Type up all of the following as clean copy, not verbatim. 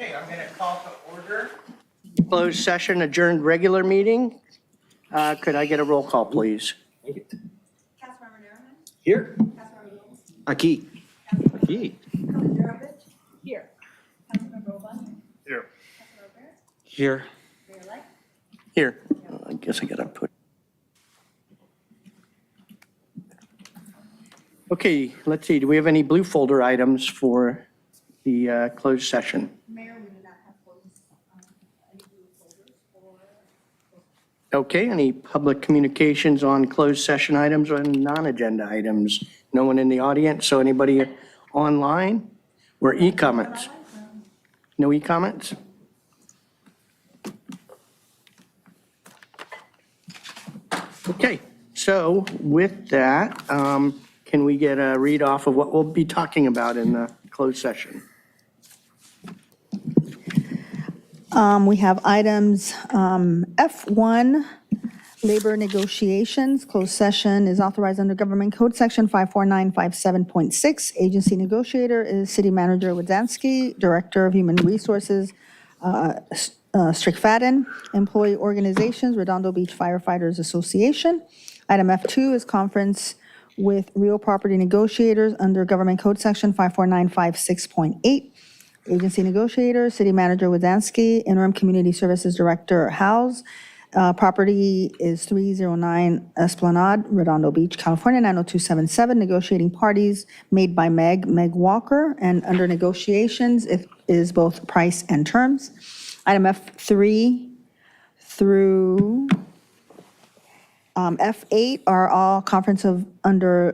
Okay, I'm going to call to order. Closed session, adjourned regular meeting. Could I get a roll call, please? Councilmember Nerman? Here. Councilmember Wilson? Aquí. Aquí. Councilmember Durbridge? Here. Councilmember Obama? Here. Councilmember Barrett? Here. Mayor Light? Here. I guess I got to put. Okay, let's see. Do we have any blue folder items for the closed session? Mayor, we do not have closed, any blue folders for. Okay, any public communications on closed session items or non-agenda items? No one in the audience, so anybody online? Or e-comments? No e-comments? Okay, so with that, can we get a read off of what we'll be talking about in the closed session? We have items F1, labor negotiations. Closed session is authorized under Government Code Section 54957.6. Agency negotiator is City Manager Wadzansky, Director of Human Resources Strickfaden, Employee Organizations Redondo Beach Firefighters Association. Item F2 is conference with real property negotiators under Government Code Section 54956.8. Agency negotiator, City Manager Wadzansky, Interim Community Services Director House. Property is 309 Esplanade, Redondo Beach, California, 90277. Negotiating parties made by Meg Walker, and under negotiations, it is both price and terms. Item F3 through F8 are all conference of under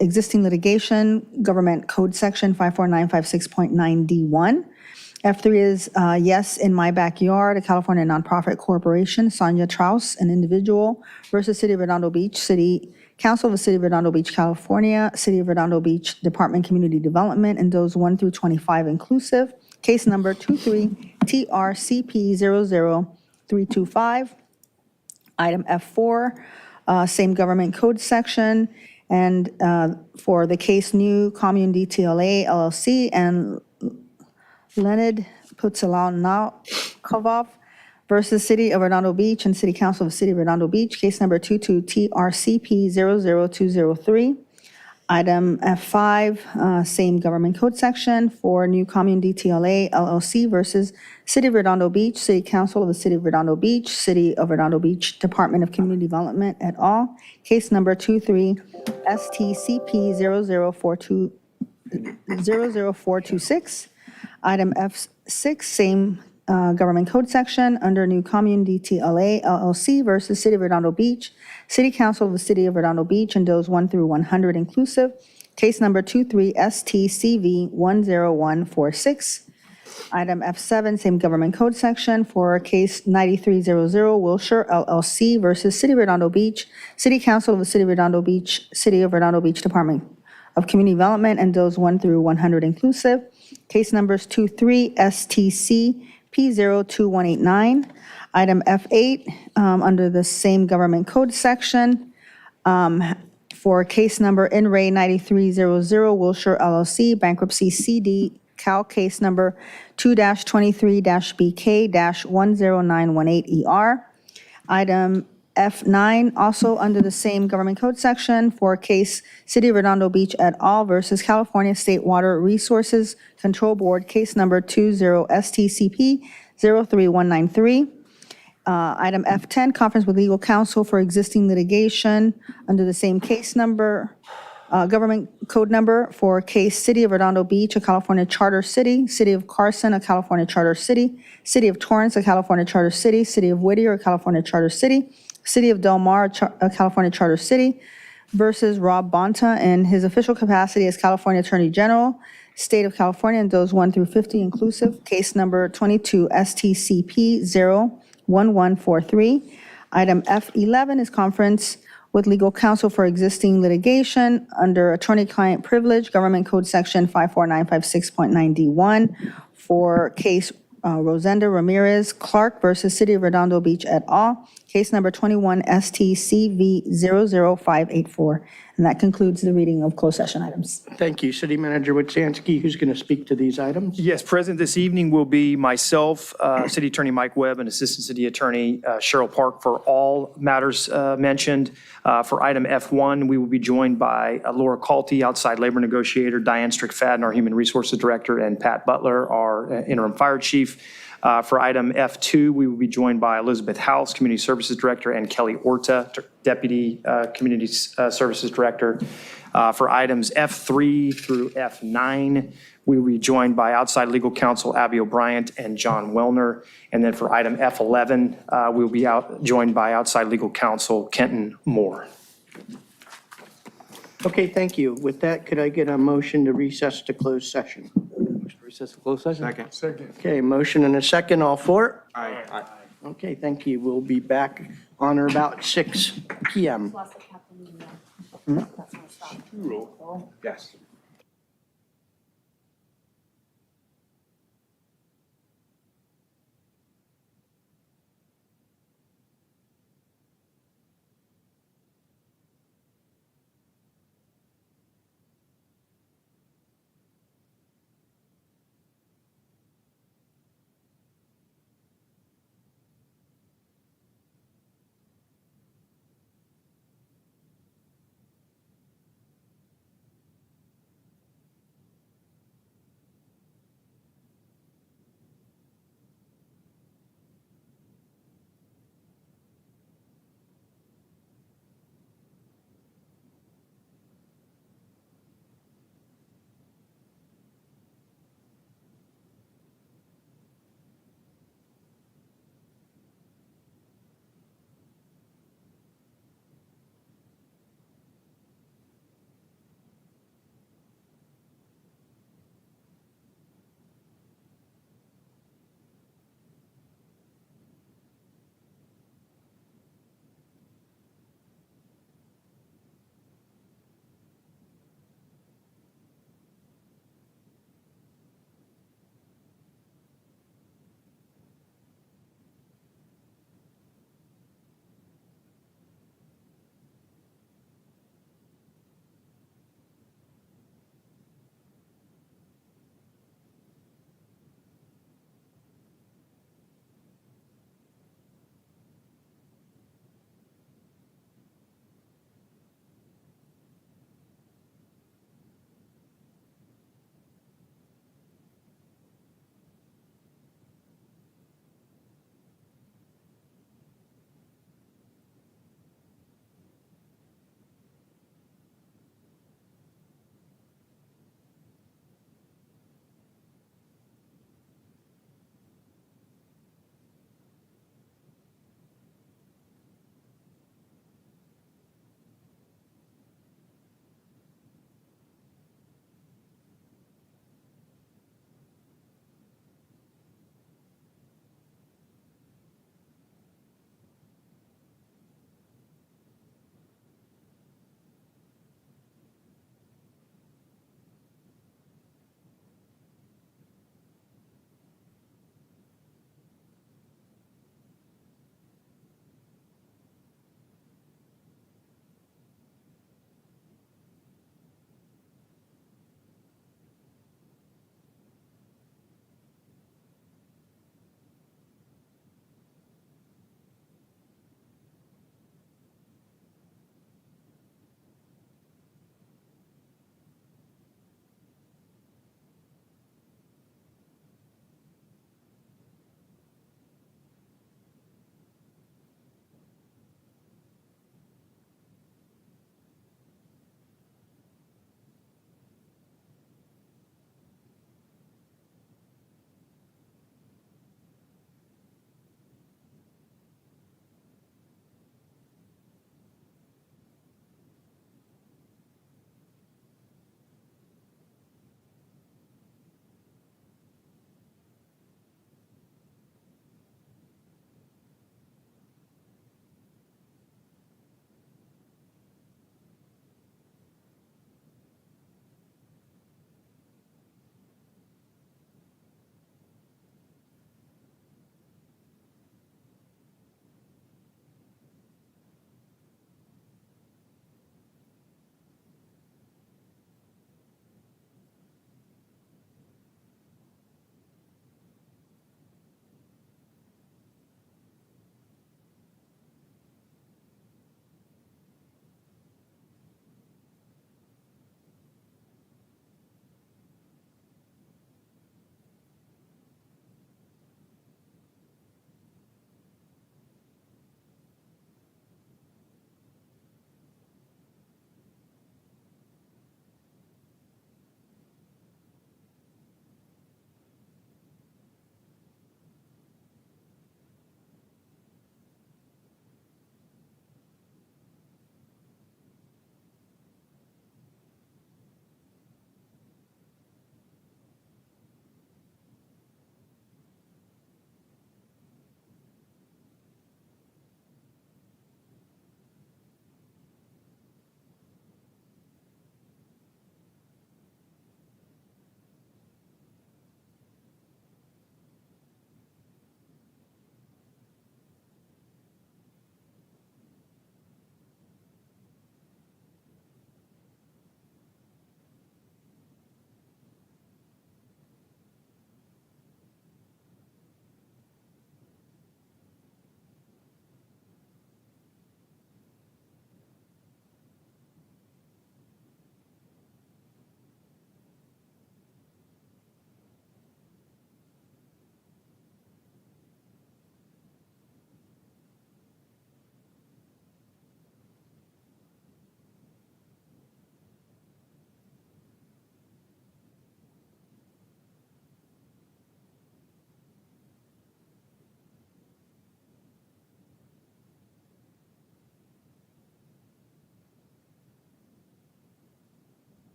existing litigation, Government Code Section 54956.9D1. F3 is Yes in My Backyard, a California nonprofit corporation, Sonia Traus, an individual, versus City of Redondo Beach, City Council of the City of Redondo Beach, California, City of Redondo Beach Department Community Development, and those 1 through 25 inclusive. Case number 23TRCP00325. Item F4, same government code section, and for the case New Commune DTLA LLC and Leonid Putsalankovov versus City of Redondo Beach and City Council of the City of Redondo Beach, case number 22TRCP00203. Item F5, same government code section for New Commune DTLA LLC versus City of Redondo Beach, City Council of the City of Redondo Beach, City of Redondo Beach Department of Community Development et al. Case number 23STCP00426. Item F6, same government code section under New Commune DTLA LLC versus City of Redondo Beach, City Council of the City of Redondo Beach, and those 1 through 100 inclusive. Case number 23STCV10146. Item F7, same government code section for case 9300 Wilshire LLC versus City of Redondo Beach, City Council of the City of Redondo Beach, City of Redondo Beach Department of Community Development, and those 1 through 100 inclusive. Case numbers 23STCP02189. Item F8, under the same government code section, for case number In Re 9300 Wilshire LLC, bankruptcy CD, Cal case number 2-23-BK-10918ER. Item F9, also under the same government code section for case City of Redondo Beach et al. Versus California State Water Resources Control Board, case number 20STCP03193. Item F10, conference with legal counsel for existing litigation under the same case number, government code number for case City of Redondo Beach, a California charter city, City of Carson, a California charter city, City of Torrance, a California charter city, City of Whittier, a California charter city, City of Del Mar, a California charter city, versus Rob Bonta in his official capacity as California Attorney General, State of California, and those 1 through 50 inclusive. Case number 22STCP01143. Item F11 is conference with legal counsel for existing litigation under attorney-client privilege, Government Code Section 54956.9D1 for case Rosenda Ramirez Clark versus City of Redondo Beach et al., case number 21 STCV 00584. And that concludes the reading of closed session items. Thank you. City Manager Witsansky, who's going to speak to these items? Yes, present this evening will be myself, City Attorney Mike Webb, and Assistant City Attorney Cheryl Park for all matters mentioned. For item F1, we will be joined by Laura Calty, outside labor negotiator, Diane Strickfadden, our Human Resources Director, and Pat Butler, our interim fire chief. For item F2, we will be joined by Elizabeth House, Community Services Director, and Kelly Orta, Deputy Community Services Director. For items F3 through F9, we will be joined by outside legal counsel Abby O'Brien and John Wellner. And then for item F11, we will be joined by outside legal counsel Kenton Moore. Okay, thank you. With that, could I get a motion to recess to closed session? Recess to closed session? Second. Okay, motion and a second, all for it? Aye. Okay, thank you. We'll be back on or about 6 PM. Lost the captain. That's my stop. Roll call. Yes.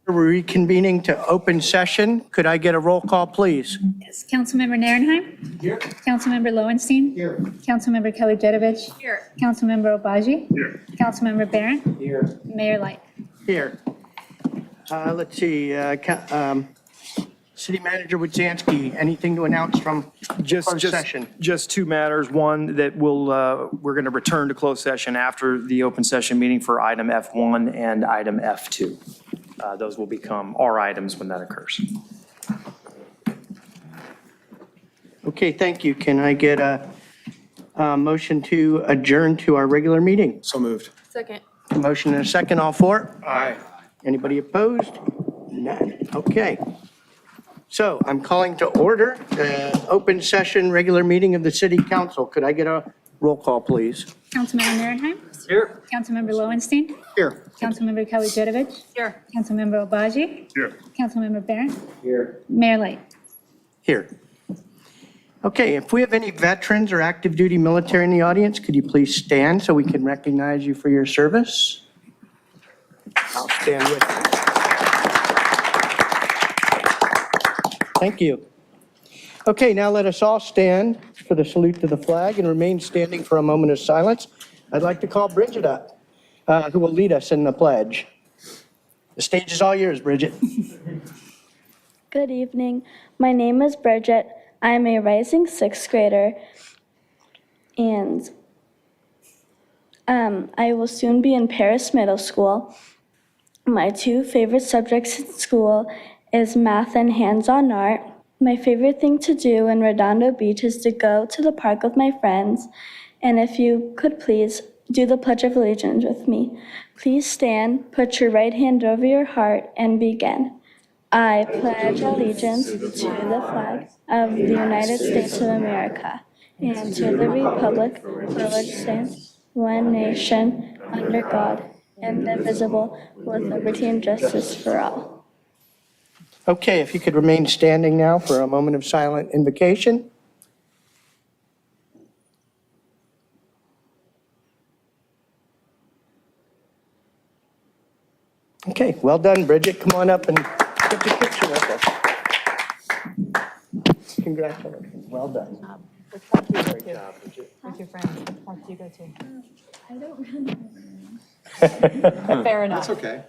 We're reconvening to open session. Could I get a roll call, please? Yes, Councilmember Narenheim? Here. Councilmember Lowenstein? Here. Councilmember Kelly Jedovich? Here. Councilmember Obaji? Here. Councilmember Barron? Here. Mayor Light? Here. Let's see, City Manager Wodzinski, anything to announce from closed session? Just two matters. One, that we're going to return to closed session after the open session meeting for item F1 and item F2. Those will become our items when that occurs. Okay, thank you. Can I get a motion to adjourn to our regular meeting? So moved. Second. Motion and a second, all four? Aye. Anybody opposed? None. Okay. So I'm calling to order the open session regular meeting of the City Council. Could I get a roll call, please? Councilmember Narenheim? Here. Councilmember Lowenstein? Here. Councilmember Kelly Jedovich? Here. Councilmember Obaji? Here. Councilmember Barron? Here. Mayor Light? Here. Okay, if we have any veterans or active duty military in the audience, could you please stand so we can recognize you for your service? I'll stand with you. Thank you. Okay, now let us all stand for the salute to the flag and remain standing for a moment of silence. I'd like to call Bridget up, who will lead us in the pledge. The stage is all yours, Bridget. Good evening. My name is Bridget. I am a rising sixth grader, and I will soon be in Paris Middle School. My two favorite subjects in school is math and hands-on art. My favorite thing to do in Redondo Beach is to go to the park with my friends. And if you could please do the Pledge of Allegiance with me. Please stand, put your right hand over your heart, and begin. I pledge allegiance to the flag of the United States of America and to the republic for which it stands, one nation, under God, indivisible, with liberty and justice for all. Okay, if you could remain standing now for a moment of silent invocation. Okay, well done, Bridget. Come on up and get your picture with us. Congratulations, well done. With your friends, what park do you go to? I don't really know. Fair enough. That's okay.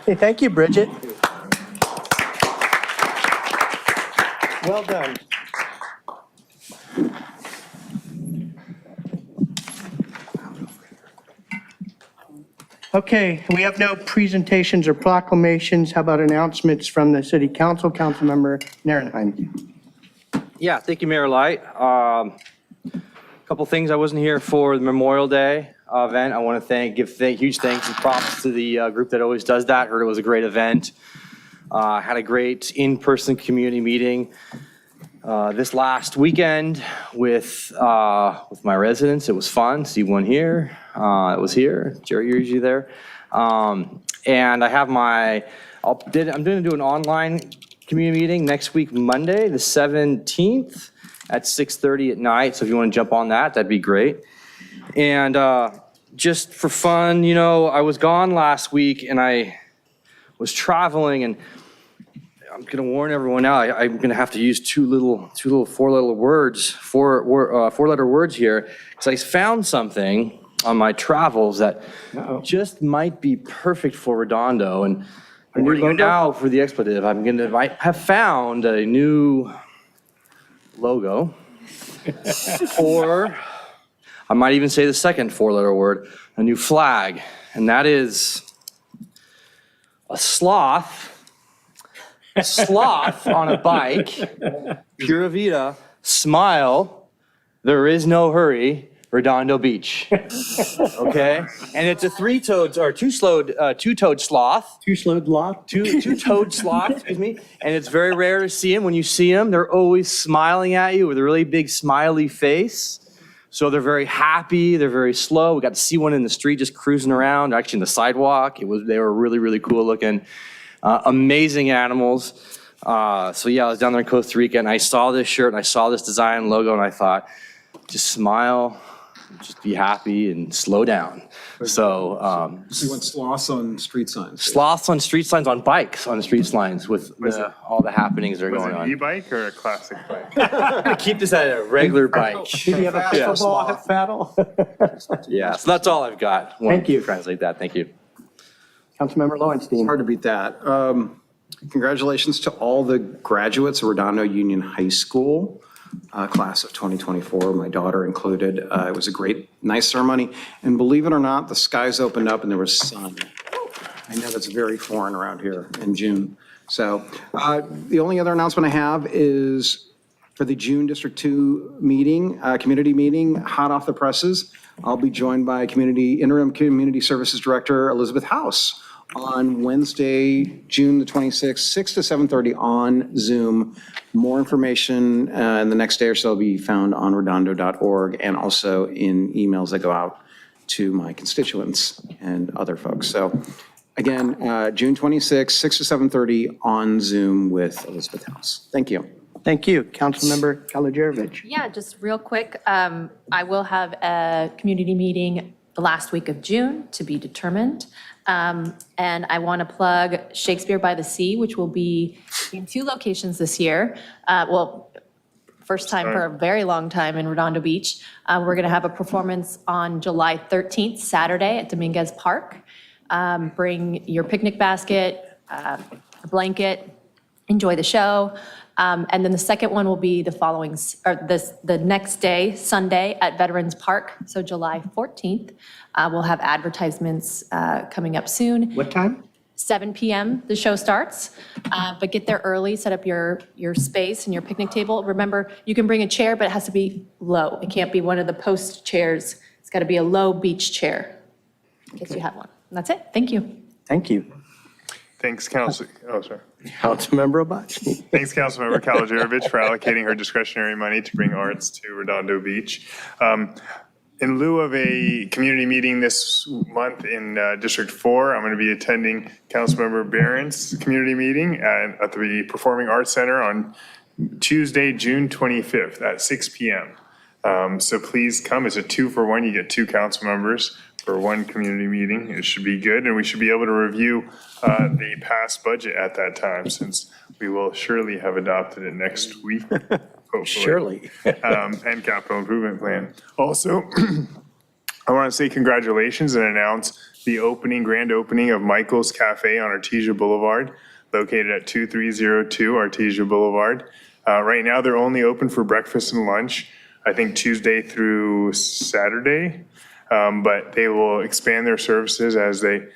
Okay, thank you, Bridget. Well done. Okay, we have no presentations or proclamations. How about announcements from the City Council? Councilmember Narenheim. Yeah, thank you, Mayor Light. Couple things. I wasn't here for the Memorial Day event. I want to give huge thanks and props to the group that always does that. Heard it was a great event. Had a great in-person community meeting this last weekend with my residents. It was fun. See one here. It was here. Jerry, you're usually there. And I have I'm going to do an online community meeting next week, Monday, the 17th at 6:30 at night. So if you want to jump on that, that'd be great. And just for fun, I was gone last week and I was traveling, and I'm going to warn everyone now, I'm going to have to use two little four-letter words here, because I found something on my travels that just might be perfect for Redondo. And I'm warning you now for the expletive. I have found a new logo, or I might even say the second four-letter word, a new flag, and that is a sloth. A sloth on a bike, Pura Vida, smile, there is no hurry, Redondo Beach. Okay? And it's a two-toed sloth. Two-slowed lock. Two-toed sloth, excuse me. And it's very rare to see them. When you see them, they're always smiling at you with a really big smiley face. So they're very happy, they're very slow. We got to see one in the street just cruising around, actually in the sidewalk. They were really, really cool looking. Amazing animals. So yeah, I was down there in Costa Rica and I saw this shirt and I saw this design logo and I thought, just smile, just be happy and slow down. So So you want sloths on street signs? sloths on street signs, on bikes, on the street signs with all the happenings that are Was it going an on. e-bike or a classic bike? I'm gonna keep this at a regular bike. Did you have a Yeah. football paddle? Yeah, so that's all I've got. Thank you. Translate that, thank you. Councilmember Lowenstein. Hard to beat that. Congratulations to all the graduates of Redondo Union High School, class of 2024, my daughter included. It was a great, nice ceremony. And believe it or not, the skies opened up and there was sun. I know that's very foreign around here in June. So the only other announcement I have is for the June District 2 meeting, community meeting, hot off the presses. I'll be joined by Interim Community Services Director Elizabeth House on Wednesday, June the 26th, 6 to 7:30 on Zoom. More information in the next day or so will be found on redondo.org and also in emails that go out to my constituents and other folks. So again, June 26th, 6 to 7:30 on Zoom with Elizabeth House. Thank you. Thank you. Councilmember Kalajerovich. Yeah, just real quick, I will have a community meeting the last week of June to be determined. And I want to plug Shakespeare by the Sea, which will be in 2 locations this year. First time for a very long time in Redondo Beach. We're going to have a performance on July 13th, Saturday at Dominguez Park. Bring your picnic basket, a blanket, enjoy the show. And then the second one will be the next day, Sunday, at Veterans Park, so July 14th. We'll have advertisements coming up soon. What time? 7 p.m. the show starts, but get there early, set up your space and your picnic table. Remember, you can bring a chair, but it has to be low. It can't be one of the post chairs. It's got to be a low beach chair, in case you have one. And that's it. Thank you. Thank you. Thanks, Council, oh, sorry. Councilmember Obachi. Thanks, Councilmember Kalajerovich, for allocating her discretionary money to bring arts to Redondo Beach. In lieu of a community meeting this month in District 4, I'm going to be attending Councilmember Barron's community meeting at the Performing Arts Center on Tuesday, June 25th at 6 p.m. So please come. It's a 2-for-1. You get 2 council members for 1 community meeting. It should be good, and we should be able to review the past budget at that time, since we will surely have adopted it next week. Hopefully. Surely. And capital improvement plan. Also, I want to say congratulations and announce the grand opening of Michael's Cafe on Artesia Boulevard, located at 2302 Artesia Boulevard. Right now, they're only open for breakfast and lunch, I think Tuesday through Saturday, but they will expand their services as they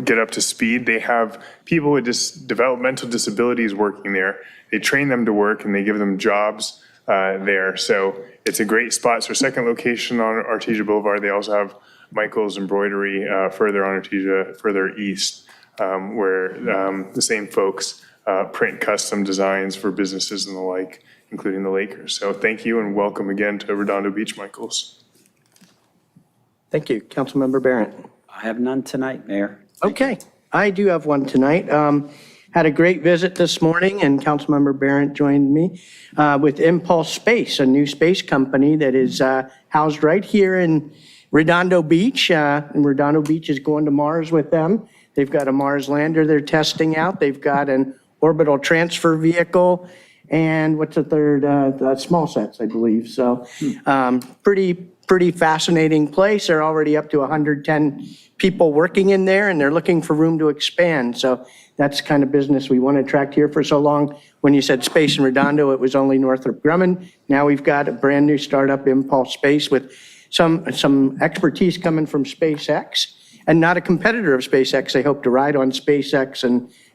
get up to speed. They have people with developmental disabilities working there. They train them to work and they give them jobs there. So it's a great spot. It's our second location on Artesia Boulevard. They also have Michael's Embroidery further on Artesia, further east, where the same folks print custom designs for businesses and the like, including the Lakers. So thank you and welcome again to Redondo Beach, Michael's. Thank you. Councilmember Barrett. I have none tonight, Mayor. Okay, I do have one tonight. Had a great visit this morning, and Councilmember Barrett joined me with Impulse Space, a new space company that is housed right here in Redondo Beach. And Redondo Beach is going to Mars with them. They've got a Mars lander they're testing out. They've got an orbital transfer vehicle, and what's the third? Small sets, I believe. So pretty fascinating place. They're already up to 110 people working in there, and they're looking for room to expand. So that's the kind of business we want to attract here. For so long, when you said space in Redondo, it was only Northrop Grumman. Now we've got a brand new startup, Impulse Space, with some expertise coming from SpaceX, and not a competitor of SpaceX. They hope to ride on SpaceX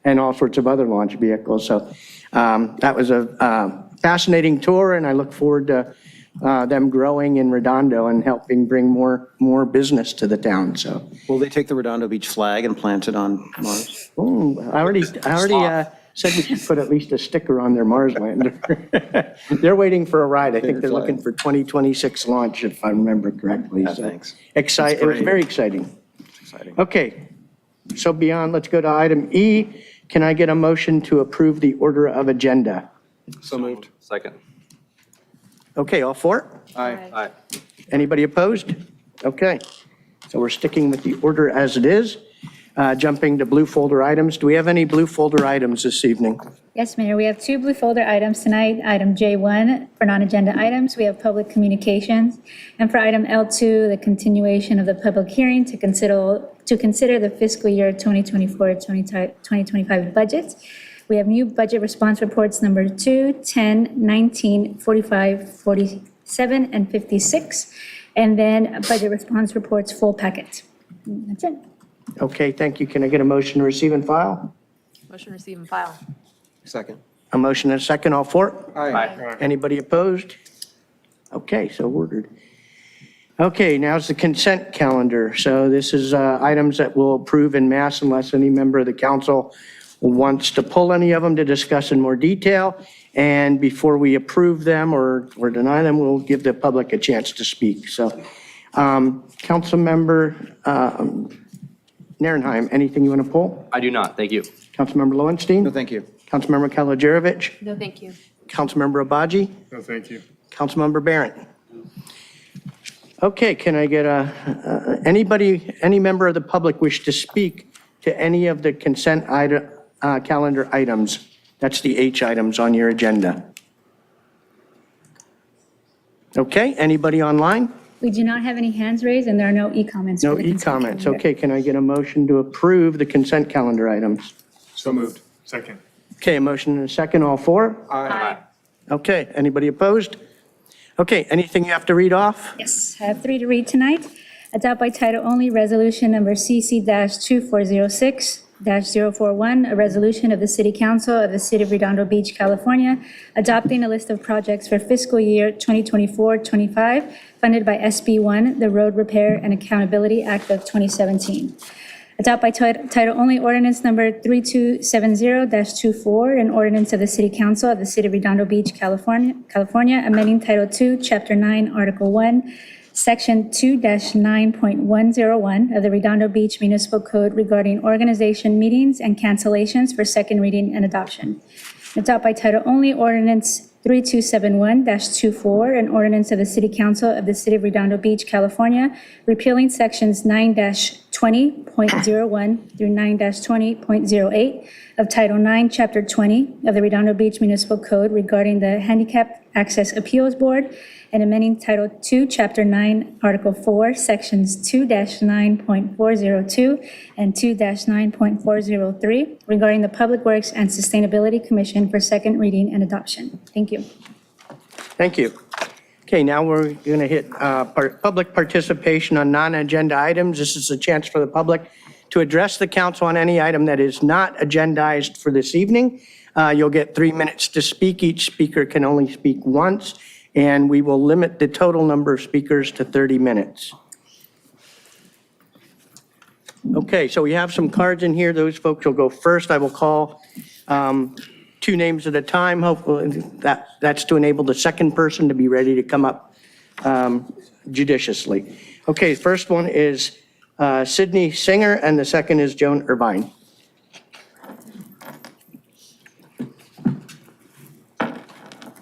and all sorts of other launch vehicles. So that was a fascinating tour, and I look forward to them growing in Redondo and helping bring more business to the town. So, Will they take the Redondo Beach flag and plant it on Mars? I already said we should put at least a sticker on their Mars lander. They're waiting for a ride. I think they're looking for 2026 launch, if I remember correctly. Yeah, So, thanks. It was very exciting. Exciting. Okay, so let's go to item E, Can I get a motion to approve the order of agenda? So moved. Second. Okay, all for? Aye. Anybody opposed? Okay, so we're sticking with the order as it is. Jumping to blue folder items. Do we have any blue folder items this evening? Yes, Mayor, we have two blue folder items tonight. Item J1 for non-agenda items, we have public communications. And for item L2, the continuation of the public hearing to consider the fiscal year 2024-2025 budget. We have new budget response reports number 2, 10, 19, 45, 47, and 56. And then budget response reports full packet. That's it. Okay, thank you. Can I get a motion to receive and file? Motion receive and file. Second. A motion and a second, all for? Aye. Anybody opposed? Okay, so ordered. Okay, now's the consent calendar. So this is items that we'll approve in mass unless any member of the council wants to pull any of them to discuss in more detail. And before we approve them or deny them, we'll give the public a chance to speak. So, Councilmember Narenheim, anything you want to pull? I do not, thank you. Councilmember Lowenstein? No, thank you. Councilmember Kalojevic? No, thank you. Councilmember Obaji? No, thank you. Councilmember Barrett? Okay, can I get any member of the public wish to speak to any of the consent calendar items? That's the H items on your agenda. Okay, anybody online? We do not have any hands raised, and there are no e-comments. No for the consent e-comments. calendar. Okay, can I get a motion to approve the consent calendar items? So moved. Second. Okay, a motion and a second, all for? Aye. Okay, anybody opposed? Okay, anything you have to read off? Yes, I have three to read tonight. Adopt by title only, resolution number CC-2406-041, a resolution of the City Council of the City of Redondo Beach, California, adopting a list of projects for fiscal year 2024-25 funded by SB1, the Road Repair and Accountability Act of 2017. Adopt by title only ordinance number 3270-24, an ordinance of the City Council of the City of Redondo Beach, California, amending Title II, Chapter 9, Article 1, Section 2-9.101 of the Redondo Beach Municipal Code regarding organization meetings and cancellations for second reading and adoption. Adopt by title only ordinance 3271-24, an ordinance of the City Council of the City of Redondo Beach, California, repealing sections 9-20.01 through 9-20.08 of Title 9, Chapter 20 of the Redondo Beach Municipal Code regarding the Handicap Access Appeals Board, and amending Title II, Chapter 9, Article 4, Sections 2-9.402 and 2-9.403 regarding the Public Works and Sustainability Commission for second reading and adoption. Thank you. Thank you. Okay, now we're going to hit public participation on non-agenda items. This is a chance for the public to address the council on any item that is not agendized for this evening. You'll get 3 minutes to speak. Each speaker can only speak once, and we will limit the total number of speakers to 30 minutes. Okay, so we have some cards in here. Those folks will go first. I will call 2 names at a time. Hopefully that's to enable the second person to be ready to come up judiciously. Okay, first one is Sydney Singer, and the second is Joan Irvine.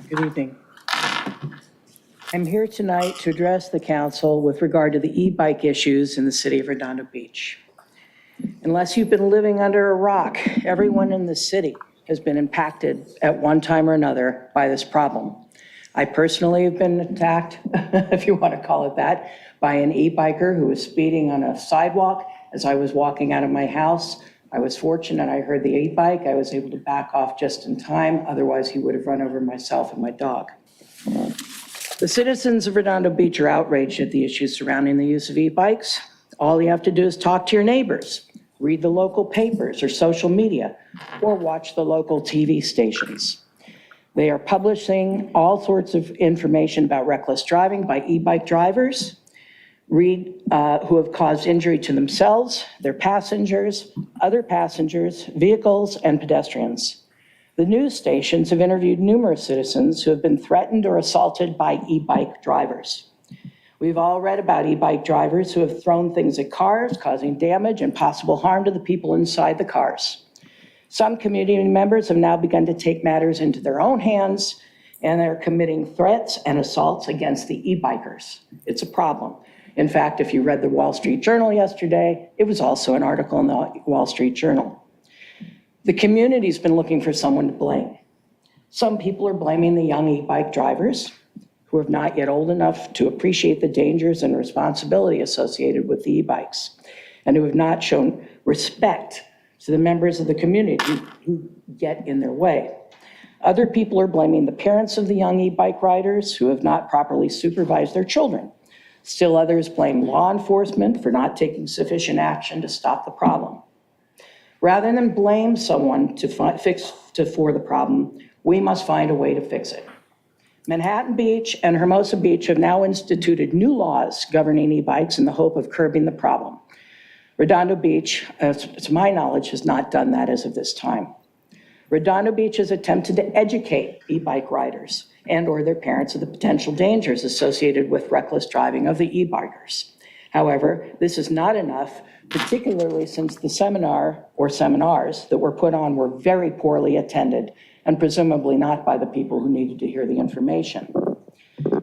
Good evening. I'm here tonight to address the council with regard to the e-bike issues in the city of Redondo Beach. Unless you've been living under a rock, everyone in the city has been impacted at one time or another by this problem. I personally have been attacked, if you want to call it that, by an e-biker who was speeding on a sidewalk as I was walking out of my house. I was fortunate I heard the e-bike. I was able to back off just in time. Otherwise, he would have run over myself and my dog. The citizens of Redondo Beach are outraged at the issues surrounding the use of e-bikes. All you have to do is talk to your neighbors, read the local papers or social media, or watch the local TV stations. They are publishing all sorts of information about reckless driving by e-bike drivers, who have caused injury to themselves, their passengers, other passengers, vehicles, and pedestrians. The news stations have interviewed numerous citizens who have been threatened or assaulted by e-bike drivers. We've all read about e-bike drivers who have thrown things at cars, causing damage and possible harm to the people inside the cars. Some community members have now begun to take matters into their own hands, and they're committing threats and assaults against the e-bikers. It's a problem. In fact, if you read the Wall Street Journal yesterday, it was also an article in the Wall Street Journal. The community's been looking for someone to blame. Some people are blaming the young e-bike drivers who are not yet old enough to appreciate the dangers and responsibility associated with the e-bikes, and who have not shown respect to the members of the community who get in their way. Other people are blaming the parents of the young e-bike riders who have not properly supervised their children. Still others blame law enforcement for not taking sufficient action to stop the problem. Rather than blame someone for the problem, we must find a way to fix it. Manhattan Beach and Hermosa Beach have now instituted new laws governing e-bikes in the hope of curbing the problem. Redondo Beach, to my knowledge, has not done that as of this time. Redondo Beach has attempted to educate e-bike riders and/or their parents of the potential dangers associated with reckless driving of the e-bikers. However, this is not enough, particularly since the seminar or seminars that were put on were very poorly attended and presumably not by the people who needed to hear the information.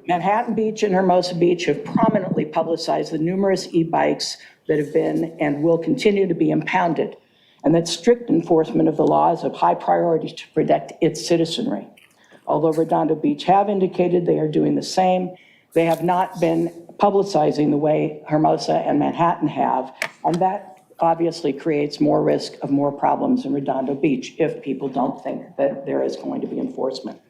Manhattan Beach and Hermosa Beach have prominently publicized the numerous e-bikes that have been and will continue to be impounded, and that strict enforcement of the law is of high priority to protect its citizenry. Although Redondo Beach have indicated they are doing the same, they have not been publicizing the way Hermosa and Manhattan have, and that obviously creates more risk of more problems in Redondo Beach if people don't think that there is going to be enforcement.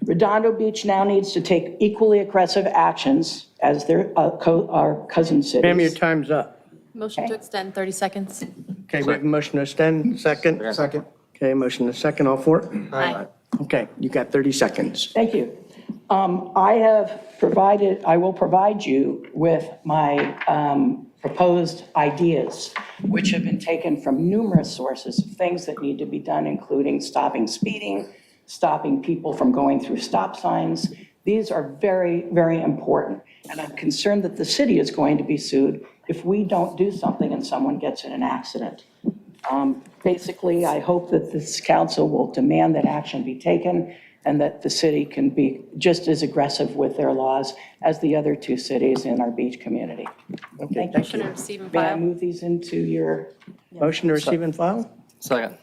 Redondo Beach now needs to take equally aggressive actions as our cousin cities. Ma'am, your time's up. Motion to extend 30 seconds. Okay, we have a motion to extend, second? Second. Okay, motion to second, all for it? Aye. Okay, you got 30 seconds. Thank you. I will provide you with my proposed ideas, which have been taken from numerous sources of things that need to be done, including stopping speeding, stopping people from going through stop signs. These are very, very important. And I'm concerned that the city is going to be sued if we don't do something and someone gets in an accident. Basically, I hope that this council will demand that action be taken and that the city can be just as aggressive with their laws as the other two cities in our beach community. Okay, Thank Motion you. to receive and May I file. move these into your, Motion to receive and file? Second.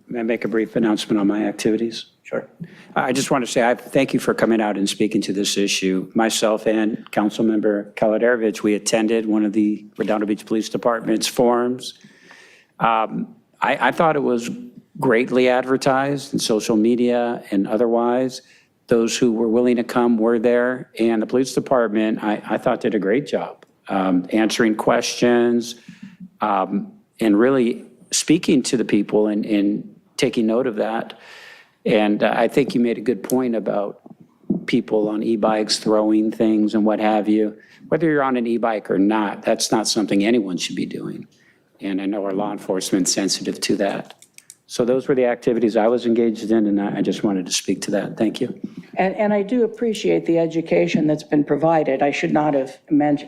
May I make a brief announcement on my activities? Sure. I just want to say, I thank you for coming out and speaking to this issue. Myself and Councilmember Kaladerovich, we attended one of the Redondo Beach Police Department's forums. I thought it was greatly advertised in social media and otherwise. Those who were willing to come were there, and the police department, I thought, did a great job answering questions and really speaking to the people and taking note of that. And I think you made a good point about people on e-bikes throwing things and what have you. Whether you're on an e-bike or not, that's not something anyone should be doing. And I know our law enforcement's sensitive to that. So those were the activities I was engaged in, and I just wanted to speak to that. Thank you. and I do appreciate the education that's been provided. I should not have not,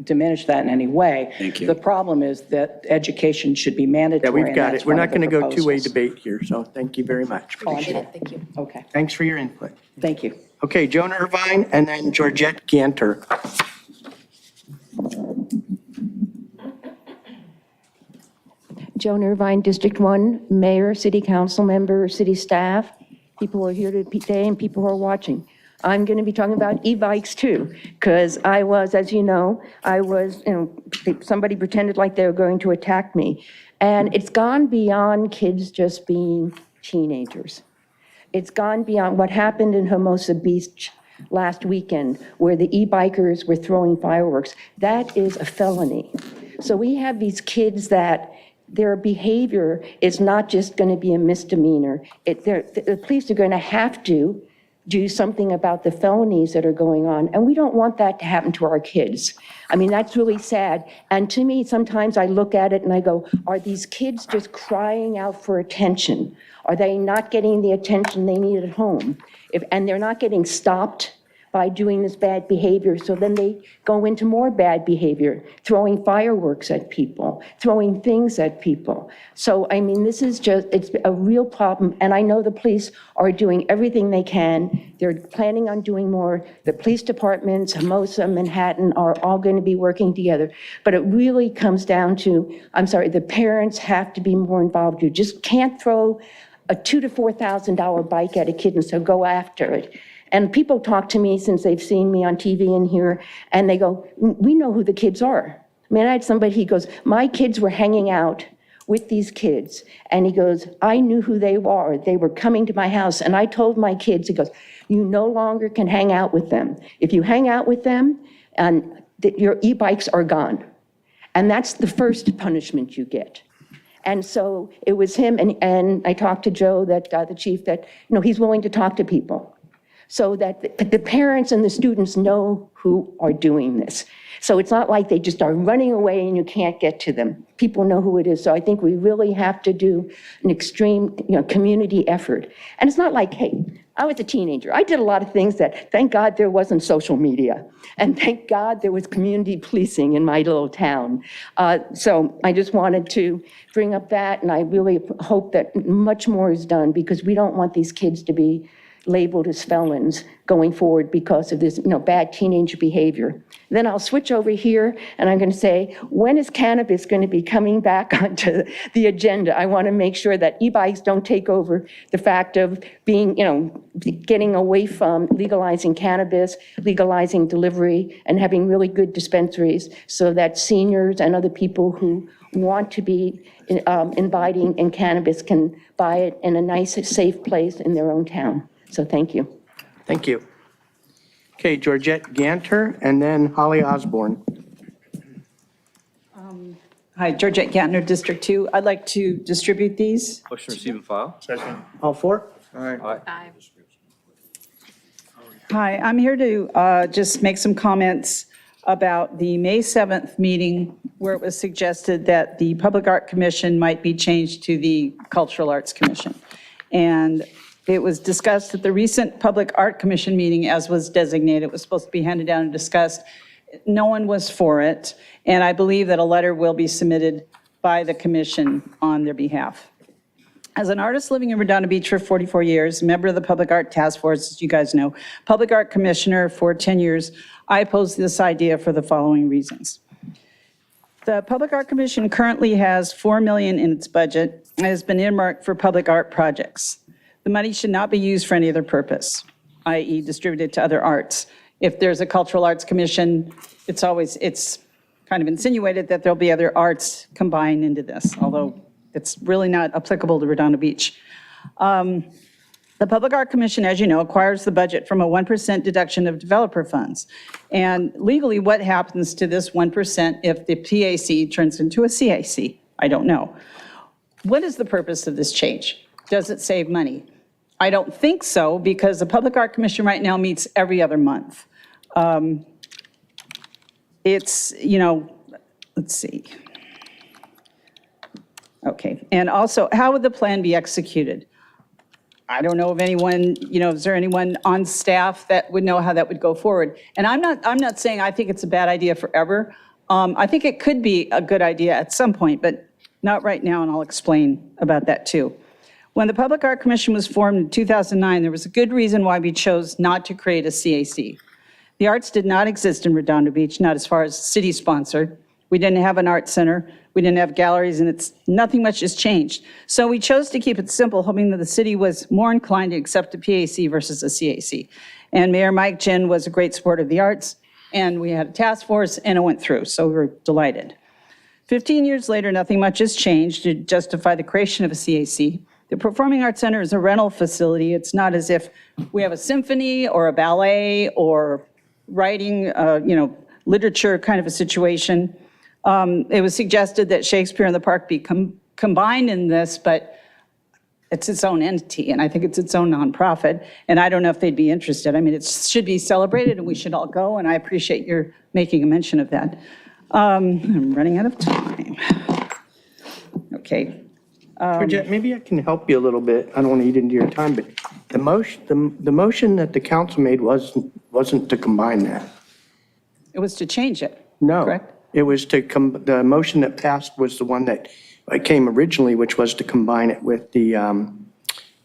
diminished that in any way. Thank you. The problem is that education should be mandatory. Yeah, we've and got that's it. We're one not of the going to go two-way proposals. debate here, so thank you very much. Oh, I Appreciate did. it. Thank you. Okay, Thanks for your input. thank you. Okay, Joan Irvine and then Georgette Ganter. Joan Irvine, District 1, Mayor, City Council member, City staff, people who are here today and people who are watching. I'm going to be talking about e-bikes too, because I was, as you know, somebody pretended like they were going to attack me. And it's gone beyond kids just being teenagers. It's gone beyond what happened in Hermosa Beach last weekend, where the e-bikers were throwing fireworks. That is a felony. So we have these kids that their behavior is not just going to be a misdemeanor. The police are going to have to do something about the felonies that are going on, and we don't want that to happen to our kids. I mean, that's really sad. And to me, sometimes I look at it and I go, are these kids just crying out for attention? Are they not getting the attention they need at home? And they're not getting stopped by doing this bad behavior. So then they go into more bad behavior, throwing fireworks at people, throwing things at people. So, I mean, this is just, it's a real problem. And I know the police are doing everything they can. They're planning on doing more. The police departments, Hermosa, Manhattan, are all going to be working together. But it really comes down to, I'm sorry, the parents have to be more involved. You just can't throw a $2,000 to $4,000 bike at a kid and so go after it. And people talk to me since they've seen me on TV and here, and they go, we know who the kids are. I mean, I had somebody, he goes, my kids were hanging out with these kids. And he goes, I knew who they were. They were coming to my house. And I told my kids, he goes, you no longer can hang out with them. If you hang out with them, and your e-bikes are gone. And that's the first punishment you get. And so it was him, and I talked to Joe, that the chief, that he's willing to talk to people so that the parents and the students know who are doing this. So it's not like they just are running away and you can't get to them. People know who it is. So I think we really have to do an extreme community effort. And it's not like, hey, I was a teenager. I did a lot of things that, thank God there wasn't social media. And thank God there was community policing in my little town. So I just wanted to bring up that, and I really hope that much more is done, because we don't want these kids to be labeled as felons going forward because of this bad teenage behavior. Then I'll switch over here and I'm going to say, when is cannabis going to be coming back onto the agenda? I want to make sure that e-bikes don't take over the fact of being, getting away from legalizing cannabis, legalizing delivery, and having really good dispensaries so that seniors and other people who want to be inviting in cannabis can buy it in a nice, safe place in their own town. So thank you. Thank you. Okay, Georgette Ganter, and then Holly Osborne. Hi, Georgette Gantner, District 2. I'd like to distribute these. Motion to receive and file. Second. All four? All right. Aye. Hi, I'm here to just make some comments about the May 7th meeting where it was suggested that the Public Art Commission might be changed to the Cultural Arts Commission. And it was discussed at the recent Public Art Commission meeting, as was designated. It was supposed to be handed down and discussed. No one was for it, and I believe that a letter will be submitted by the commission on their behalf. As an artist living in Redondo Beach for 44 years, member of the Public Art Task Force, as you guys know, Public Art Commissioner for 10 years, I oppose this idea for the following reasons. The Public Art Commission currently has $4 million in its budget and has been earmarked for public art projects. The money should not be used for any other purpose, i.e. distributed to other arts. If there's a Cultural Arts Commission, it's kind of insinuated that there'll be other arts combined into this, although it's really not applicable to Redondo Beach. The Public Art Commission, as you know, acquires the budget from a 1% deduction of developer funds. And legally, what happens to this 1% if the PAC turns into a CAC? I don't know. What is the purpose of this change? Does it save money? I don't think so, because the Public Art Commission right now meets every other month. It's, let's see. Okay, and also, how would the plan be executed? I don't know of anyone, is there anyone on staff that would know how that would go forward? And I'm not saying I think it's a bad idea forever. I think it could be a good idea at some point, but not right now, and I'll explain about that too. When the Public Art Commission was formed in 2009, there was a good reason why we chose not to create a CAC. The arts did not exist in Redondo Beach, not as far as city-sponsored. We didn't have an art center. We didn't have galleries, and nothing much has changed. So we chose to keep it simple, hoping that the city was more inclined to accept a PAC versus a CAC. And Mayor Mike Jin was a great supporter of the arts, and we had a task force, and it went through, so we were delighted. 15 years later, nothing much has changed to justify the creation of a CAC. The Performing Arts Center is a rental facility. It's not as if we have a symphony or a ballet or writing, literature kind of a situation. It was suggested that Shakespeare in the Park be combined in this, but it's its own entity, and I think it's its own nonprofit, and I don't know if they'd be interested. I mean, it should be celebrated, and we should all go, and I appreciate your making a mention of that. I'm running out of time. Okay. Georgette, maybe I can help you a little bit. I don't want to eat into your time, but the motion that the council made was wasn't to combine that. It was to change it. No. Correct? It was the motion that passed was the one that came originally, which was to combine it with the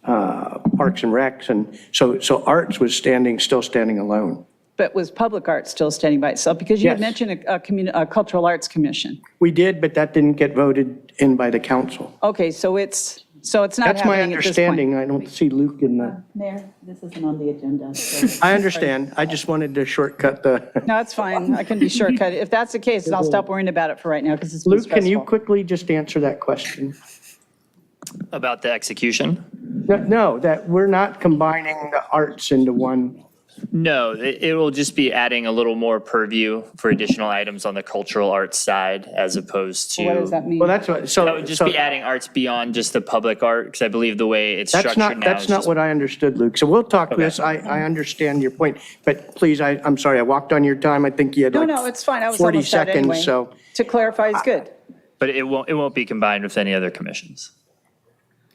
Parks and Recs. And so Arts was still standing alone. But was Public Art still standing by itself? Because you had Yes. mentioned a Cultural Arts Commission. We did, but that didn't get voted in by the council. Okay, so it's not That's my happening at this point. understanding. I don't see Luke in the, Mayor, this isn't on the agenda. I understand. I just wanted to shortcut the. No, it's fine. I can be shortcut. If that's the case, then I'll stop worrying about it for right now because it's been Luke, can you stressful. quickly just answer that question? About the execution? No, that we're not combining the arts into one. No, it will just be adding a little more purview for additional items on the cultural arts side as opposed to. What does that mean? Well, that's what, so. That would just so be adding arts beyond just the public art, because I believe the way it's That's structured not, now that's is not just. what I understood, Luke. So we'll talk Okay. this. I understand your point, but please, I'm sorry, I walked on your time. I think you had No, like no, it's fine. I was 40 almost out seconds, anyway. so. To clarify is good. But it won't be combined with any other commissions.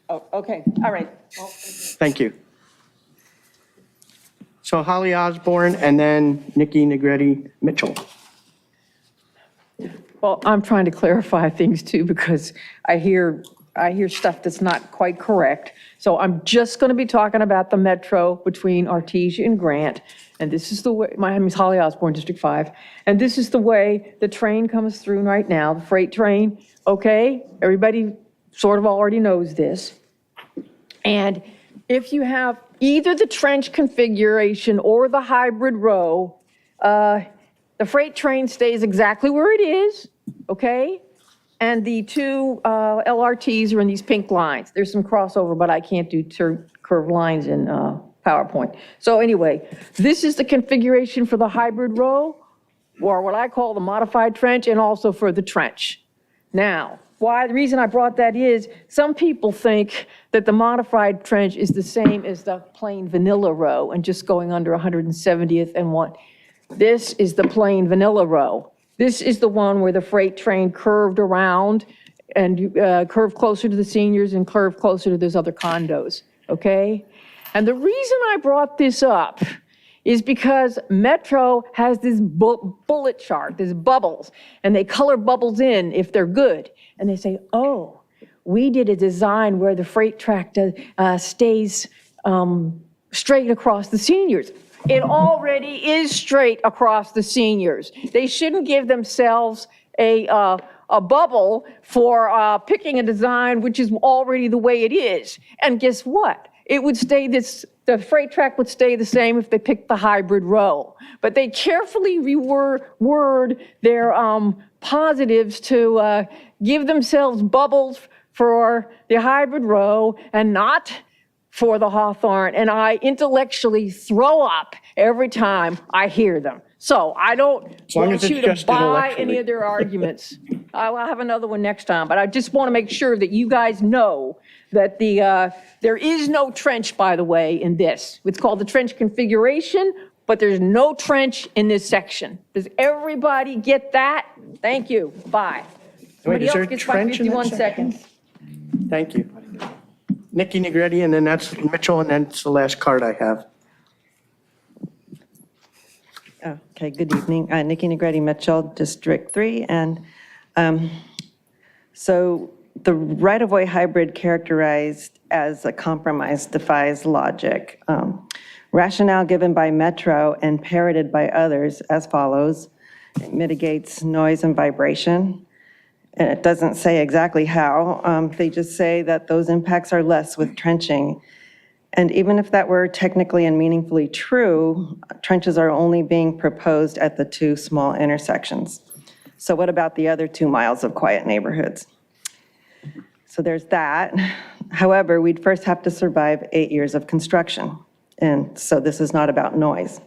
Oh, okay, all right. Thank you. So Holly Osborne and then Nikki Negretti Mitchell. Well, I'm trying to clarify things too, because I hear stuff that's not quite correct. So I'm just going to be talking about the metro between Artesia and Grant. And this is the way, my name is Holly Osborne, District 5. And this is the way the train comes through right now, the freight train, okay? Everybody sort of already knows this. And if you have either the trench configuration or the hybrid row, the freight train stays exactly where it is, okay? And the two LRTs are in these pink lines. There's some crossover, but I can't do curved lines in PowerPoint. So anyway, this is the configuration for the hybrid row, or what I call the modified trench, and also for the trench. Now, the reason I brought that is, some people think that the modified trench is the same as the plain vanilla row and just going under 170th and 1. This is the plain vanilla row. This is the one where the freight train curved around and curved closer to the seniors and curved closer to those other condos, okay? And the reason I brought this up is because Metro has this bullet chart, these bubbles, and they color bubbles in if they're good. And they say, oh, we did a design where the freight track stays straight across the seniors. It already is straight across the seniors. They shouldn't give themselves a bubble for picking a design which is already the way it is. And guess what? It would stay the freight track would stay the same if they picked the hybrid row. But they carefully reword their positives to give themselves bubbles for the hybrid row and not for the Hawthorne. And I intellectually throw up every time I hear them. So I don't long want as it's you to just buy intellectually. any of their arguments. I'll have another one next time, but I just want to make sure that you guys know that there is no trench, by the way, in this. It's called the trench configuration, but there's no trench in this section. Does everybody get that? Thank you. Bye. Somebody is there else a gets my trench in that 51 section? seconds. Thank you. Nikki Negretti, and then that's Mitchell, and then it's the last card I have. Okay, good evening. Nikki Negretti Mitchell, District 3. And so the right-of-way hybrid characterized as a compromise defies logic. Rationale given by Metro and parroted by others as follows: it mitigates noise and vibration. And it doesn't say exactly how. They just say that those impacts are less with trenching. And even if that were technically and meaningfully true, trenches are only being proposed at the two small intersections. So what about the other 2 miles of quiet neighborhoods? So there's that. However, we'd first have to survive 8 years of construction. And so this is not about noise.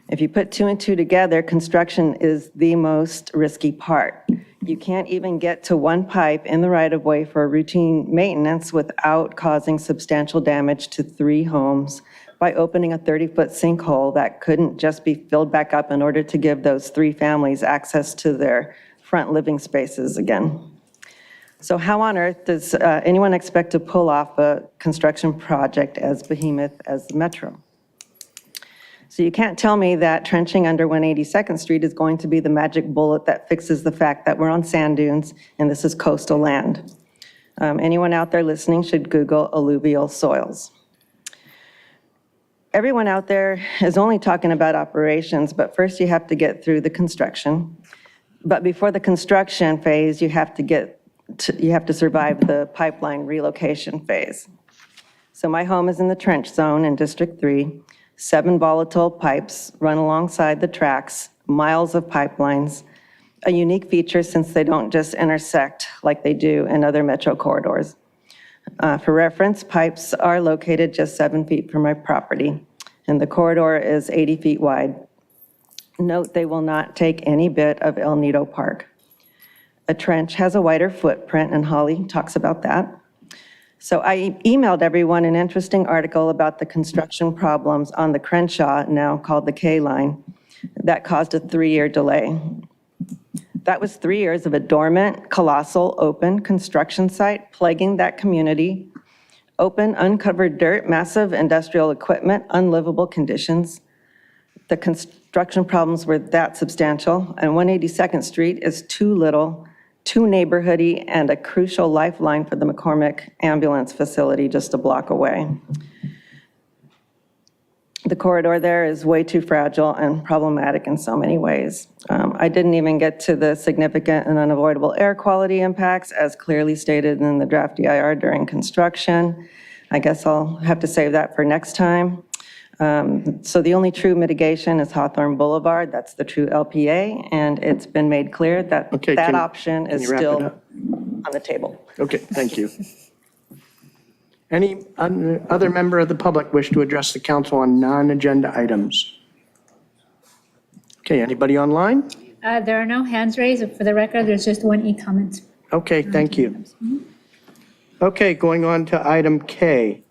If you put 2 and 2 together, construction is the most risky part. You can't even get to one pipe in the right-of-way for routine maintenance without causing substantial damage to 3 homes by opening a 30-foot sinkhole that couldn't just be filled back up in order to give those 3 families access to their front living spaces again. So how on earth does anyone expect to pull off a construction project as behemoth as the Metro? So you can't tell me that trenching under 182nd Street is going to be the magic bullet that fixes the fact that we're on sand dunes and this is coastal land. Anyone out there listening should Google alluvial soils. Everyone out there is only talking about operations, but first you have to get through the construction. But before the construction phase, you have to survive the pipeline relocation phase. So my home is in the trench zone in District 3. 7 volatile pipes run alongside the tracks, miles of pipelines, a unique feature since they don't just intersect like they do in other metro corridors. For reference, pipes are located just 7 feet from my property, and the corridor is 80 feet wide. Note they will not take any bit of El Nido Park. A trench has a wider footprint, and Holly talks about that. So I emailed everyone an interesting article about the construction problems on the Crenshaw, now called the K line, that caused a 3-year delay. That was 3 years of a dormant, colossal, open construction site plaguing that community. Open, uncovered dirt, massive industrial equipment, unlivable conditions. The construction problems were that substantial, and 182nd Street is too little, too neighborhoody, and a crucial lifeline for the McCormick ambulance facility just a block away. The corridor there is way too fragile and problematic in so many ways. I didn't even get to the significant and unavoidable air quality impacts as clearly stated in the draft DIR during construction. I guess I'll have to save that for next time. So the only true mitigation is Hawthorne Boulevard. That's the true LPA, and it's been made clear that Okay, that can- option can is you wrap it still up? on the table. Okay, thank you. Any other member of the public wish to address the council on non-agenda items? Okay, anybody online? There are no hands raised. For the record, there's just one e-comment. Okay, thank you. Okay, going on to item K.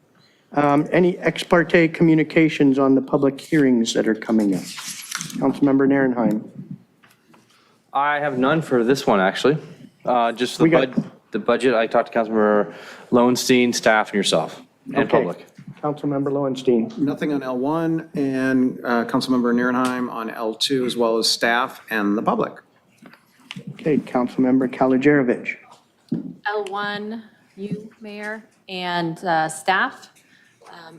Any ex parte communications on the public hearings that are coming up? Councilmember Narenheim. I have none for this one, actually. Just We got- the budget. I talked to Councilmember Lowenstein, staff, and yourself, and Okay. public. Councilmember Lowenstein. Nothing on L1, and Councilmember Nierenheim on L2, as well as staff and the public. Okay, Councilmember Kalajerovich. L1, you, Mayor, and staff.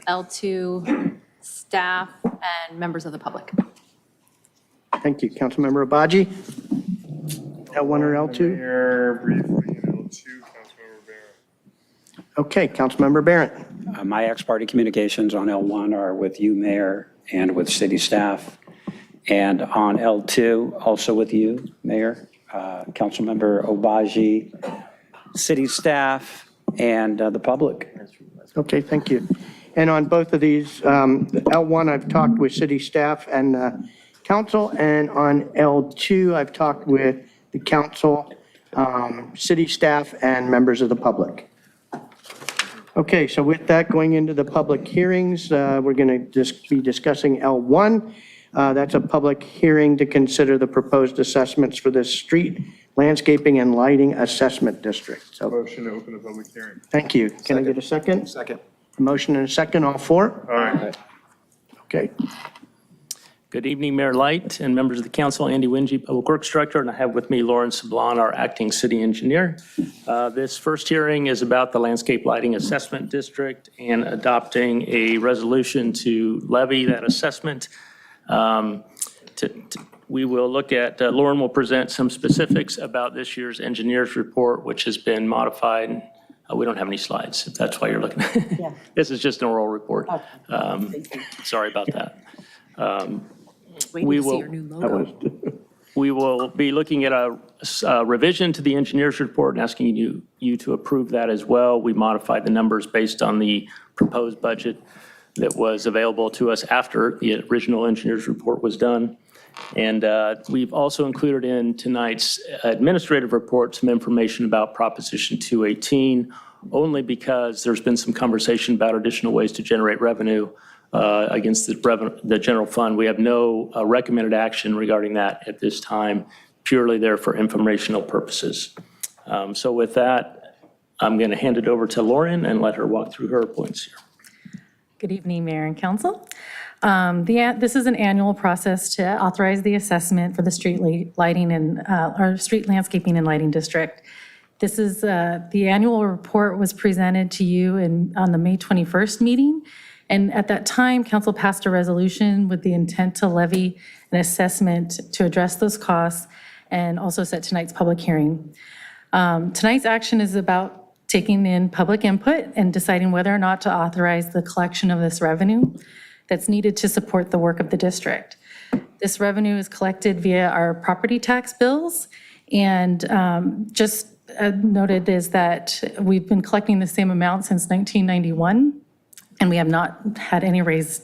L2, staff, and members of the public. Thank you. Councilmember Abaji. L1 or L2? Mayor, briefly, and L2, Councilmember Barrett. Okay, Councilmember Barrett. My ex-party communications on L1 are with you, Mayor, and with city staff. And on L2, also with you, Mayor, Councilmember Obaji, city staff, and the public. Okay, thank you. And on both of these, L1, I've talked with city staff and council, and on L2, I've talked with the council, city staff, and members of the public. Okay, so with that, going into the public hearings, we're going to just be discussing L1. That's a public hearing to consider the proposed assessments for the street landscaping and lighting assessment district. So Motion to open the public hearing. thank you. Can I get a second? Second. Motion and a second, all four? All right. Okay. Good evening, Mayor Light and members of the council. Andy Wingy, Public Works Director, and I have with me Lauren Sablon, our acting city engineer. This first hearing is about the landscape lighting assessment district and adopting a resolution to levy that assessment. We will look at, Lauren will present some specifics about this year's engineer's report, which has been modified. We don't have any slides, if that's why you're looking. This is just an oral report. Sorry about that. Waiting We to see will- your new logo. We will be looking at a revision to the engineer's report and asking you to approve that as well. We modified the numbers based on the proposed budget that was available to us after the original engineer's report was done. And we've also included in tonight's administrative report some information about Proposition 218, only because there's been some conversation about additional ways to generate revenue against the general fund. We have no recommended action regarding that at this time, purely there for informational purposes. So with that, I'm going to hand it over to Lauren and let her walk through her points here. Good evening, Mayor and Council. This is an annual process to authorize the assessment for the street lighting and, or street landscaping and lighting district. This is, the annual report was presented to you on the May 21st meeting. And at that time, council passed a resolution with the intent to levy an assessment to address those costs and also set tonight's public hearing. Tonight's action is about taking in public input and deciding whether or not to authorize the collection of this revenue that's needed to support the work of the district. This revenue is collected via our property tax bills, and just noted is that we've been collecting the same amount since 1991, and we have not had any raised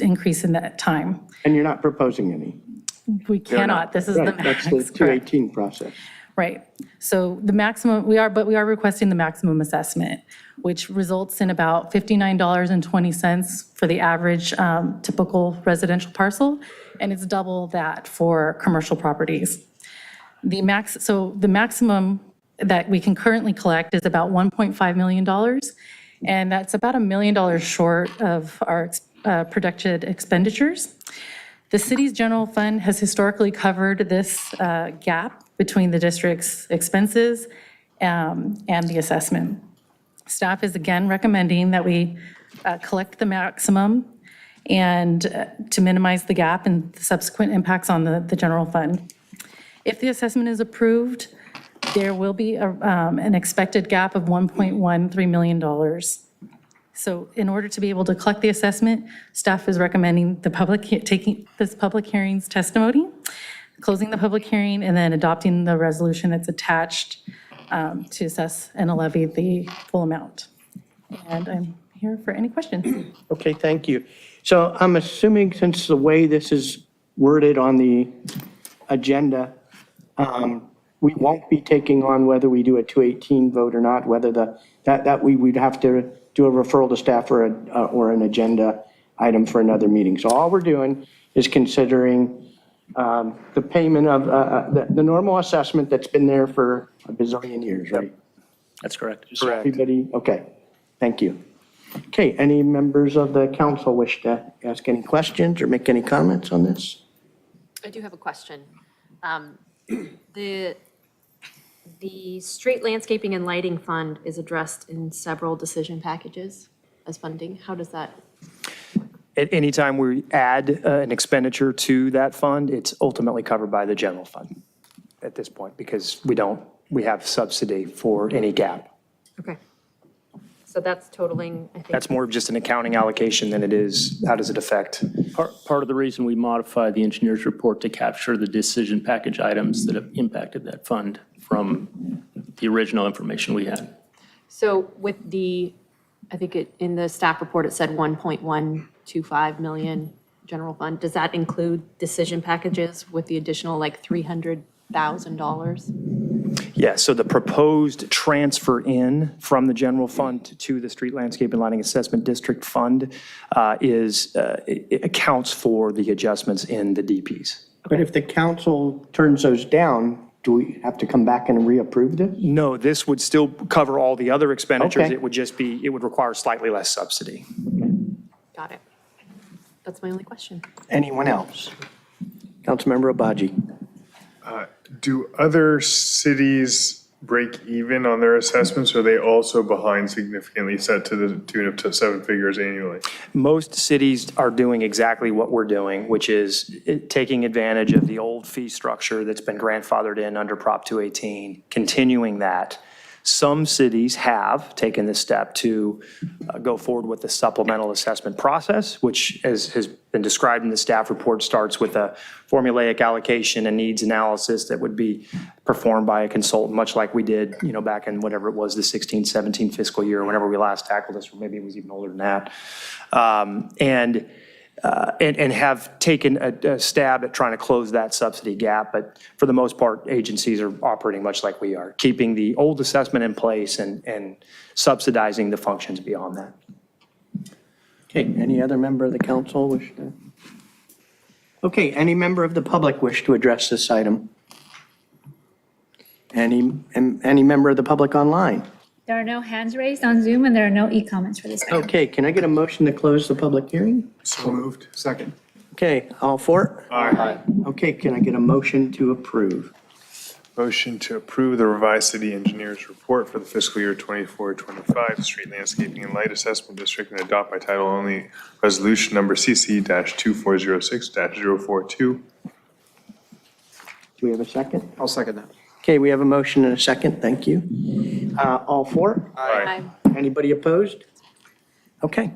increase in that time. And you're not proposing any? We cannot. This is the Right, max. that's the 218 process. Right. So the maximum, we are requesting the maximum assessment, which results in about $59.20 for the average typical residential parcel, and it's double that for commercial properties. The maximum that we can currently collect is about $1.5 million, and that's about $1 million short of our projected expenditures. The city's general fund has historically covered this gap between the district's expenses and the assessment. Staff is again recommending that we collect the maximum and to minimize the gap and the subsequent impacts on the general fund. If the assessment is approved, there will be an expected gap of $1.13 million. So in order to be able to collect the assessment, staff is recommending taking this public hearing's testimony, closing the public hearing, and then adopting the resolution that's attached to assess and levy the full amount. And I'm here for any questions. Okay, thank you. So I'm assuming, since the way this is worded on the agenda, we won't be taking on whether we do a 218 vote or not, whether that we would have to do a referral to staff or an agenda item for another meeting. So all we're doing is considering the payment of the normal assessment that's been there for a bazillion years, right? That's correct. Everybody, okay, thank you. Okay, any members of the council wish to ask any questions or make any comments on this? I do have a question. The street landscaping and lighting fund is addressed in several decision packages as funding. How does that? At any time we add an expenditure to that fund, it's ultimately covered by the general fund at this point, because we have subsidy for any gap. Okay. So that's totaling, I think. That's more of just an accounting allocation than it is, how does it affect? Part of the reason we modified the engineer's report to capture the decision package items that have impacted that fund from the original information we had. So with I think in the staff report, it said 1.125 million general fund. Does that include decision packages with the additional like $300,000? Yeah, so the proposed transfer in from the general fund to the Street Landscape and Lighting Assessment District Fund it accounts for the adjustments in the DPs. But if the council turns those down, do we have to come back and reapprove this? No, this would still cover all the other expenditures. Okay. It would require slightly less subsidy. Got it. That's my only question. Anyone else? Councilmember Obaji. Do other cities break even on their assessments, or are they also behind significantly, set to the tune of 7 figures annually? Most cities are doing exactly what we're doing, which is taking advantage of the old fee structure that's been grandfathered in under Prop 218, continuing that. Some cities have taken the step to go forward with the supplemental assessment process, which, as has been described in the staff report, starts with a formulaic allocation and needs analysis that would be performed by a consultant, much like we did, back in whatever it was, the 16, 17 fiscal year, whenever we last tackled this, or maybe it was even older than that. And have taken a stab at trying to close that subsidy gap. But for the most part, agencies are operating much like we are, keeping the old assessment in place and subsidizing the functions beyond that. Okay, any other member of the council wish to? Okay, any member of the public wish to address this item? Any member of the public online? There are no hands raised on Zoom, and there are no e-comments for this item. Okay, can I get a motion to close the public hearing? So moved. Second. Okay, all for it? Aye. Okay, can I get a motion to approve? Motion to approve the revised city engineer's report for the fiscal year 24-25 street landscaping and light assessment district and adopt by title only resolution number CC-2406-042. Do we have a second? I'll second that. Okay, we have a motion and a second, thank you. All for it? Aye. Anybody opposed? Okay,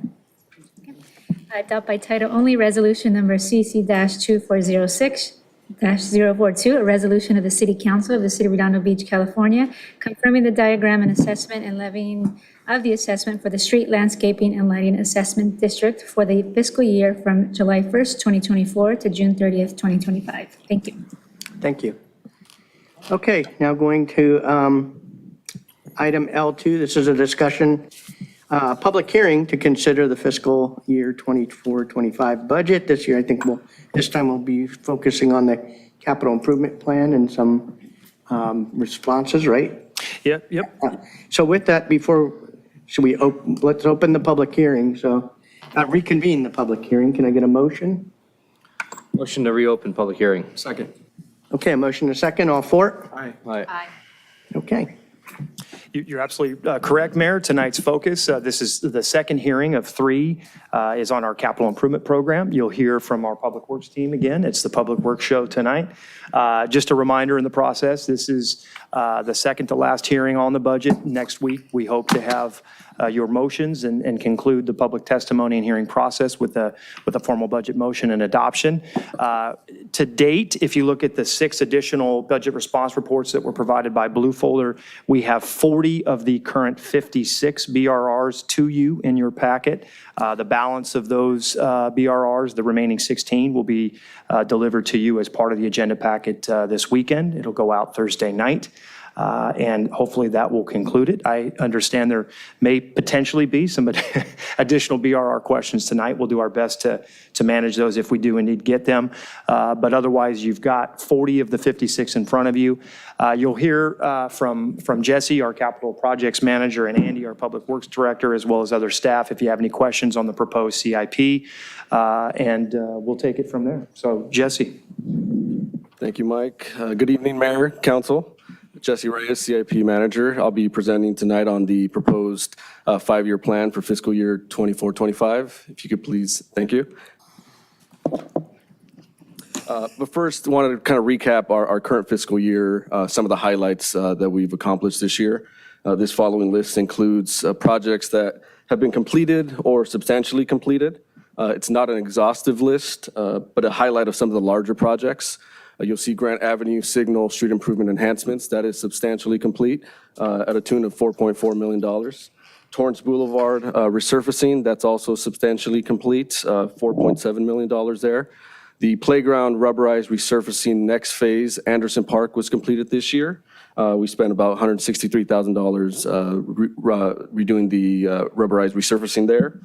Adopt by title only resolution number CC-2406-042, a resolution of the City Council of the City of Redondo Beach, California, confirming the diagram and assessment and levying of the assessment for the Street Landscaping and Lighting Assessment District for the fiscal year from July 1st, 2024 to June 30th, 2025. Thank you. thank you. Okay, now going to item L2. This is a discussion, public hearing to consider the fiscal year 24-25 budget. This year, I think this time we'll be focusing on the capital improvement plan and some responses, right? Yep. So with that, let's open the public hearing. So reconvene the public hearing. Can I get a motion? Motion to reopen public hearing. Second. Okay, a motion and a second. All for it? Aye. Aye. Okay. You're absolutely correct, Mayor. Tonight's focus, this is the second hearing of 3, is on our capital improvement program. You'll hear from our Public Works team again. It's the Public Works Show tonight. Just a reminder in the process, this is the second to last hearing on the budget. Next week, we hope to have your motions and conclude the public testimony and hearing process with a formal budget motion and adoption. To date, if you look at the 6 additional budget response reports that were provided by Blue Folder, we have 40 of the current 56 BRRs to you in your packet. The balance of those BRRs, the remaining 16, will be delivered to you as part of the agenda packet this weekend. It'll go out Thursday night. And hopefully that will conclude it. I understand there may potentially be some additional BRR questions tonight. We'll do our best to manage those if we do indeed get them. But otherwise, you've got 40 of the 56 in front of you. You'll hear from Jesse, our capital projects manager, and Andy, our public works director, as well as other staff if you have any questions on the proposed CIP. And we'll take it from there. So Jesse. Thank you, Mike. Good evening, Mayor, Council. Jesse Reyes, CIP Manager. I'll be presenting tonight on the proposed 5-year plan for fiscal year 24-25. If you could please, thank you. But first, I wanted to kind of recap our current fiscal year, some of the highlights that we've accomplished this year. This following list includes projects that have been completed or substantially completed. It's not an exhaustive list, but a highlight of some of the larger projects. You'll see Grant Avenue Signal Street Improvement Enhancements. That is substantially complete at a tune of $4.4 million. Torrance Boulevard resurfacing, that's also substantially complete, $4.7 million there. The playground rubberized resurfacing next phase, Anderson Park, was completed this year. We spent about $163,000 redoing the rubberized resurfacing there.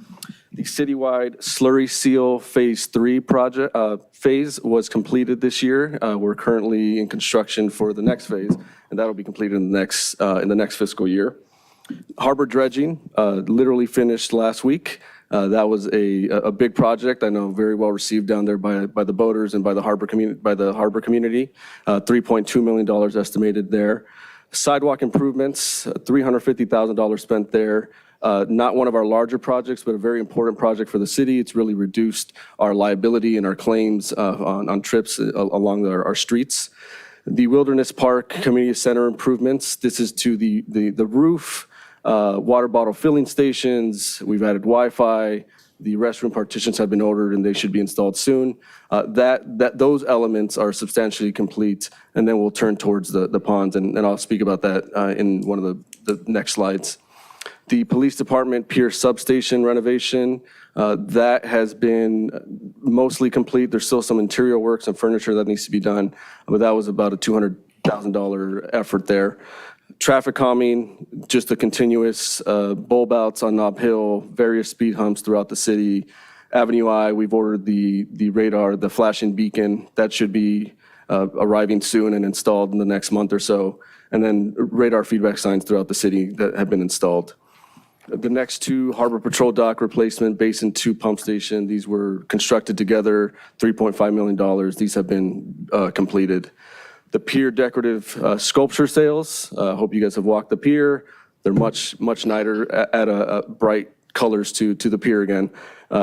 The citywide slurry seal phase 3 project phase was completed this year. We're currently in construction for the next phase, and that'll be completed in the next fiscal year. Harbor dredging literally finished last week. That was a big project. I know very well received down there by the boaters and by the harbor community. $3.2 million estimated there. Sidewalk improvements, $350,000 spent there. Not one of our larger projects, but a very important project for the city. It's really reduced our liability and our claims on trips along our streets. The Wilderness Park Community Center improvements. This is to the roof, water bottle filling stations. We've added Wi-Fi. The restroom partitions have been ordered and they should be installed soon. Those elements are substantially complete, and then we'll turn towards the ponds, and I'll speak about that in one of the next slides. The police department pier substation renovation, that has been mostly complete. There's still some interior work, some furniture that needs to be done, but that was about a $200,000 effort there. Traffic calming, just a continuous bulb outs on Nob Hill, various speed humps throughout the city. Avenue I, we've ordered the radar, the flashing beacon. That should be arriving soon and installed in the next month or so. And then radar feedback signs throughout the city that have been installed. The next two, Harbor Patrol Dock replacement, Basin 2 pump station, these were constructed together, $3.5 million. These have been completed. The pier decorative sculpture sales, hope you guys have walked the pier. They're much nicer, add a bright colors to the pier again,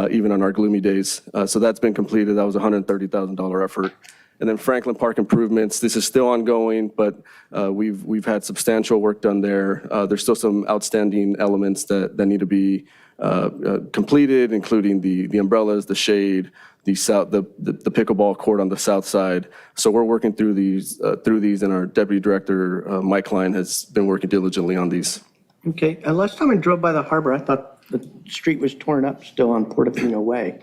even on our gloomy days. So that's been completed. That was a $130,000 effort. And then Franklin Park improvements, this is still ongoing, but we've had substantial work done there. There's still some outstanding elements that need to be completed, including the umbrellas, the shade, the pickleball court on the south side. So we're working through these, and our Deputy Director, Mike Klein, has been working diligently on these. Okay, last time I drove by the harbor, I thought the street was torn up still on Portofino Way.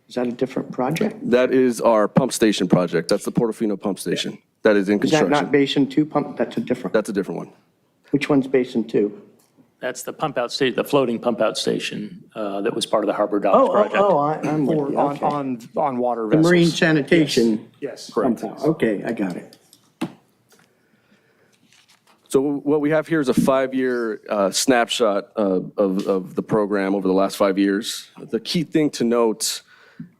Is that a different project? That is our pump station project. That's the Portofino pump station. That is in Is that construction. not Basin 2 pump? That's a different. That's a different one. Which one's Basin 2? That's the pump out station, the floating pump out station that was part of the Harbor Docks project. I'm with you. Okay. On water The vessels. marine sanitation. Yes. Pump out. Okay, I got it. So what we have here is a 5-year snapshot of the program over the last 5 years. The key thing to note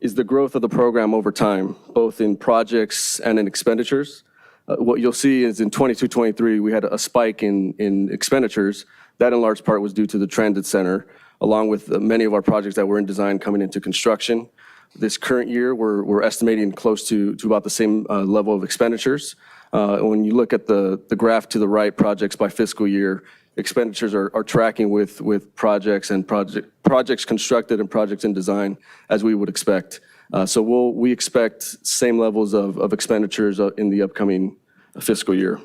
is the growth of the program over time, both in projects and in expenditures. What you'll see is in 22-23, we had a spike in expenditures. That in large part was due to the transit center, along with many of our projects that were in design coming into construction. This current year, we're estimating close to about the same level of expenditures. When you look at the graph to the right, projects by fiscal year, expenditures are tracking with projects and projects constructed and projects in design as we would expect. So we expect same levels of expenditures in the upcoming fiscal year.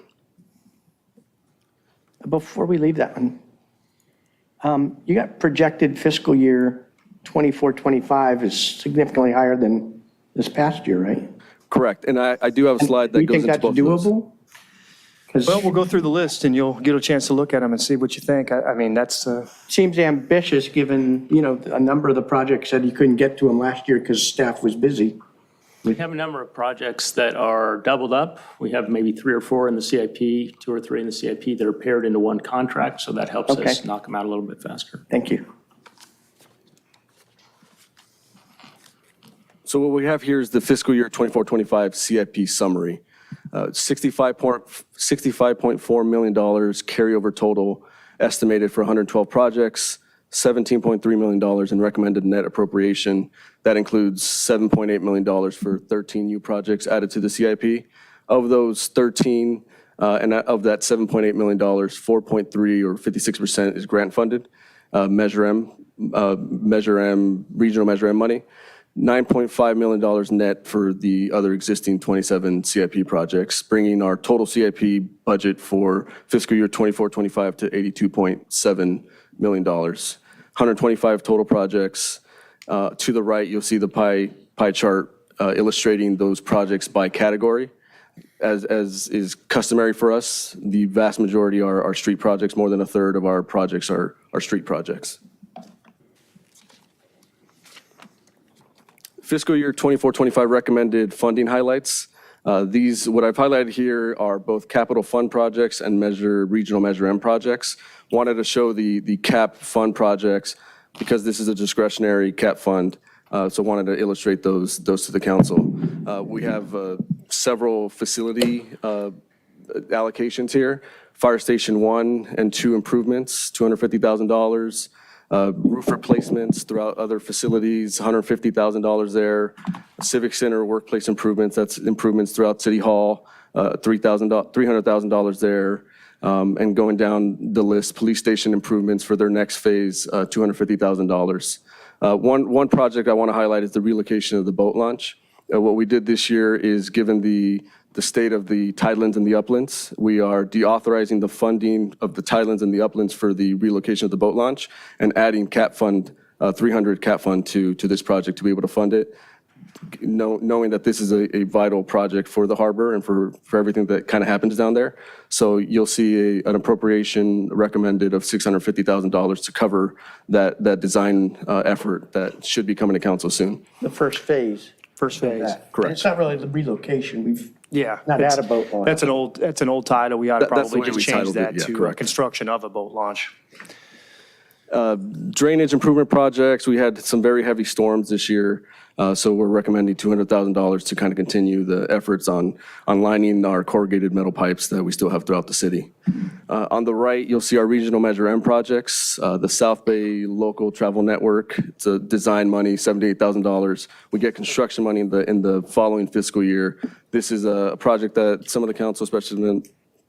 Before we leave that one, you got projected fiscal year 24-25 is significantly higher than this past year, right? Correct. And I do have a slide that goes into both of those. Do you think that's doable? Well, we'll go through the list and you'll get a chance to look at them and see what you think. I mean, that's. Seems ambitious, given, a number of the projects said you couldn't get to them last year because staff was busy. We have a number of projects that are doubled up. We have maybe 3 or 4 in the CIP, 2 or 3 in the CIP that are paired into one contract, so that helps us knock them out a little bit faster. Thank you. So what we have here is the fiscal year 24-25 CIP summary. $65.4 million carryover total estimated for 112 projects, $17.3 million in recommended net appropriation. That includes $7.8 million for 13 new projects added to the CIP. Of those 13, and of that $7.8 million, 4.3 or 56% is grant funded, Measure M, regional Measure M money. $9.5 million net for the other existing 27 CIP projects, bringing our total CIP budget for fiscal year 24-25 to $82.7 million. 125 total projects. To the right, you'll see the pie chart illustrating those projects by category. As is customary for us, the vast majority are street projects. More than a third of our projects are street projects. Fiscal year 24-25 recommended funding highlights. What I've highlighted here are both capital fund projects and regional Measure M projects. Wanted to show the CAP fund projects because this is a discretionary CAP fund. So wanted to illustrate those to the council. We have several facility allocations here. Fire Station 1 and 2 improvements, $250,000. Roof replacements throughout other facilities, $150,000 there. Civic Center workplace improvements, that's improvements throughout City Hall, $300,000 there. And going down the list, police station improvements for their next phase, $250,000. One project I want to highlight is the relocation of the boat launch. What we did this year is, given the state of the tidelands and the uplands, we are deauthorizing the funding of the tidelands and the uplands for the relocation of the boat launch and adding CAP fund, 300 CAP fund to this project to be able to fund it, knowing that this is a vital project for the harbor and for everything that kind of happens down there. So you'll see an appropriation recommended of $650,000 to cover that design effort that should be coming to council soon. The first phase. First phase. Correct. It's not really the relocation. Yeah. Not it's- at a boat launch. That's an old title. We ought to That's the probably way just we change titled that it, yeah, to correct. construction of a boat launch. Drainage improvement projects, we had some very heavy storms this year, so we're recommending $200,000 to kind of continue the efforts on lining our corrugated metal pipes that we still have throughout the city. On the right, you'll see our regional Measure M projects, the South Bay Local Travel Network. It's a design money, $78,000. We get construction money in the following fiscal year. This is a project that some of the council, especially,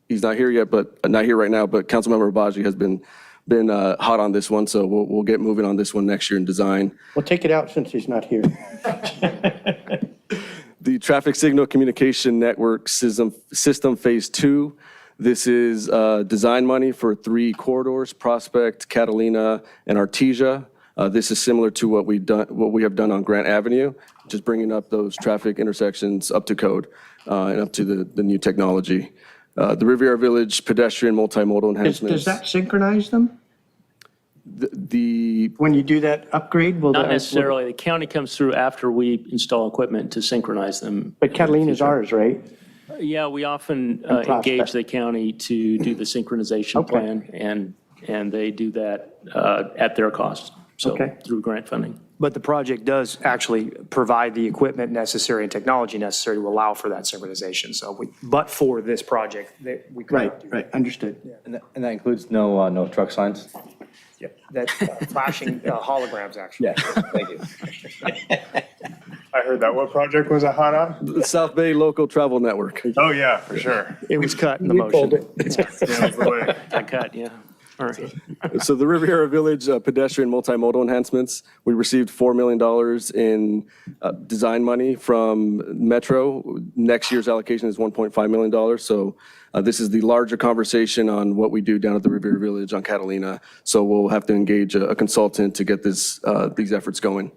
he's not here yet, but not here right now, but Councilmember Abaji has been hot on this one, so we'll get moving on this one next year in design. We'll take it out since he's not here. The Traffic Signal Communication Network System Phase 2. This is design money for 3 corridors, Prospect, Catalina, and Artesia. This is similar to what we have done on Grant Avenue, just bringing up those traffic intersections up to code and up to the new technology. The Riviera Village pedestrian multimodal enhancements. Does that synchronize them? When you do that upgrade, will Not that? necessarily. The county comes through after we install equipment to synchronize them. But Catalina's ours, right? Yeah, we often And Prospect. engage the county to do the synchronization Okay. plan, and they do that at their cost, so Okay. through grant funding. But the project does actually provide the equipment necessary and technology necessary to allow for that synchronization. So but for this project, we could not do that. Right, understood. And that includes no truck signs? Yeah, that flashing holograms, actually. Yeah, thank you. I heard that. What project was it hot on? The South Bay Local Travel Network. Oh, yeah, for sure. It was cut in the You pulled motion. it. Yeah, that's the way. I cut, yeah. All right. So the Riviera Village pedestrian multimodal enhancements, we received $4 million in design money from Metro. Next year's allocation is $1.5 million. So this is the larger conversation on what we do down at the Riviera Village on Catalina. So we'll have to engage a consultant to get these efforts going.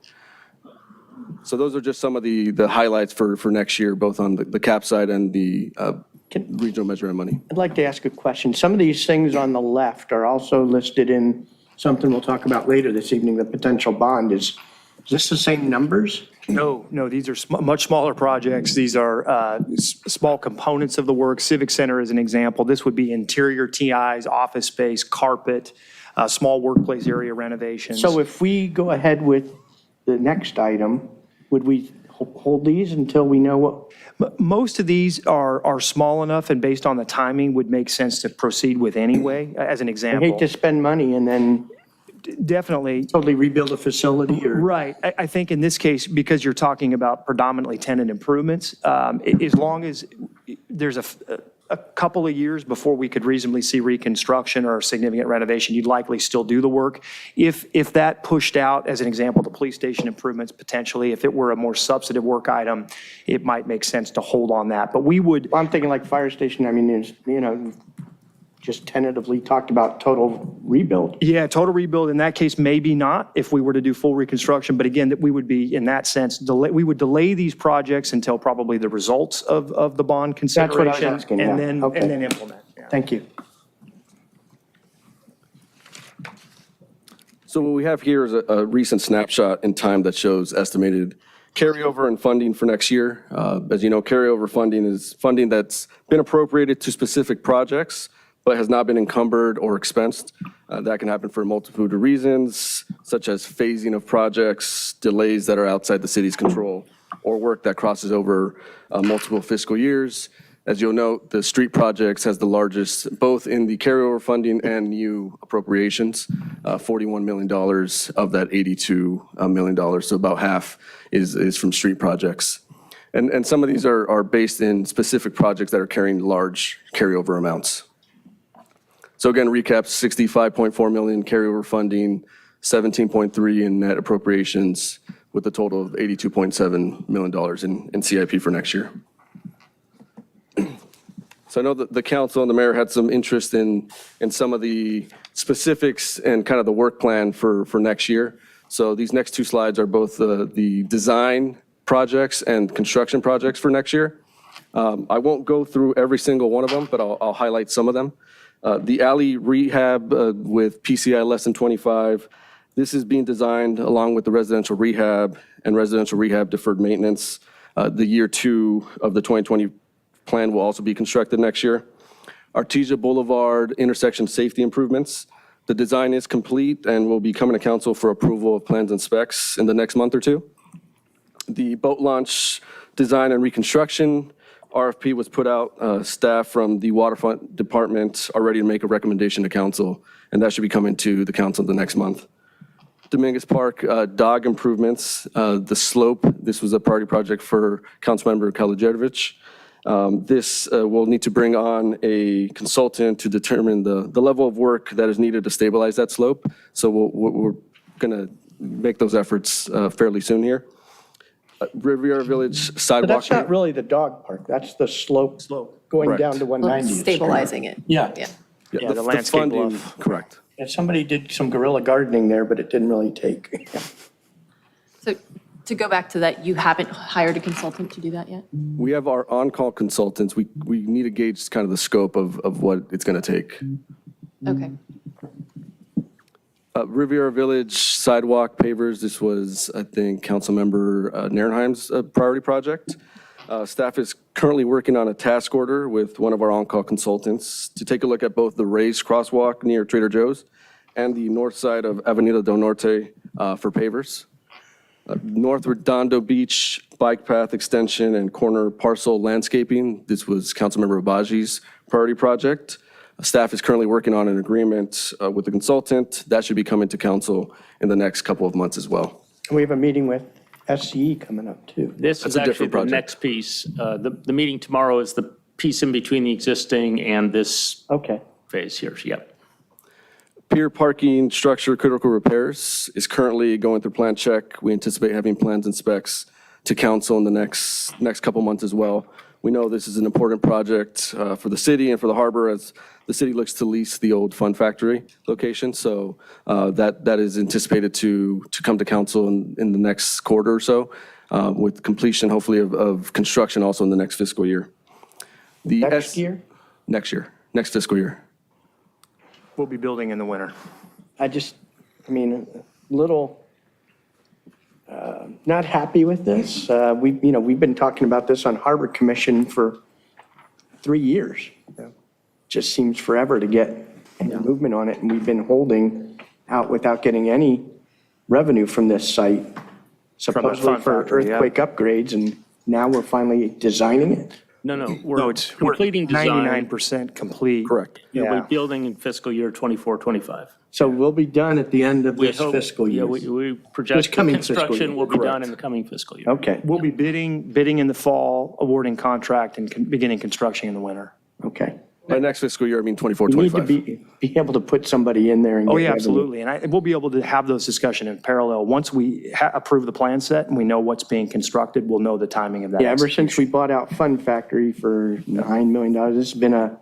So those are just some of the highlights for next year, both on the cap side and the regional Measure M money. I'd like to ask a question. Some of these things on the left are also listed in something we'll talk about later this evening, the potential bond. Is this the same numbers? No, these are much smaller projects. These are small components of the work. Civic Center is an example. This would be interior TIs, office space, carpet, small workplace area renovations. So if we go ahead with the next item, would we hold these until we know what? Most of these are small enough and based on the timing would make sense to proceed with anyway, as an I example. hate to spend money and then Definitely. totally rebuild a facility or. Right. I think in this case, because you're talking about predominantly tenant improvements, as long as there's a couple of years before we could reasonably see reconstruction or significant renovation, you'd likely still do the work. If that pushed out, as an example, the police station improvements potentially, if it were a more substantive work item, it might make sense to hold on that. But we would. Well, I'm thinking like fire station, I mean, there's, just tentatively talked about total rebuild. Yeah, total rebuild in that case, maybe not if we were to do full reconstruction. But again, that we would be, in that sense, we would delay these projects until probably the results of the bond consideration. That's what I was asking, yeah. And Okay. then implement. Yeah. Thank you. So what we have here is a recent snapshot in time that shows estimated carryover and funding for next year. As you know, carryover funding is funding that's been appropriated to specific projects, but has not been encumbered or expensed. That can happen for a multitude of reasons, such as phasing of projects, delays that are outside the city's control, or work that crosses over multiple fiscal years. As you'll note, the street projects has the largest, both in the carryover funding and new appropriations, $41 million of that $82 million. So about half is from street projects. And some of these are based in specific projects that are carrying large carryover amounts. So again, recap, 65.4 million carryover funding, 17.3 in net appropriations, with a total of $82.7 million in CIP for next year. So I know that the council and the mayor had some interest in some of the specifics and kind of the work plan for next year. So these next two slides are both the design projects and construction projects for next year. I won't go through every single one of them, but I'll highlight some of them. The alley rehab with PCI less than 25, this is being designed along with the residential rehab and residential rehab deferred maintenance. The year 2 of the 2024 plan will also be constructed next year. Artesia Boulevard intersection safety improvements. The design is complete and will be coming to council for approval of plans and specs in the next month or two. The boat launch design and reconstruction RFP was put out. Staff from the waterfront department are ready to make a recommendation to council, and that should be coming to the council the next month. Dominguez Park dog improvements, the slope, this was a priority project for Councilmember Kalojevic. This will need to bring on a consultant to determine the level of work that is needed to stabilize that slope. So we're going to make those efforts fairly soon here. Riviera Village But sidewalk. that's not really the dog park, that's the slope going Correct. down to 190. Stabilizing it. Yeah. Yeah, the landscape funding- bluff. Correct. And somebody did some guerrilla gardening there, but it didn't really take. So to go back to that, you haven't hired a consultant to do that yet? We have our on-call consultants. We need to gauge kind of the scope of what it's going to take. Okay. Riviera Village sidewalk pavers, this was, I think, Councilmember Narenheim's priority project. Staff is currently working on a task order with one of our on-call consultants to take a look at both the raised crosswalk near Trader Joe's and the north side of Avenida del Norte for pavers. North Redondo Beach bike path extension and corner parcel landscaping, this was Councilmember Abaji's priority project. Staff is currently working on an agreement with the consultant. That should be coming to council in the next couple of months as well. We have a meeting with SCE coming up too. This That's is a actually different the project. next piece. The meeting tomorrow is the piece in between the existing and this Okay. phase here. Yep. Pier parking structure critical repairs is currently going through plan check. We anticipate having plans and specs to council in the next couple months as well. We know this is an important project for the city and for the harbor as the city looks to lease the old Fun Factory location. So that is anticipated to come to council in the next quarter or so, with completion hopefully of construction also in the next fiscal year. Next year? Next year, next fiscal year. We'll be building in the winter. I mean, a little not happy with this. We've been talking about this on Harbor Commission for 3 years. Just seems forever to get any movement on it, and we've been holding out without getting any revenue from this site, supposedly Fun for Factory, yeah. earthquake upgrades, and now we're finally designing it. No, No, we're it's completing design. 99% complete. Correct. We'll Yeah. be building in fiscal year 24-25. So we'll be done at the end of We this hope- fiscal year. Yeah, we This project the coming fiscal construction year, will be done correct. in the coming fiscal year. Okay, We'll be bidding in the fall, awarding contract, and beginning construction in the winter. okay. By next fiscal year, I mean 24, We need to 25. be able to put somebody in there and get Oh, yeah, revenue. absolutely. And we'll be able to have those discussions in parallel. Once we approve the plan set and we know what's being constructed, we'll know the timing of that. Yeah, ever since we bought out Fun Factory for $9 million, this has been a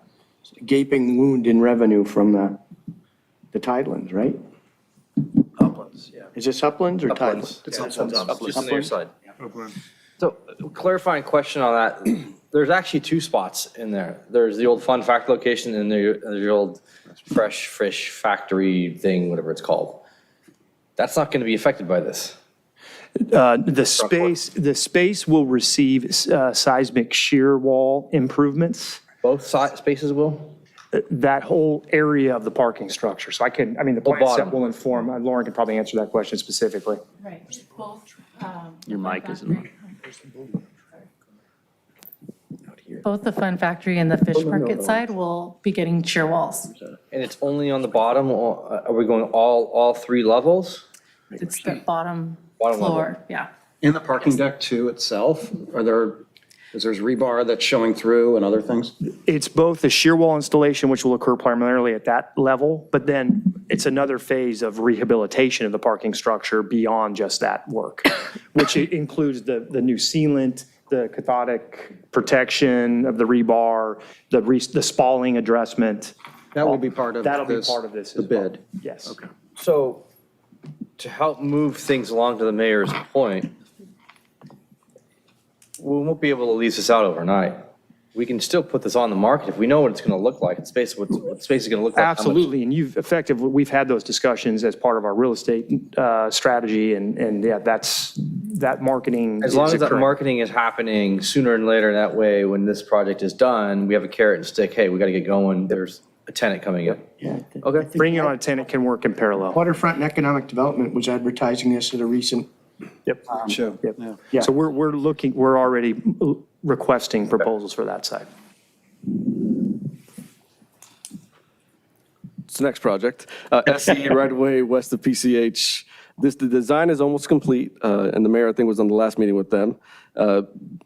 gaping wound in revenue from the Tidelands, right? Uplands, yeah. Is this Uplands or Tidelands? It's just on the other side. Upland. So clarifying question on that, there's actually two spots in there. There's the old Fun Fact location and there's the old Fresh Fish Factory thing, whatever it's called. That's not going to be affected by this. The space will receive seismic shear wall improvements. Both spaces will? That whole area of the parking structure. So the plan set bottom. will inform, Lauren can probably answer that question specifically. Right. Your mic isn't on. Both the Fun Factory and the fish market side will be getting shear walls. And it's only on the bottom? Or are we going all three levels? It's the bottom Bottom level. floor, yeah. In the parking deck too itself, is there rebar that's showing through and other things? It's both the shear wall installation, which will occur primarily at that level, but then it's another phase of rehabilitation of the parking structure beyond just that work, which includes the new sealant, the cathodic protection of the rebar, the spalling addressment. That will be part of That'll be this, part of this the as well. bid. Yes. Okay. So to help move things along to the mayor's point, we won't be able to lease this out overnight. We can still put this on the market if we know what it's going to look like. It's basically what the space is going to look like. how much- Absolutely, and we've had those discussions as part of our real estate strategy, and yeah, that's that marketing As is long as that occurring. marketing is happening sooner and later, that way, when this project is done, we have a carrot and stick, hey, we got to get going, there's a tenant coming in. Okay. Bringing on a tenant can work in parallel. Waterfront and Economic Development was advertising this at a recent. Yep. Show. Yep. Yeah. So we're already requesting proposals for that side. It's the next project. SE right away west of PCH. The design is almost complete, and the mayor, I think, was on the last meeting with them.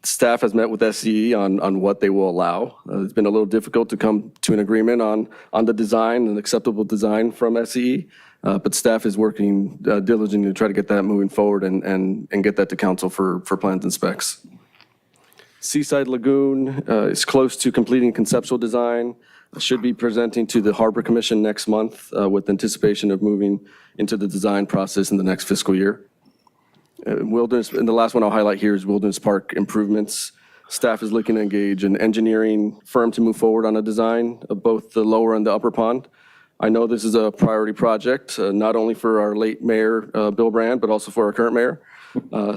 Staff has met with SE on what they will allow. It's been a little difficult to come to an agreement on the design, an acceptable design from SE, but staff is working diligently to try to get that moving forward and get that to council for plans and specs. Seaside Lagoon is close to completing conceptual design. Should be presenting to the Harbor Commission next month with anticipation of moving into the design process in the next fiscal year. Wilderness, and the last one I'll highlight here is Wilderness Park improvements. Staff is looking to engage an engineering firm to move forward on a design of both the lower and the upper pond. I know this is a priority project, not only for our late mayor, Bill Brand, but also for our current mayor.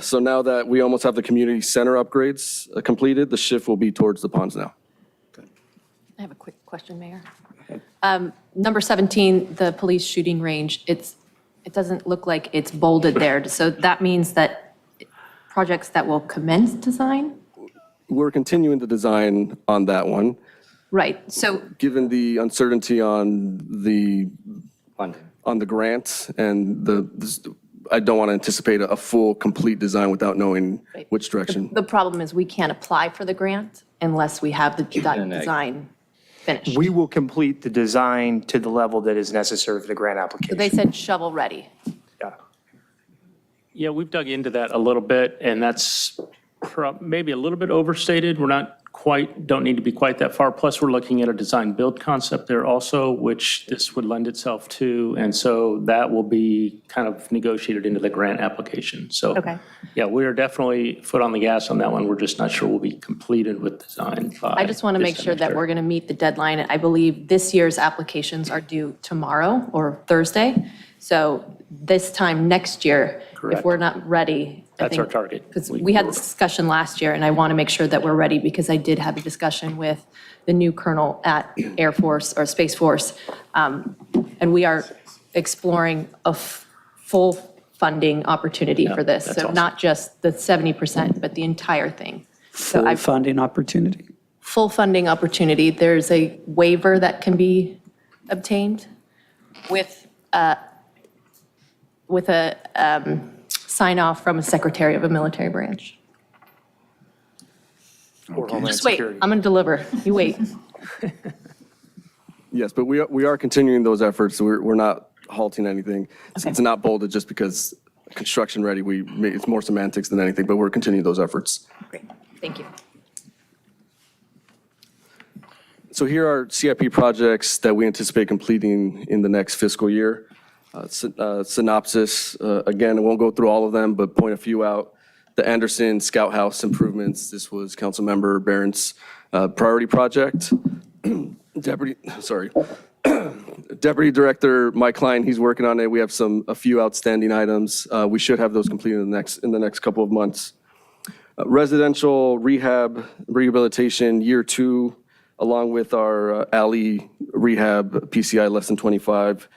So now that we almost have the community center upgrades completed, the shift will be towards the ponds now. I have a quick question, Mayor. Number 17, the police shooting range, it doesn't look like it's bolded there. So that means that projects that will commence design? We're continuing the design on that one. Right, so, Given the uncertainty on the grants and I don't want to anticipate a full, complete design without knowing which direction. the problem is we can't apply for the grant unless we have the design finished. We will complete the design to the level that is necessary for the grant So application. they said shovel ready. Yeah. Yeah, we've dug into that a little bit, and that's maybe a little bit overstated. We're not don't need to be quite that far. Plus, we're looking at a design build concept there also, which this would lend itself to. And so that will be kind of negotiated into the grant application. So, Okay. yeah, we are definitely foot on the gas on that one. We're just not sure we'll be completed with design by. I just want to this make time sure next that year. we're going to meet the deadline. I believe this year's applications are due tomorrow or Thursday. So this time next year, if Correct. we're not ready. I That's our think- target. Because we had this discussion last year, and I want to make sure that we're ready, because I did have a discussion with the new colonel at Air Force or Space Force. And we are exploring a full funding opportunity for this. that's So awesome. not just the 70%, but the entire thing. So Full I funding opportunity? full funding opportunity. There's a waiver that can be obtained with a sign off from a secretary of a military branch. Or Homeland Just wait, Security. I'm going to deliver. You wait. Yes, but we are continuing those efforts. We're not halting anything. It's not bolded just because construction ready. It's more semantics than anything, but we're continuing those efforts. Great, thank you. So here are CIP projects that we anticipate completing in the next fiscal year. Synopsis, again, I won't go through all of them, but point a few out. The Anderson Scout House improvements, this was Councilmember Barron's priority project. Deputy Director Mike Klein, he's working on it. We have a few outstanding items. We should have those completed in the next couple of months. Residential rehabilitation, year 2, along with our alley rehab PCI less than 25,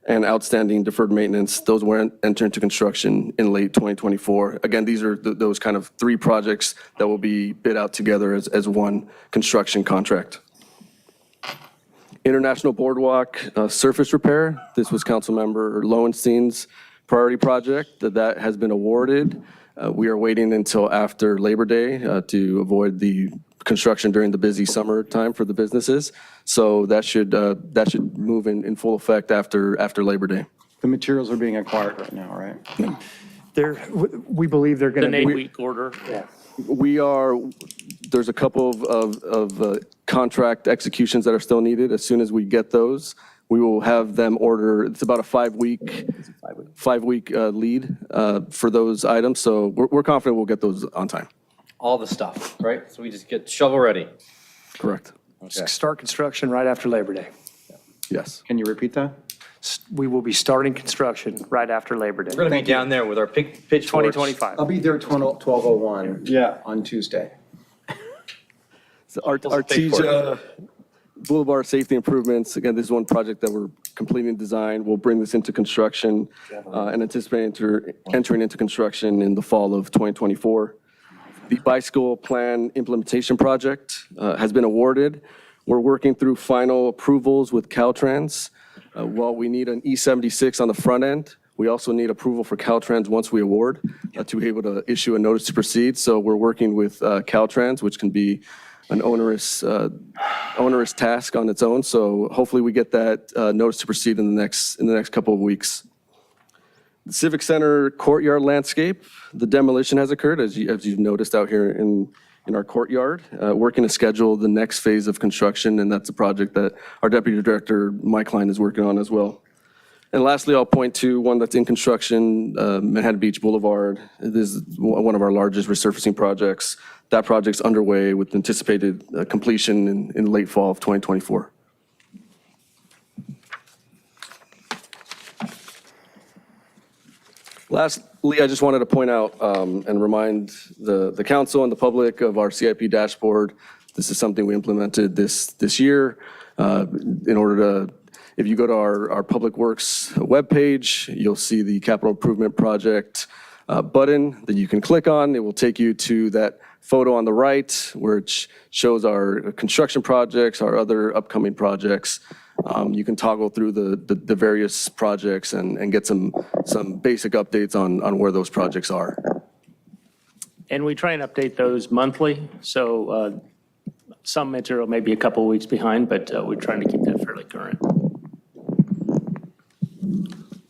and outstanding deferred maintenance. Those will enter into construction in late 2024. Again, these are those kind of 3 projects that will be bid out together as one construction contract. International Boardwalk surface repair. This was Councilmember Lowenstein's priority project that has been awarded. We are waiting until after Labor Day to avoid the construction during the busy summer time for the businesses. So that should move in full effect after Labor Day. The materials are being acquired right now, right? We believe they're going An to be. 8-week order. There's a couple of contract executions that are still needed. As soon as we get those, we will have them order. It's about a 5-week lead for those items. So we're confident we'll get those on time. All the stuff, right? So we just get shovel ready. Correct. Okay. Start construction right after Labor Day. Yes. Can you repeat that? We will be starting construction right after Labor Day. We're going to be down there with our pitchforks. 2025. I'll be there 12:01. Yeah. On Tuesday. So Artesia Boulevard safety improvements, again, this is one project that we're completing design. We'll bring this into construction and anticipate entering into construction in the fall of 2024. The bicycle plan implementation project has been awarded. We're working through final approvals with Caltrans. While we need an E76 on the front end, we also need approval for Caltrans once we award to be able to issue a notice to proceed. So we're working with Caltrans, which can be an onerous task on its own. So hopefully we get that notice to proceed in the next couple of weeks. The Civic Center courtyard landscape, the demolition has occurred, as you've noticed out here in our courtyard. Working to schedule the next phase of construction, and that's a project that our Deputy Director, Mike Klein, is working on as well. And lastly, I'll point to one that's in construction, Manhattan Beach Boulevard. This is one of our largest resurfacing projects. That project's underway with anticipated completion in late fall of 2024. Lastly, I just wanted to point out and remind the council and the public of our CIP dashboard. This is something we implemented this year in order to, if you go to our Public Works webpage, you'll see the capital improvement project button that you can click on. It will take you to that photo on the right, which shows our construction projects, our other upcoming projects. You can toggle through the various projects and get some basic updates on where those projects are. And we try and update those monthly, so some material may be a couple of weeks behind, but we're trying to keep that fairly current.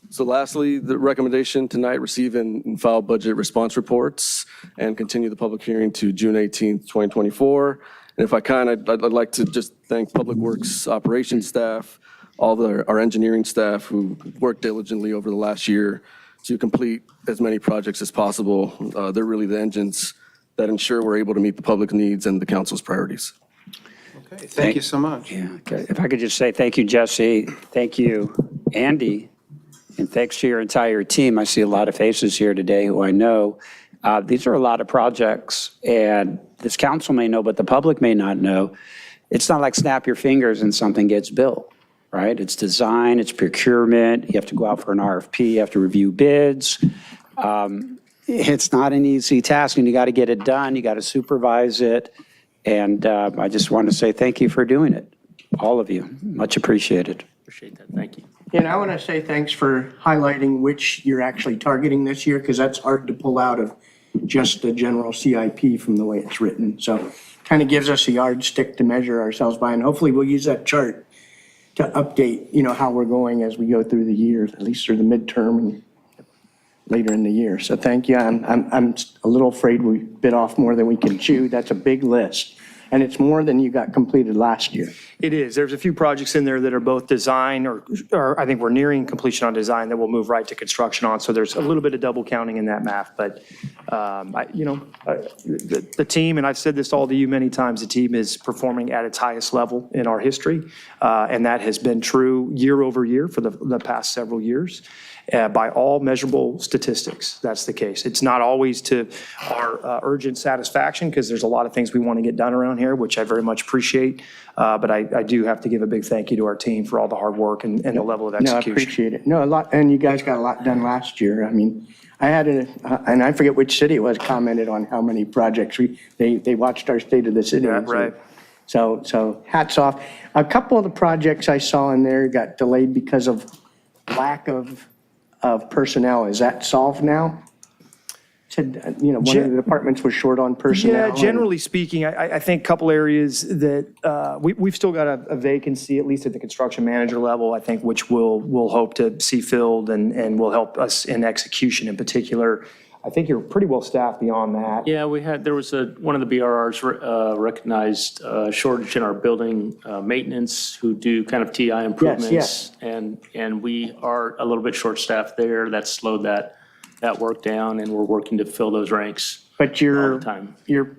So lastly, the recommendation tonight, receive and file budget response reports and continue the public hearing to June 18th, 2024. And if I can, I'd like to just thank Public Works operations staff, all our engineering staff who worked diligently over the last year to complete as many projects as possible. They're really the engines that ensure we're able to meet the public needs and the council's priorities. Okay, thank you so much. Yeah, okay. If I could just say thank you, Jesse. Thank you, Andy. And thanks to your entire team. I see a lot of faces here today who I know. These are a lot of projects, and this council may know, but the public may not know. It's not like snap your fingers and something gets built, right? It's design, it's procurement. You have to go out for an RFP, you have to review bids. It's not an easy task, and you got to get it done. You got to supervise it. And I just want to say thank you for doing it, all of you. Much appreciated. Appreciate that. Thank you. And I want to say thanks for highlighting which you're actually targeting this year, because that's hard to pull out of just the general CIP from the way it's written. So kind of gives us a yardstick to measure ourselves by, and hopefully we'll use that chart to update, how we're going as we go through the year, at least through the midterm and later in the year. So thank you. I'm a little afraid we bit off more than we can chew. That's a big list. And it's more than you got completed last year. It is. There's a few projects in there that are both design or I think we're nearing completion on design that we'll move right to construction on. So there's a little bit of double counting in that math. But, the team, and I've said this all to you many times, the team is performing at its highest level in our history. And that has been true year over year for the past several years. By all measurable statistics, that's the case. It's not always to our urgent satisfaction, because there's a lot of things we want to get done around here, which I very much appreciate. But I do have to give a big thank you to our team for all the hard work and the level of execution. No, I appreciate it. No, a lot, and you guys got a lot done last year. I mean, I had and I forget which city it was, commented on how many projects they watched our State of the City. Yeah, right. So hats off. A couple of the projects I saw in there got delayed because of lack of personnel. Is that solved now? One of the departments was short on personnel. Yeah, generally speaking, I think a couple areas that we've still got a vacancy, at least at the construction manager level, I think, which we'll hope to see filled and will help us in execution in particular. I think you're pretty well staffed beyond that. Yeah, there was one of the BRRs recognized shortage in our building maintenance who do kind of TI improvements. Yes. And we are a little bit short-staffed there. That slowed that work down, and we're working to fill those ranks But all the time. your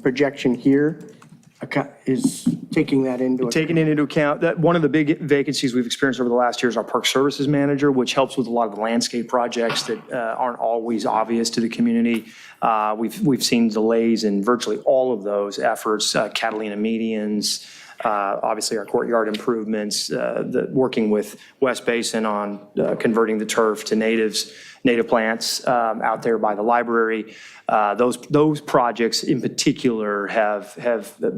projection here, is taking that into account? Taking it into account, that one of the big vacancies we've experienced over the last year is our park services manager, which helps with a lot of the landscape projects that aren't always obvious to the community. We've seen delays in virtually all of those efforts, Catalina medians, obviously our courtyard improvements, working with West Basin on converting the turf to native plants out there by the library. Those projects in particular have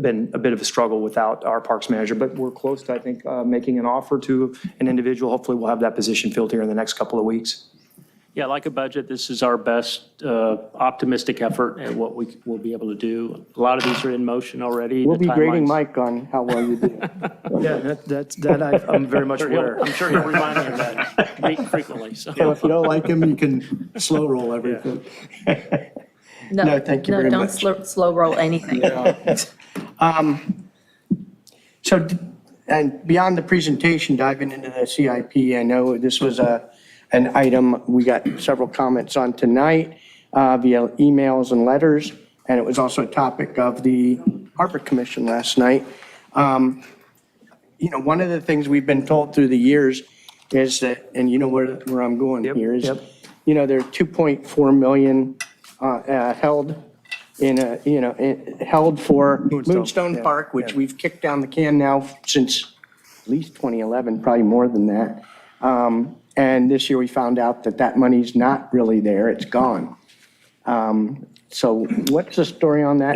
been a bit of a struggle without our parks manager, but we're close to, I think, making an offer to an individual. Hopefully we'll have that position filled here in the next couple of weeks. Yeah, like a budget, this is our best optimistic effort at what we will be able to do. A lot of these are in motion already. We'll The be grading timelines- Mike on how well you do. Yeah, I'm very much aware. I'm sure he'll remind me of that frequently, so. So if you don't like him, you can slow roll everything. No, thank you very much. No, don't slow roll anything. So, and beyond the presentation, diving into the CIP, I know this was an item we got several comments on tonight via emails and letters, and it was also a topic of the Harbor Commission last night. One of the things we've been told through the years is that, and you know where I'm going here, is, there are 2.4 million held held for Moonstone Park, which we've kicked down the can now since at least 2011, probably more than that. And this year we found out that money's not really there, it's gone. So what's the story on that?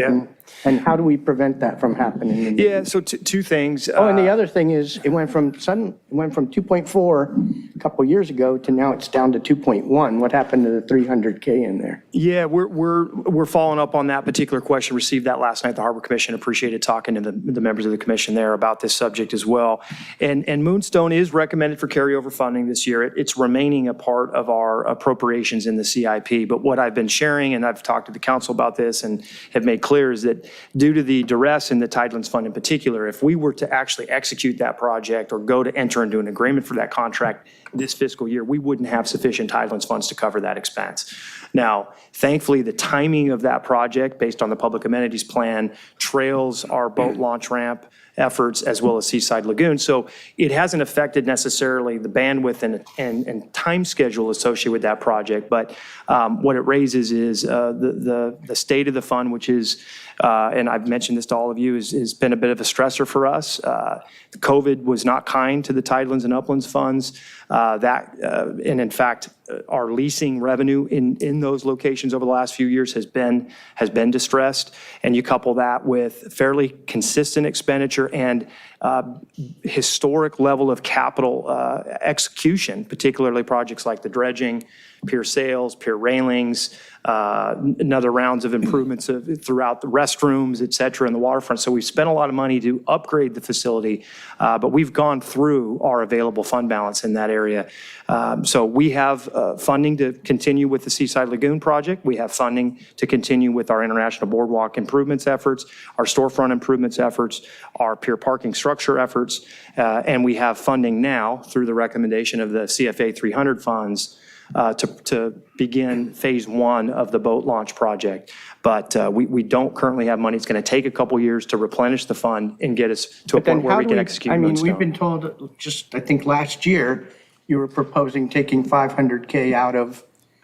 And how do we prevent that from happening? Yeah, so two things. And the other thing is, it went from 2.4 a couple years ago to now it's down to 2.1. What happened to the 300K in there? Yeah, we're following up on that particular question. Received that last night. The Harbor Commission appreciated talking to the members of the commission there about this subject as well. And Moonstone is recommended for carryover funding this year. It's remaining a part of our appropriations in the CIP. But what I've been sharing, and I've talked to the council about this and have made clear, is that due to the duress in the Tidelands Fund in particular, if we were to actually execute that project or go to enter into an agreement for that contract this fiscal year, we wouldn't have sufficient Tidelands funds to cover that expense. Now, thankfully, the timing of that project, based on the public amenities plan, trails our boat launch ramp efforts as well as Seaside Lagoon. So it hasn't affected necessarily the bandwidth and time schedule associated with that project. But what it raises is the state of the fund, which is, and I've mentioned this to all of you, has been a bit of a stressor for us. COVID was not kind to the Tidelands and Uplands funds. And in fact, our leasing revenue in those locations over the last few years has been distressed. And you couple that with fairly consistent expenditure and historic level of capital execution, particularly projects like the dredging, pier sales, pier railings, another rounds of improvements throughout the restrooms, et cetera, in the waterfront. So we've spent a lot of money to upgrade the facility, but we've gone through our available fund balance in that area. So we have funding to continue with the Seaside Lagoon project. We have funding to continue with our International Boardwalk improvements efforts, our storefront improvements efforts, our pier parking structure efforts, and we have funding now through the recommendation of the CFA 300 funds to begin phase one of the boat launch project. But we don't currently have money. It's going to take a couple years to replenish the fund and get us to a point where we can execute Moonstone. We've been told just, I think last year, you were proposing taking 500K out of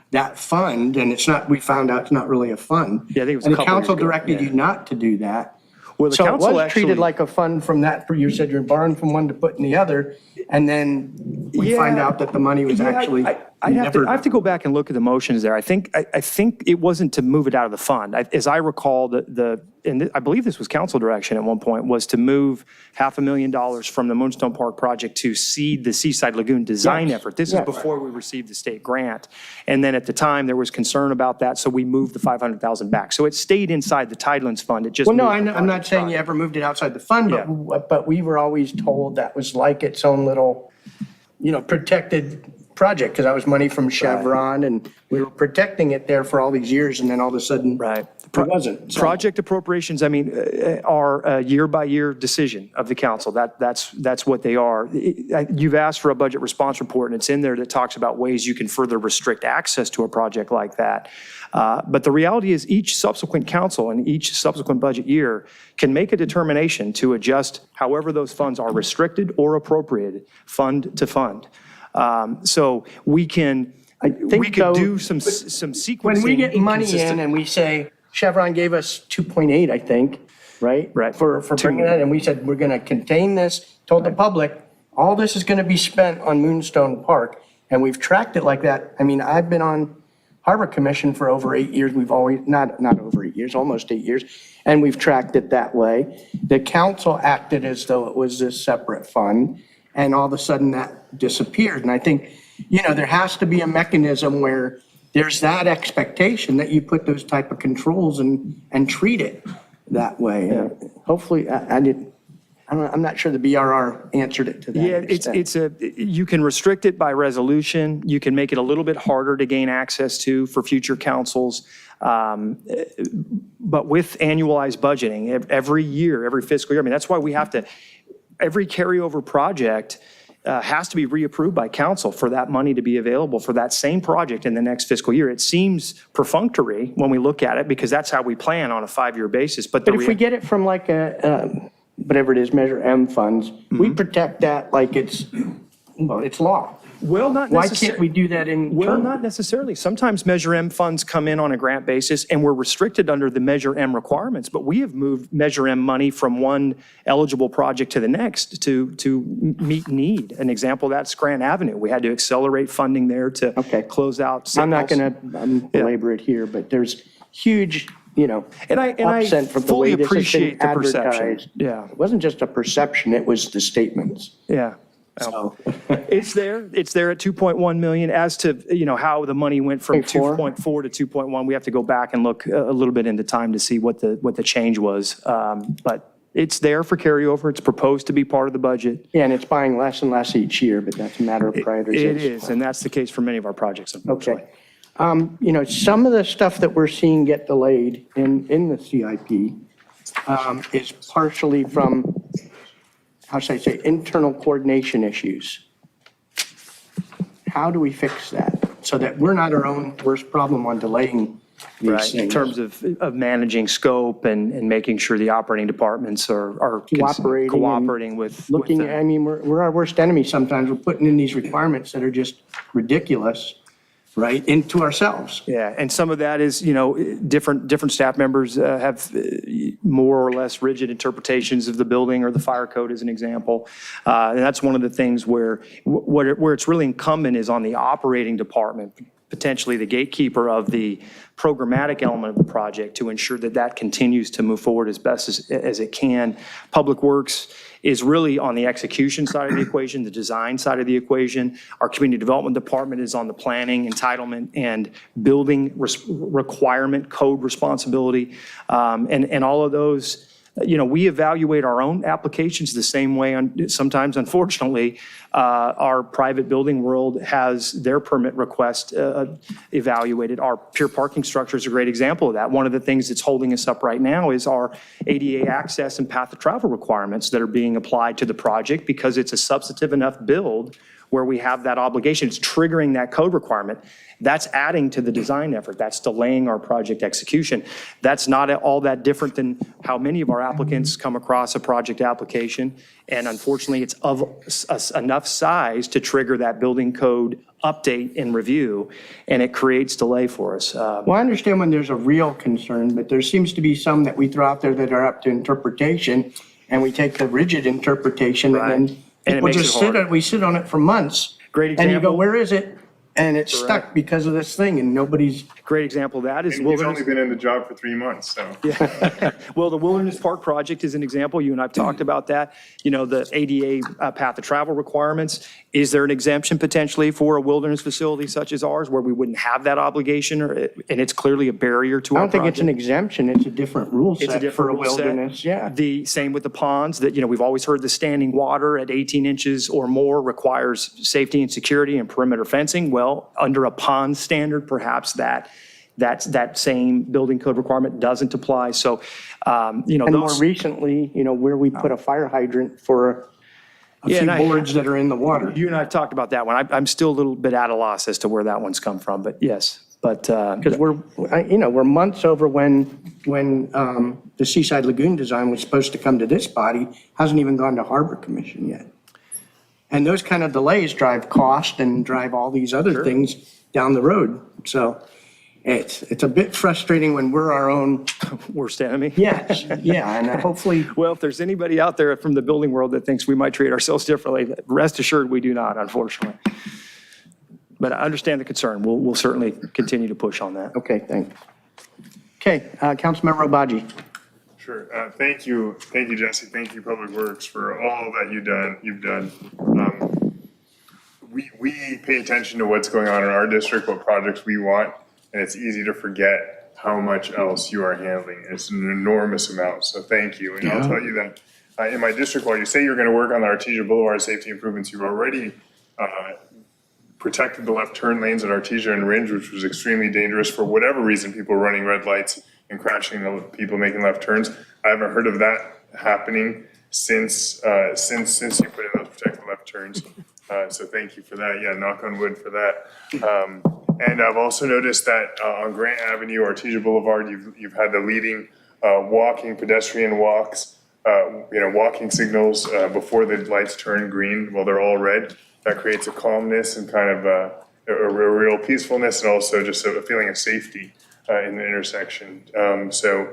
that fund, and it's not, we found out it's not really a fund. Yeah, I think it was a And the couple council years ago, directed you not to do that. Well, the So it council was actually treated like a fund from that, you said you're borrowing from one to put in the other, and then we find out that the money was actually I have to go back and look at the motions there. I think it wasn't to move it out of the fund. As I recall, and I believe this was council direction at one point, was to move $500,000 from the Moonstone Park project to seed the Seaside Lagoon design effort. This is before we received the state grant. And then at the time, there was concern about that, so we moved the $500,000 back. So it stayed inside the Tidelands Fund. It just Well, no, moved the I'm not saying you ever moved it outside the fund, but we were always told that was like its own little, protected project, because that was money from Chevron, and we were protecting it there for all these years, and then all of a sudden. Right. It wasn't. So- Project appropriations, I mean, are a year-by-year decision of the council. That's what they are. You've asked for a budget response report, and it's in there that talks about ways you can further restrict access to a project like that. But the reality is each subsequent council and each subsequent budget year can make a determination to adjust however those funds are restricted or appropriated, fund to fund. So we can, we could do some sequencing. When we get money in inconsistent- and we say, Chevron gave us 2.8, I think, right? Right. For bringing that, and we said, we're going to contain this, told the public, all this is going to be spent on Moonstone Park, and we've tracked it like that. I mean, I've been on Harbor Commission for over 8 years. We've always, not over 8 years, almost 8 years, and we've tracked it that way. The council acted as though it was this separate fund, and all of a sudden that disappeared. And I think, there has to be a mechanism where there's that expectation that you put those type of controls and treat it that way. Hopefully, I'm not sure the BRR answered it to that extent. You can restrict it by resolution. You can make it a little bit harder to gain access to for future councils. But with annualized budgeting, every year, every fiscal year, I mean, that's why we have to, every carryover project has to be reapproved by council for that money to be available for that same project in the next fiscal year. It seems perfunctory when we look at it because that's how we plan on a 5-year basis. But if we get it from like whatever it is, Measure M funds, we protect that like it's law. Well, not Why necessarily. can't we do that in? Well, not necessarily. Sometimes Measure M funds come in on a grant basis and we're restricted under the Measure M requirements, but we have moved Measure M money from one eligible project to the next to meet need. An example of that's Grant Avenue. We had to accelerate funding there to close out. I'm not going to belabor it here, but there's huge, and I upset from the fully way this has been appreciate the perception. advertised. Yeah. It wasn't just a perception, it was the statements. Yeah. So. It's there at 2.1 million. As to, how the money went from 2.4 to 2.1, we have to go back and look a little bit into time to see what the change was. But it's there for carryover. It's proposed to be part of the budget. Yeah, and it's buying less and less each year, but that's a matter of prioritization. It is, and that's the case for many of our projects, unfortunately. Okay. Some of the stuff that we're seeing get delayed in the CIP is partially from, how should I say, internal coordination issues. How do we fix that so that we're not our own worst problem on delaying these Right, things? in terms of managing scope and making sure the operating departments are cooperating with. Looking, with them. I mean, we're our worst enemy sometimes. We're putting in these requirements that are just ridiculous, right, into ourselves. Yeah, and some of that is, different staff members have more or less rigid interpretations of the building or the fire code as an example. And that's one of the things where it's really incumbent is on the operating department, potentially the gatekeeper of the programmatic element of the project to ensure that that continues to move forward as best as it can. Public Works is really on the execution side of the equation, the design side of the equation. Our community development department is on the planning, entitlement, and building requirement code responsibility. And all of those, we evaluate our own applications the same way. Sometimes, unfortunately, our private building world has their permit request evaluated. Our pure parking structure is a great example of that. One of the things that's holding us up right now is our ADA access and path of travel requirements that are being applied to the project because it's a substantive enough build where we have that obligation. It's triggering that code requirement. That's adding to the design effort. That's delaying our project execution. That's not all that different than how many of our applicants come across a project application. And unfortunately, it's of enough size to trigger that building code update and review, and it creates delay for us. Well, I understand when there's a real concern, but there seems to be some that we throw out there that are up to interpretation, and we take the rigid interpretation, and then And it people makes just it harder. we sit on it for months. Great And you go, example. where is it? And it's stuck because of this thing, and nobody's. Great example of that is And he's only been in the job for 3 months, so. Well, the Wilderness Park project is an example. You and I've talked about that. The ADA path of travel requirements. Is there an exemption potentially for a wilderness facility such as ours where we wouldn't have that obligation, and it's clearly a barrier to I our don't think it's an project? exemption, it's a different rule It's a set for different a rule set. wilderness, yeah. The same with the ponds that, we've always heard the standing water at 18 inches or more requires safety and security and perimeter fencing. Well, under a pond standard, perhaps that that same building code requirement doesn't apply. So, you know, And more those. recently, you know, where we put a fire hydrant for a Yeah, few and boards that are in the water. You and I have talked about that one. I'm still a little bit at a loss as to where that one's come from, but yes. But, Because we're months over when the Seaside Lagoon design was supposed to come to this body, hasn't even gone to Harbor Commission yet. And those kind of delays drive cost and drive all these other things down the road. So it's a bit frustrating when we're our own. worst enemy. Yes, yeah, and hopefully. Well, if there's anybody out there from the building world that thinks we might treat ourselves differently, rest assured we do not, unfortunately. But I understand the concern. We'll certainly continue to push on that. Okay, thanks. Okay, Councilmember Obaji. Sure. Thank you, Jesse. Thank you, Public Works, for all that you've done. We pay attention to what's going on in our district, what projects we want, and it's easy to forget how much else you are handling. It's an enormous amount, so thank you. And I'll tell you that in my district, while you say you're going to work on the Artesia Boulevard safety improvements, you've already protected the left turn lanes at Artesia and Ringe, which was extremely dangerous for whatever reason, people running red lights and crashing into people making left turns. I haven't heard of that happening since you put in those protected left turns. So thank you for that. Yeah, knock on wood for that. And I've also noticed that on Grant Avenue, Artesia Boulevard, you've had the leading walking pedestrian walks, walking signals before the lights turn green while they're all red. That creates a calmness and kind of a real peacefulness, and also just a feeling of safety in the intersection. So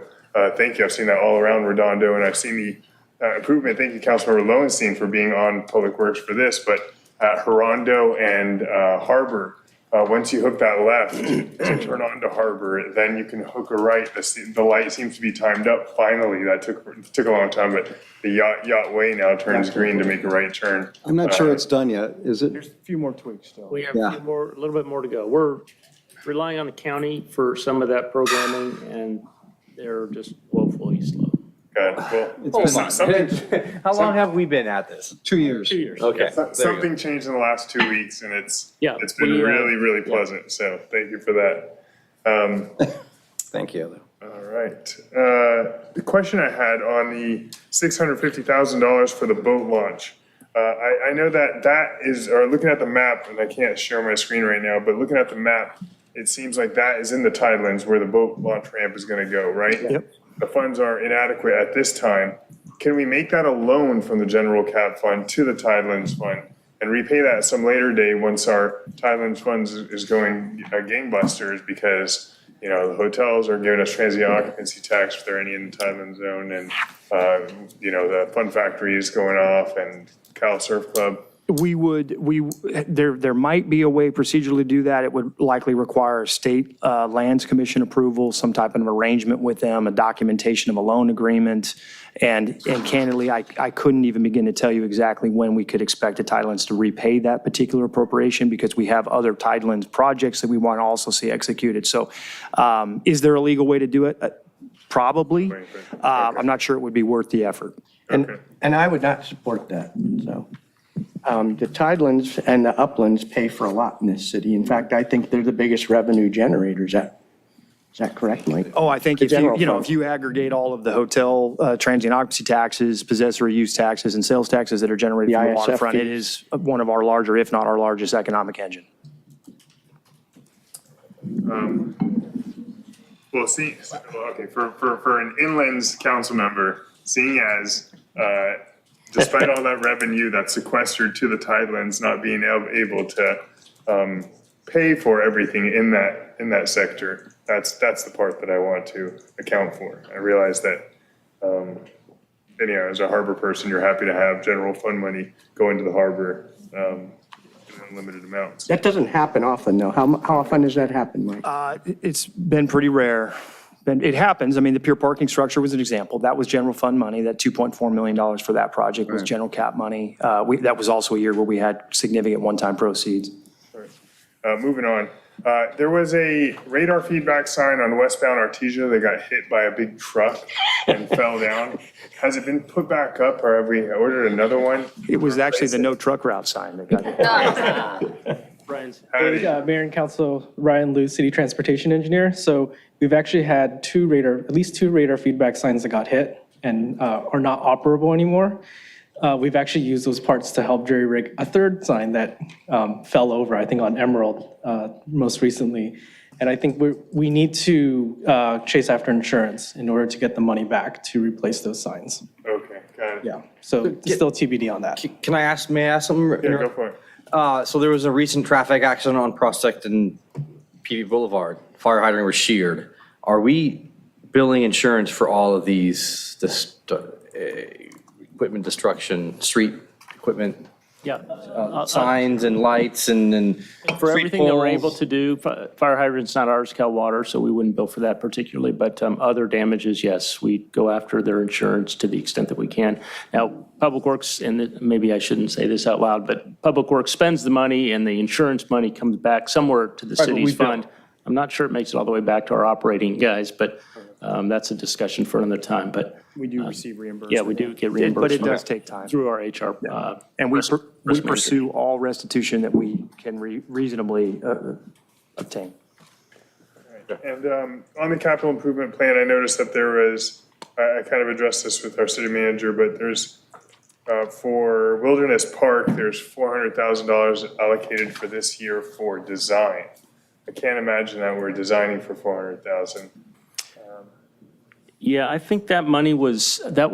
thank you. I've seen that all around Redondo, and I've seen the improvement. Thank you, Councilmember Lowenstein, for being on Public Works for this. But at Redondo and Harbor, once you hook that left to turn onto Harbor, then you can hook a right. The light seems to be timed up finally. That took a long time, but the yacht way now turns green to make a right turn. I'm not sure it's done yet, is it? There's a few more tweaks still. We have a little bit more to go. We're relying on the county for some of that programming, and they're just woefully slow. Good. Well, How long have we been at this? 2 years. 2 years. Okay. Something changed in the last 2 weeks, and it's Yeah, been we, really, really pleasant. So thank you for that. Thank you. All right. The question I had on the $650,000 for the boat launch. I know that is, or looking at the map, and I can't share my screen right now, but looking at the map, it seems like that is in the Tidelands where the boat launch ramp is going to go, right? Yep. The funds are inadequate at this time. Can we make that a loan from the general cap fund to the Tidelands fund and repay that at some later day once our Tidelands funds is going gangbusters, because the hotels are giving us transient occupancy tax if they're any in the Tidelands zone, and the Fun Factory is going off, and Cal Surf Club. There might be a way procedurally to do that. It would likely require a state lands commission approval, some type of arrangement with them, a documentation of a loan agreement. And candidly, I couldn't even begin to tell you exactly when we could expect the Tidelands to repay that particular appropriation, because we have other Tidelands projects that we want to also see executed. So is there a legal way to do it? Probably. I'm not sure it would be worth the effort. And I would not support that, so. The Tidelands and the Uplands pay for a lot in this city. In fact, I think they're the biggest revenue generators. Is that correct, Mike? Oh, I think The if you, general if you aggregate all of the hotel transient occupancy taxes, possessory use taxes, and sales taxes that are generated from the ISF waterfront, it fees. is one of our larger, if not our largest economic engine. Well, for an inlands council member, seeing as despite all that revenue that's sequestered to the Tidelands, not being able to pay for everything in that sector, that's the part that I want to account for. I realize that, as a harbor person, you're happy to have general fund money go into the harbor in unlimited amounts. That doesn't happen often, though. How often does that happen, Mike? It's been pretty rare. It happens. I mean, the pier parking structure was an example. That was general fund money. That $2.4 million for that project was general cap money. That was also a year where we had significant one-time proceeds. Moving on. There was a radar feedback sign on westbound Artesia that got hit by a big truck and fell down. Has it been put back up, or have we ordered another one? It was actually the no truck route sign that got hit. Howdy. Mayor and Council, Ryan Liu, City Transportation Engineer. So we've actually had at least two radar feedback signs that got hit and are not operable anymore. We've actually used those parts to help jury rig a third sign that fell over, I think on Emerald most recently. And I think we need to chase after insurance in order to get the money back to replace those signs. Okay, got it. Yeah, so still TBD on that. May I ask something? Yeah, go for it. So there was a recent traffic accident on Prospect and PV Boulevard. Fire hydrant was sheared. Are we billing insurance for all of these, equipment destruction, street equipment? Yeah. Signs and lights and For street everything that we're able poles? to do, fire hydrant's not ours, Cal Water, so we wouldn't bill for that particularly, but other damages, yes, we go after their insurance to the extent that we can. Now, Public Works, and maybe I shouldn't say this out loud, but Public Works spends the money and the insurance money comes back somewhere to the Right, but we city's bill. fund. I'm not sure it makes it all the way back to our operating guys, but that's a discussion for another time, but. We do receive reimbursement. Yeah, we do get reimbursement. But it does take time. Through our HR. And we risk manager. pursue all restitution that we can reasonably obtain. And on the capital improvement plan, I noticed that there was, I kind of addressed this with our city manager, but there's, for Wilderness Park, there's $400,000 allocated for this year for design. I can't imagine that we're designing for $400,000. Yeah, I think that money was that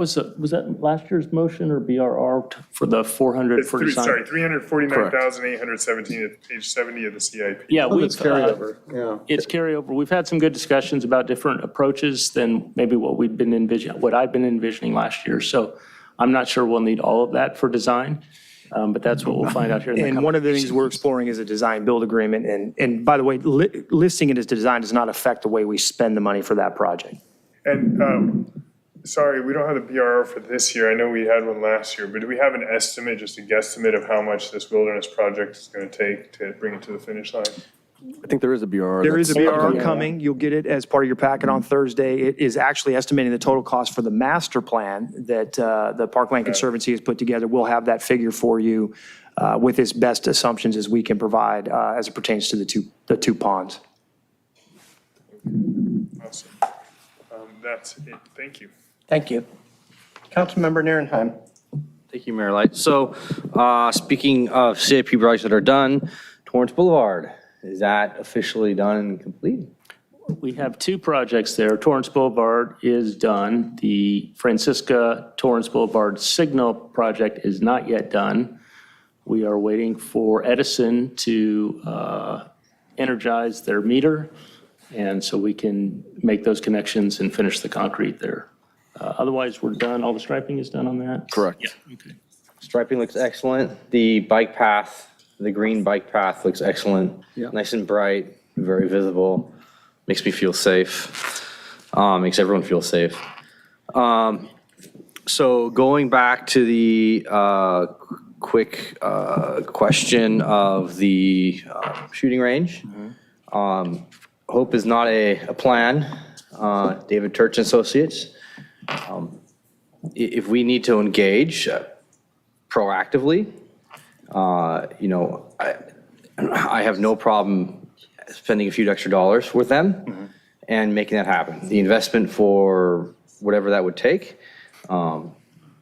last year's motion or BRR for the 400 It's for design? sorry, 349,817 at page 70 of the CIP. Yeah, It's carryover, yeah. It's carryover. We've had some good discussions about different approaches than maybe what I'd been envisioning last year. So I'm not sure we'll need all of that for design, but that's what we'll find out here in the And coming one of the things weeks. we're exploring is a design-build agreement. And by the way, listing it as design does not affect the way we spend the money for that project. And, sorry, we don't have the BRR for this year. I know we had one last year, but do we have an estimate, just a guesstimate of how much this wilderness project is going to take to bring it to the finish line? I think there is a BRR. There is a that's BRR upcoming. coming. You'll get it as part of your packet on Thursday. It is actually estimating the total cost for the master plan that the Parkland Conservancy has put together. We'll have that figure for you with as best assumptions as we can provide as it pertains to the two ponds. Awesome. That's it. Thank you. Thank you. Councilmember Nierenheim. Thank you, Mayor Light. So, speaking of CIP projects that are done, Torrance Boulevard, is that officially done and complete? We have two projects there. Torrance Boulevard is done. The Francisca Torrance Boulevard Signal project is not yet done. We are waiting for Edison to energize their meter, and so we can make those connections and finish the concrete there. Otherwise, we're done. All the striping is done on that? Correct. Yeah, okay. Striping looks excellent. The bike path, the green bike path looks excellent. Yeah. Nice and bright, very visible. Makes me feel safe. Makes everyone feel safe. So going back to the quick question of the shooting range. Hope is not a plan. David Turch and Associates. If we need to engage proactively, I have no problem spending a few extra dollars with them and making that happen. The investment for whatever that would take to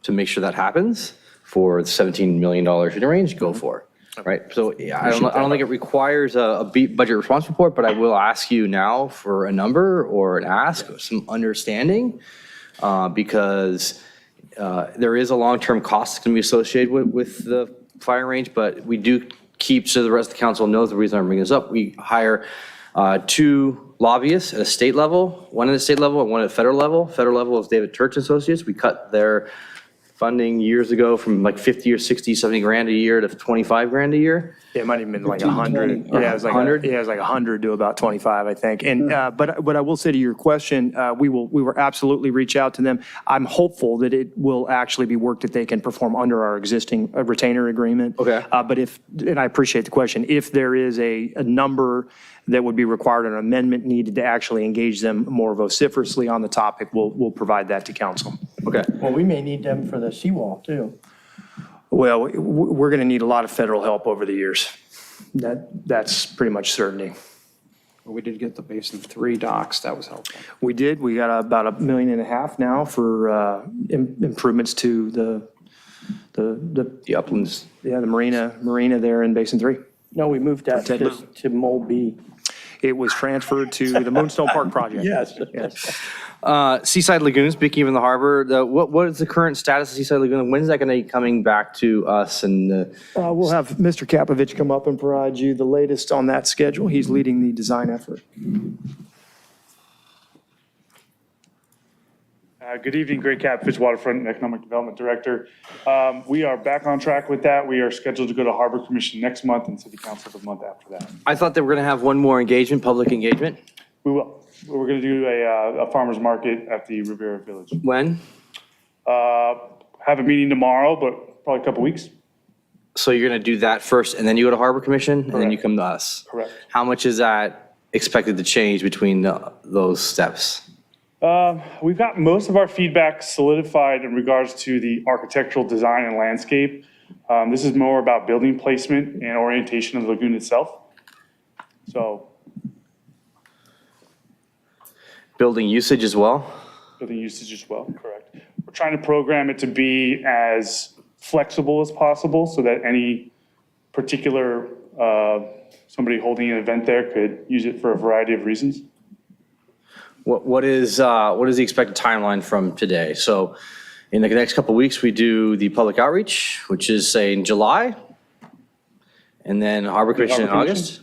make sure that happens for the $17 million shooting range, go for it. Right, so I don't think it requires a budget response report, but I will ask you now for a number or an ask, some understanding, because there is a long-term cost that's going to be associated with the fire range, but we do keep, so the rest of the council knows the reason I'm bringing this up, we hire 2 lobbyists at a state level, one at the state level and one at federal level. Federal level is David Turch Associates. We cut their funding years ago from like 50 or 60, 70 grand a year to 25 grand a year. Yeah, it might have been like 100. Yeah, it was like 100? Yeah, it was like 100 to about 25, I think. And but I will say to your question, we will absolutely reach out to them. I'm hopeful that it will actually be work that they can perform under our existing retainer agreement. Okay. But and I appreciate the question, if there is a number that would be required, an amendment needed to actually engage them more vociferously on the topic, we'll provide that to council. Okay. Well, we may need them for the seawall too. Well, we're going to need a lot of federal help over the years. That's pretty much certainty. We did get the Basin 3 docks. That was helpful. We did. We got about $1.5 million now for improvements to the uplands. Yeah, the marina there in Basin 3. No, we moved that to Mole B. It was transferred to the Moonstone Park project. Yes. Seaside Lagoon, speaking of the harbor, what is the current status of Seaside Lagoon? When is that going to be coming back to us? And We'll have Mr. Kapovich come up and provide you the latest on that schedule. He's leading the design effort. Good evening, Greg Kapovich, Waterfront and Economic Development Director. We are back on track with that. We are scheduled to go to Harbor Commission next month and City Council the month after that. I thought they were going to have one more engagement, public engagement. We will. We're going to do a farmer's market at the Riviera Village. When? Have a meeting tomorrow, but probably a couple weeks. So you're going to do that first, and then you go to Harbor Commission, and then you come to us? Correct. How much is that expected to change between those steps? We've got most of our feedback solidified in regards to the architectural design and landscape. This is more about building placement and orientation of the lagoon itself. So. Building usage as well? Building usage as well, correct. We're trying to program it to be as flexible as possible so that any particular, somebody holding an event there could use it for a variety of reasons. What is the expected timeline from today? So in the next couple of weeks, we do the public outreach, which is say in July, and then Harbor Commission in August?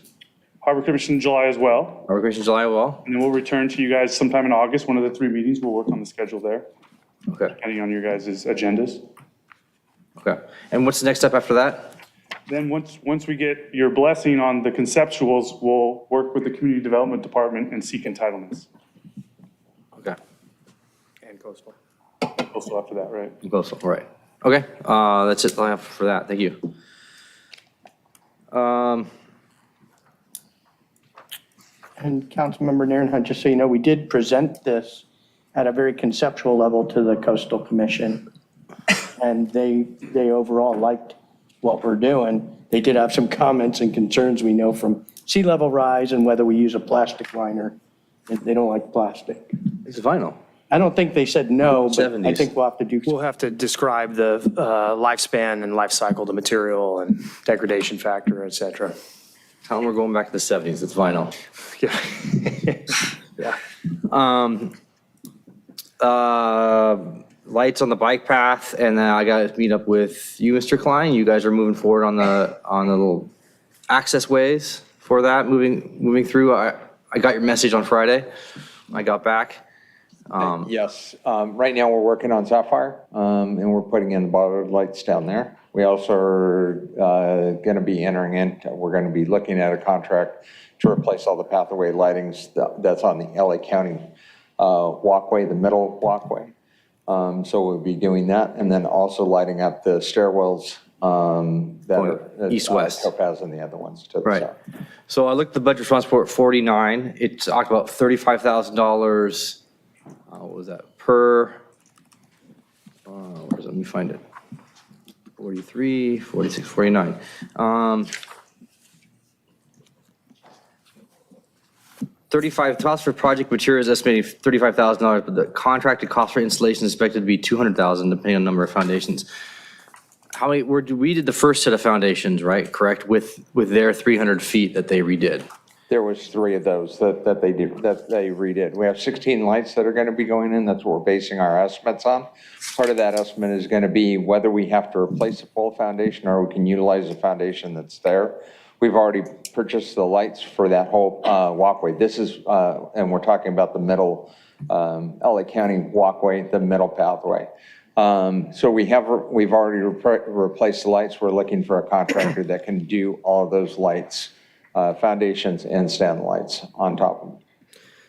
Harbor Commission in July as well. Harbor Commission in July as well? And then we'll return to you guys sometime in August, one of the 3 meetings. We'll work on the schedule there. Okay. Depending on your guys' agendas. Okay. And what's the next step after that? Then once we get your blessing on the conceptuals, we'll work with the Community Development Department and seek entitlements. Okay. And coastal. Coastal after that, right? Coastal, right. Okay, that's it I have for that. Thank you. And Councilmember Nairnhunt, just so you know, we did present this at a very conceptual level to the Coastal Commission. And they overall liked what we're doing. They did have some comments and concerns, we know, from sea level rise and whether we use a plastic liner. They don't like plastic. It's vinyl. I don't think they said no, but I 70s. think we'll have to do. We'll have to describe the lifespan and life cycle of the material and degradation factor, et cetera. Tell them we're going back to the 70s. It's vinyl. Yeah. Lights on the bike path, and then I got to meet up with you, Mr. Klein. You guys are moving forward on the little access ways for that, moving through. I got your message on Friday. I got back. Yes, right now we're working on Sapphire, and we're putting in the bollard lights down there. We also are going to be we're going to be looking at a contract to replace all the pathway lightings that's on the LA County walkway, the middle walkway. So we'll be doing that, and then also lighting up the stairwells that are east-west. Topaz and the other ones to the Right. south. So I looked at the budget response report, 49. It talked about $35,000. What was that? Per, let me find it. 43, 46, 49. Cost for project materials estimated $35,000, but the contracted cost for installation is expected to be $200,000, depending on number of foundations. How many, we did the first set of foundations, right? Correct? With their 300 feet that they redid. There was 3 of those that they redid. We have 16 lights that are going to be going in. That's what we're basing our estimates on. Part of that estimate is going to be whether we have to replace a full foundation or we can utilize the foundation that's there. We've already purchased the lights for that whole walkway. This is, and we're talking about the middle LA County walkway, the middle pathway. So we've already replaced the lights. We're looking for a contractor that can do all of those lights. Foundations and stand lights on top of them.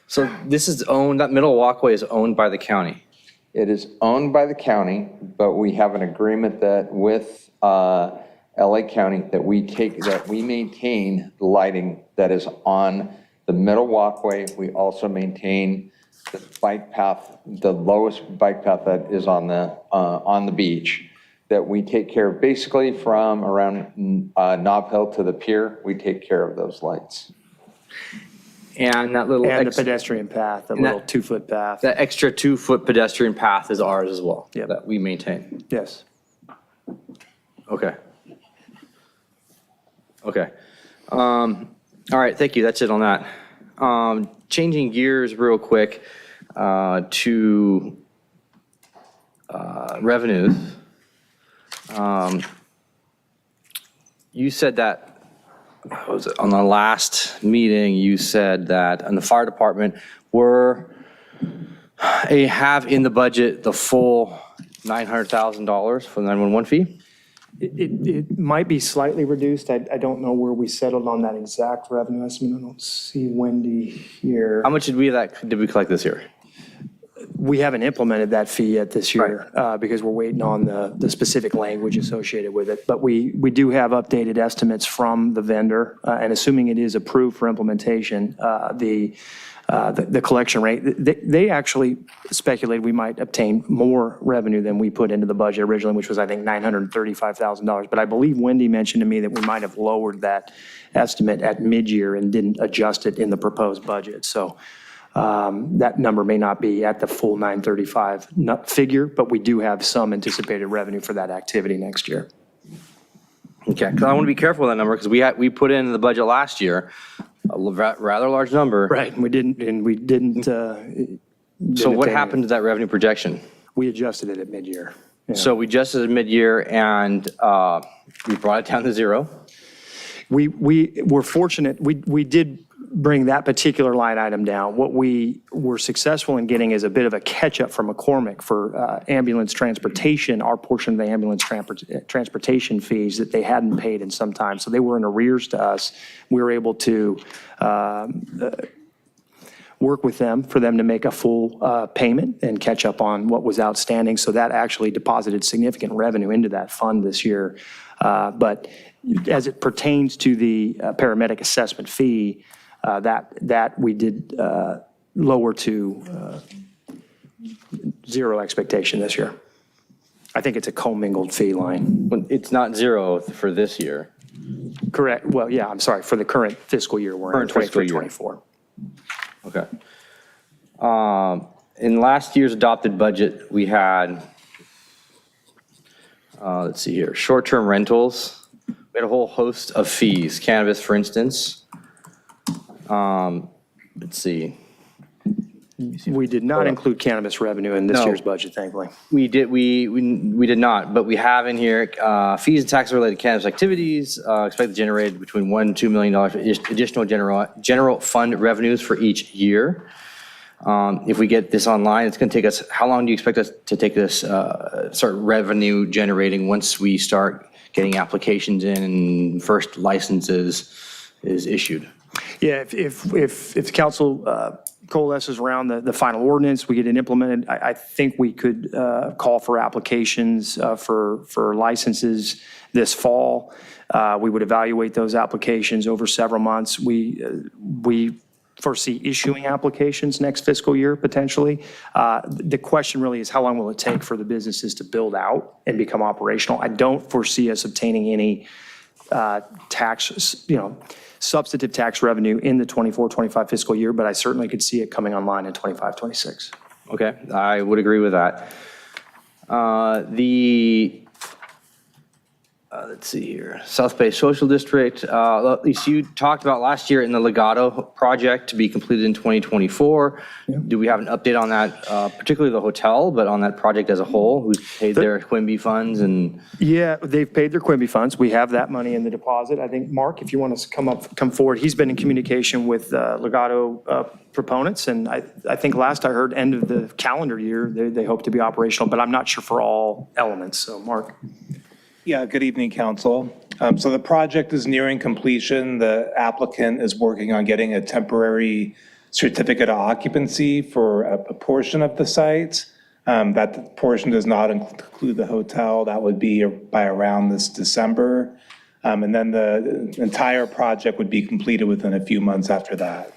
So this is owned, that middle walkway is owned by the county? It is owned by the county, but we have an agreement that with LA County that we maintain the lighting that is on the middle walkway. We also maintain the bike path, the lowest bike path that is on the beach. that we take care of, basically from around Nob Hill to the pier, we take care of those lights. And that little. And the pedestrian path, the little 2-foot path. That extra 2-foot pedestrian path is ours as well. Yeah. That we maintain. Yes. Okay. Okay. All right, thank you. That's it on that. Changing gears real quick to revenues. You said that, what was it, on the last meeting, you said that in the fire department, have in the budget the full $900,000 for the 911 fee? It might be slightly reduced. I don't know where we settled on that exact revenue estimate. I don't see Wendy here. How much did we collect this year? We haven't implemented that fee yet this year because we're waiting on the specific language associated with it. But we do have updated estimates from the vendor, and assuming it is approved for implementation, the collection rate, they actually speculated we might obtain more revenue than we put into the budget originally, which was, I think, $935,000. But I believe Wendy mentioned to me that we might have lowered that estimate at mid-year and didn't adjust it in the proposed budget. So that number may not be at the full 935 figure, but we do have some anticipated revenue for that activity next year. Okay, because I want to be careful with that number, because we put in the budget last year a rather large number. Right, and we didn't. So what happened to that revenue projection? We adjusted it at mid-year. Yeah. So we adjusted it mid-year, and we brought it down to zero? We were fortunate. We did bring that particular line item down. What we were successful in getting is a bit of a catch-up from McCormick for ambulance transportation, our portion of the ambulance transportation fees that they hadn't paid in some time. So they were in arrears to us. We were able to work with them for them to make a full payment and catch up on what was outstanding. So that actually deposited significant revenue into that fund this year. But as it pertains to the paramedic assessment fee, that we did lower to zero expectation this year. I think it's a commingled fee line. It's not zero for this year. Correct. Well, yeah, I'm sorry, for the current fiscal year, we're in 23-24. Okay. In last year's adopted budget, we had, let's see here, short-term rentals. We had a whole host of fees, cannabis, for instance. Let's see. We did not include cannabis revenue in this year's budget, thankfully. We did not, but we have in here fees and tax related cannabis activities expected to generate between $1 and $2 million additional general fund revenues for each year. If we get this online, it's going to take us, how long do you expect us to take this, start revenue generating once we start getting applications in and first licenses is issued? Yeah, if the council coalesces around the final ordinance, we get it implemented, I think we could call for applications for licenses this fall. We would evaluate those applications over several months. We foresee issuing applications next fiscal year, potentially. The question really is, how long will it take for the businesses to build out and become operational? I don't foresee us obtaining any tax, substantive tax revenue in the 24-25 fiscal year, but I certainly could see it coming online in 25-26. Okay, I would agree with that. Let's see here, South Bay Social District, at least you talked about last year in the Legato project to be completed in 2024. Yeah. Do we have an update on that, particularly the hotel, but on that project as a whole, who's paid their Quimby funds and? Yeah, they've paid their Quimby funds. We have that money in the deposit. I think, Mark, if you want to come forward, he's been in communication with Legato proponents, and I think last I heard, end of the calendar year, they hope to be operational, but I'm not sure for all elements. So, Mark. Yeah, good evening, council. So the project is nearing completion. The applicant is working on getting a temporary certificate of occupancy for a portion of the site. That portion does not include the hotel. That would be by around this December. And then the entire project would be completed within a few months after that.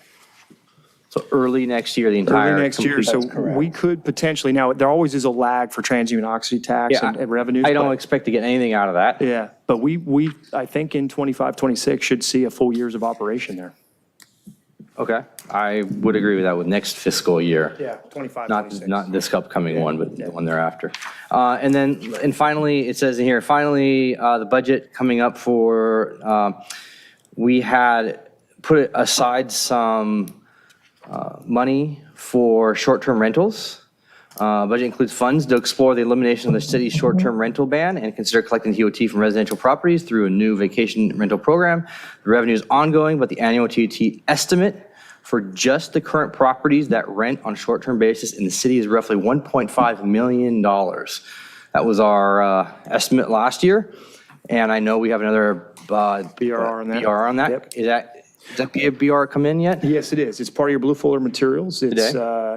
So early next year, the entire. Early next year, so we could potentially, now, there always is a lag for transient oxy tax Yeah, and revenues. I don't but- expect to get anything out of that. Yeah, but we, I think in 25, 26 should see a full years of operation there. Okay, I would agree with that with next fiscal year. Yeah, 25, Not 26. not this upcoming one, but the one thereafter. And finally, it says in here, finally, the budget coming up for, we had put aside some money for short-term rentals. Budget includes funds to explore the elimination of the city's short-term rental ban and consider collecting TOT from residential properties through a new vacation rental program. The revenue is ongoing, but the annual TOT estimate for just the current properties that rent on a short-term basis in the city is roughly $1.5 million. That was our estimate last year, and I know we have another BRR on that. BRR on that. Yep. Is that BRR come in yet? Yes, it is. It's part of your blue folder materials. It's,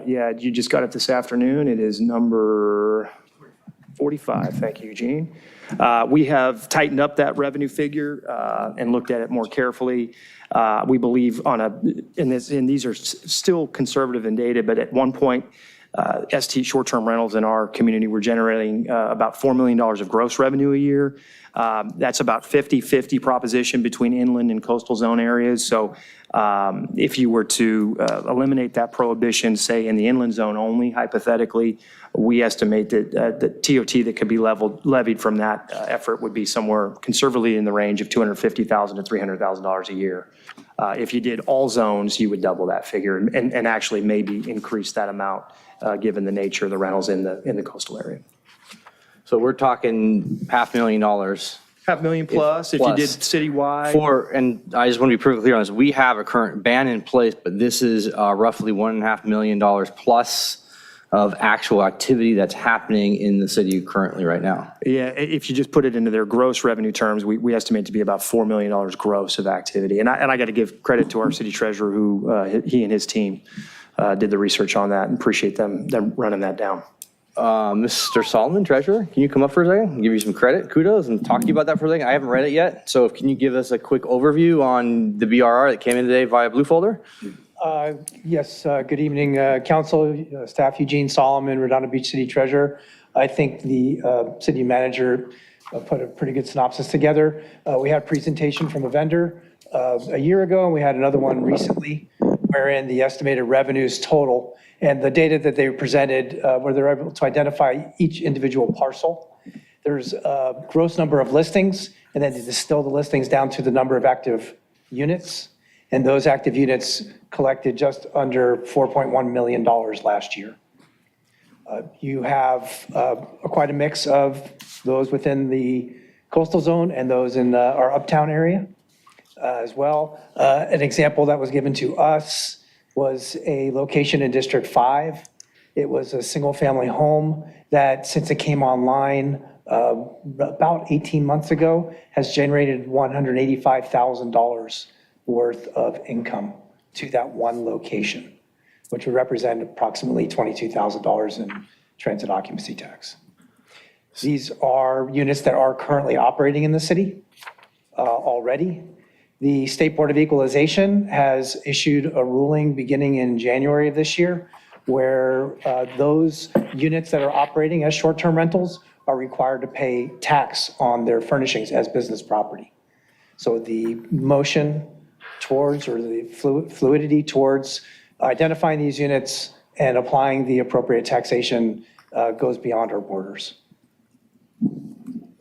yeah, you just got it this afternoon. It is number 45. Thank you, Eugene. We have tightened up that revenue figure and looked at it more carefully. We believe and these are still conservative in data, but at one point, ST short-term rentals in our community were generating about $4 million of gross revenue a year. That's about 50-50 proposition between inland and coastal zone areas. So if you were to eliminate that prohibition, say in the inland zone only, hypothetically, we estimate that the TOT that could be levied from that effort would be somewhere conservatively in the range of $250,000 to $300,000 a year. If you did all zones, you would double that figure and actually maybe increase that amount given the nature of the rentals in the coastal area. So we're talking $500,000. $500,000 plus if you did citywide. And I just want to be perfectly clear on this, we have a current ban in place, but this is roughly $1.5 million plus of actual activity that's happening in the city currently right now. Yeah, if you just put it into their gross revenue terms, we estimate to be about $4 million gross of activity. And I got to give credit to our city treasurer who, he and his team did the research on that and appreciate them running that down. Mr. Solomon, treasurer, can you come up for a second? Give you some credit, kudos, and talk to you about that for a second. I haven't read it yet, so can you give us a quick overview on the BRR that came in today via Blue Folder? Yes, good evening, council, staff, Eugene Solomon, Redondo Beach City Treasurer. I think the city manager put a pretty good synopsis together. We had a presentation from a vendor a year ago, and we had another one recently, wherein the estimated revenues total and the data that they presented, where they're able to identify each individual parcel. There's a gross number of listings, and then they distill the listings down to the number of active units. And those active units collected just under $4.1 million last year. You have quite a mix of those within the coastal zone and those in our uptown area as well. An example that was given to us was a location in District 5. It was a single-family home that, since it came online about 18 months ago, has generated $185,000 worth of income to that one location, which would represent approximately $22,000 in transit occupancy tax. These are units that are currently operating in the city already. The State Board of Equalization has issued a ruling beginning in January of this year where those units that are operating as short-term rentals are required to pay tax on their furnishings as business property. So the motion towards, or the fluidity towards identifying these units and applying the appropriate taxation goes beyond our borders.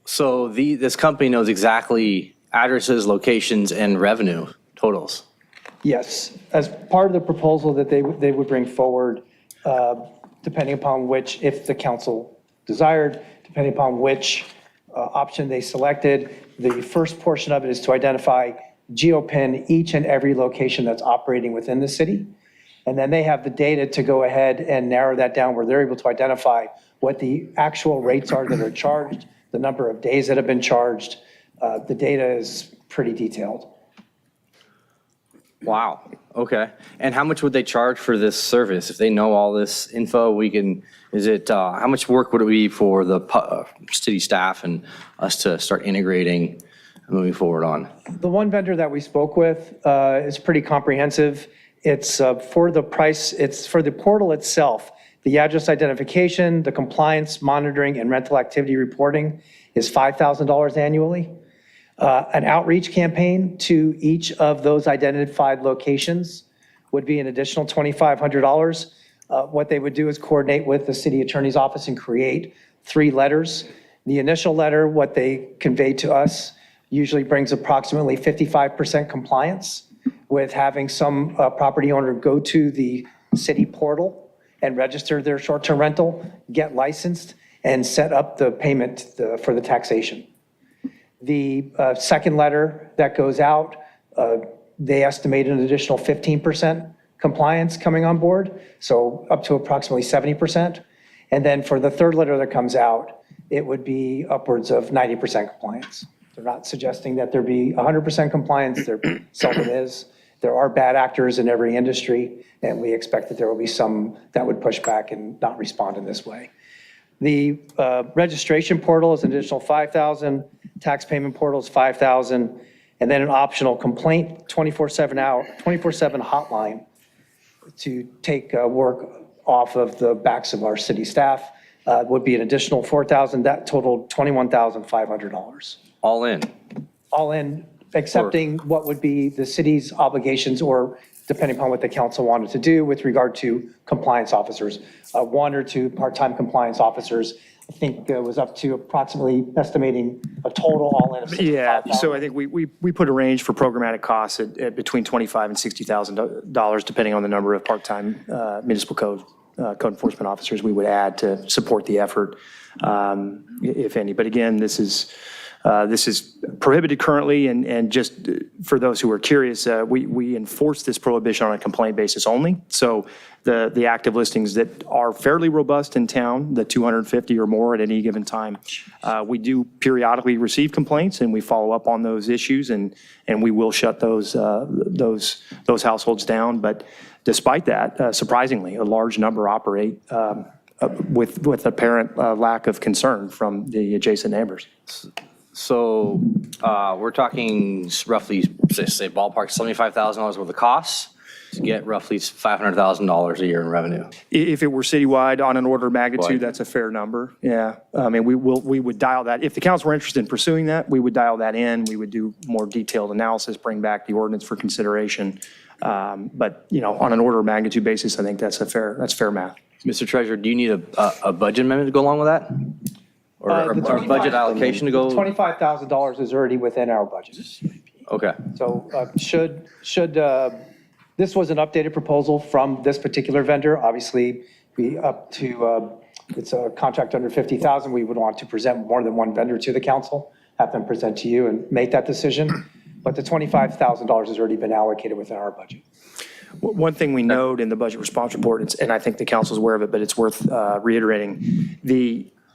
So this company knows exactly addresses, locations, and revenue totals. Yes, as part of the proposal that they would bring forward, depending upon which, if the council desired, depending upon which option they selected, the first portion of it is to identify geopin each and every location that's operating within the city. And then they have the data to go ahead and narrow that down where they're able to identify what the actual rates are that are charged, the number of days that have been charged. The data is pretty detailed. Wow, okay. And how much would they charge for this service? If they know all this info, how much work would it be for the city staff and us to start integrating and moving forward on? The one vendor that we spoke with is pretty comprehensive It's for the price, it's for the portal itself. The address identification, the compliance monitoring, and rental activity reporting is $5,000 annually. An outreach campaign to each of those identified locations would be an additional $2,500. What they would do is coordinate with the city attorney's office and create 3 letters. The initial letter, what they convey to us, usually brings approximately 55% compliance with having some property owner go to the city portal and register their short-term rental, get licensed, and set up the payment for the taxation. The second letter that goes out, they estimate an additional 15% compliance coming on board, so up to approximately 70%. And then for the third letter that comes out, it would be upwards of 90% compliance. They're not suggesting that there be 100% compliance, there seldom is. There are bad actors in every industry, and we expect that there will be some that would push back and not respond in this way. The registration portal is an additional $5,000, tax payment portal is $5,000, and then an optional complaint 24/7 hotline to take work off of the backs of our city staff would be an additional $4,000. That totaled $21,500. All in. All in, accepting what would be the city's obligations, or depending upon what the council wanted to do with regard to compliance officers. 1 or 2 part-time compliance officers, I think was up to approximately estimating a total all-in of $65,000. Yeah, so I think we put a range for programmatic costs at between $25,000 and $60,000, depending on the number of part-time municipal code enforcement officers we would add to support the effort, if any. But again, this is prohibited currently, and just for those who are curious, we enforce this prohibition on a complaint basis only. So the active listings that are fairly robust in town, the 250 or more at any given time, we do periodically receive complaints, and we follow up on those issues, and we will shut those households down. But despite that, surprisingly, a large number operate with apparent lack of concern from the adjacent neighbors. So we're talking roughly, say ballpark, $75,000 worth of costs to get roughly $500,000 a year in revenue. If it were citywide on an order of magnitude, that's a fair number. Yeah, I mean, we would dial that. If the council were interested in pursuing that, we would dial that in. We would do more detailed analysis, bring back the ordinance for consideration. But, on an order of magnitude basis, I think that's fair math. Mr. Treasurer, do you need a budget amendment to go along with that? Or a budget allocation to go? $25,000 is already within our budget. Okay. So this was an updated proposal from this particular vendor. Obviously, it's a contract under $50,000. We would want to present more than one vendor to the council, have them present to you and make that decision. But the $25,000 has already been allocated within our budget. One thing we note in the budget response report, and I think the council's aware of it, but it's worth reiterating,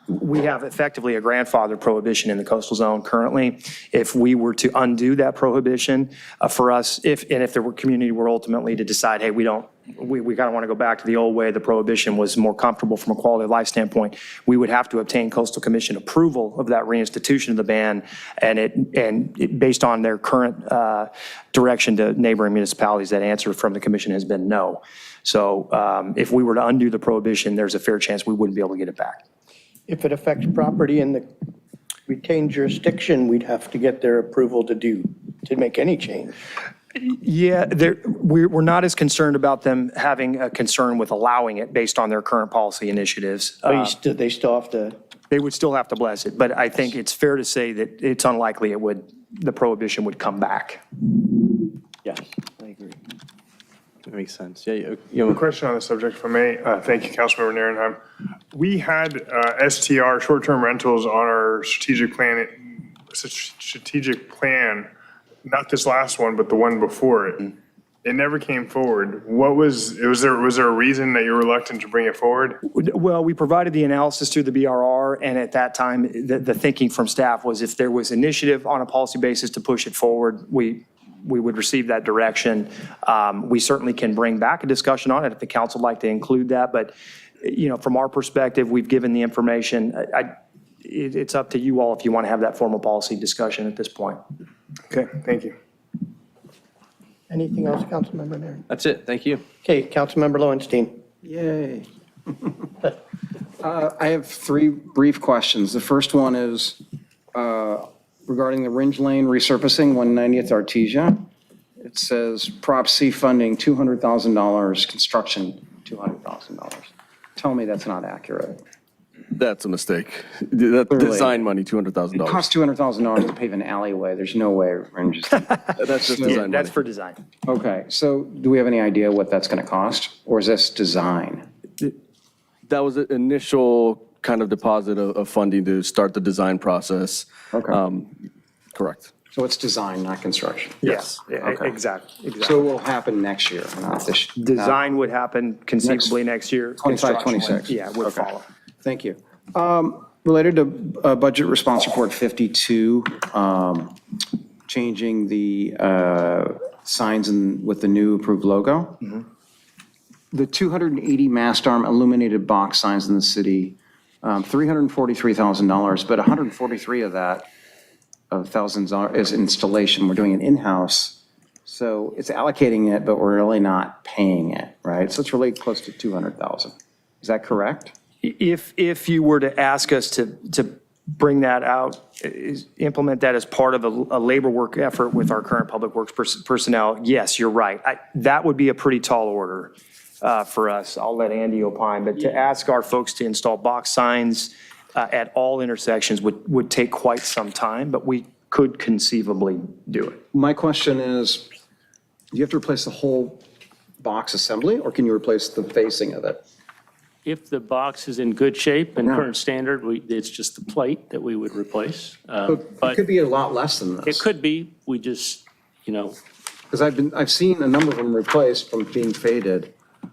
we have effectively a grandfather prohibition in the coastal zone currently. If we were to undo that prohibition, for us, if the community were ultimately to decide, hey, we kind of want to go back to the old way the prohibition was more comfortable from a quality of life standpoint, we would have to obtain Coastal Commission approval of that reinstitution of the ban, and based on their current direction to neighboring municipalities, that answer from the commission has been no. So if we were to undo the prohibition, there's a fair chance we wouldn't be able to get it back. If it affects property in the retained jurisdiction, we'd have to get their approval to make any change. Yeah, we're not as concerned about them having a concern with allowing it based on their current policy initiatives. They still have to? They would still have to bless it, but I think it's fair to say that it's unlikely the prohibition would come back. Yes, I agree. That makes sense. Yeah. A question on the subject, if I may. Thank you, Councilmember Nierenheim. We had STR, short-term rentals, on our strategic plan, not this last one, but the one before it. It never came forward. Was there a reason that you're reluctant to bring it forward? Well, we provided the analysis to the BRR, and at that time, the thinking from staff was if there was initiative on a policy basis to push it forward, we would receive that direction. We certainly can bring back a discussion on it if the council would like to include that. But, from our perspective, we've given the information. It's up to you all if you want to have that formal policy discussion at this point. Okay, thank you. Anything else, Councilmember Nair? That's it. Thank you. Okay, Councilmember Lowenstein. Yay. I have three brief questions. The first one is regarding the Ringe Lane resurfacing, 190th Artesia. It says Prop C funding, $200,000, construction, $200,000. Tell me that's not accurate. That's a mistake. That Clearly. design money, It $200,000. costs $200,000 to pave an alleyway. There's no way Ringe is. That's just design That's money. for design. Okay, so do we have any idea what that's going to cost? Or is this design? That was the initial kind of deposit of funding to start the design process. Okay. Correct. So it's design, not construction? Yes, Okay. exactly. So it will happen next year, not this? Design would happen conceivably next year. 25, Construction would- 26. Yeah, would Okay. follow. Thank you. Related to Budget Response Report 52, changing the signs with the new approved logo. The 280 mast arm illuminated box signs in the city, $343,000, but 143 of that, of thousands is installation. We're doing it in-house. So it's allocating it, but we're really not paying it, right? So it's really close to 200,000. Is that correct? If you were to ask us to bring that out, implement that as part of a labor work effort with our current public works personnel, yes, you're right. That would be a pretty tall order for us. I'll let Andy opine, but to ask our folks to install box signs at all intersections would take quite some time, but we could conceivably do it. My question is, do you have to replace the whole box assembly, or can you replace the facing of it? If the box is in good shape and current standard, it's just the plate that we would replace. It could be a lot less than this. It could be, we just, Because I've seen a number of them replaced from being faded. I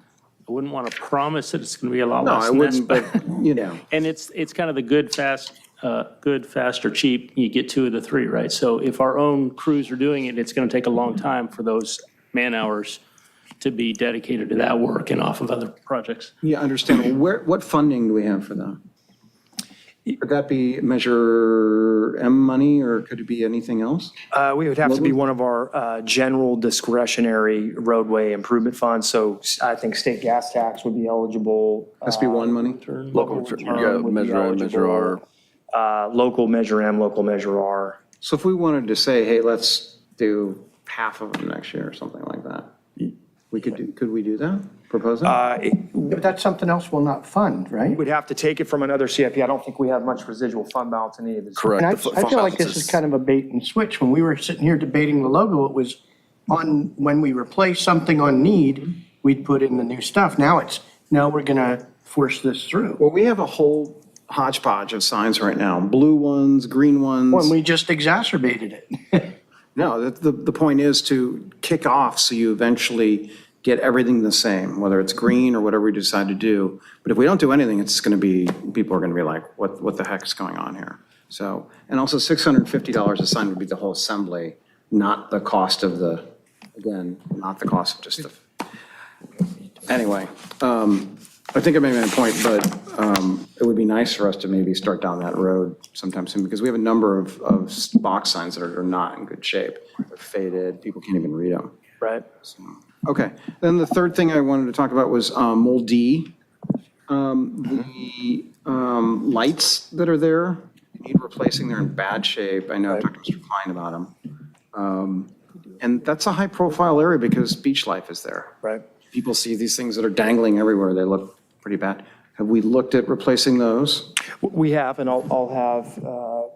wouldn't want to promise that it's going to be a lot No, less I than this, wouldn't, but, you know. and it's kind of the good, fast, or cheap, you get two of the three, right? So if our own crews are doing it, it's going to take a long time for those man hours to be dedicated to that work and off of other projects. Yeah, understandable. What funding do we have for that? Could that be Measure M money, or could it be anything else? We would have to be one of our general discretionary roadway improvement funds. So I think state gas tax would be eligible. SB1 money? Local return would be Measure M, Measure eligible. R. Local Measure M, local Measure R. So if we wanted to say, hey, let's do half of them next year or something like that, could we do that? Propose that? But that's something else we'll not fund, right? We'd have to take it from another CIP. I don't think we have much residual fund balance in any of this. Correct. And I The fund feel like balance this is kind of a bait and switch. When we were sitting here debating the logo, it was on, when we replace something on need, we'd put in the new stuff. Now we're going to force this through. Well, we have a whole hodgepodge of signs right now, blue ones, green ones. Well, and we just exacerbated it. No, the point is to kick off so you eventually get everything the same, whether it's green or whatever we decide to do. But if we don't do anything, it's going to be, people are going to be like, what the heck is going on here? So, and also $650 a sign would be the whole assembly, not the cost of the, again, not the cost of just the, anyway. I think I made my point, but it would be nice for us to maybe start down that road sometime soon, because we have a number of box signs that are not in good shape. They're faded, people can't even read them. Right. So, okay, then the third thing I wanted to talk about was Mold D. The lights that are there need replacing, they're in bad shape. I know I talked to Mr. Klein about them. And that's a high-profile area because beach life is there. Right. People see these things that are dangling everywhere, they look pretty bad. Have we looked at replacing those? We have, and I'll have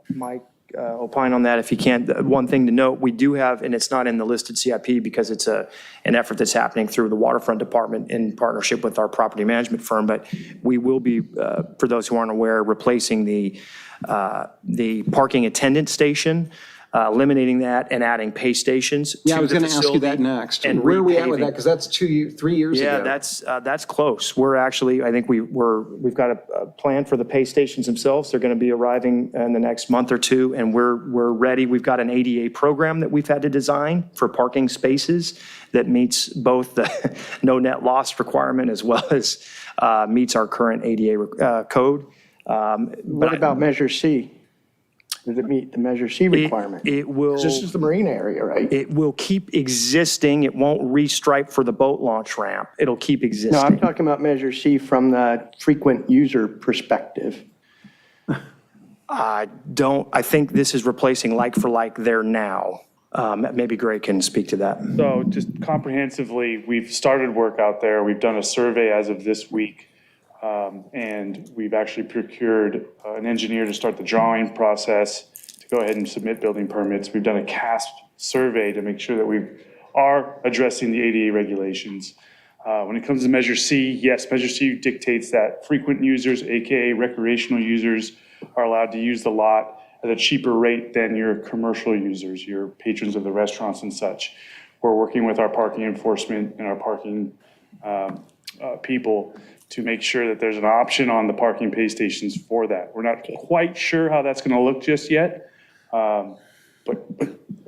Mike opine on that if he can. One thing to note, we do have, and it's not in the listed CIP because it's an effort that's happening through the waterfront department in partnership with our property management firm, but we will be, for those who aren't aware, replacing the parking attendant station, eliminating that and adding pay stations. Yeah, I was going to ask you that next. And where are we at with repaving. that? Because that's 3 years ago. Yeah, that's close. We're actually, I think we've got a plan for the pay stations themselves. They're going to be arriving in the next month or two, and we're ready. We've got an ADA program that we've had to design for parking spaces that meets both the no net loss requirement as well as meets our current ADA code. What about Measure C? Does it meet the Measure C requirement? It will. This is the marina area, right? It will keep existing. It won't restripe for the boat launch ramp. It'll keep existing. No, I'm talking about Measure C from the frequent user perspective. I think this is replacing like for like there now. Maybe Greg can speak to that. So just comprehensively, we've started work out there. We've done a survey as of this week. And we've actually procured an engineer to start the drawing process to go ahead and submit building permits. We've done a CASP survey to make sure that we are addressing the ADA regulations. When it comes to Measure C, yes, Measure C dictates that frequent users, AKA recreational users, are allowed to use the lot at a cheaper rate than your commercial users, your patrons of the restaurants and such. We're working with our parking enforcement and our parking people to make sure that there's an option on the parking pay stations for that. We're not quite sure how that's going to look just yet, but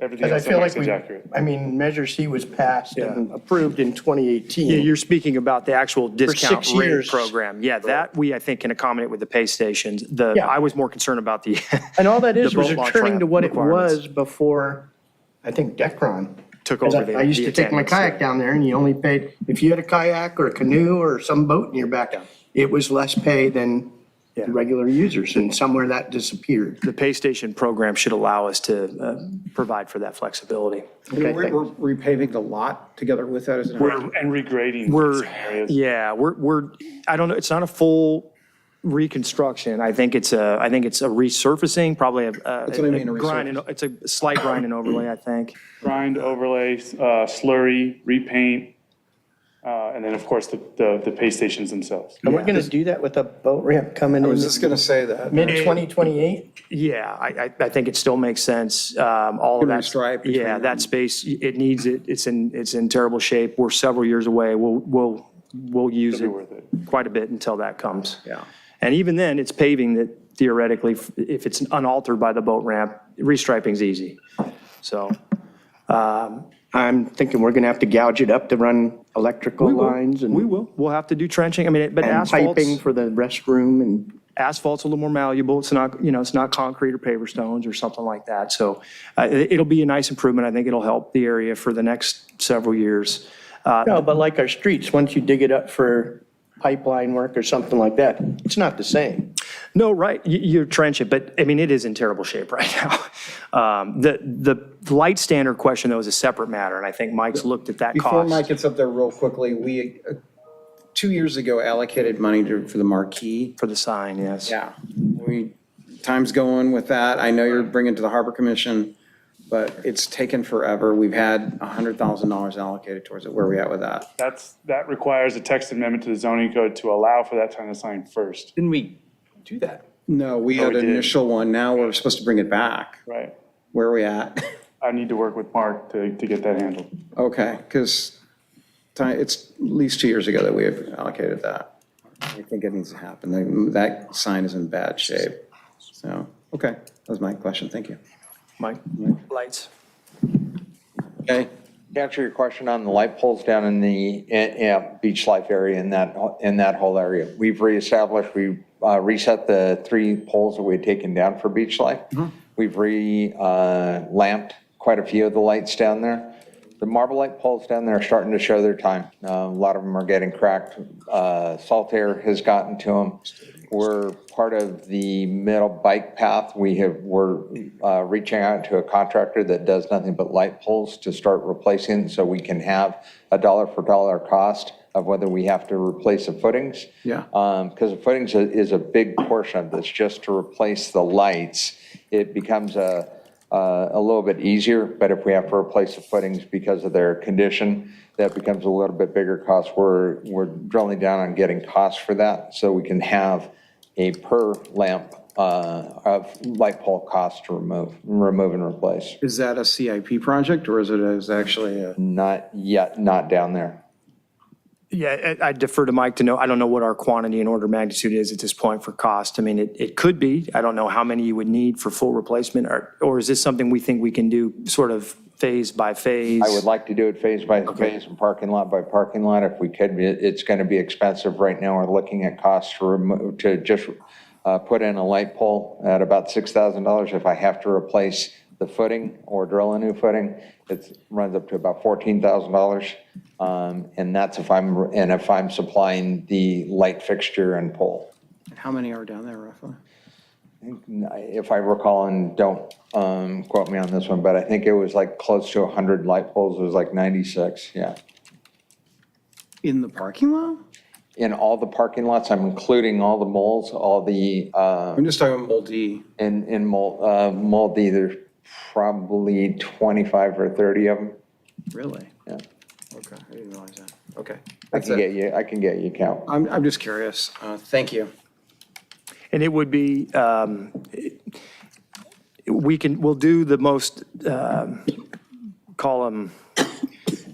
everything Because I feel like is accurate. Measure C was passed and approved in 2018. Yeah, you're speaking about the actual discount 6 rate years. program. Yeah, that we, I think, can accommodate with the pay stations. Yeah. I was more concerned about the. And all that is the was boat launch returning ramp to what it requirements. was before, I think, Decron. Took 'Cause over the I used the to take my attendance. kayak down there and you only paid, if you had a kayak or a canoe or some boat in your back, it was less pay than the regular users, and somewhere that disappeared. The pay station program should allow us to provide for that flexibility. Okay, We're repaving the lot together with that, isn't it? And regrading We're, some areas. yeah, we're, I don't know, it's not a full reconstruction. I think it's a resurfacing, probably a That's what I mean, a grind, and- it's a slight grind and overlay, I think. Grind, overlay, slurry, repaint, and then, of course, the pay stations themselves. And we're going to do that with a boat ramp coming I in was just going to say that. mid-2028? Yeah, I think it still makes sense. All of Gonna that, restripe between yeah, them. that space, it needs it. It's in terrible shape. We're several years away. We'll use It'll it be worth it. quite a bit until that comes. Yeah. And even then, it's paving that theoretically, if it's unaltered by the boat ramp, restriping's easy. So, I'm thinking we're going to have to gouge it up to run electrical lines we will. We'll have to do trenching. I mean, but and piping asphalt's, for the restroom and. asphalt's a little more malleable. It's not, it's not concrete or paver stones or something like that. So it'll be a nice improvement. I think it'll help the area for the next several years. No, but like our streets, once you dig it up for pipeline work or something like that, it's not the same. No, right, you trench it, but I mean, it is in terrible shape right now. The light standard question, though, is a separate matter, and I think Mike's looked at that Before cost. Mike gets up there real quickly, we, 2 years ago, allocated money for the marquee. For the sign, yes. Yeah. Time's going with that. I know you're bringing to the Harbor Commission, but it's taken forever. We've had $100,000 allocated towards it. Where are we at with that? That requires a text amendment to the zoning code to allow for that kind of sign first. Didn't we do that? No, we had we an did. initial one. Now we're supposed to bring it back. Right. Where are we at? I need to work with Mark to get that handled. Okay, because it's at least 2 years ago that we have allocated that. I think it needs to happen. That sign is in bad shape. So, okay, that was my question. Thank you. Mike, lights. Okay. To answer your question on the light poles down in the beach life area, in that whole area, we've reestablished, we reset the 3 poles that we had taken down for beach life. We've lamped quite a few of the lights down there. The marble light poles down there are starting to show their time. A lot of them are getting cracked. Salt air has gotten to them. We're part of the middle bike path. We're reaching out to a contractor that does nothing but light poles to start replacing, so we can have a dollar for dollar cost of whether we have to replace the footings. Yeah. Because the footings is a big portion of this, just to replace the lights. It becomes a little bit easier, but if we have to replace the footings because of their condition, that becomes a little bit bigger cost. We're drilling down on getting costs for that, so we can have a per lamp of light pole cost to remove and replace. Is that a CIP project or is it actually a? Not yet, not down there. Yeah, I defer to Mike to know. I don't know what our quantity and order of magnitude is at this point for cost. I mean, it could be. I don't know how many you would need for full replacement, or is this something we think we can do sort of phase by phase? I would like to do it phase by phase and parking lot by parking lot if we could. It's going to be expensive right now. We're looking at costs to just put in a light pole at about $6,000. If I have to replace the footing or drill a new footing, it runs up to about $14,000. And that's if I'm supplying the light fixture and pole. How many are down there roughly? If I recall, and don't quote me on this one, but I think it was like close to 100 light poles. It was like 96, yeah. In the parking lot? In all the parking lots, I'm including all the moles, all the. I'm just talking about Moldy. In Moldy, there's probably 25 or 30 of them. Really? Yeah. Okay, I didn't realize that. Okay. I can get you a count. I'm just curious. Thank you. And it would be, we'll do the most, call them,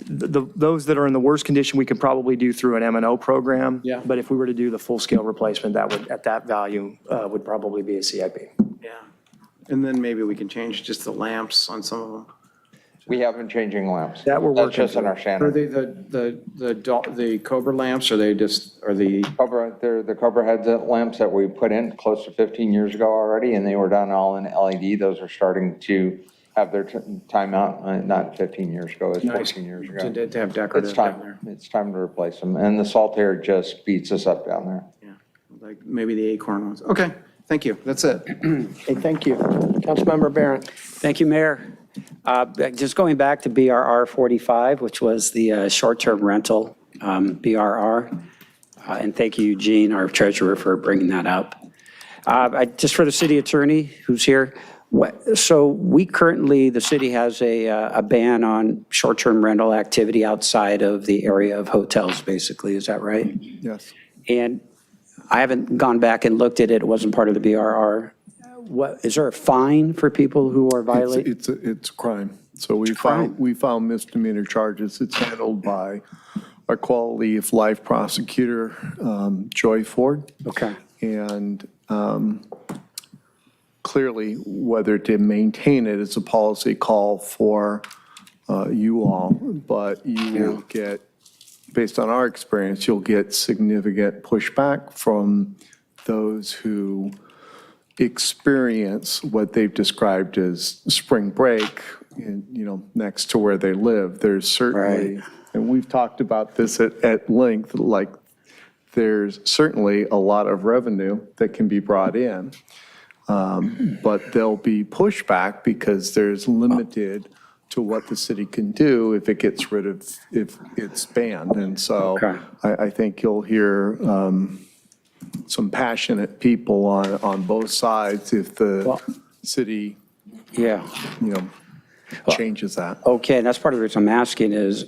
those that are in the worst condition, we could probably do through an M&O program. Yeah. But if we were to do the full-scale replacement, that would, at that value, would probably be a CIP. Yeah. And then maybe we can change just the lamps on some of them. We have been changing lamps. That we're That's working just in our Are standard. they the Cobra lamps, or they just, are the, They're the Cobra heads lamps that we put in close to 15 years ago already, and they were done all in LED. Those are starting to have their time out, not 15 years ago, it was 14 years ago. to have decorative It's down there? it's time to replace them. And the salt air just beats us up down there. Yeah, like maybe the Acorn ones. Okay, thank you. That's it. Okay, thank you. Councilmember Barrett. Thank you, Mayor. Just going back to BRR 45, which was the short-term rental BRR. And thank you, Eugene, our treasurer, for bringing that up. Just for the city attorney who's here, so we currently, the city has a ban on short-term rental activity outside of the area of hotels, basically. Is that right? Yes. And I haven't gone back and looked at it. It wasn't part of the BRR. Is there a fine for people who are violating? It's a crime. So we found misdemeanor charges. It's handled by our quality of life prosecutor, Joy Ford. Okay. And clearly, whether to maintain it is a policy call for you all, but you will get, based on our experience, you'll get significant pushback from those who experience what they've described as spring break, next to where they live. There's certainly, and we've talked about this at length, like there's certainly a lot of revenue that can be brought in, but there'll be pushback because there's limited to what the city can do if it gets rid of, if it's banned. And so I think you'll hear some passionate people on both sides if the city, changes that. Okay, and that's part of the reason I'm asking is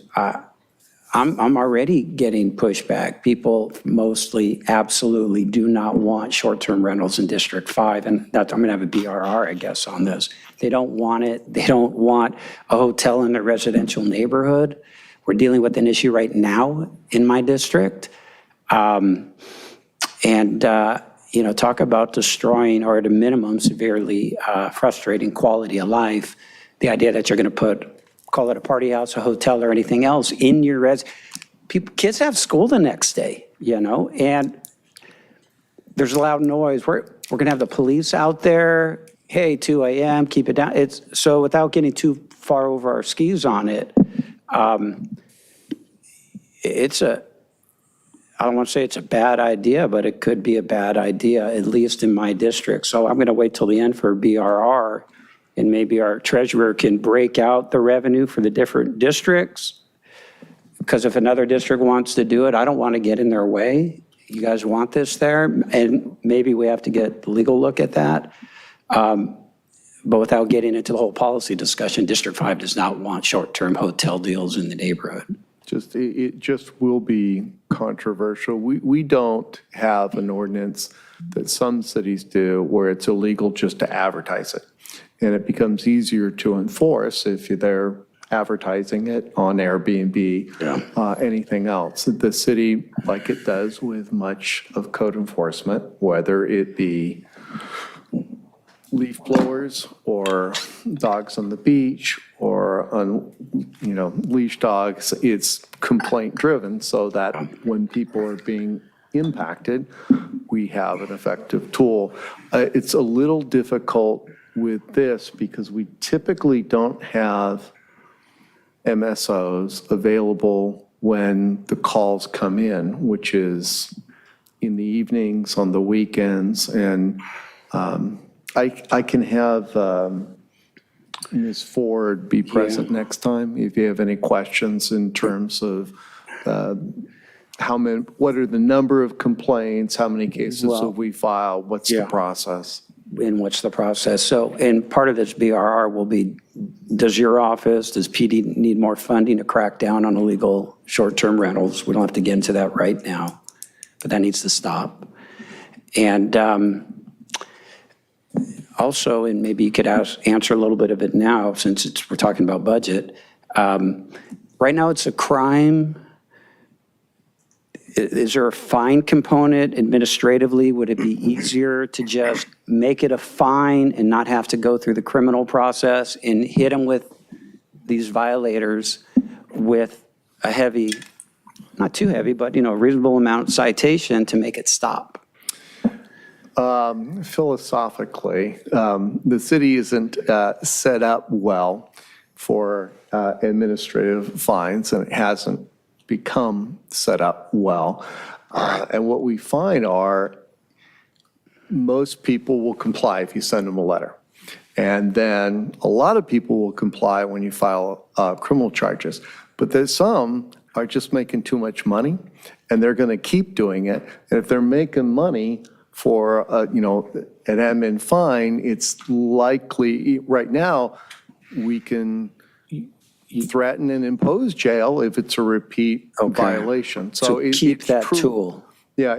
I'm already getting pushback. People mostly absolutely do not want short-term rentals in District 5, and I'm going to have a BRR, I guess, on this. They don't want it. They don't want a hotel in a residential neighborhood. We're dealing with an issue right now in my district. Talk about destroying, or at a minimum, severely frustrating quality of life. The idea that you're going to call it a party house, a hotel, or anything else in your kids have school the next day, and there's loud noise. We're going to have the police out there. Hey, 2 a.m., keep it down. So without getting too far over our skis on it, I don't want to say it's a bad idea, but it could be a bad idea, at least in my district. So I'm going to wait till the end for BRR, and maybe our treasurer can break out the revenue for the different districts. Because if another district wants to do it, I don't want to get in their way. You guys want this there? And maybe we have to get a legal look at that. But without getting into the whole policy discussion, District 5 does not want short-term hotel deals in the neighborhood. It just will be controversial. We don't have an ordinance that some cities do where it's illegal just to advertise it. And it becomes easier to enforce if they're advertising it on Airbnb, anything else. The city, like it does with much of code enforcement, whether it be leaf blowers or dogs on the beach or leash dogs, it's complaint driven, so that when people are being impacted, we have an effective tool. It's a little difficult with this because we typically don't have MSOs available when the calls come in, which is in the evenings, on the weekends, and I can have Ms. Ford be present next time if you have any questions in terms of how many, what are the number of complaints, how many cases have we filed, what's the process? And what's the process? So, and part of this BRR will be, does your office, does PD need more funding to crack down on illegal short-term rentals? We don't have to get into that right now, but that needs to stop. And also, and maybe you could answer a little bit of it now since we're talking about budget. Right now, it's a crime. Is there a fine component administratively? Would it be easier to just make it a fine and not have to go through the criminal process and hit them with these violators with a heavy, not too heavy, but a reasonable amount citation to make it stop? Philosophically, the city isn't set up well for administrative fines, and it hasn't become set up well. And what we find are most people will comply if you send them a letter. And then a lot of people will comply when you file criminal charges. But there's some are just making too much money, and they're going to keep doing it. And if they're making money for an admin fine, it's likely, right now, we can threaten and impose jail if it's a repeat violation. So keep that tool. Yeah,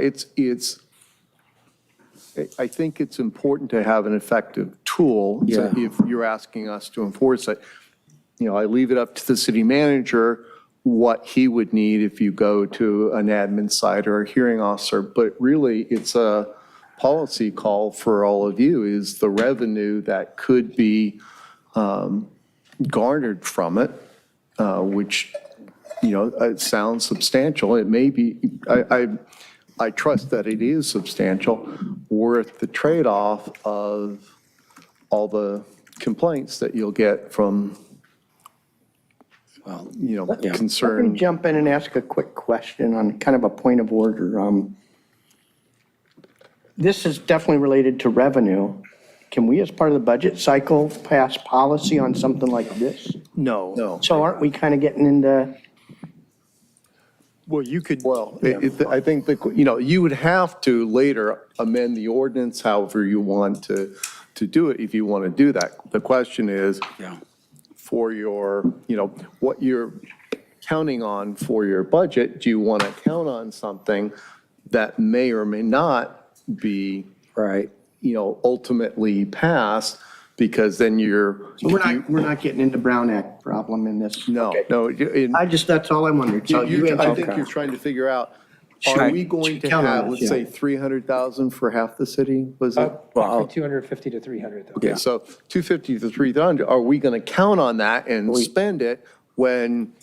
I think it's important to have an effective tool if you're asking us to enforce it. I leave it up to the city manager what he would need if you go to an admin site or a hearing officer, but really it's a policy call for all of you, is the revenue that could be garnered from it, which, it sounds substantial. It may be, I trust that it is substantial, worth the trade-off of all the complaints that you'll get from, concern. Let me jump in and ask a quick question on kind of a point of order. This is definitely related to revenue. Can we, as part of the budget cycle, pass policy on something like this? No. So aren't we kind of getting into? Well, you could. I think that, you would have to later amend the ordinance however you want to do it if you want to do that. The question is, for your, what you're counting on for your budget, do you want to count on something that may or may not be ultimately passed, because then We're not getting into Brown Act problem in this. No. That's all I wondered. So I think you're trying to figure out, are we going to have, let's say, 300,000 for half the city, was it? Between 250 to 300, though. Okay, so 250 to 300, are we going to count on that and spend it when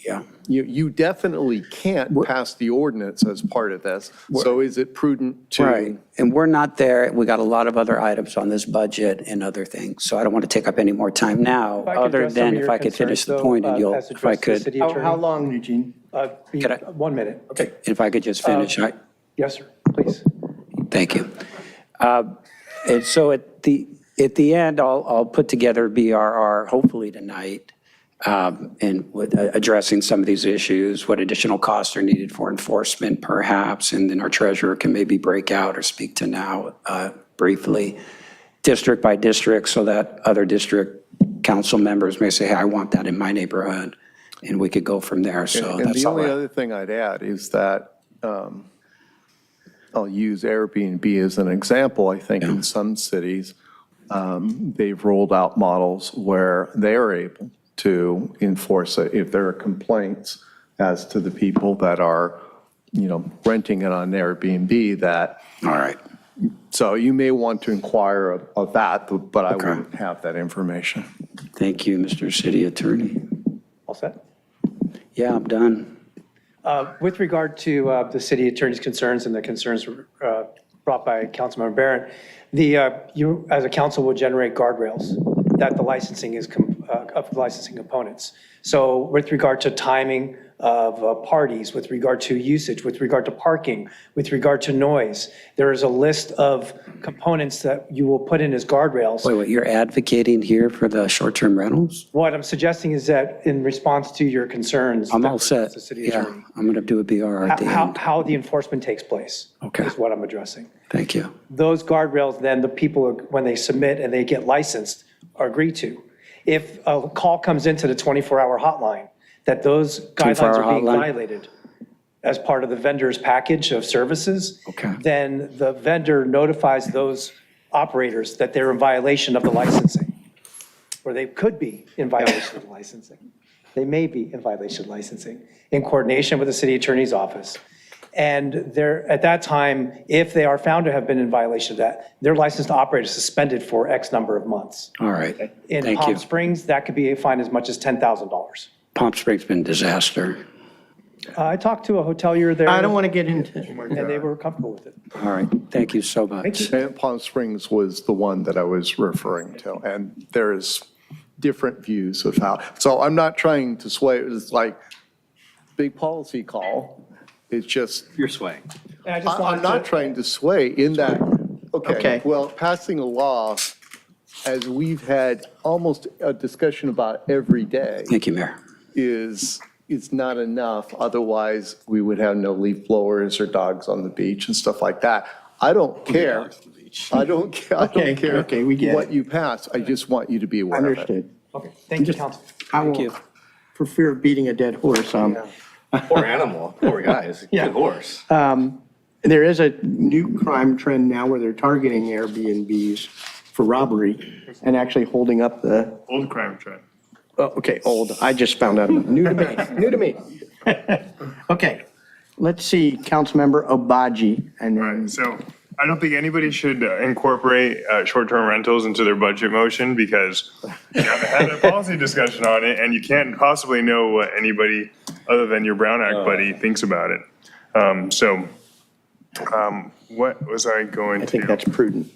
you definitely can't pass the ordinance as part of this? So is it prudent to? Right, and we're not there. We got a lot of other items on this budget and other things, so I don't want to take up any more time now, other than if I could finish the point and if I could. How long, Eugene? 1 minute. Okay. If I could just finish. Yes, sir, please. Thank you. And so at the end, I'll put together BRR hopefully tonight, and with addressing some of these issues, what additional costs are needed for enforcement perhaps, and then our treasurer can maybe break out or speak to now briefly, district by district, so that other district council members may say, hey, I want that in my neighborhood, and we could go from there. So and that's the all. only other thing I'd add is that I'll use Airbnb as an example. I think in some cities, they've rolled out models where they are able to enforce it if there are complaints as to the people that are, renting it on Airbnb that. All right. So you may want to inquire of that, but I wouldn't have that information. Thank you, Mr. City Attorney. All set? Yeah, I'm done. With regard to the city attorney's concerns and the concerns brought by Councilmember Barron, you, as a council, will generate guardrails that the licensing is, of the licensing components. So with regard to timing of parties, with regard to usage, with regard to parking, with regard to noise, there is a list of components that you will put in as guardrails. Wait, you're advocating here for the short-term rentals? What I'm suggesting is that in response to your concerns. I'm all set. The city Yeah, attorney, I'm going to do a BR at the end. how the enforcement takes place. Okay. Is what I'm addressing. Thank you. Those guardrails, then the people, when they submit and they get licensed, are agreed to. If a call comes into the 24-hour hotline, that those guidelines are being hotline? violated as part of the vendor's package of services, Okay. then the vendor notifies those operators that they're in violation of the licensing, or they could be in violation of the licensing. They may be in violation of licensing in coordination with the city attorney's office. And they're, at that time, if they are found to have been in violation of that, their license to operate is suspended for X number of months. All right. In Thank Palm you. Springs, that could be a fine as much as $10,000. Palm Springs been a disaster. I talked to a hotelier there. I don't want to get into it. And they were comfortable with it. All right. Thank you so much. And Palm Springs was the one that I was referring to, and there's different views of how, so I'm not trying to sway, it's like, big policy call. It's just, You're swaying. And I just I'm wanted not to, trying to sway in that, Okay. okay, well, passing a law, as we've had almost a discussion about every day, Thank you, Mayor. is not enough. Otherwise, we would have no leaf blowers or dogs on the beach and stuff like that. I don't care. I don't care. I don't care okay, we get what it. you pass. I just want you to be aware of it. Understood. okay, thank you, council. I will, for fear of beating a dead horse, Poor animal, poor guy, it's a Yeah. good horse. there is a new crime trend now where they're targeting Airbnbs for robbery and actually holding up the, Old crime trend. oh, okay, old, I just found out, new to me, new to me. Okay, let's see, Councilmember Obaji, and then, So I don't think anybody should incorporate short-term rentals into their budget motion because you haven't had a policy discussion on it, and you can't possibly know what anybody other than your Brown Act buddy thinks about it. What was I going to? I think that's prudent.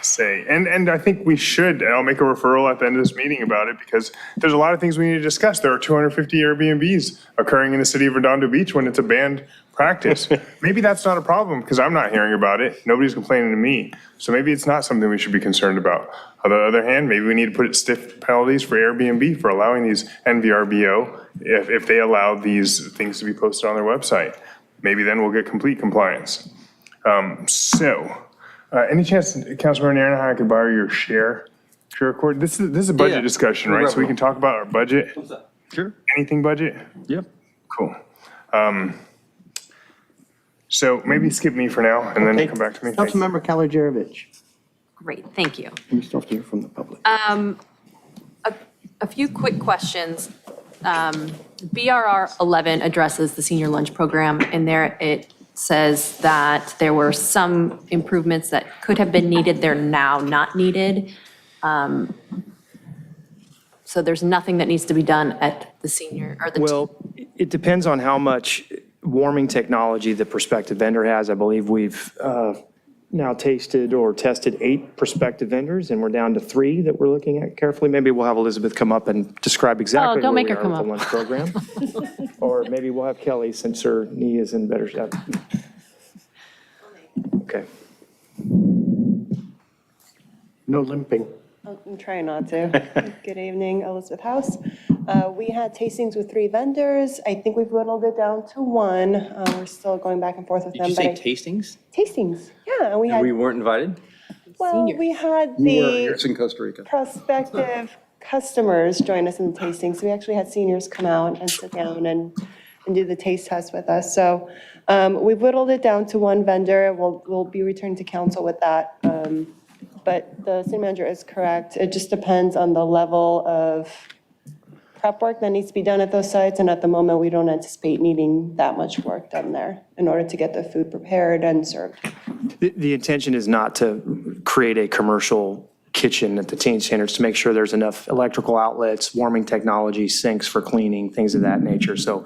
Say, and I think we should, and I'll make a referral at the end of this meeting about it because there's a lot of things we need to discuss. There are 250 Airbnbs occurring in the city of Redondo Beach when it's a banned practice. Maybe that's not a problem because I'm not hearing about it. Nobody's complaining to me. So maybe it's not something we should be concerned about. On the other hand, maybe we need to put stiff penalties for Airbnb for allowing these NVRBO if they allow these things to be posted on their website. Maybe then we'll get complete compliance. Any chance, Councilmember Nairn, I could borrow your share record? This is a budget discussion, right? So we can talk about our budget? Sure. Anything budget? Yep. Cool. So maybe skip me for now and then Okay. come back to me. Thank you. Councilmember Kalajerovich, Great, thank you. you still have to hear from the public. A few quick questions. BRR 11 addresses the senior lunch program. In there, it says that there were some improvements that could have been needed. They're now not needed. So there's nothing that needs to be done at the senior, or the. Well, it depends on how much warming technology the prospective vendor has. I believe we've now tasted or tested 8 prospective vendors, and we're down to 3 that we're looking at carefully. Maybe we'll have Elizabeth come up and describe exactly don't where make we her are come with the lunch program. Or maybe we'll have Kelly, since her knee is in better shape. Okay. No limping. I'm trying not to. Good evening, Elizabeth House. We had tastings with 3 vendors. I think we've whittled it down to 1. We're still going back and forth with Did them. you say but tastings? Tastings, yeah. And we And had, we weren't invited? well, we had It's the in Costa Rica. prospective customers join us in the tastings. We actually had seniors come out and sit down and do the taste test with us. So we've whittled it down to 1 vendor. We'll be returning to council with that. But the city manager is correct. It just depends on the level of prep work that needs to be done at those sites. And at the moment, we don't anticipate needing that much work done there in order to get the food prepared and served. The intention is not to create a commercial kitchen at the teen centers, to make sure there's enough electrical outlets, warming technology, sinks for cleaning, things of that nature. So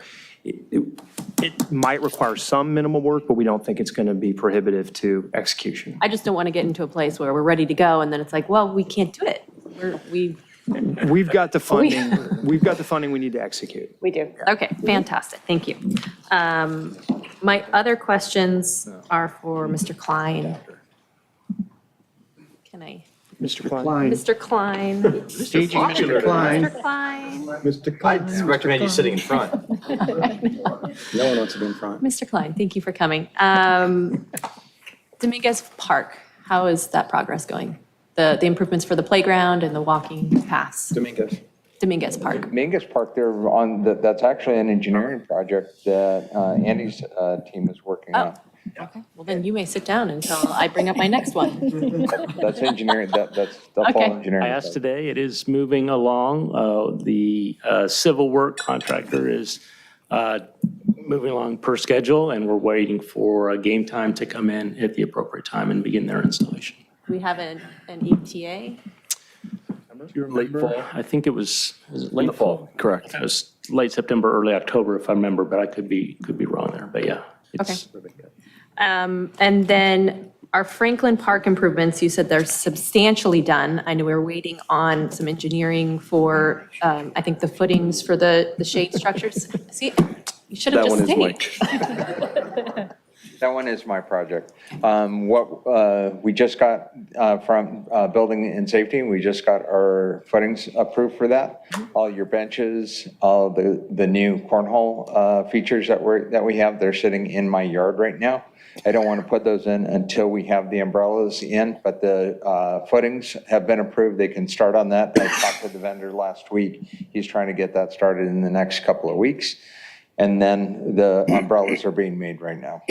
It might require some minimal work, but we don't think it's going to be prohibitive to execution. I just don't want to get into a place where we're ready to go and then it's like, well, we can't do it. We've got the funding we need to execute. We do. Okay, fantastic, thank you. My other questions are for Mr. Klein. Can I? Mr. Klein. Mr. Klein. Staging Mr. Klein. Mr. Klein. Mr. Klein. I recommend you sitting in front. No one wants to be in front. Mr. Klein, thank you for coming. Dominguez Park, how is that progress going? The improvements for the playground and the walking paths? Dominguez Park. Dominguez Park, that's actually an engineering project that Andy's team is working on. Okay, well then you may sit down until I bring up my next one. That's engineering, that's the full Okay. engineering. I asked today, it is moving along. The civil work contractor is moving along per schedule, and we're waiting for game time to come in at the appropriate time and begin their installation. We have an ETA. Late fall. I think it was it late In the fall, correct. It was late September, early October, if I remember, but I could be wrong there. But yeah, it's And then our Franklin Park improvements, you said they're substantially done. I know we were waiting on some engineering for, I think, the footings for the shade structures. See, you should have That just one is stayed. That one is my project. What we just got from Building and Safety, we just got our footings approved for that. All your benches, all the new cornhole features that we have, they're sitting in my yard right now. I don't want to put those in until we have the umbrellas in, but the footings have been approved. They can start on that. I talked to the vendor last week. He's trying to get that started in the next couple of weeks. And then the umbrellas are being made right now.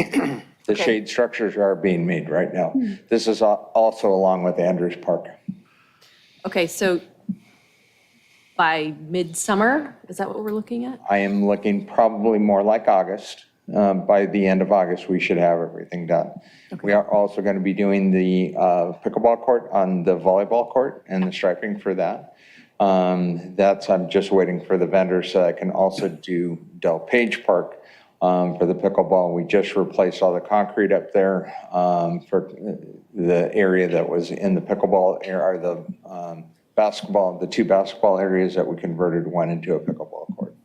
The shade structures are being made right now. This is also along with Andrews Park. Okay, so by midsummer, is that what we're looking at? I am looking probably more like August. By the end of August, we should have everything done. We are also going to be doing the pickleball court on the volleyball court and the striping for that. I'm just waiting for the vendor so I can also do Del Page Park for the pickleball. We just replaced all the concrete up there for the area that was in the pickleball area, or the basketball, the two basketball areas that we converted one into a pickleball court.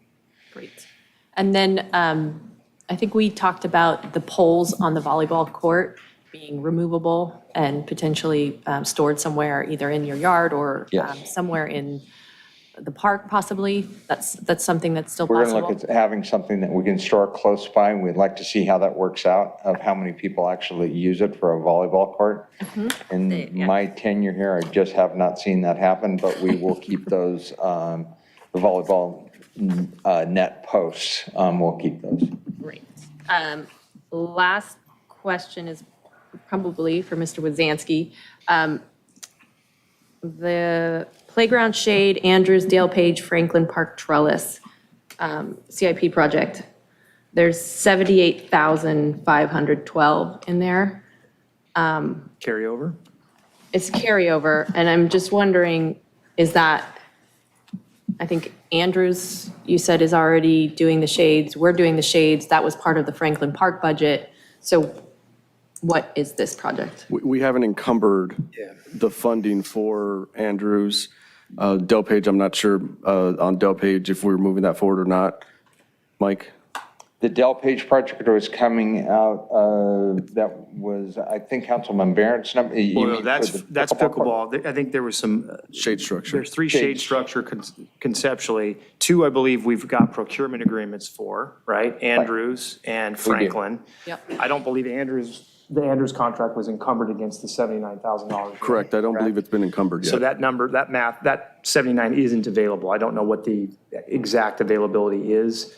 Great. And then I think we talked about the poles on the volleyball court being removable and potentially stored somewhere, either in your yard or somewhere in the park possibly. That's something that's still We're possible. going to look at having something that we can store close by. We'd like to see how that works out, of how many people actually use it for a volleyball court. In my tenure here, I just have not seen that happen, but we will keep those, the volleyball net posts, we'll keep those. Great. Last question is probably for Mr. Wodzinski. The playground shade, Andrews, Dale Page, Franklin Park trellis, CIP project, there's 78,512 in there. Carryover? It's carryover, and I'm just wondering, is that, I think Andrews, you said, is already doing the shades. We're doing the shades. That was part of the Franklin Park budget. So what is this project? We haven't encumbered the funding for Andrews. Del Page, I'm not sure on Del Page if we're moving that forward or not. Mike? The Del Page project was coming out, that was, I think, Councilman Barrett's number. You Well, mean no, for that's the pickleball. I think there was some. Shade structure. There's three shade structure conceptually. Two, I believe we've got procurement agreements for, right? Andrews and Franklin. Yep. I don't believe the Andrews contract was encumbered against the $79,000. Correct. I don't believe it's been encumbered yet. So that number, that math, that 79 isn't available. I don't know what the exact availability is.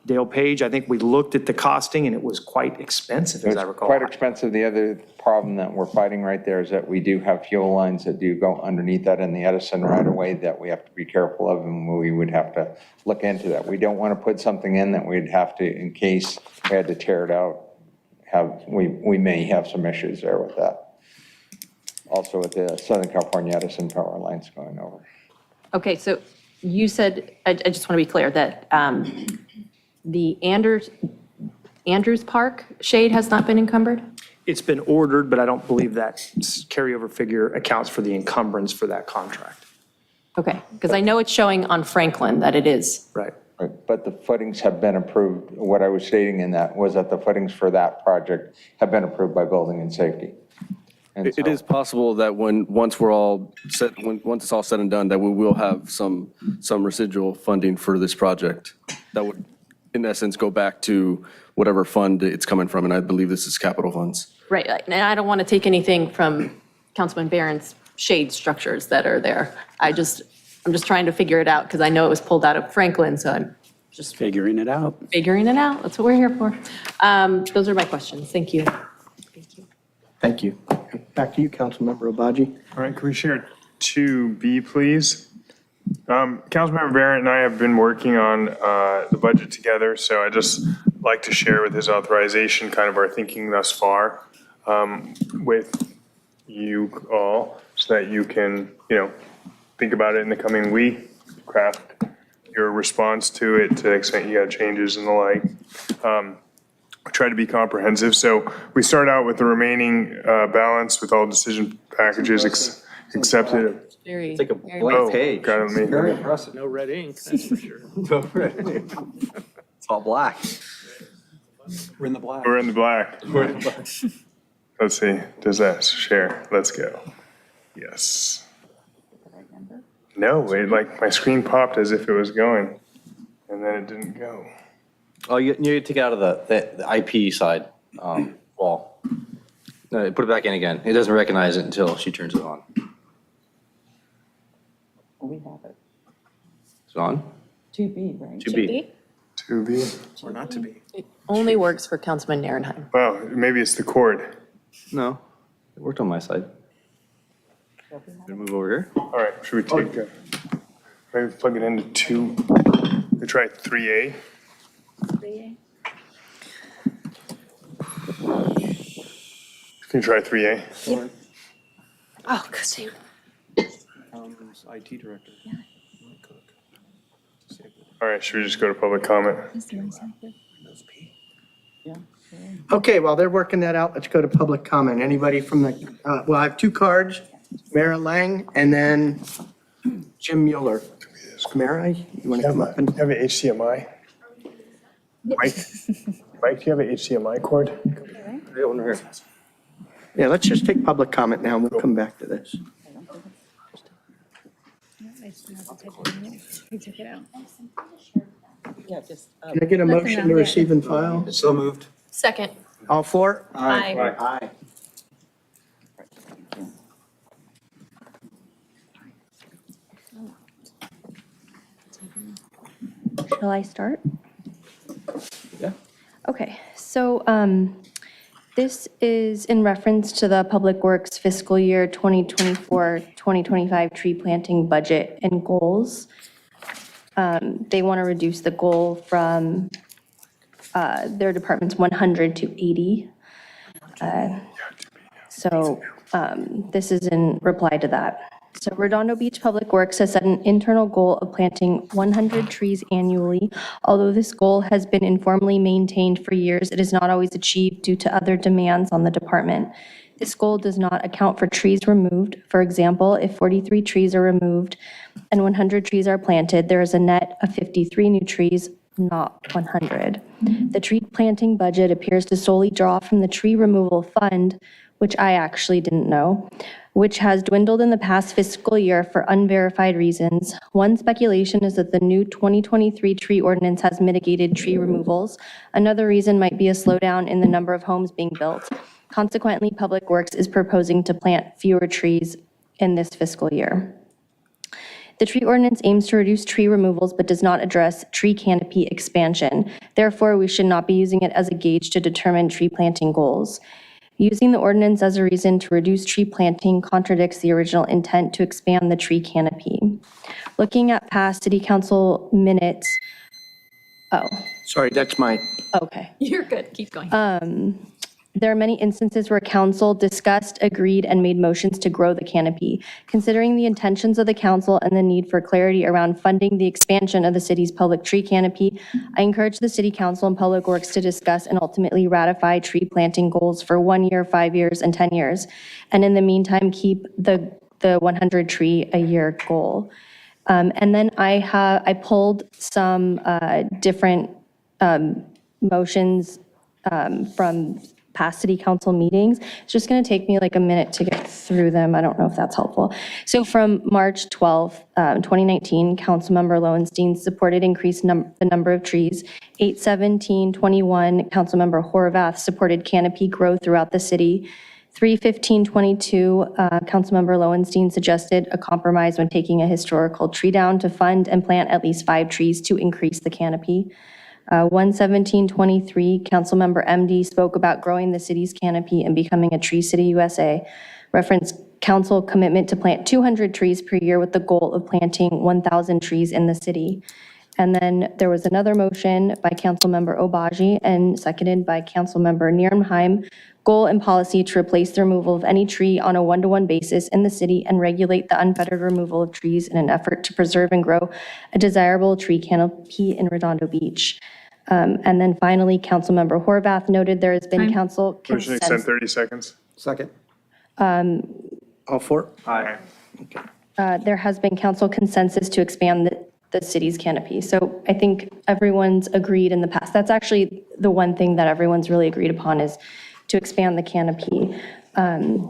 Dale Page, I think we looked at the costing and it was quite expensive, as I recall. Quite expensive. The other problem that we're fighting right there is that we do have fuel lines that do go underneath that in the Edison right away that we have to be careful of, and we would have to look into that. We don't want to put something in that we'd have to, in case we had to tear it out, we may have some issues there with that. Also with the Southern California Edison power lines going over. Okay, so you said, I just want to be clear that the Andrews Andrews Park shade has not been encumbered? It's been ordered, but I don't believe that carryover figure accounts for the encumbrance for that contract. Okay, because I know it's showing on Franklin that it is. Right. Right, but the footings have been approved. What I was stating in that was that the footings for that project have been approved by Building and Safety. And It so- is possible that once we're all set, once it's all said and done, that we will have some residual funding for this project. That would, in essence, go back to whatever fund it's coming from, and I believe this is capital funds. Right, and I don't want to take anything from Councilman Barron's shade structures that are there. I'm just trying to figure it out because I know it was pulled out of Franklin, so I'm just Figuring it out. figuring it out. That's what we're here for. Those are my questions. Thank you. Thank you. Back to you, Councilmember Obaji. All right, can we share 2B, please? Councilmember Barrett and I have been working on the budget together, so I just like to share with his authorization kind of our thinking thus far with you all so that you can, think about it in the coming week, craft your response to it to the extent you got changes and the like. Try to be comprehensive. So we start out with the remaining balance with all decision packages accepted. Very. It's like a very blank well. page. Got it, me. Very impressive. No red ink, that's for sure. It's all black. We're in the black. We're in the black. Let's see, does that share? Let's go. Yes. No, wait, like my screen popped as if it was going and then it didn't go. Oh, you need to take it out of the IP side wall. No, put it back in again. It doesn't recognize it until she turns it on. We have it. It's on? 2B, right? 2B. 2B. Or not to be. It only works for Councilman Narenheim. Wow, maybe it's the cord. No, it worked on my side. Gonna move over here. All right, should we take, maybe plug it into 2, we try 3A. Can you try 3A? Oh, good save. IT director. All right, should we just go to public comment? Okay, while they're working that out, let's go to public comment. Anybody from the, well, I have 2 cards, Mara Lang and then Jim Mueller. Mara, you want to come up and? You have an HDMI? Mike, do you have an HDMI cord? Yeah, let's just take public comment now, and we'll come back to this. He took it out. Yeah, just. Can I get a Let them motion know, to yeah. receive and file? So moved. Second. All 4? Aye. Aye. Shall I start? Yeah. Okay, so this is in reference to the Public Works fiscal year 2024-2025 tree planting budget and goals. They want to reduce the goal from their department's 100 to 80. So this is in reply to that. So Redondo Beach Public Works has set an internal goal of planting 100 trees annually. Although this goal has been informally maintained for years, it is not always achieved due to other demands on the department. This goal does not account for trees removed. For example, if 43 trees are removed and 100 trees are planted, there is a net of 53 new trees, not 100. The tree planting budget appears to solely draw from the tree removal fund, which I actually didn't know, which has dwindled in the past fiscal year for unverified reasons. One speculation is that the new 2023 tree ordinance has mitigated tree removals. Another reason might be a slowdown in the number of homes being built. Consequently, Public Works is proposing to plant fewer trees in this fiscal year. The tree ordinance aims to reduce tree removals but does not address tree canopy expansion. Therefore, we should not be using it as a gauge to determine tree planting goals. Using the ordinance as a reason to reduce tree planting contradicts the original intent to expand the tree canopy. Looking at past city council minutes, Sorry, that's mine. okay. You're good. Keep going. There are many instances where council discussed, agreed, and made motions to grow the canopy. Considering the intentions of the council and the need for clarity around funding the expansion of the city's public tree canopy, I encourage the city council and public works to discuss and ultimately ratify tree planting goals for 1 year, 5 years, and 10 years. And in the meantime, keep the 100 tree a year goal. And then I pulled some different motions from past city council meetings. It's just going to take me like a minute to get through them. I don't know if that's helpful. So from March 12th, 2019, Councilmember Lowenstein supported increase the number of trees. 8/17/21, Councilmember Horvath supported canopy growth throughout the city. 3/15/22, Councilmember Lowenstein suggested a compromise when taking a historical tree down to fund and plant at least 5 trees to increase the canopy. 1/17/23, Councilmember MD spoke about growing the city's canopy and becoming a Tree City USA. Referenced council commitment to plant 200 trees per year with the goal of planting 1,000 trees in the city. And then there was another motion by Councilmember Obaji and seconded by Councilmember Nierenheim. Goal and policy to replace the removal of any tree on a 1-to-1 basis in the city and regulate the unfettered removal of trees in an effort to preserve and grow a desirable tree canopy in Redondo Beach. And then finally, Councilmember Horvath noted there has been council Motion to extend 30 seconds. Second. All for? Aye. There has been council consensus to expand the city's canopy. So I think everyone's agreed in the past. That's actually the one thing that everyone's really agreed upon is to expand the canopy.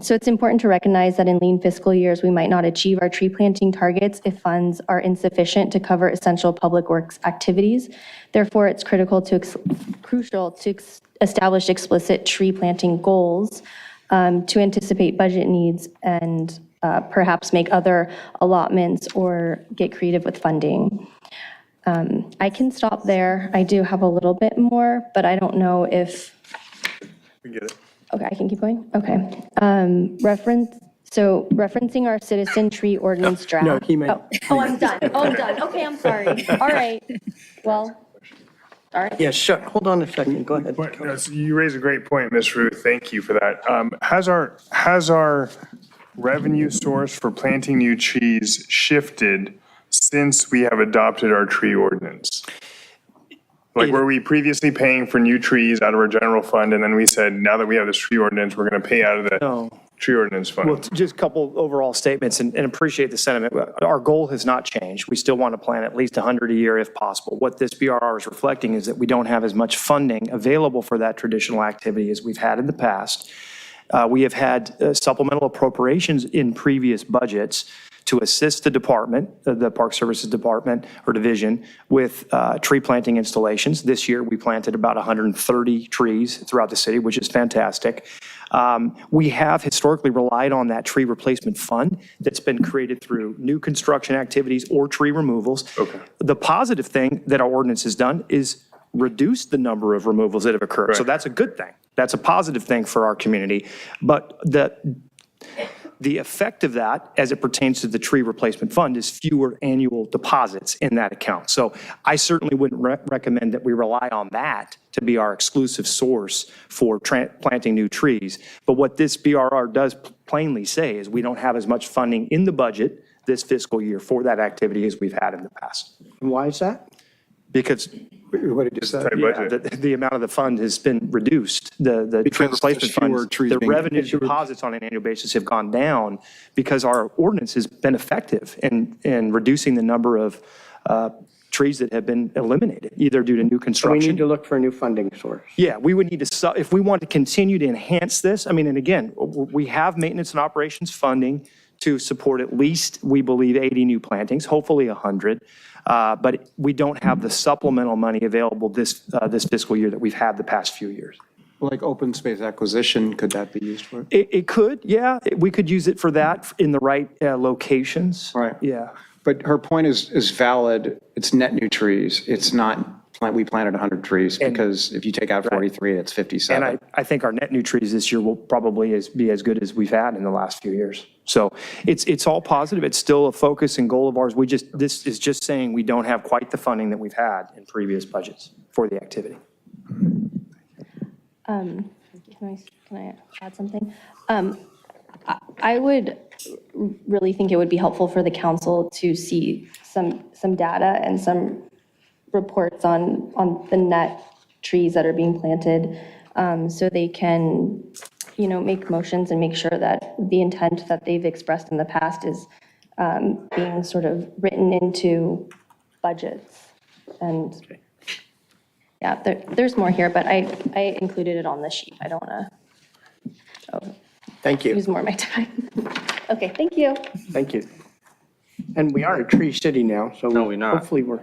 So it's important to recognize that in lean fiscal years, we might not achieve our tree planting targets if funds are insufficient to cover essential public works activities. Therefore, it's crucial to establish explicit tree planting goals to anticipate budget needs and perhaps make other allotments or get creative with funding. I can stop there. I do have a little bit more, but I don't know if... We get it. Okay, I can keep going? Okay. Referencing our citizen tree ordinance draft. No, he may. Oh, I'm done. Oh, I'm done. Okay, I'm sorry. All right. Well, all right. Yeah, sure. Hold on a second. Go ahead. No, so you raise a great point, Ms. Ruth. Thank you for that. Has our revenue source for planting new trees shifted since we have adopted our tree ordinance? Like, were we previously paying for new trees out of our general fund, and then we said, now that we have this tree ordinance, we're going to pay out of the tree ordinance fund? Well, just a couple overall statements and appreciate the sentiment. Our goal has not changed. We still want to plant at least 100 a year if possible. What this BRR is reflecting is that we don't have as much funding available for that traditional activity as we've had in the past. We have had supplemental appropriations in previous budgets to assist the department, the Park Services Department or Division, with tree planting installations. This year, we planted about 130 trees throughout the city, which is fantastic. We have historically relied on that tree replacement fund that's been created through new construction activities or tree removals. Okay. The positive thing that our ordinance has done is reduce the number of removals that have occurred. So that's a good thing. That's a positive thing for our community. But the effect of that, as it pertains to the tree replacement fund, is fewer annual deposits in that account. So I certainly wouldn't recommend that we rely on that to be our exclusive source for planting new trees. But what this BRR does plainly say is we don't have as much funding in the budget this fiscal year for that activity as we've had in the past. And why is that? Because what did you say? the amount of the fund has been reduced. The tree replacement funds, the revenue deposits on an annual basis have gone down because our ordinance has been effective in reducing the number of trees that have been eliminated, either due to new So we construction. need to look for a new funding source. Yeah, we would need to, if we want to continue to enhance this, I mean, and again, we have maintenance and operations funding to support at least, we believe, 80 new plantings, hopefully 100. But we don't have the supplemental money available this fiscal year that we've had the past few years. Like open space acquisition, could that be used for? It could, yeah. We could use it for that in the right locations. Right. Yeah. But her point is valid. It's net new trees. It's not, we planted 100 trees because if you take out 43, it's 57. And I think our net new trees this year will probably be as good as we've had in the last few years. So it's all positive. It's still a focus and goal of ours. This is just saying we don't have quite the funding that we've had in previous budgets for the activity. can I add something? I would really think it would be helpful for the council to see some data and some reports on the net trees that are being planted, so they can, make motions and make sure that the intent that they've expressed in the past is being sort of written into budgets. And yeah, there's more here, but I included it on the sheet. I don't want to Thank you. use more of my time. Okay, thank you. Thank you. And we are a tree city now, so No, we're not. hopefully we're.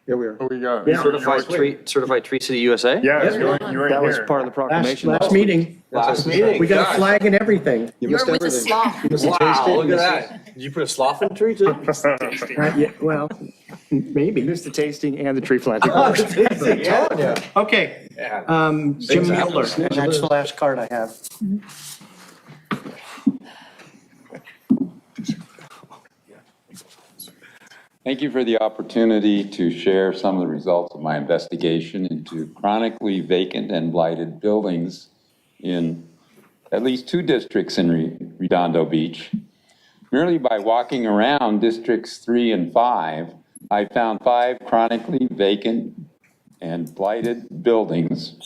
Yeah, we are. We got. Certified Tree City USA? Yeah, you weren't That was here. part of the proclamation. Last meeting. Last meeting. We got a flag and everything. You missed everything. Wow, look at that. Did you put a sloth in the tree too? Yeah, well, maybe. Missed the tasting and the tree planting. Okay. Jim Mueller, and that's the last card I have. Thank you for the opportunity to share some of the results of my investigation into chronically vacant and blighted buildings in at least 2 districts in Redondo Beach. Merely by walking around districts 3 and 5, I found 5 chronically vacant and blighted buildings.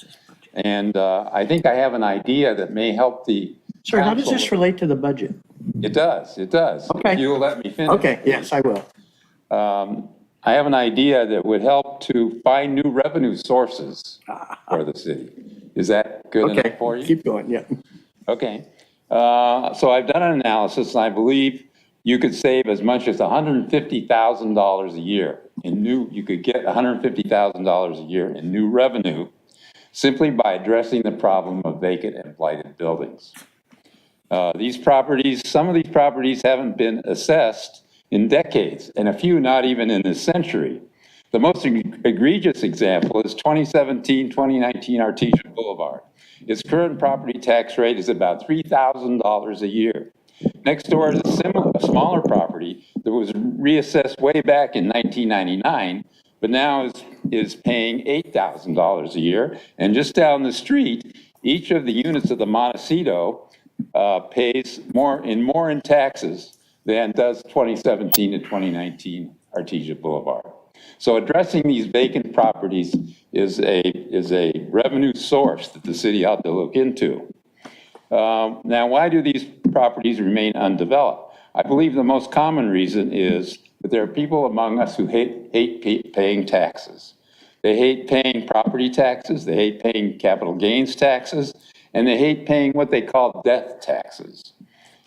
And I think I have an idea that may help the Sir, how does council. this relate to the budget? It does. Okay. If you'll let me finish. Okay, yes, I will. I have an idea that would help to find new revenue sources for the city. Is that good Okay, enough for you? keep going, yeah. Okay. So I've done an analysis, and I believe you could save as much as $150,000 a year in you could get $150,000 a year in new revenue simply by addressing the problem of vacant and blighted buildings. Some of these properties haven't been assessed in decades, and a few not even in a century. The most egregious example is 2017-2019 Artesia Boulevard. Its current property tax rate is about $3,000 a year. Next door is a smaller property that was reassessed way back in 1999, but now is paying $8,000 a year. And just down the street, each of the units of the Montecito pays more in taxes than does 2017 to 2019 Artesia Boulevard. So addressing these vacant properties is a revenue source that the city ought to look into. Now, why do these properties remain undeveloped? I believe the most common reason is that there are people among us who hate paying taxes. They hate paying property taxes, they hate paying capital gains taxes, and they hate paying what they call death taxes.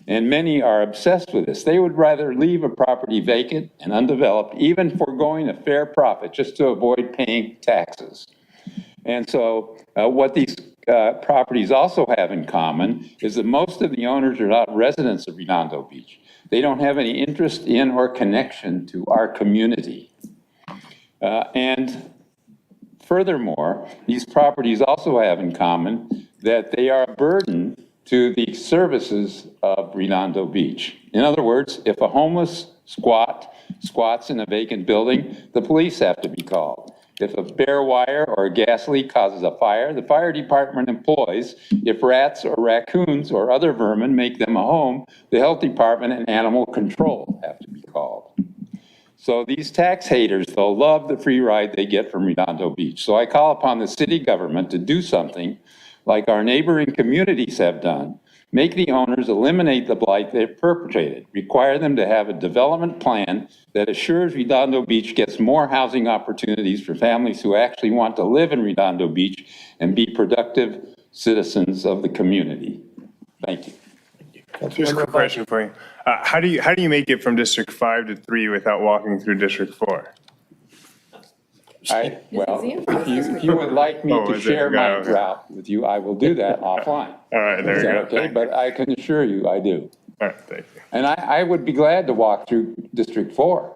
And many are obsessed with this. They would rather leave a property vacant and undeveloped, even foregoing a fair profit, just to avoid paying taxes. And so what these properties also have in common is that most of the owners are not residents of Redondo Beach. They don't have any interest in or connection to our community. And furthermore, these properties also have in common that they are a burden to the services of Redondo Beach. In other words, if a homeless squats in a vacant building, the police have to be called. If a bare wire or a gas leak causes a fire, the fire department employs. If rats or raccoons or other vermin make them a home, the health department and animal control have to be called. So these tax haters, though, love the free ride they get from Redondo Beach. So I call upon the city government to do something like our neighboring communities have done. Make the owners eliminate the blight they've perpetrated. Require them to have a development plan that assures Redondo Beach gets more housing opportunities for families who actually want to live in Redondo Beach and be productive citizens of the community. Thank you. Just a quick question for you. How do you make it from District 5 to 3 without walking through District 4? Well, if you would like me to share my route with you, I will do that offline. All right, there Is we that go. okay? But I can assure you, I do. All right, thank you. And I would be glad to walk through District 4.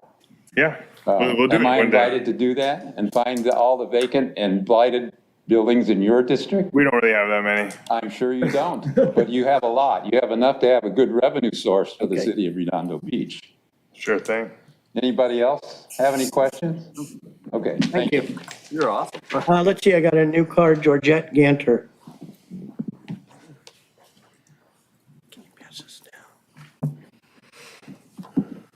Yeah, we'll do it Am I one day. invited to do that and find all the vacant and blighted buildings in your district? We don't really have that many. I'm sure you don't, but you have a lot. You have enough to have a good revenue source for the city of Redondo Beach. Sure thing. Anybody else have any questions? Okay, thank you. You're awesome. Let's see, I got a new card, Georgette Ganter.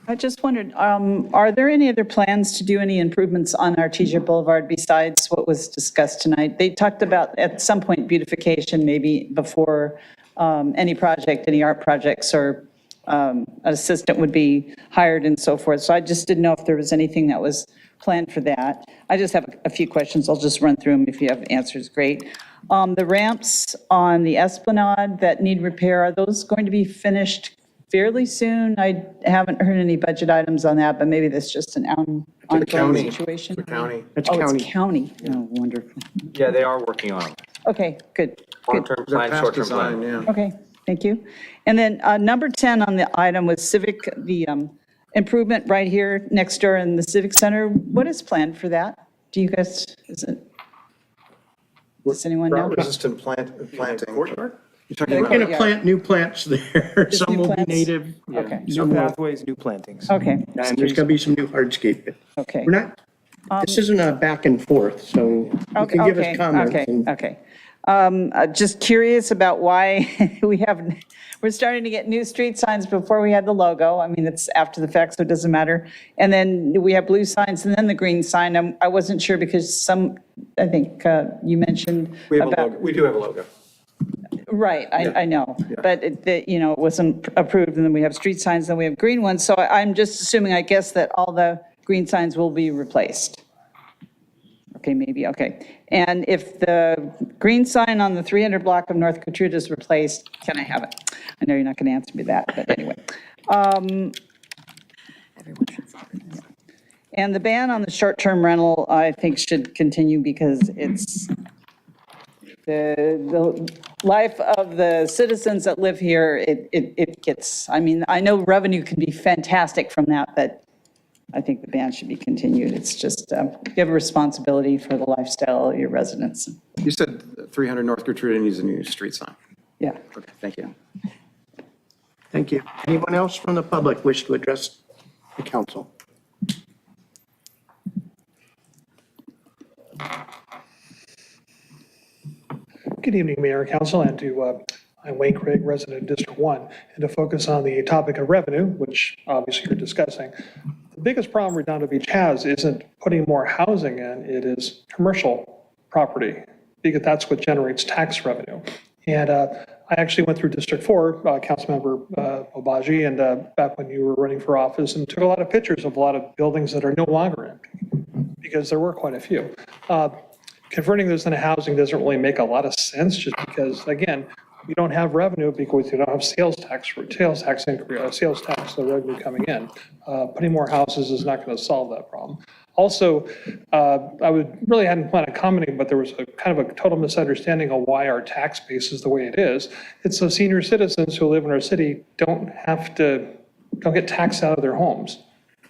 I just wondered, are there any other plans to do any improvements on Artesia Boulevard besides what was discussed tonight? They talked about at some point beautification, maybe before any project, any art projects or an assistant would be hired and so forth. So I just didn't know if there was anything that was planned for that. I just have a few questions. I'll just run through them. If you have answers, great. The ramps on the Esplanade that need repair, are those going to be finished fairly soon? I haven't heard any budget items on that, but maybe that's just an ongoing county. situation. The county. It's Oh, county. it's county. Oh, wonderful. Yeah, they are working on it. Okay, good. Long-term They're plan, past short-term design, plan. yeah. Okay, thank you. And then number 10 on the item was civic, the improvement right here next door in the Civic Center. What is planned for that? Do you guys, does anyone know? Drought-resistant planting. Courtyard? You're talking Yeah, We're about, going to plant new plants there. Just Some new will be plants? native. Okay. Some New will. pathways, new plantings. Okay. And there's going to be some new hardscape. Okay. We're not, this isn't a back and forth, so you can give us comments. Okay, and- okay. Just curious about why we're starting to get new street signs before we had the logo. I mean, it's after the fact, so it doesn't matter. And then we have blue signs and then the green sign. I wasn't sure because I think you mentioned we have a about. logo. We do have a logo. Right, I know, but it wasn't approved, and then we have street signs, then we have green ones, so I'm just assuming, I guess, that all the green signs will be replaced. Okay, maybe, okay. And if the green sign on the 300 block of North Katuta is replaced, can I have it? I know you're not going to answer me that, but anyway. And the ban on the short-term rental, I think, should continue because it's the life of the citizens that live here, it gets, I mean, I know revenue can be fantastic from that, but I think the ban should be continued. It's just, you have a responsibility for the lifestyle of your residents. You said 300 North Gertrude needs a new street sign. Yeah. Okay, thank you. Thank you. Anyone else from the public wish to address the council? Good evening, Mayor and Council, and I'm Wayne Craig, resident of District 1, and to focus on the topic of revenue, which obviously you're discussing. The biggest problem Redondo Beach has isn't putting more housing in, it is commercial property, because that's what generates tax revenue. And I actually went through District 4, Councilmember Obaji, and back when you were running for office, and took a lot of pictures of a lot of buildings that are no longer empty, because there were quite a few. Converting those into housing doesn't really make a lot of sense, just because, again, we don't have revenue because we don't have sales tax, the revenue coming in. Putting more houses is not going to solve that problem. Also, really hadn't planned on commenting, but there was a kind of a total misunderstanding of why our tax base is the way it is. It's so senior citizens who live in our city don't get taxed out of their homes.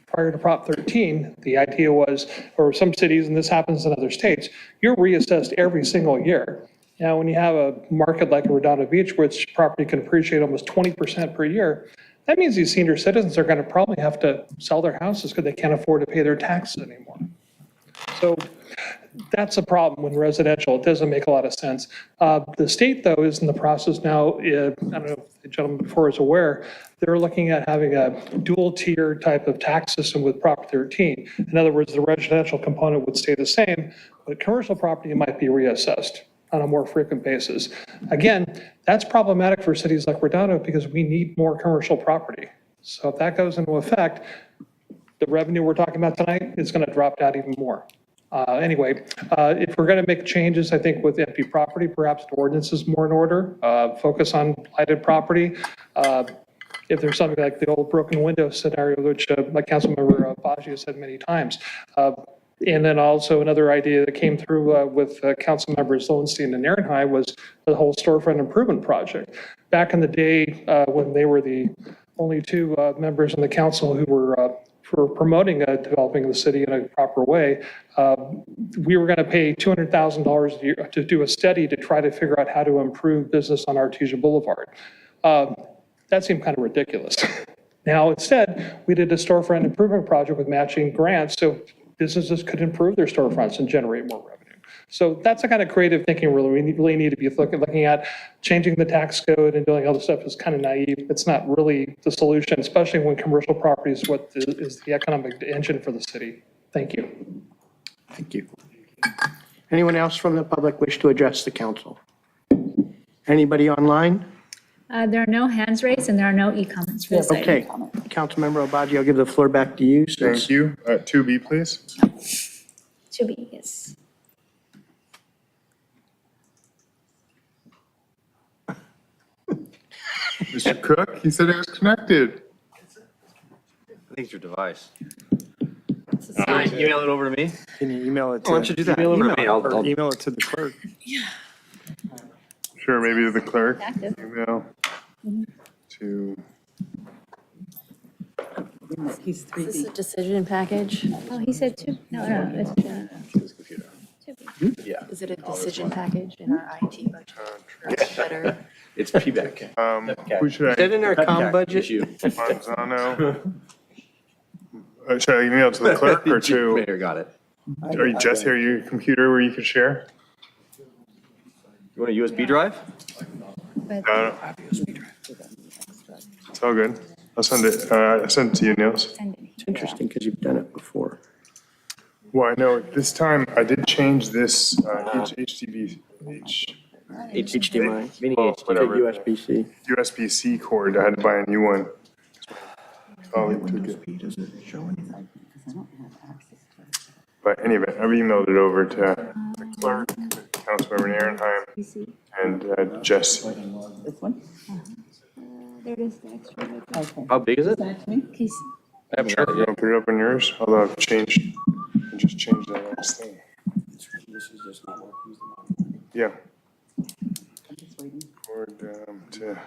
Prior to Prop 13, the idea was, or some cities, and this happens in other states, you're reassessed every single year. Now, when you have a market like Redondo Beach, which property can appreciate almost 20% per year, that means these senior citizens are going to probably have to sell their houses because they can't afford to pay their taxes anymore. So that's a problem when residential. It doesn't make a lot of sense. The state, though, is in the process now, I don't know if the gentleman before is aware, they're looking at having a dual tier type of tax system with Prop 13. In other words, the residential component would stay the same, but commercial property might be reassessed on a more frequent basis. Again, that's problematic for cities like Redondo because we need more commercial property. So if that goes into effect, the revenue we're talking about tonight is going to drop down even more. Anyway, if we're going to make changes, I think with empty property, perhaps the ordinance is more in order. Focus on blighted property. If there's something like the old broken window scenario, which my Councilmember Baji has said many times. And then also another idea that came through with Council members Lowenstein and Ehrenheim was the whole storefront improvement project. Back in the day when they were the only two members in the council who were for promoting developing the city in a proper way, we were going to pay $200,000 a year to do a study to try to figure out how to improve business on Artesia Boulevard. That seemed kind of ridiculous. Now, instead, we did a storefront improvement project with matching grants so businesses could improve their storefronts and generate more revenue. So that's the kind of creative thinking we really need to be looking at. Changing the tax code and doing other stuff is kind of naive. It's not really the solution, especially when commercial property is what is the economic engine for the city. Thank you. Thank you. Anyone else from the public wish to address the council? Anybody online? There are no hands raised and there are no e-comments for this item. Okay, Councilmember Obaji, I'll give the floor back to you. Thank you. 2B, please. To be, yes. Mr. Cook, he said it was connected. I think it's your device. Email it over to me. Can you email it to? Why don't you do that? Email Email me. I'll- email it to the clerk. Sure, maybe to the clerk. Active. Email to, He's Is this a decision package? Oh, he said two. No, it's Yeah. Is it a decision package in our IT budget? Or is it better? It's PBEC. who should Is that I? in our comm budget? Issue. Manzano. Should I email it to the clerk or to, Mayor got it. are you just here, your computer where you could share? You want a USB drive? No. It's all good. I'll send it, I'll send it to you, Niels. It's interesting because you've done it before. Well, I know this time I did change this HDMI, HDMI, Mini oh, HD. whatever. USB-C. USB-C cord. I had to buy a new one. Colleague took it. Doesn't show anything. But anyway, I've emailed it over to the clerk, Councilmember Ehrenheim, and Jesse. This one? There it is, the extra. Okay. How big is it? Send it to me? Case- I haven't Sure, got it you yet. want to put it up on yours? Although I've changed, I just changed that last thing. Yeah. I'm just waiting. Forward to,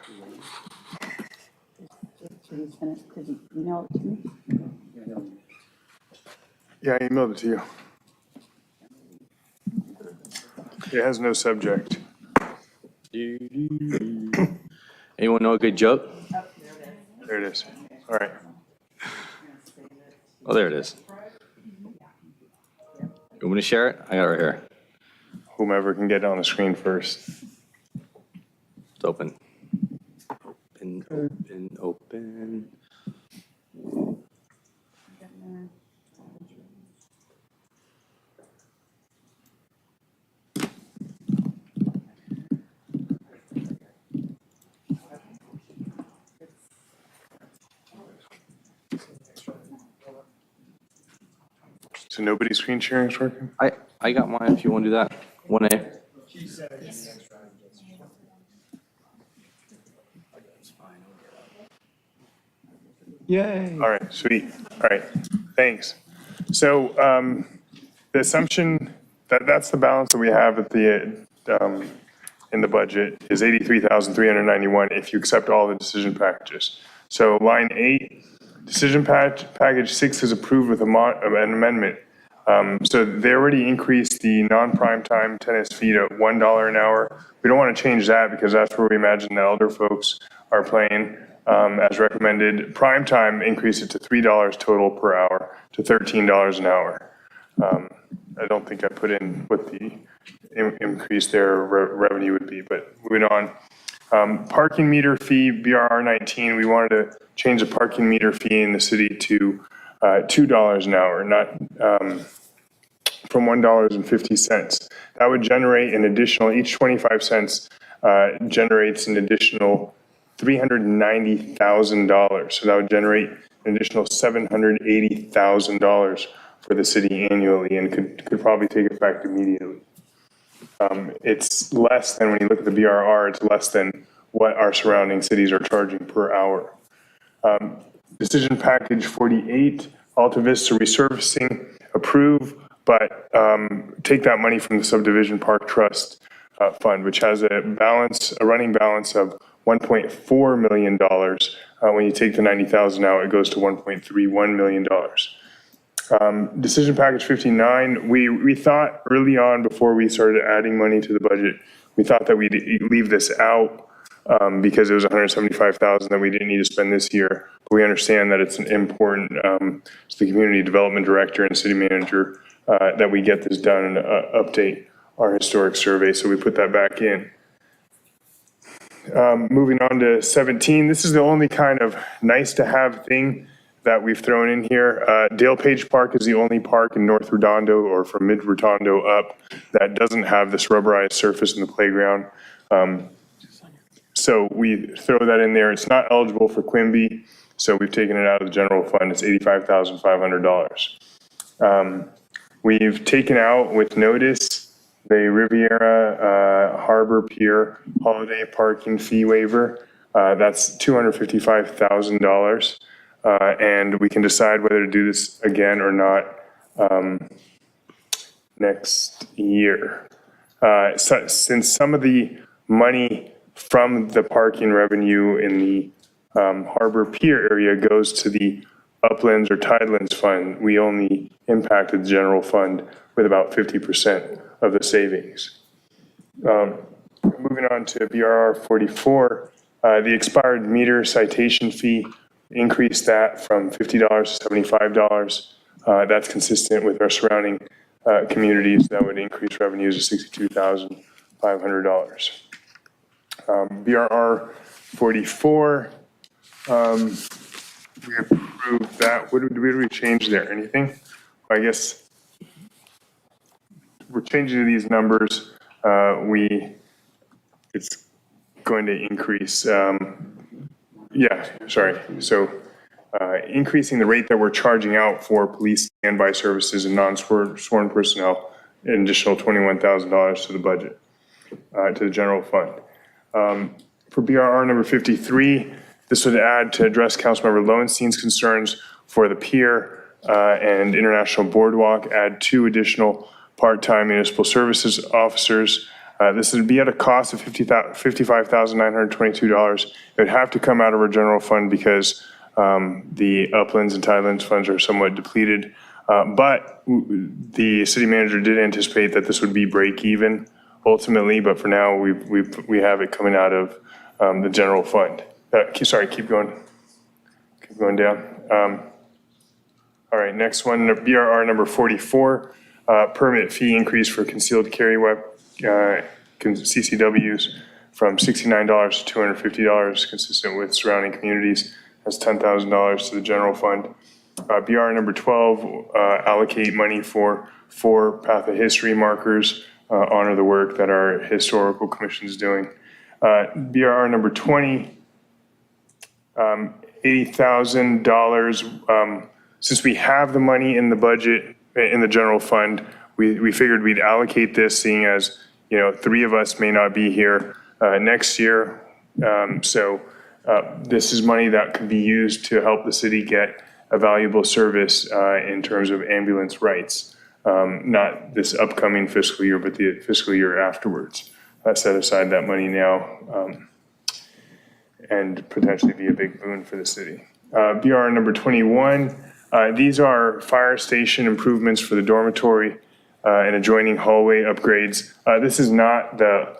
Should he send it? Did he email it to me? yeah, I emailed it to you. It has no subject. Anyone know a good joke? There it is. All right. Oh, there it is. You want me to share it? I got it right here. Whomever can get it on the screen first. It's open. Open. So nobody's screen sharing is working? I got mine if you want to do that. 1A. Yay. All right, sweet. All right, thanks. So the assumption that's the balance that we have at the, in the budget is 83,391 if you accept all the decision packages. So line 8, decision package 6 is approved with an amendment. So they already increased the non-prime time tennis fee to $1 an hour. We don't want to change that because that's where we imagine the elder folks are playing. As recommended, prime time increased it to $3 total per hour to $13 an hour. I don't think I put in what the increase their revenue would be, but moving on. Parking meter fee, BRR 19, we wanted to change the parking meter fee in the city to $2 an hour, not from $1.50. That would generate an additional, each 25 cents generates an additional $390,000. So that would generate an additional $780,000 for the city annually and could probably take effect immediately. It's less than, when you look at the BRR, it's less than what our surrounding cities are charging per hour. Decision package 48, Alta Vista resurfacing, approve, but take that money from the subdivision park trust fund, which has a running balance of $1.4 million. When you take the 90,000 out, it goes to $1.31 million. Decision package 59, we thought early on before we started adding money to the budget, we thought that we'd leave this out because it was $175,000 that we didn't need to spend this year. But we understand that it's an important to the community development director and city manager that we get this done and update our historic survey, so we put that back in. Moving on to 17, this is the only kind of nice to have thing that we've thrown in here. Dale Page Park is the only park in North Redondo or from Mid Redondo up that doesn't have this rubberized surface in the playground. So we throw that in there. It's not eligible for Quimby, so we've taken it out of the general fund. It's $85,500. We've taken out with notice the Riviera Harbor Pier holiday parking fee waiver. That's $255,000. And we can decide whether to do this again or not next year. Since some of the money from the parking revenue in the Harbor Pier area goes to the Uplands or Tidelands Fund, we only impacted the general fund with about 50% of the savings. Moving on to BRR 44, the expired meter citation fee, increased that from $50 to $75. That's consistent with our surrounding communities. That would increase revenues to $62,500. BRR 44, we approved that. What did we change there? Anything? I guess we're changing these numbers. It's going to increase. Increasing the rate that we're charging out for police standby services and non-sworn personnel, an additional $21,000 to the budget, to the general fund. For BRR number 53, this would add to address Councilmember Lowenstein's concerns for the pier and International Boardwalk, add 2 additional part-time municipal services officers. This would be at a cost of $55,922. It would have to come out of our general fund because the Uplands and Tidelands funds are somewhat depleted. But the city manager did anticipate that this would be break even ultimately, but for now we have it coming out of the general fund. Sorry, keep going down. All right, next one, BRR number 44, permit fee increase for concealed carry CCWs from $69 to $250, consistent with surrounding communities. That's $10,000 to the general fund. BR number 12, allocate money for 4 path of history markers, honor the work that our historical commission is doing. BR number 20, $80,000. Since we have the money in the budget, in the general fund, we figured we'd allocate this, seeing as 3 of us may not be here next year. This is money that could be used to help the city get a valuable service in terms of ambulance rights, not this upcoming fiscal year, but the fiscal year afterwards. Set aside that money now and potentially be a big boon for the city. BR number 21, these are fire station improvements for the dormitory and adjoining hallway upgrades. This is not the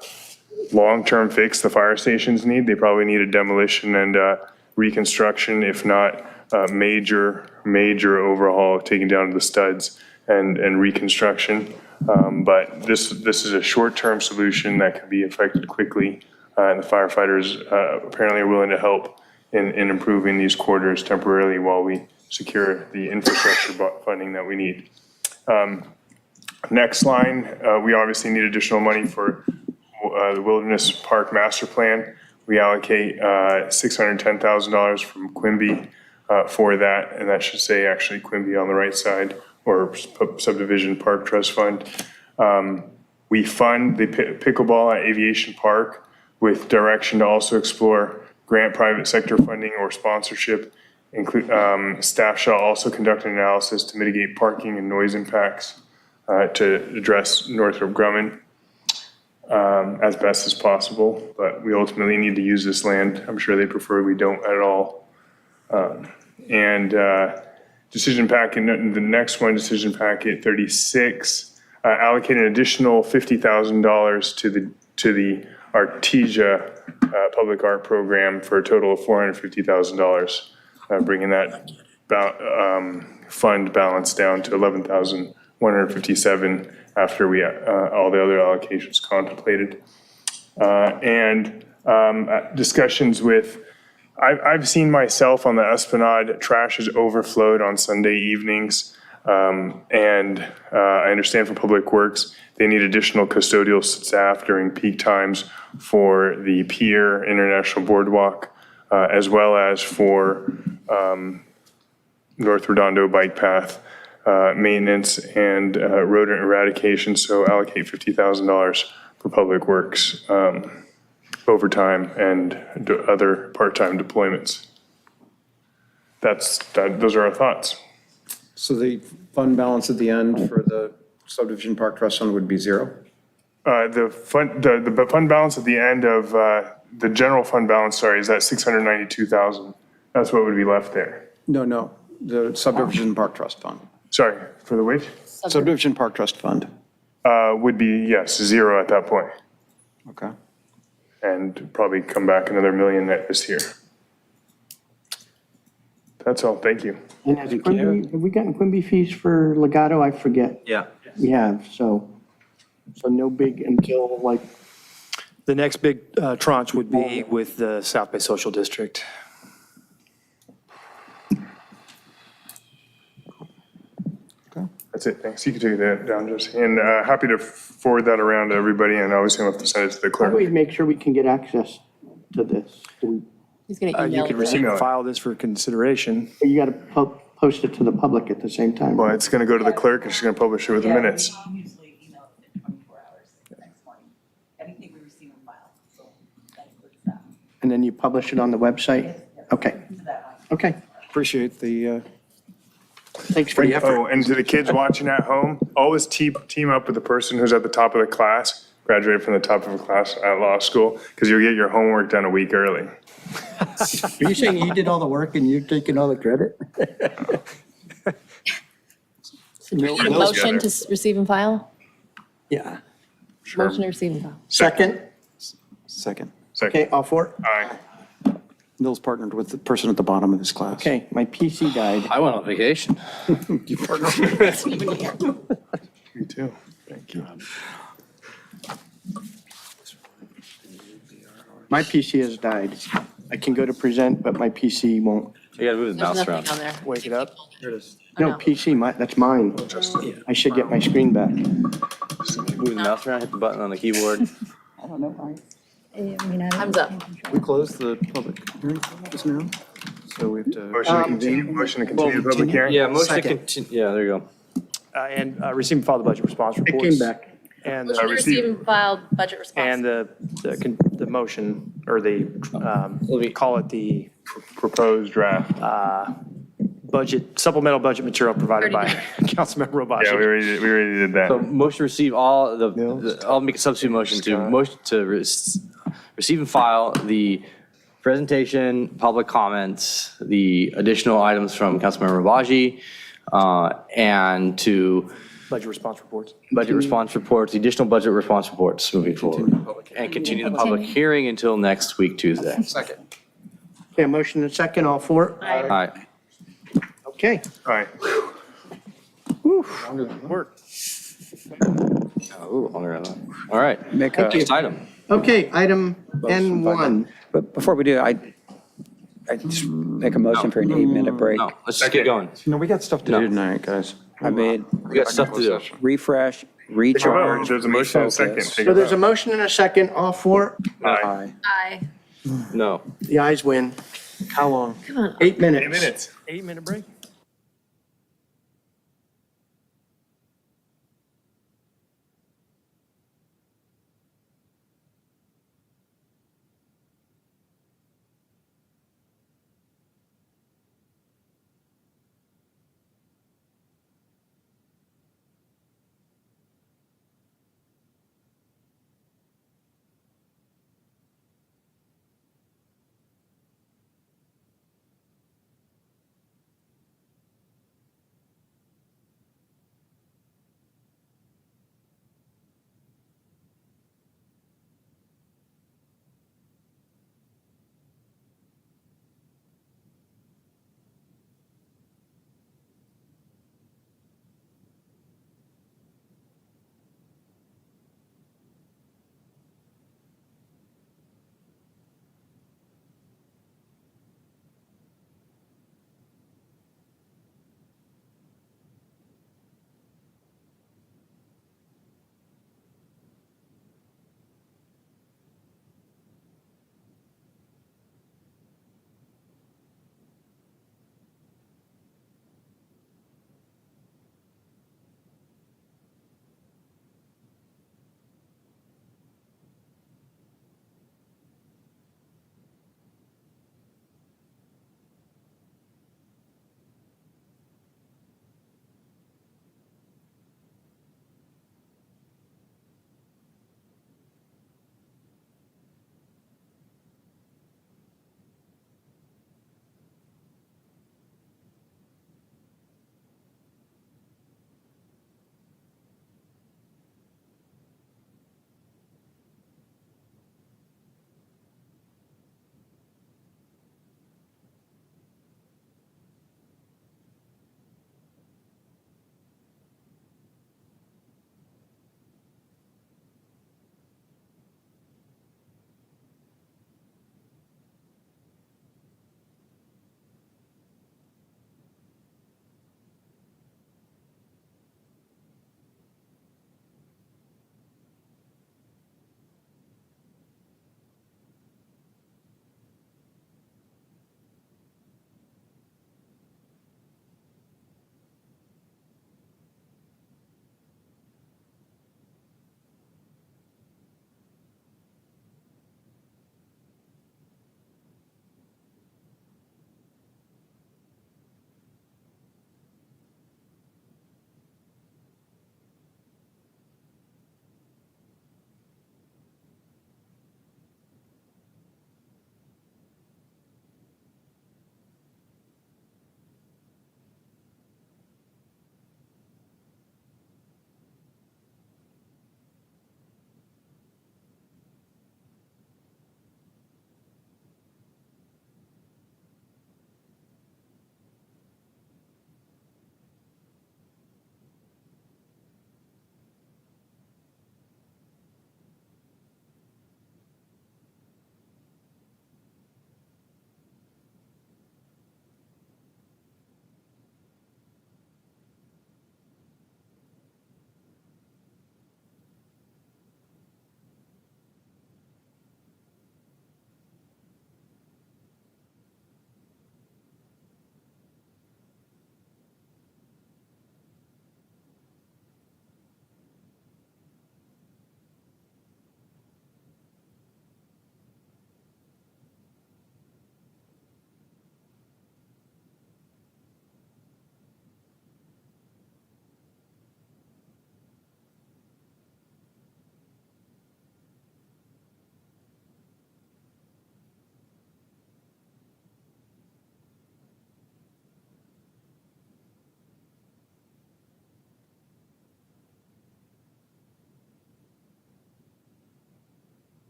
long-term fix the fire stations need. They probably need a demolition and reconstruction, if not major overhaul, taking down the studs and reconstruction. But this is a short-term solution that can be effected quickly, and the firefighters apparently are willing to help in improving these quarters temporarily while we secure the infrastructure funding that we need. Next line, we obviously need additional money for the Wilderness Park Master Plan. We allocate $610,000 from Quimby for that, and that should say actually Quimby on the right side, or Subdivision Park Trust Fund. We fund the pickleball at Aviation Park with direction to also explore grant private sector funding or sponsorship. Staff shall also conduct an analysis to mitigate parking and noise impacts to address Northrop Grumman as best as possible, but we ultimately need to use this land. I'm sure they prefer we don't at all. Decision packet, the next one, decision packet 36, allocate an additional $50,000 to the Artesia public art program for a total of $450,000, bringing that fund balance down to $11,157 after we, all the other allocations contemplated. Discussions with, I've seen myself on the Esplanade, trash has overflowed on Sunday evenings. I understand for Public Works, they need additional custodial staff during peak times for the Pier International Boardwalk, as well as for North Redondo Bike Path maintenance and rodent eradication. So allocate $50,000 for Public Works overtime and other part-time deployments. Those are our thoughts. So the fund balance at the end for the subdivision park trust fund would be zero? The fund balance at the end of, the general fund balance, sorry, is that 692,000. That's what would be left there. No, the subdivision park trust fund. Sorry, for the which? Subdivision park trust fund. Would be, yes, zero at that point. Okay. And probably come back another $1 million this year. That's all, thank you. And have we gotten Quimby fees for Legato? I forget. Yeah. We have, so no big until like, The next big tranche would be with the South Bay Social District. That's it, thanks. You can take that down, Jesse. And happy to forward that around to everybody, and obviously we'll have to send it to the how do clerk. we make sure we can get access to this? He's going to You email can it. receive and file this for consideration. You got to post it to the public at the same time. Well, it's going to go to the clerk, and she's going to publish it with the minutes. Usually email it within 24 hours the next morning. Anything we receive and file, so that includes that. And then you publish it on the website? Okay. Okay. Appreciate the, Thanks for the effort. Oh, and to the kids watching at home, always team up with the person who's at the top of the class, graduated from the top of a class at law school, because you'll get your homework done a week early. Are you saying he did all the work and you're taking all the credit? Do you need a motion to receive and file? Yeah. Motion to receive and file. Second? second. Okay, all for it? Aye. Mill's partnered with the person at the bottom of this class. Okay, my PC died. I went on vacation. You partnered with Me too. Thank you. My PC has died. I can go to present, but my PC won't. You gotta move the There's mouse nothing around. on there. Wake it up. No, PC, that's mine. I should get my screen back. Move the mouse around, hit the button on the keyboard. I don't know why. Time's up. We closed the public hearing just now, so we have to. Motion to continue the public hearing? Yeah, motion to Second. continue, yeah, there you go. And receive and file the budget response It reports. came back. And, Motion to receive and file budget response. and the motion, or call it the Proposed draft. supplemental budget material provided by Councilmember Robashi. Yeah, we already did that. So motion to receive all I'll make a substitute motion to receive and file the presentation, public comments, the additional items from Councilmember Rabaji, and to Budget response reports. budget response reports, the additional budget response reports moving forward. And continue the public hearing until next week, Tuesday. Second. Okay, a motion and second, all for it? All right. Okay. All right. Work. Oh, all right. Make a, Next item. Okay, item N1. but before we do, I just make a motion for an 8-minute break. No, let's just get going. No, we got stuff to do tonight, guys. I mean, We got stuff to do. refresh, Take a vote. recharge, There's a motion and a second. refocus. Take So a there's a vote. motion and a second, all for it? Aye. Aye. No. The ayes win. How long? Come on. 8 minutes. 8 minutes. 8-minute break.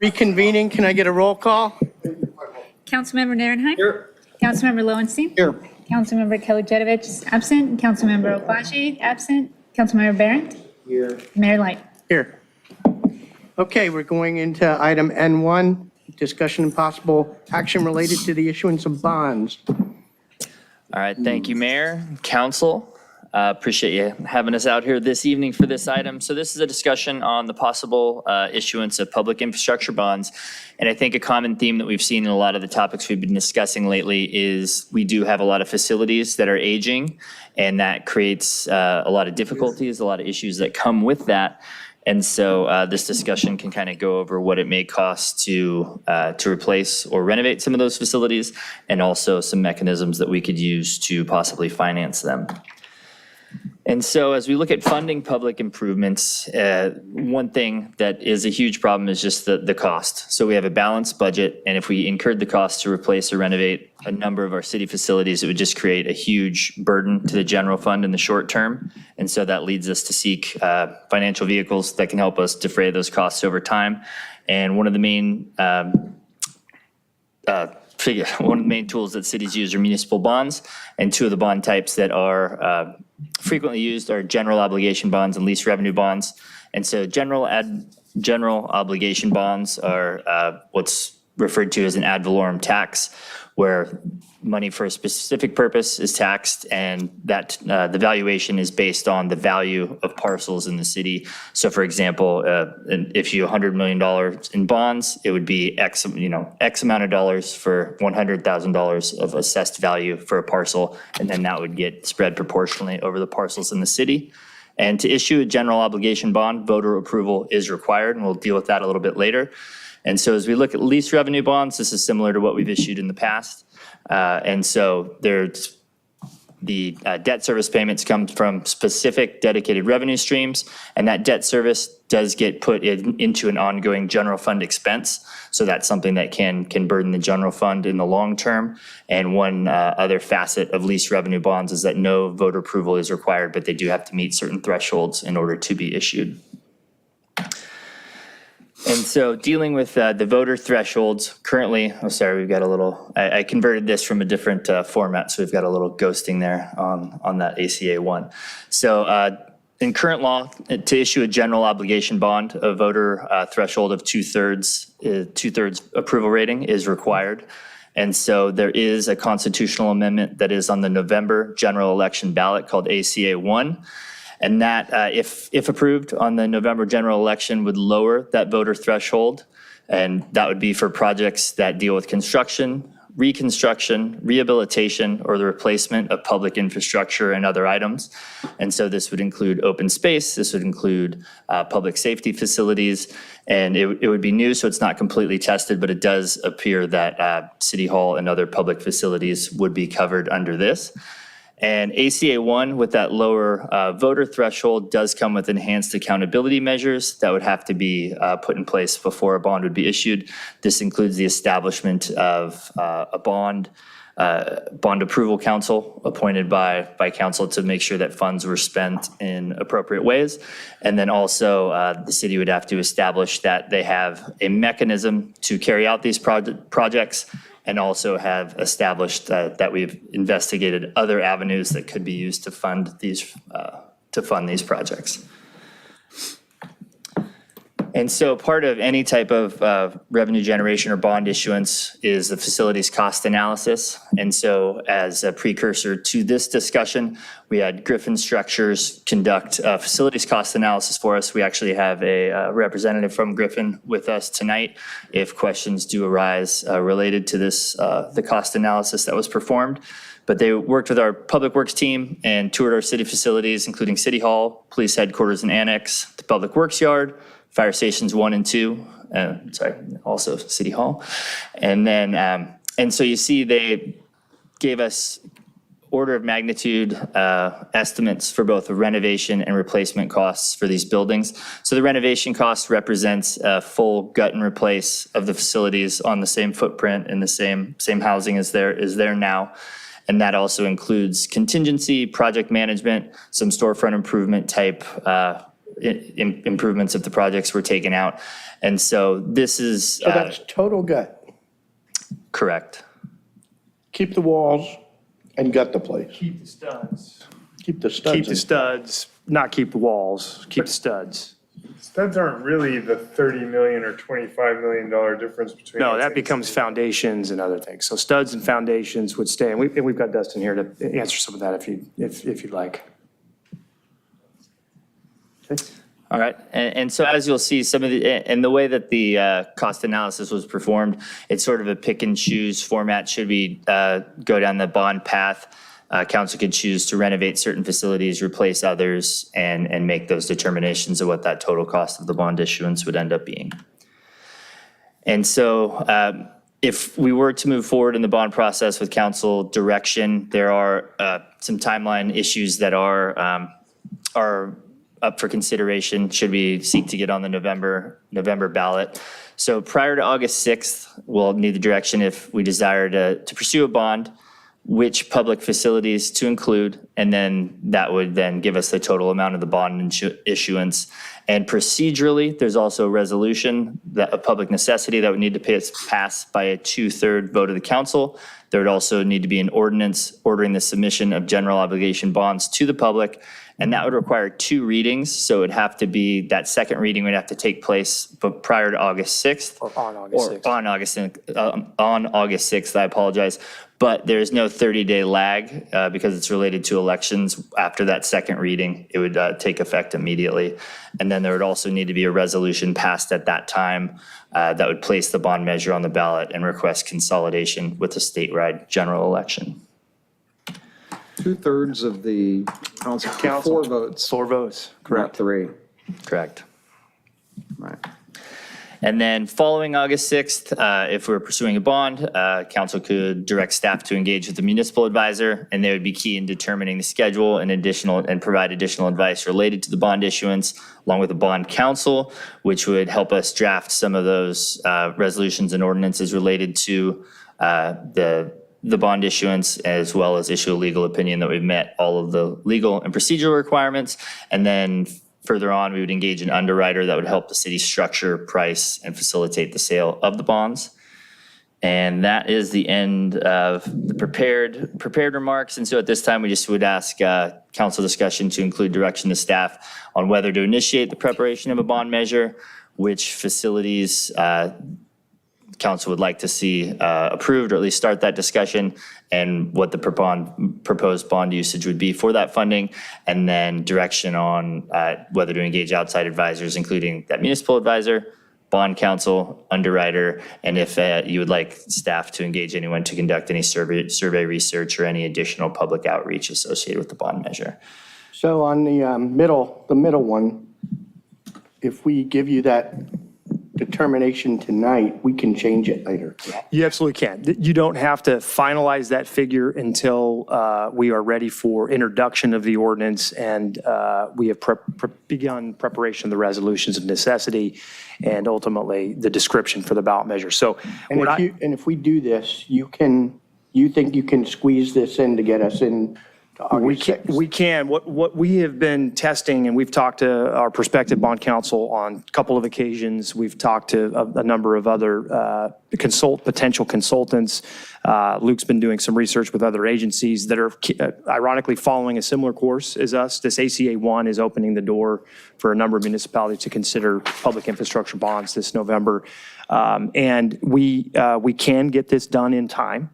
Reconvening, can I get a roll call? Councilmember Narenheim? Here. Councilmember Lowenstein? Here. Councilmember Keller-Jedovich is absent. Councilmember Obaji, absent. Councilmember Barrett? Here. Mayor Light? Here. Okay, we're going into item N1, discussion and possible action related to the issuance of bonds. All right, thank you, Mayor, Council. Appreciate you having us out here this evening for this item. So this is a discussion on the possible issuance of public infrastructure bonds. And I think a common theme that we've seen in a lot of the topics we've been discussing lately is we do have a lot of facilities that are aging, and that creates a lot of difficulties, a lot of issues that come with that. And so this discussion can kind of go over what it may cost to replace or renovate some of those facilities, and also some mechanisms that we could use to possibly finance them. And so as we look at funding public improvements, one thing that is a huge problem is just the cost. So we have a balanced budget, and if we incurred the cost to replace or renovate a number of our city facilities, it would just create a huge burden to the general fund in the short term. And so that leads us to seek financial vehicles that can help us defray those costs over time. And one of the main tools that cities use are municipal bonds, and two of the bond types that are frequently used are general obligation bonds and lease revenue bonds. And so general obligation bonds are what's referred to as an ad valorem tax, where money for a specific purpose is taxed, and that the valuation is based on the value of parcels in the city. So for example, if you $100 million in bonds, it would be X amount of dollars for $100,000 of assessed value for a parcel, and then that would get spread proportionally over the parcels in the city. And to issue a general obligation bond, voter approval is required, and we'll deal with that a little bit later. And so as we look at lease revenue bonds, this is similar to what we've issued in the past. And so there's the debt service payments come from specific dedicated revenue streams, and that debt service does get put into an ongoing general fund expense. So that's something that can burden the general fund in the long term. And one other facet of lease revenue bonds is that no voter approval is required, but they do have to meet certain thresholds in order to be issued. And so dealing with the voter thresholds currently, we've got a little, I converted this from a different format, so we've got a little ghosting there on that ACA one. So in current law, to issue a general obligation bond, a voter threshold of two-thirds approval rating is required. And so there is a constitutional amendment that is on the November general election ballot called ACA 1. And that, if approved on the November general election, would lower that voter threshold. And that would be for projects that deal with construction, reconstruction, rehabilitation, or the replacement of public infrastructure and other items. And so this would include open space, this would include public safety facilities, and it would be new, so it's not completely tested, but it does appear that City Hall and other public facilities would be covered under this. And ACA 1, with that lower voter threshold, does come with enhanced accountability measures that would have to be put in place before a bond would be issued. This includes the establishment of a bond approval council appointed by council to make sure that funds were spent in appropriate ways. And then also the city would have to establish that they have a mechanism to carry out these projects, and also have established that we've investigated other avenues that could be used to fund these projects. And so part of any type of revenue generation or bond issuance is the facilities cost analysis. And so as a precursor to this discussion, we had Griffin Structures conduct a facilities cost analysis for us. We actually have a representative from Griffin with us tonight if questions do arise related to this, the cost analysis that was performed. But they worked with our Public Works team and toured our city facilities, including City Hall, Police Headquarters and Annex, the Public Works Yard, Fire Stations 1 and 2, also City Hall. And then, and so you see they gave us order of magnitude estimates for both the renovation and replacement costs for these buildings. So the renovation cost represents a full gut and replace of the facilities on the same footprint and the same housing as there now. And that also includes contingency, project management, some storefront improvement type improvements if the projects were taken out. And so this is So that's total gut. correct. Keep the walls and gut the place. Keep the studs. Keep the studs. Keep the in. studs, not keep the walls, keep the studs. Studs aren't really the $30 million or $25 million difference between. No, that becomes foundations and other things. So studs and foundations would stay, and we've got Dustin here to answer some of that if you'd like. All right, and so as you'll see, some of the, and the way that the cost analysis was performed, it's sort of a pick and choose format. Should we go down the bond path, council could choose to renovate certain facilities, replace others, and make those determinations of what that total cost of the bond issuance would end up being. And so if we were to move forward in the bond process with council direction, there are some timeline issues that are up for consideration should we seek to get on the November ballot. So prior to August 6th, we'll need the direction if we desire to pursue a bond, which public facilities to include, and then that would then give us the total amount of the bond issuance. And procedurally, there's also a resolution, that a public necessity that would need to pass by a 2/3 vote of the council. There would also need to be an ordinance ordering the submission of general obligation bonds to the public, and that would require 2 readings. So it would have to be, that second reading would have to take place but prior to August 6th. Or on August 6th. On August 6th, I apologize. But there's no 30-day lag because it's related to elections. After that second reading, it would take effect immediately. And then there would also need to be a resolution passed at that time that would place the bond measure on the ballot and request consolidation with the statewide general election. 2/3 of the council, 4 votes. 4 votes, Not correct. 3. Correct. Right. And then following August 6th, if we're pursuing a bond, council could direct staff to engage with the municipal advisor, and they would be key in determining the schedule and provide additional advice related to the bond issuance, along with the bond council, which would help us draft some of those resolutions and ordinances related to the bond issuance, as well as issue a legal opinion that we've met all of the legal and procedural requirements. And then further on, we would engage an underwriter that would help the city structure, price, and facilitate the sale of the bonds. And that is the end of the prepared remarks. And so at this time, we just would ask council discussion to include direction to staff on whether to initiate the preparation of a bond measure, which facilities council would like to see approved, or at least start that discussion, and what the proposed bond usage would be for that funding, and then direction on whether to engage outside advisors, including that municipal advisor, bond council, underwriter, and if you would like staff to engage anyone to conduct any survey research or any additional public outreach associated with the bond measure. So on the middle one, if we give you that determination tonight, we can change it later. You absolutely can. You don't have to finalize that figure until we are ready for introduction of the ordinance, and we have begun preparation of the resolutions of necessity and ultimately the description for the ballot measure. So, And if we do this, you think you can squeeze this in to get us in to August 6th? We can. What we have been testing, and we've talked to our prospective bond counsel on a couple of occasions. We've talked to a number of other potential consultants. Luke's been doing some research with other agencies that are ironically following a similar course as us. This ACA 1 is opening the door for a number of municipalities to consider public infrastructure bonds this November. And we can get this done in time.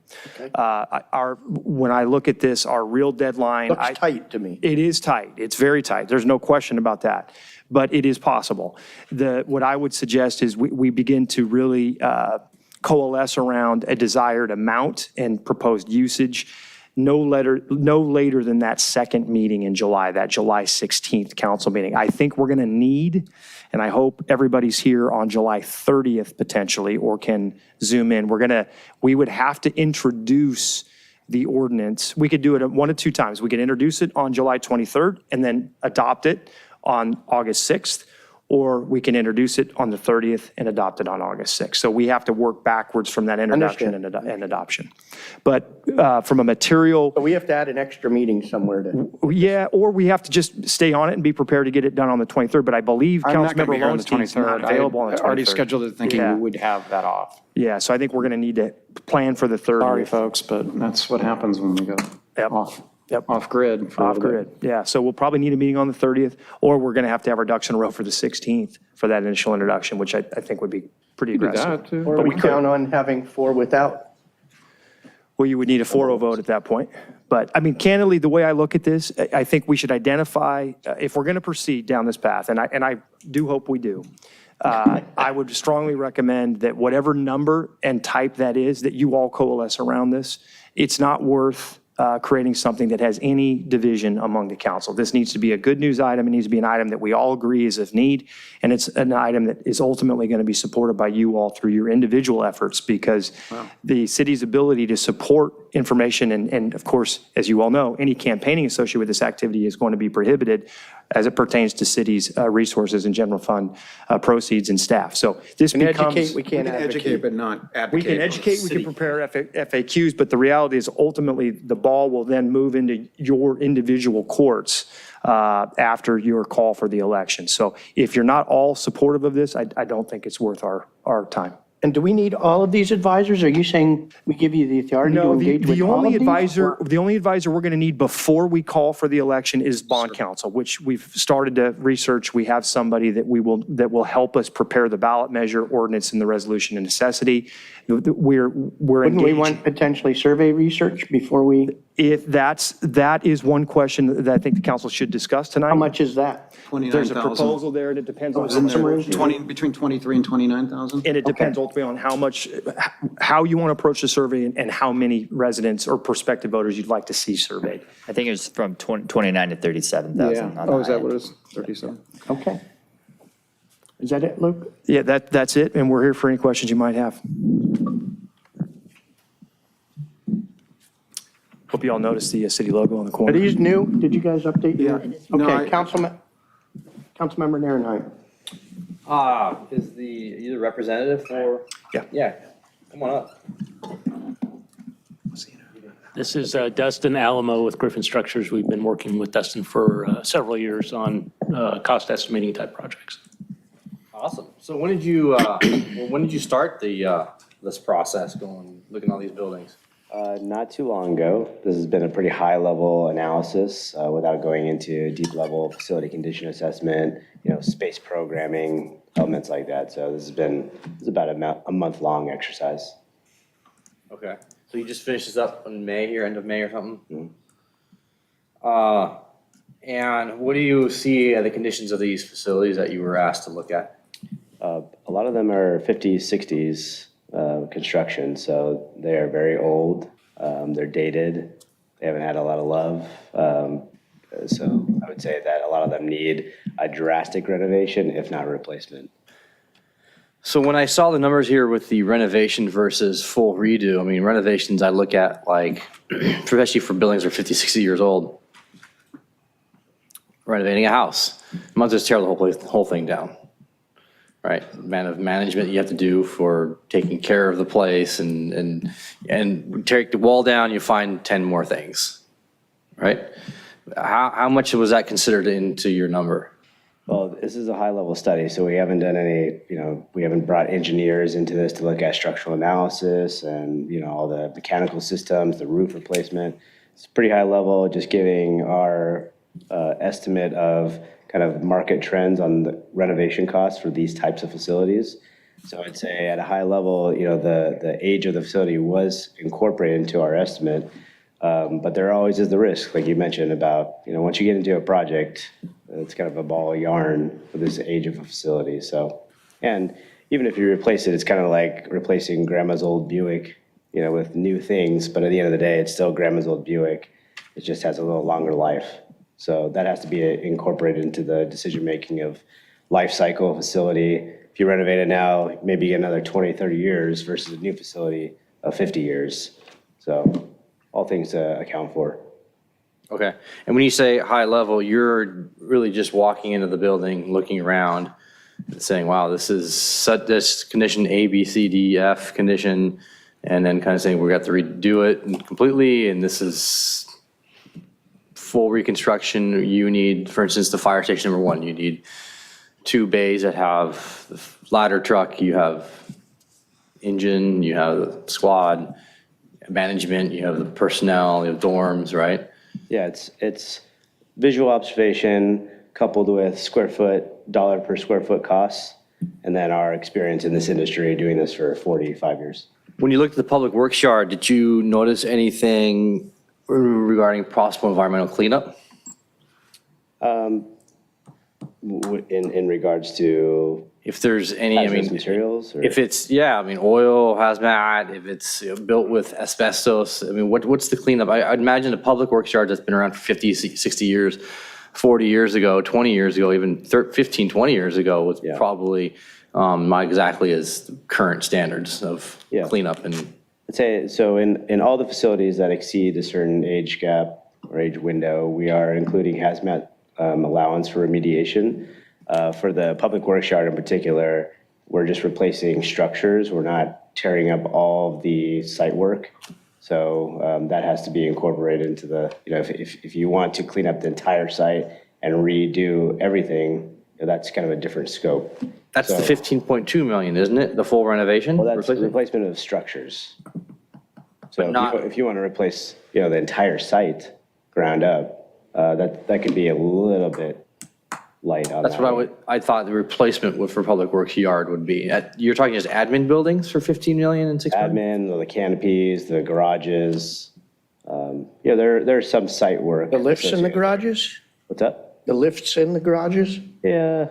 When I look at this, our real deadline. Looks tight to me. It is tight. It's very tight. There's no question about that. But it is possible. What I would suggest is we begin to really coalesce around a desired amount and proposed usage no later than that second meeting in July, that July 16th council meeting. I think we're going to need, and I hope everybody's here on July 30th potentially, or can zoom in. We would have to introduce the ordinance. We could do it 1 of 2 times. We could introduce it on July 23rd and then adopt it on August 6th, or we can introduce it on the 30th and adopt it on August 6th. So we have to work backwards from that introduction and adoption. But from a material, But we have to add an extra meeting somewhere to. yeah, or we have to just stay on it and be prepared to get it done on the 23rd. But I believe I'm not going to Councilmember be here on the Lowenstein's not 23rd. available on I the 23rd. already scheduled it thinking Yeah. we would have that off. Yeah, so I think we're going to need to plan for the 30th. Sorry, folks, but that's what happens when we go off. Yep. Off grid. for a Off little bit. grid, yeah. So we'll probably need a meeting on the 30th, or we're going to have our ducks in a row for the 16th for that initial introduction, which I think would be pretty We do aggressive. that, too. Or But we we could. count on having 4 without. Well, you would need a 4-0 vote at that point. But, I mean, candidly, the way I look at this, I think we should identify, if we're going to proceed down this path, and I do hope we do, I would strongly recommend that whatever number and type that is, that you all coalesce around this. It's not worth creating something that has any division among the council. This needs to be a good news item. It needs to be an item that we all agree is of need, and it's an item that is ultimately going to be supported by you all through your individual efforts, because the city's ability to support information, and of course, as you all know, any campaigning associated with this activity is going to be prohibited as it pertains to city's resources and general fund proceeds and staff. So this And becomes. educate, we We can't can educate, advocate. but not advocate. We can for educate, we city. can prepare FAQs, but the reality is ultimately the ball will then move into your individual courts after your call for the election. So if you're not all supportive of this, I don't think it's worth our time. And do we need all of these advisors? Are you saying we give you the authority to No, engage with the all of only these? advisor we're going to need before we call for the election is bond counsel, which we've started to research. We have somebody that will help us prepare the ballot measure ordinance and the resolution of necessity. We're Wouldn't we engaged. want potentially survey research before we, If that is one question that I think the council should discuss tonight. how much is that? There's a 29,000. proposal there, and it depends on how Isn't much. there between 23 and 29,000? And it depends ultimately on how you want to approach the survey and how many residents or prospective voters you'd like to see surveyed. I think it was from 29 to 37,000. on the Oh, is high that end. what it is? 37? Okay. Is that it, Luke? Yeah, that's it, and we're here for any questions you might have. Hope you all noticed the city logo on the Are corner. these new? Did you guys update your? Yeah. No, Okay, Councilmember Narenheim. Is the, you the representative for? Yeah. Yeah, come on up. This is Dustin Alamo with Griffin Structures. We've been working with Dustin for several years on cost estimating type projects. Awesome. So when did you start this process looking at all these buildings? Not too long ago. This has been a pretty high-level analysis without going into deep-level facility condition assessment, space programming, elements like that. So this is about a month-long exercise. Okay. So you just finished this up in May here, end of May or something? And what do you see are the conditions of these facilities that you were asked to look at? A lot of them are 50s, 60s construction, so they are very old. They're dated. They haven't had a lot of love. So I would say that a lot of them need a drastic renovation, if not replacement. So when I saw the numbers here with the renovation versus full redo, I mean, renovations I look at like, especially for buildings that are 50, 60 years old, renovating a house, you might just tear the whole thing down, right? Amount of management you have to do for taking care of the place and take the wall down, you find 10 more things, right? How much was that considered into your number? Well, this is a high-level study, so we haven't done any, we haven't brought engineers into this to look at structural analysis and, all the mechanical systems, the roof replacement. It's pretty high level, just giving our estimate of kind of market trends on the renovation costs for these types of facilities. So I'd say at a high level, the age of the facility was incorporated into our estimate. But there always is the risk, like you mentioned, about, once you get into a project, it's kind of a ball of yarn for this age of a facility. So, and even if you replace it, it's kind of like replacing grandma's old Buick, with new things. But at the end of the day, it's still grandma's old Buick. It just has a little longer life. So that has to be incorporated into the decision-making of life cycle of facility. If you renovate it now, maybe you get another 20, 30 years versus a new facility of 50 years. So all things to account for. Okay. And when you say high level, you're really just walking into the building, looking around. saying, wow, this is such this condition A, B, C, D, F condition, and then kind of saying we got to redo it completely, and this is full reconstruction. You need, for instance, the fire station number 1, you need 2 bays that have the ladder truck, you have engine, you have the squad, management, you have the personnel, you have dorms, right? Yeah, it's visual observation coupled with dollar per square foot costs, and then our experience in this industry doing this for 45 years. When you looked at the public works yard, did you notice anything regarding possible environmental cleanup? In regards to if there's any, materials, or? if it's, oil, hazmat, if it's built with asbestos, what's the cleanup? I'd imagine a public works yard that's been around for 50, 60 years, 40 years ago, 20 years ago, even 15, 20 years ago was probably not exactly as current standards of cleanup. And I'd say, so in all the facilities that exceed a certain age gap or age window, we are including hazmat allowance for remediation. For the public works yard in particular, we're just replacing structures. We're not tearing up all of the site work. So that has to be incorporated into the, if you want to clean up the entire site and redo everything, that's kind of a different scope. That's the 15.2 million, isn't it? The full renovation? Well, that's the replacement of structures. So if you want to replace, the entire site ground up, that could be a little bit light on that. That's what I thought the replacement for public works yard would be. You're talking just admin buildings for 15 million and 6 million? Admin, the canopies, the garages. There's some site work. The lifts in the garages? What's that? The lifts in the garages? Yeah.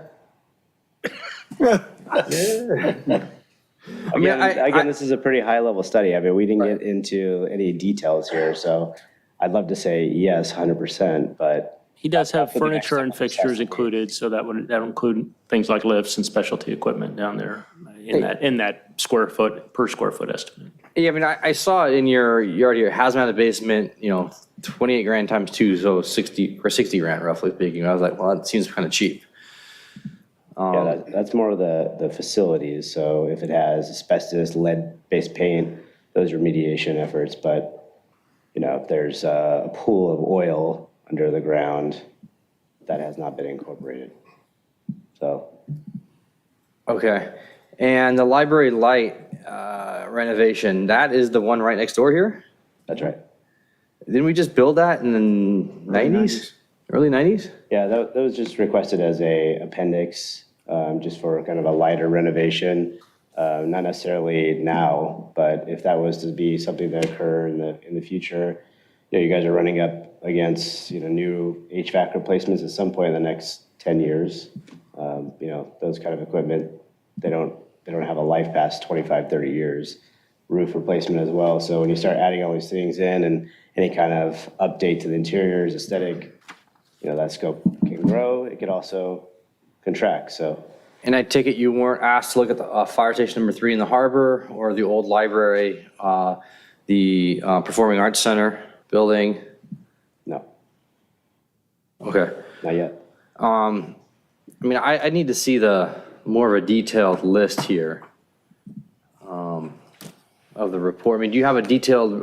Again, this is a pretty high-level study. We didn't get into any details here, so I'd love to say yes, 100%, but. He does have furniture and fixtures included, so that'll include things like lifts and specialty equipment down there in that per square foot estimate. Yeah, I saw in your yard here, hazmat basement, 28 grand times 2, so 60 grand roughly speaking. I was like, well, that seems kind of cheap. That's more of the facilities. So if it has asbestos, lead-based paint, those are remediation efforts. But, if there's a pool of oil under the ground, that has not been incorporated. So. Okay. And the library light renovation, that is the one right next door here? That's right. Didn't we just build that in the 90s? Early 90s? Yeah, that was just requested as a appendix, just for kind of a lighter renovation. Not necessarily now, but if that was to be something that occur in the future, you guys are running up against new HVAC replacements at some point in the next 10 years. Those kind of equipment, they don't have a life past 25, 30 years. Roof replacement as well. So when you start adding all these things in and any kind of update to the interiors, aesthetic, that scope can grow. It could also contract. So. And I take it you weren't asked to look at the fire station number 3 in the harbor or the old library, the Performing Arts Center building? No. Okay. Not yet. I need to see more of a detailed list here of the report. Do you have a detailed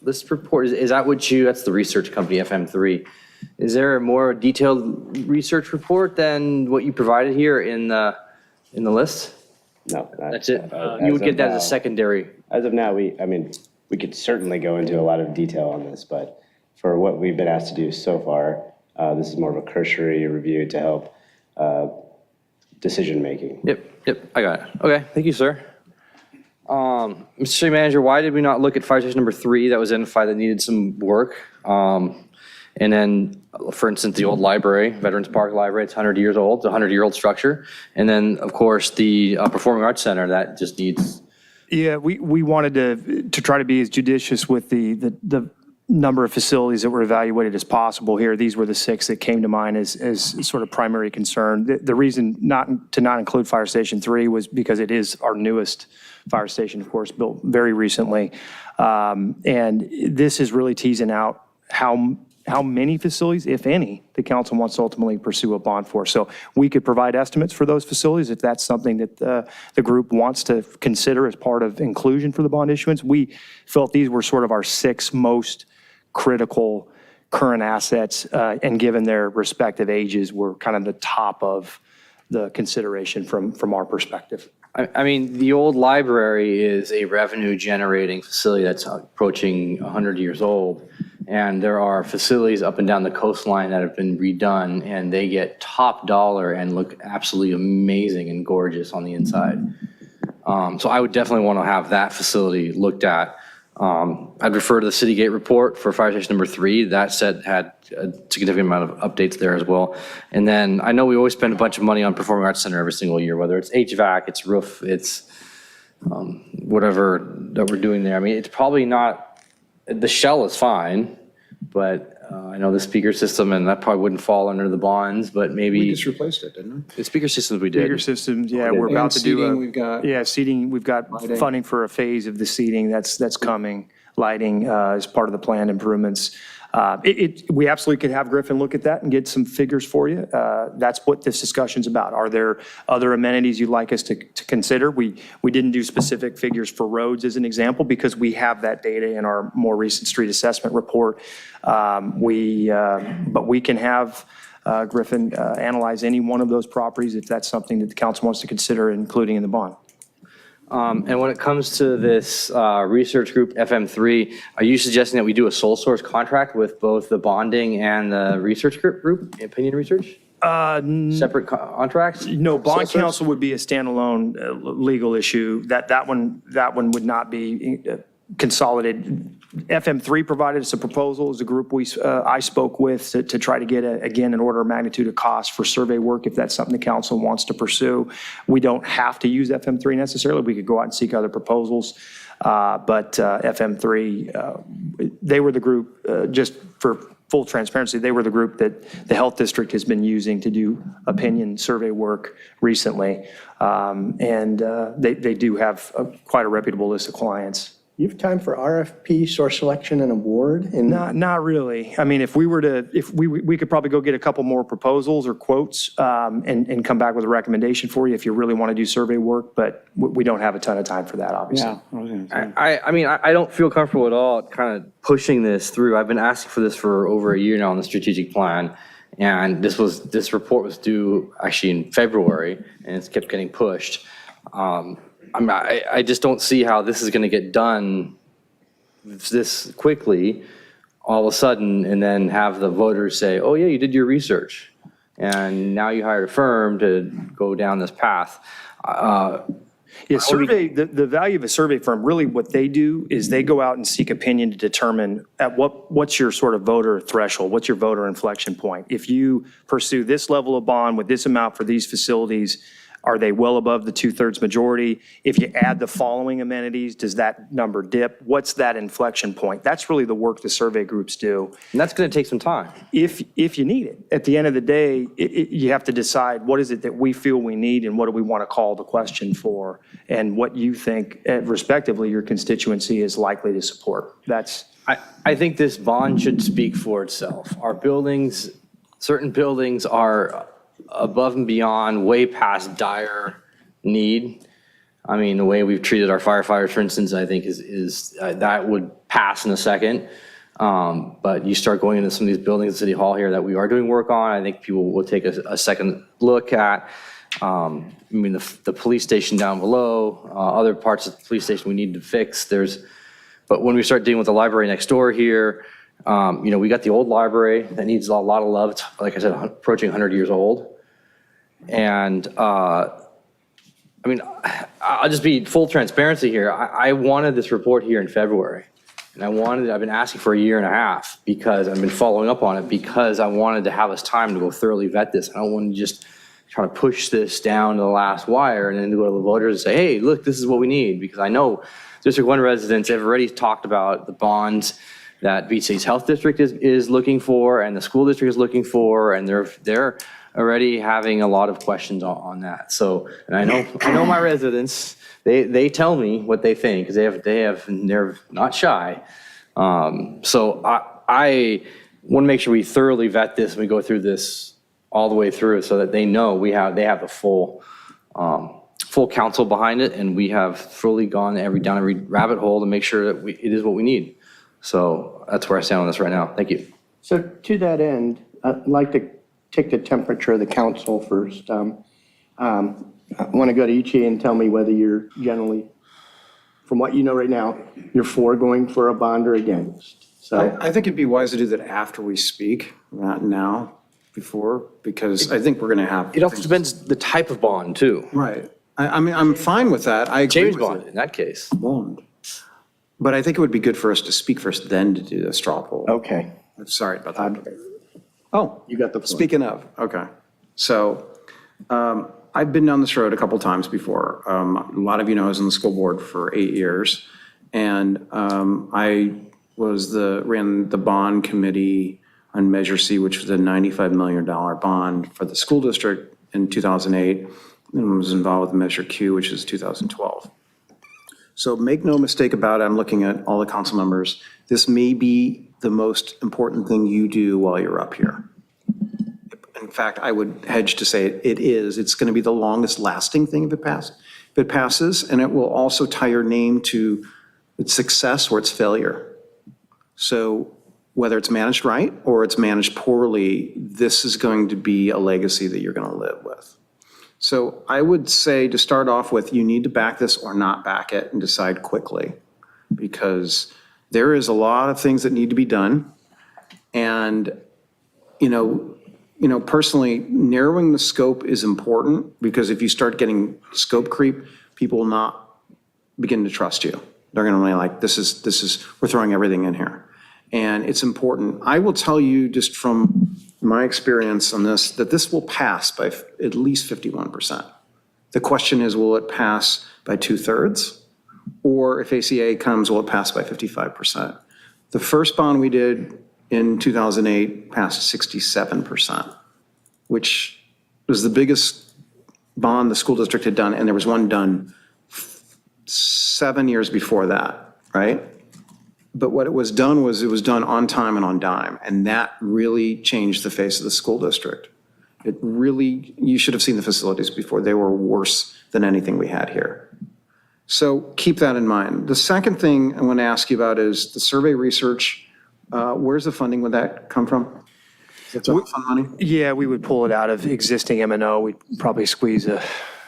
list report? Is that that's the research company, FM3. Is there a more detailed research report than what you provided here in the list? No. That's it? You would get that as a secondary? As of now, we could certainly go into a lot of detail on this, but for what we've been asked to do so far, this is more of a cursory review to help decision-making. Yep, I got it. Okay, thank you, sir. Mr. City Manager, why did we not look at fire station number 3 that was identified that needed some work? And then, for instance, the old library, Veterans Park Library, it's 100 years old, it's a 100-year-old structure. And then, of course, the Performing Arts Center, that just needs. Yeah, we wanted to try to be as judicious with the number of facilities that were evaluated as possible here. These were the 6 that came to mind as sort of primary concern. The reason not include Fire Station 3 was because it is our newest fire station, of course, built very recently. And this is really teasing out how many facilities, if any, the council wants to ultimately pursue a bond for. So we could provide estimates for those facilities if that's something that the group wants to consider as part of inclusion for the bond issuance. We felt these were sort of our 6 most critical current assets, and given their respective ages, were kind of the top of the consideration from our perspective. I mean, the old library is a revenue-generating facility that's approaching 100 years old, and there are facilities up and down the coastline that have been redone, and they get top dollar and look absolutely amazing and gorgeous on the inside. So I would definitely want to have that facility looked at. I'd refer to the City Gate report for fire station number 3. That said had a significant amount of updates there as well. And then I know we always spend a bunch of money on Performing Arts Center every single year, whether it's HVAC, it's roof, it's whatever that we're doing there. I mean, it's probably not, the shell is fine, but I know the speaker system, and that probably wouldn't fall under the bonds, but maybe. We just replaced it, didn't we? The speaker systems we did. Speaker systems, yeah, we're about to do seating, we've got seating, we've got lighting. funding for a phase of the seating that's coming. Lighting is part of the planned improvements. We absolutely could have Griffin look at that and get some figures for you. That's what this discussion's about. Are there other amenities you'd like us to consider? We didn't do specific figures for roads as an example because we have that data in our more recent street assessment report. But we can have Griffin analyze any one of those properties if that's something that the council wants to consider including in the bond. And when it comes to this research group, FM3, are you suggesting that we do a sole source contract with both the bonding and the research group, opinion research? Separate contracts? No, bond Sole source? counsel would be a standalone legal issue. That one would not be consolidated. FM3 provided us a proposal as a group I spoke with to try to get, again, an order of magnitude of cost for survey work if that's something the council wants to pursue. We don't have to use FM3 necessarily. We could go out and seek other proposals. But FM3, they were the group, just for full transparency, they were the group that the health district has been using to do opinion survey work recently. And they do have quite a reputable list of clients. You have time for RFP, source selection, and award? Not really. I mean, if we could probably go get a couple more proposals or quotes and come back with a recommendation for you if you really want to do survey work, but we don't have a ton of time for that, obviously. Yeah. I mean, I don't feel comfortable at all kind of pushing this through. I've been asking for this for over a year now on the strategic plan. And this report was due actually in February, and it's kept getting pushed. I just don't see how this is going to get done this quickly, all of a sudden, and then have the voters say, oh yeah, you did your research, and now you hired a firm to go down this path. The value of a survey firm, really what they do is they go out and seek opinion to determine at what's your sort of voter threshold, what's your voter inflection point. If you pursue this level of bond with this amount for these facilities, are they well above the 2/3 majority? If you add the following amenities, does that number dip? What's that inflection point? That's really the work the survey groups do. And that's going to take some time. If you need it. At the end of the day, you have to decide what is it that we feel we need and what do we want to call the question for, and what you think, respectively, your constituency is likely to support. I think this bond should speak for itself. Our buildings, certain buildings are above and beyond, way past dire need. I mean, the way we've treated our firefighters, for instance, I think is that would pass in a second. But you start going into some of these buildings at City Hall here that we are doing work on, I think people will take a second look at. I mean, the police station down below, other parts of the police station we need to fix. But when we start dealing with the library next door here, we got the old library that needs a lot of love. It's, like I said, approaching 100 years old. And I mean, I'll just be full transparency here. I wanted this report here in February. And I've been asking for a year and a half because I've been following up on it because I wanted to have us time to go thoroughly vet this. I don't want to just try to push this down to the last wire and then go to the voters and say, hey, look, this is what we need. Because I know District 1 residents have already talked about the bonds that Beach City's Health District is looking for and the school district is looking for, and they're already having a lot of questions on that. So, and I know my residents, they tell me what they think because they're not shy. So I want to make sure we thoroughly vet this and we go through this all the way through so that they know they have the full counsel behind it, and we have fully gone down every rabbit hole to make sure that it is what we need. So that's where I stand on this right now. Thank you. So to that end, I'd like to take the temperature of the council first. I want to go to each of you and tell me whether you're generally, from what you know right now, you're for going for a bond or against. So I think it'd be wise to do that after we speak, not now, before, because I think we're going to have. It also depends the type of bond too. Right. I mean, I'm fine with that. I agree James with bond in that case. Bond. But I think it would be good for us to speak first, then to do the straw poll. Okay. I'm sorry about that. Oh, You got the floor. speaking of, okay. So I've been down this road a couple times before. A lot of you know I was on the school board for 8 years. And I ran the bond committee on Measure C, which was a $95 million bond for the school district in 2008. And was involved with Measure Q, which is 2012. So make no mistake about it, I'm looking at all the council members. This may be the most important thing you do while you're up here. In fact, I would hedge to say it is. It's going to be the longest lasting thing if it passes, and it will also tie your name to its success or its failure. So whether it's managed right or it's managed poorly, this is going to be a legacy that you're going to live with. So I would say to start off with, you need to back this or not back it and decide quickly, because there is a lot of things that need to be done. And, personally, narrowing the scope is important, because if you start getting scope creep, people will not begin to trust you. They're going to be like, we're throwing everything in here. And it's important. I will tell you just from my experience on this, that this will pass by at least 51%. The question is, will it pass by 2/3? Or if ACA comes, will it pass by 55%? The first bond we did in 2008 passed 67%, which was the biggest bond the school district had done, and there was one done 7 years before that, right? But what it was done on time and on dime, and that really changed the face of the school district. You should have seen the facilities before. They were worse than anything we had here. So keep that in mind. The second thing I want to ask you about is the survey research. Where's the funding? Would that come from? Is that fund money? Yeah, we would pull it out of existing M&O. We'd probably squeeze a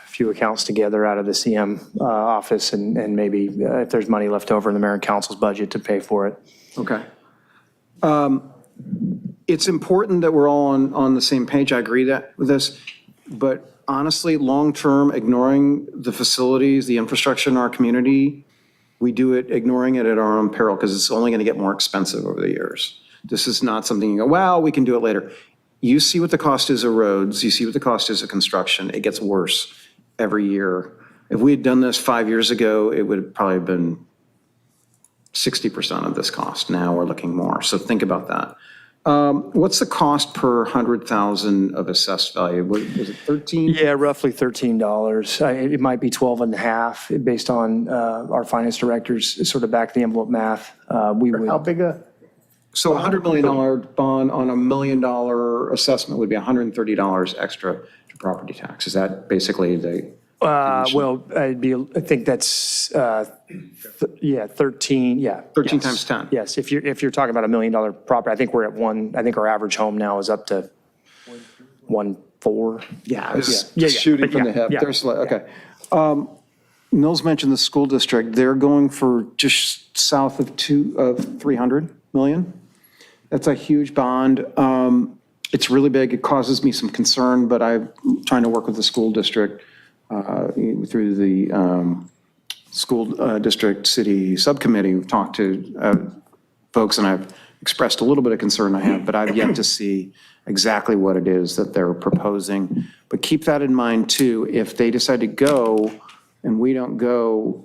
few accounts together out of the CM office, and maybe if there's money left over in the mayor and council's budget to pay for it. Okay. It's important that we're all on the same page. I agree with this. But honestly, long-term, ignoring the facilities, the infrastructure in our community, we do it ignoring it at our own peril, because it's only going to get more expensive over the years. This is not something you go, well, we can do it later. You see what the cost is of roads. You see what the cost is of construction. It gets worse every year. If we had done this 5 years ago, it would have probably been 60% of this cost. Now we're looking more. So think about that. What's the cost per 100,000 of assessed value? Was it 13? Yeah, roughly $13. It might be 12 and a half based on our finance director's sort of back of the envelope math. How big a? So a $100 million bond on $1 million assessment would be $130 extra to property tax. Is that basically the? Well, I think that's, 13, yeah. 13 yes. times 10. Yes, if you're talking about $1 million property, I think we're at I think our average home now is up to 1.4. Yeah, I was Yeah. shooting But from yeah, the hip. yeah. There's, okay. Mills mentioned the school district. They're going for just south of 300 million. That's a huge bond. It's really big. It causes me some concern, but I'm trying to work with the school district through the school district city subcommittee. We've talked to folks, and I've expressed a little bit of concern I have, but I've yet to see exactly what it is that they're proposing. But keep that in mind too. If they decide to go and we don't go,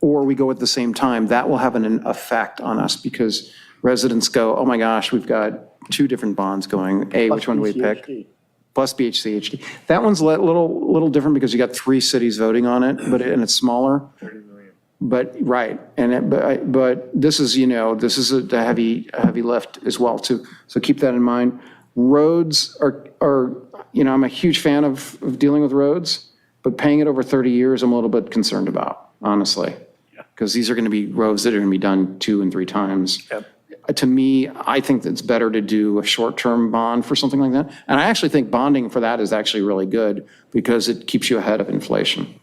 or we go at the same time, that will have an effect on us, because residents go, oh my gosh, we've got 2 different bonds going. Which one do we pick? Plus BHCHD. That one's a little different because you got 3 cities voting on it, and it's smaller. But, right, but this is, this is a heavy lift as well, too. So keep that in mind. Roads are, I'm a huge fan of dealing with roads, but paying it over 30 years, I'm a little bit concerned about, honestly. Because these are going to be roads that are going to be done 2 and 3 times. To me, I think that it's better to do a short-term bond for something like that. And I actually think bonding for that is actually really good because it keeps you ahead of inflation.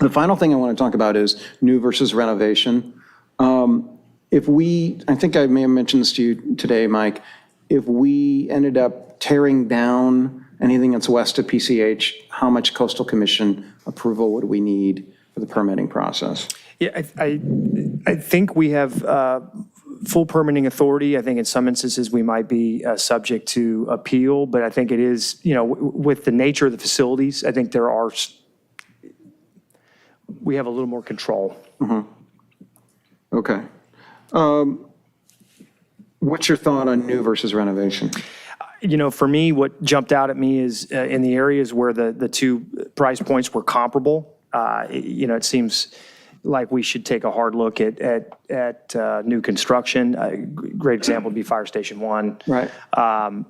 The final thing I want to talk about is new versus renovation. I think I may have mentioned this to you today, Mike, if we ended up tearing down anything that's west of PCH, how much coastal commission approval would we need for the permitting process? Yeah, I think we have full permitting authority. I think in some instances we might be subject to appeal, but I think it is, with the nature of the facilities, I think we have a little more control. Okay. What's your thought on new versus renovation? For me, what jumped out at me is in the areas where the two price points were comparable, it seems like we should take a hard look at new construction. A great example would be Fire Station 1. Right.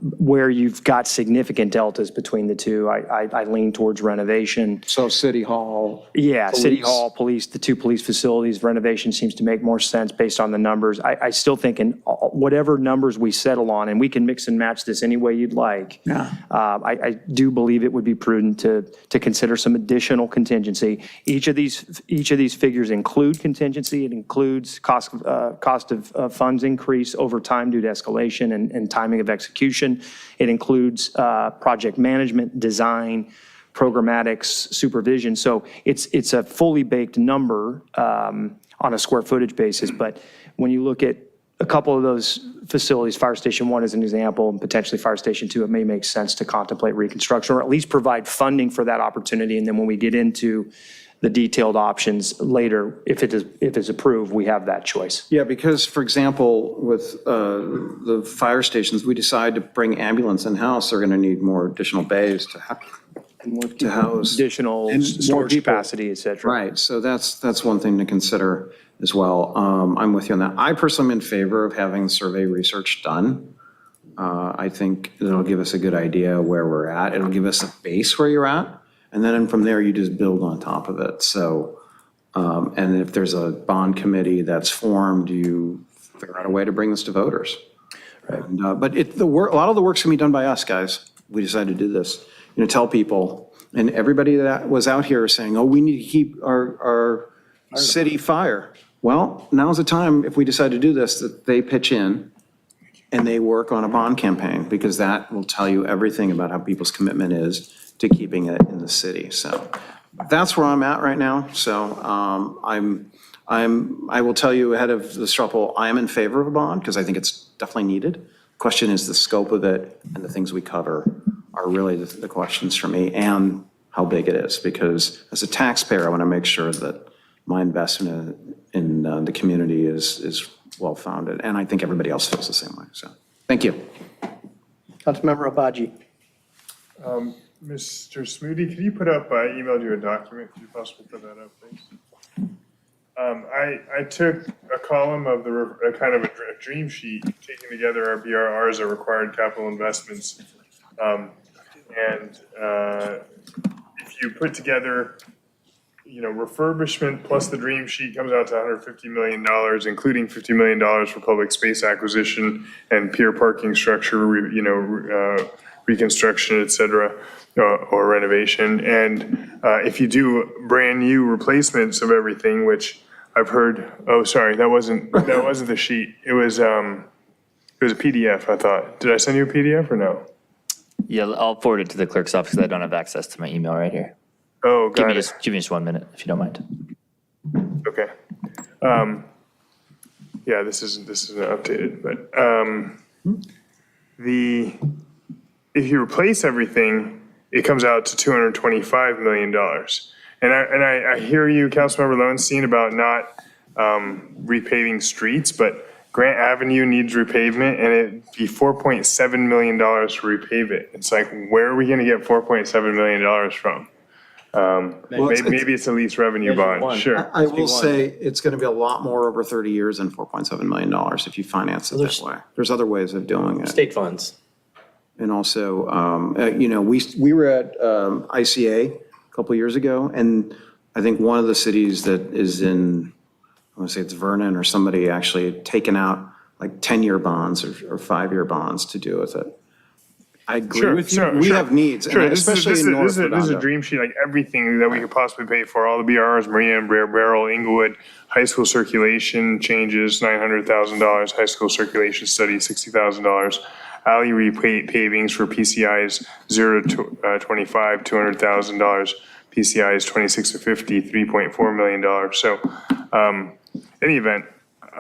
Where you've got significant deltas between the two, I lean towards renovation. So City Hall. Yeah, police. City Hall, police, the 2 police facilities, renovation seems to make more sense based on the numbers. I still think in whatever numbers we settle on, and we can mix and match this any way you'd like. Yeah. I do believe it would be prudent to consider some additional contingency. Each of these figures include contingency. It includes cost of funds increase over time due to escalation and timing of execution. It includes project management, design, programmatics, supervision. So it's a fully baked number on a square footage basis. But when you look at a couple of those facilities, Fire Station 1 is an example, and potentially Fire Station 2, it may make sense to contemplate reconstruction or at least provide funding for that opportunity. And then when we get into the detailed options later, if it's approved, we have that choice. Yeah, because, for example, with the fire stations, we decide to bring ambulance in-house, they're going to need more additional bays to house. Additional and storage more people. capacity, et cetera. Right, so that's one thing to consider as well. I'm with you on that. I personally am in favor of having survey research done. I think it'll give us a good idea where we're at. It'll give us a base where you're at. And then from there, you just build on top of it. So, and if there's a bond committee that's formed, you figure out a way to bring this to voters. Right. And, but a lot of the work's gonna be done by us, guys. We decided to do this. Tell people, and everybody that was out here saying, oh, we need to keep our city fire. Well, now's the time, if we decide to do this, that they pitch in and they work on a bond campaign, because that will tell you everything about how people's commitment is to keeping it in the city. So that's where I'm at right now. So I will tell you ahead of the straw poll, I am in favor of a bond because I think it's definitely needed. Question is the scope of it and the things we cover are really the questions for me, and how big it is, because as a taxpayer, I want to make sure that my investment in the community is well-founded. And I think everybody else feels the same way. So thank you. Councilmember Abaji. Mr. Smoody, could you put up, I emailed you a document, could you possibly put that up, please? I took a column of a kind of a dream sheet, taking together our BRRs, our required capital investments. If you put together, refurbishment plus the dream sheet comes out to $150 million, including $50 million for public space acquisition and pier parking structure, reconstruction, et cetera, or renovation. And if you do brand new replacements of everything, which I've heard, oh, sorry, that wasn't the sheet. It was a PDF, I thought. Did I send you a PDF or no? Yeah, I'll forward it to the clerk's office because I don't have access to my email right here. Oh, Give me just 1 minute, if you don't mind. Okay. Yeah, this isn't updated, but if you replace everything, it comes out to $225 million. And I hear you, Councilmember Lowenstein, about not repaving streets, but Grant Avenue needs repavement, and it'd be $4.7 million to repave it. It's like, where are we going to get $4.7 million from? Maybe it's a lease revenue bond, sure. I will say it's going to be a lot more over 30 years than $4.7 million if you finance it that way. There's other ways of doing it. State funds. And also, we were at ICA a couple years ago, and I think one of the cities that is in, I want to say it's Vernon or somebody actually taken out like 10-year bonds or 5-year bonds to do with it. I agree with you. We have needs, and especially in North Redondo. This is a dream sheet, like everything that we could possibly pay for, all the BRRs, Maria and Barrel, Inglewood, high school circulation changes, $900,000, high school circulation study, $60,000, alley repavings for PCIs 0 to 25, $200,000, PCIs 26 to 50, $3.4 million. So, any event,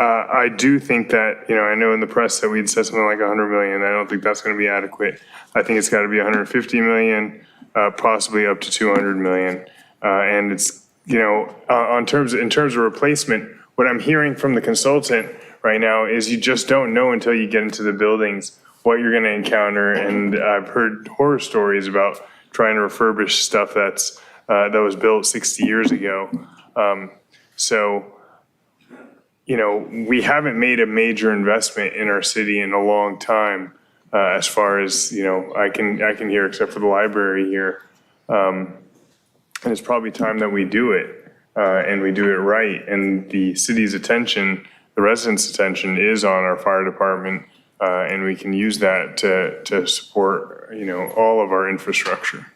I do think that, I know in the press that we'd said something like 100 million. I don't think that's going to be adequate. I think it's got to be 150 million, possibly up to 200 million. And it's, in terms of replacement, what I'm hearing from the consultant right now is you just don't know until you get into the buildings what you're going to encounter. And I've heard horror stories about trying to refurbish stuff that was built 60 years ago. We haven't made a major investment in our city in a long time, as far as, I can hear, except for the library here. And it's probably time that we do it, and we do it right. And the city's attention, the residents' attention is on our fire department, and we can use that to support, all of our infrastructure.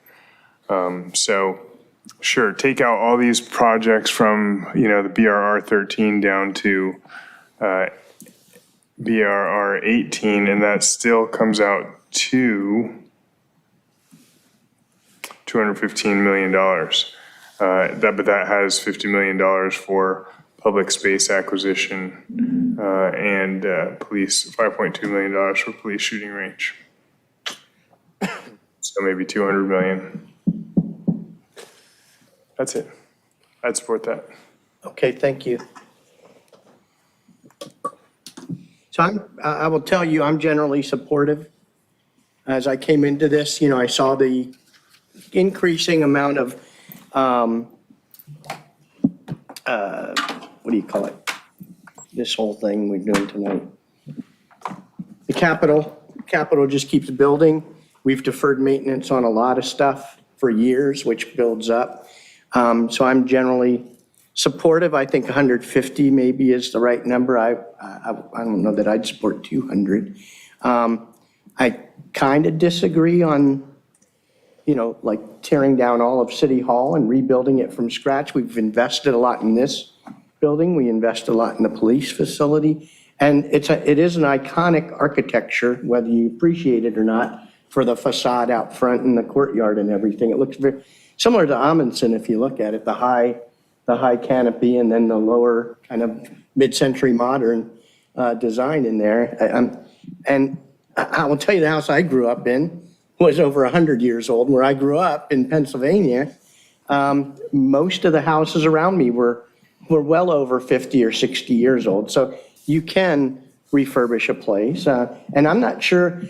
Sure, take out all these projects from, the BRR 13 down to BRR 18, and that still comes out to $215 million. But that has $50 million for public space acquisition and police, $5.2 million for police shooting range. So maybe 200 million. That's it. I'd support that. Okay, thank you. So I will tell you, I'm generally supportive. As I came into this, I saw the increasing amount of, what do you call it? This whole thing we're doing tonight. The capital just keeps building. We've deferred maintenance on a lot of stuff for years, which builds up. So I'm generally supportive. I think 150 maybe is the right number. I don't know that I'd support 200. I kind of disagree on, like tearing down all of City Hall and rebuilding it from scratch. We've invested a lot in this building. We invest a lot in the police facility. And it is an iconic architecture, whether you appreciate it or not, for the facade out front and the courtyard and everything. It looks very similar to Amundsen if you look at it, the high canopy and then the lower kind of mid-century modern design in there. And I will tell you, the house I grew up in was over 100 years old. Where I grew up in Pennsylvania, most of the houses around me were well over 50 or 60 years old. So you can refurbish a place. And I'm not sure,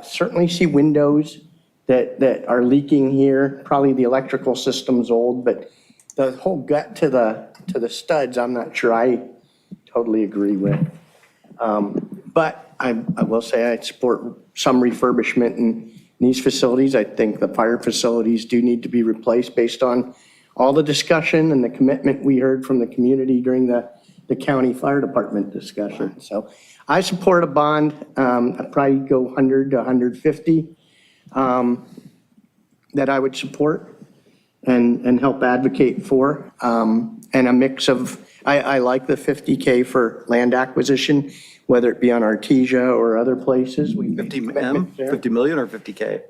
certainly see windows that are leaking here. Probably the electrical system's old, but the whole gut to the studs, I'm not sure I totally agree with. But I will say I support some refurbishment in these facilities. I think the fire facilities do need to be replaced based on all the discussion and the commitment we heard from the community during the county fire department discussion. So I support a bond. I'd probably go 100 to 150 that I would support and help advocate for. And a mix of, I like the 50K for land acquisition, whether it be on Artesia or other places. 50 million or 50K?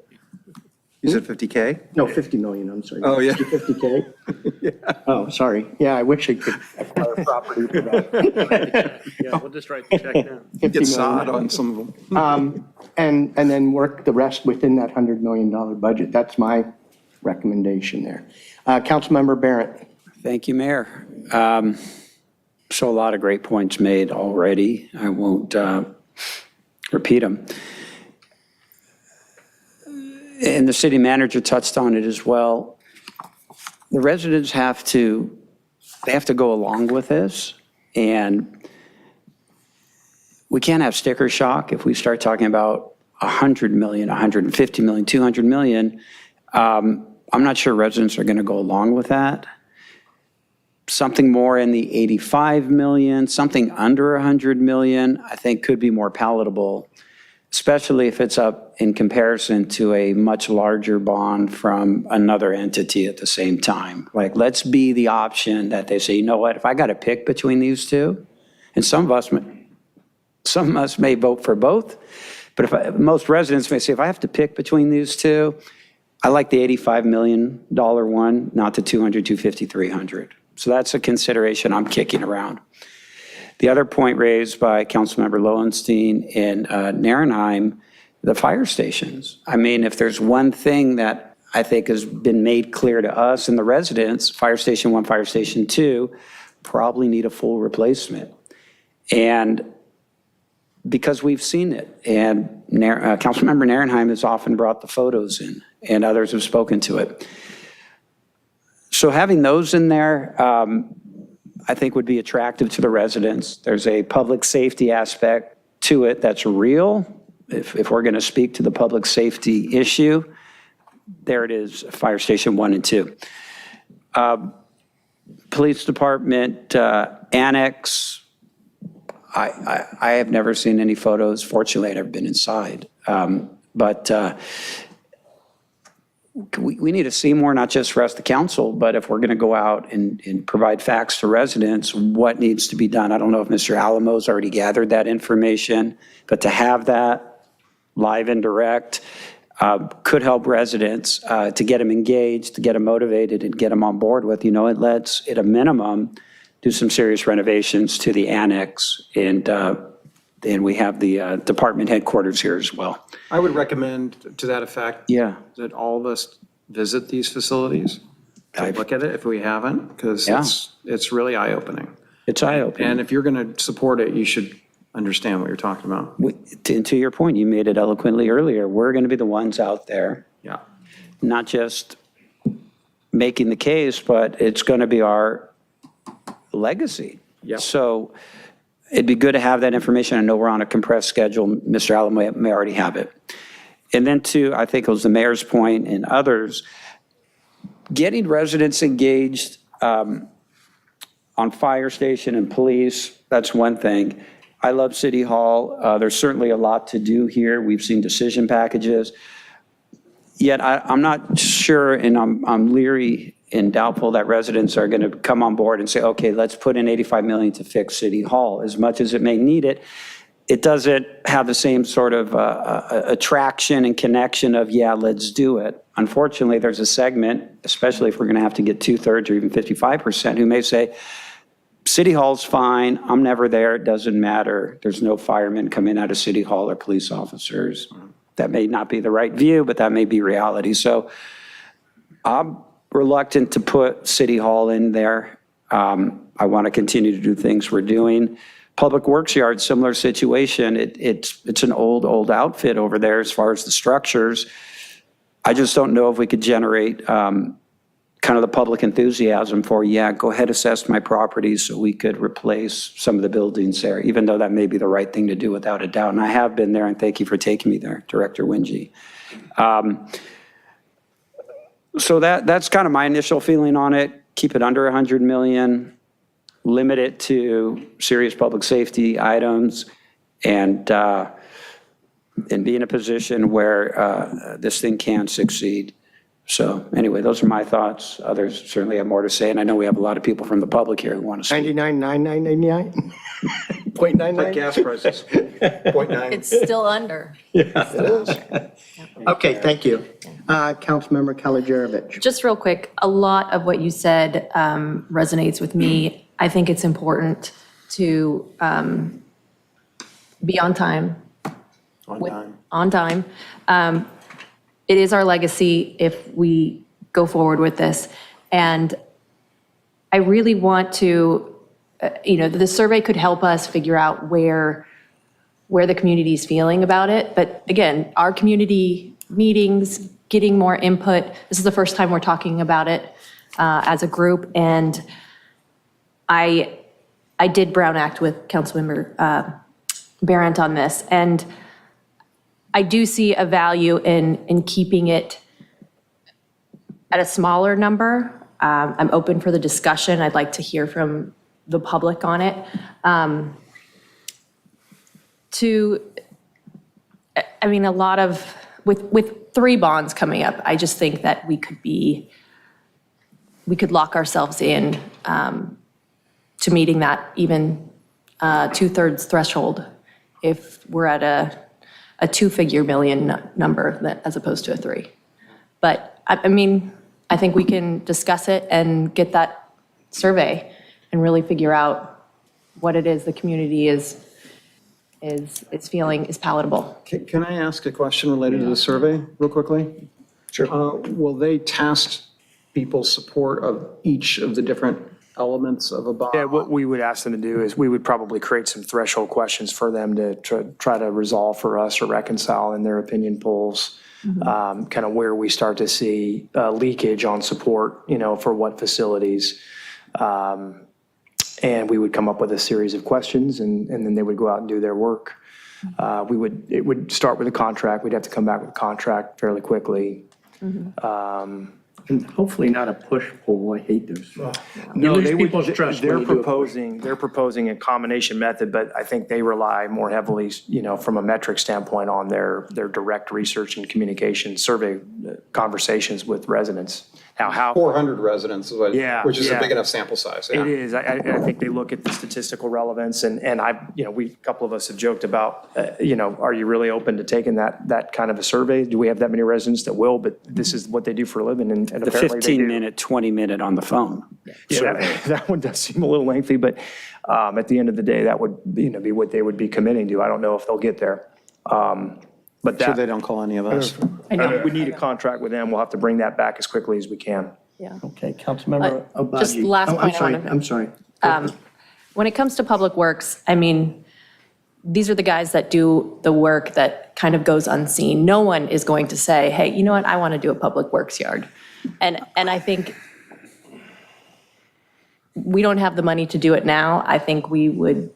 You said 50K? No, 50 million, I'm sorry. Oh, yeah. 50K? Yeah. Oh, sorry. Yeah, I wish I could acquire property for that. Yeah, we'll just write the check now. Get sod on some of them. And then work the rest within that $100 million budget. That's my recommendation there. Councilmember Barrett. Thank you, Mayor. So a lot of great points made already. I won't repeat them. And the city manager touched on it as well. the residents have to go along with this, and we can't have sticker shock if we start talking about 100 million, 150 million, 200 million. I'm not sure residents are going to go along with that. Something more in the 85 million, something under 100 million, I think could be more palatable, especially if it's up in comparison to a much larger bond from another entity at the same time. Like, let's be the option that they say, you know what, if I got to pick between these two, and some of us may vote for both, but most residents may say, if I have to pick between these two, I like the $85 million one, not the 200, 250, 300. So that's a consideration I'm kicking around. The other point raised by Councilmember Lowenstein in Narrenheim, the fire stations. I mean, if there's one thing that I think has been made clear to us and the residents, Fire Station 1, Fire Station 2 probably need a full replacement. And because we've seen it, and Councilmember Narrenheim has often brought the photos in, and others have spoken to it. So having those in there, I think would be attractive to the residents. There's a public safety aspect to it that's real. If we're going to speak to the public safety issue, there it is, Fire Station 1 and 2. Police Department Annex, I have never seen any photos. Fortunately, I've never been inside. But we need to see more, not just for us, the council, but if we're going to go out and provide facts to residents, what needs to be done. I don't know if Mr. Alamo's already gathered that information, but to have that live and direct could help residents to get them engaged, to get them motivated, and get them on board with, let's, at a minimum, do some serious renovations to the annex, and we have the department headquarters here as well. I would recommend to that effect. Yeah. That all of us visit these facilities, look at it if we haven't, because it's really eye-opening. It's eye-opening. And if you're going to support it, you should understand what you're talking about. To your point, you made it eloquently earlier. We're going to be the ones out there. Yeah. Not just making the case, but it's going to be our legacy. Yeah. So it'd be good to have that information. I know we're on a compressed schedule. Mr. Allen may already have it. And then to, I think it was the mayor's point and others, getting residents engaged on fire station and police, that's one thing. I love City Hall. There's certainly a lot to do here. We've seen decision packages. Yet I'm not sure, and I'm leery and doubtful that residents are going to come on board and say, okay, let's put in $85 million to fix City Hall. As much as it may need it, it doesn't have the same sort of attraction and connection of, yeah, let's do it. Unfortunately, there's a segment, especially if we're going to have to get 2/3 or even 55%, who may say, City Hall's fine, I'm never there, it doesn't matter. There's no firemen coming out of City Hall or police officers. That may not be the right view, but that may be reality. So I'm reluctant to put City Hall in there. I want to continue to do things we're doing. Public Works Yard, similar situation. It's an old outfit over there as far as the structures. I just don't know if we could generate kind of the public enthusiasm for, yeah, go ahead, assess my property so we could replace some of the buildings there, even though that may be the right thing to do without a doubt. And I have been there, and thank you for taking me there, Director Wingy. So that's kind of my initial feeling on it. Keep it under 100 million, limit it to serious public safety items, and be in a position where this thing can succeed. So anyway, those are my thoughts. Others certainly have more to say, and I know we have a lot of people from the public here who want to speak. 99.9999? 0.99? Like gas prices, 0.9. It's still under. Okay, thank you. Councilmember Kalajerovich. Just real quick, a lot of what you said resonates with me. I think it's important to be on time. On time. It is our legacy if we go forward with this. And I really want to, the survey could help us figure out where the community is feeling about it. But again, our community meetings, getting more input, this is the first time we're talking about it. as a group, and I did Brown Act with Councilmember Barrett on this, and I do see a value in keeping it at a smaller number. I'm open for the discussion. I'd like to hear from the public on it. A lot of, with 3 bonds coming up, I just think that we could lock ourselves in to meeting that even 2/3 threshold if we're at a 2-figure million number as opposed to a 3. But I think we can discuss it and get that survey and really figure out what it is the community is feeling is palatable. Can I ask a question related to the survey real quickly? Sure. Will they test people's support of each of the different elements of a bond? Yeah, what we would ask them to do is we would probably create some threshold questions for them to try to resolve for us or reconcile in their opinion polls, kind of where we start to see leakage on support, for what facilities. And we would come up with a series of questions and then they would go out and do their work. It would start with a contract. We'd have to come back with a contract fairly quickly. And hopefully not a push-pull. I hate those. No, You lose people's trust when they're you do it. proposing a combination method, but I think they rely more heavily, from a metric standpoint on their direct research and communication survey conversations with residents. Now, how 400 residents, which is a yeah. big enough sample size. Yeah. It is. I think they look at the statistical relevance and a couple of us have joked about, are you really open to taking that kind of a survey? Do we have that many residents that will? But this is what they do for a living and The apparently they do. 15-minute, 20-minute on the phone. Yeah, that one does seem a little lengthy, but at the end of the day, that would, be what they would be committing to. I don't know if they'll get there. But Sure that, they don't call any of us. we need a contract with them. We'll have to bring that back as quickly as we can. Yeah. Okay, Councilmember Obaji. Just last Oh, point I wanted to- I'm sorry. When it comes to Public Works, these are the guys that do the work that kind of goes unseen. No one is going to say, hey, you know what, I want to do a Public Works yard. And I think we don't have the money to do it now. I think we would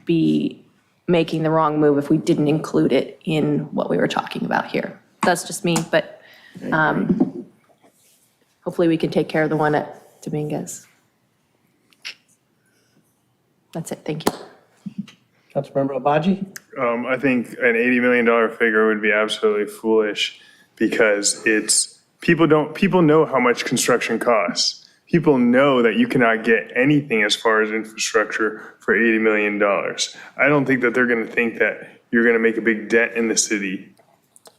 be making the wrong move if we didn't include it in what we were talking about here. That's just me, but hopefully we can take care of the one at Dominguez. That's it, thank you. Councilmember Obaji? I think an $80 million figure would be absolutely foolish because people know how much construction costs. People know that you cannot get anything as far as infrastructure for $80 million. I don't think that they're going to think that you're going to make a big dent in the city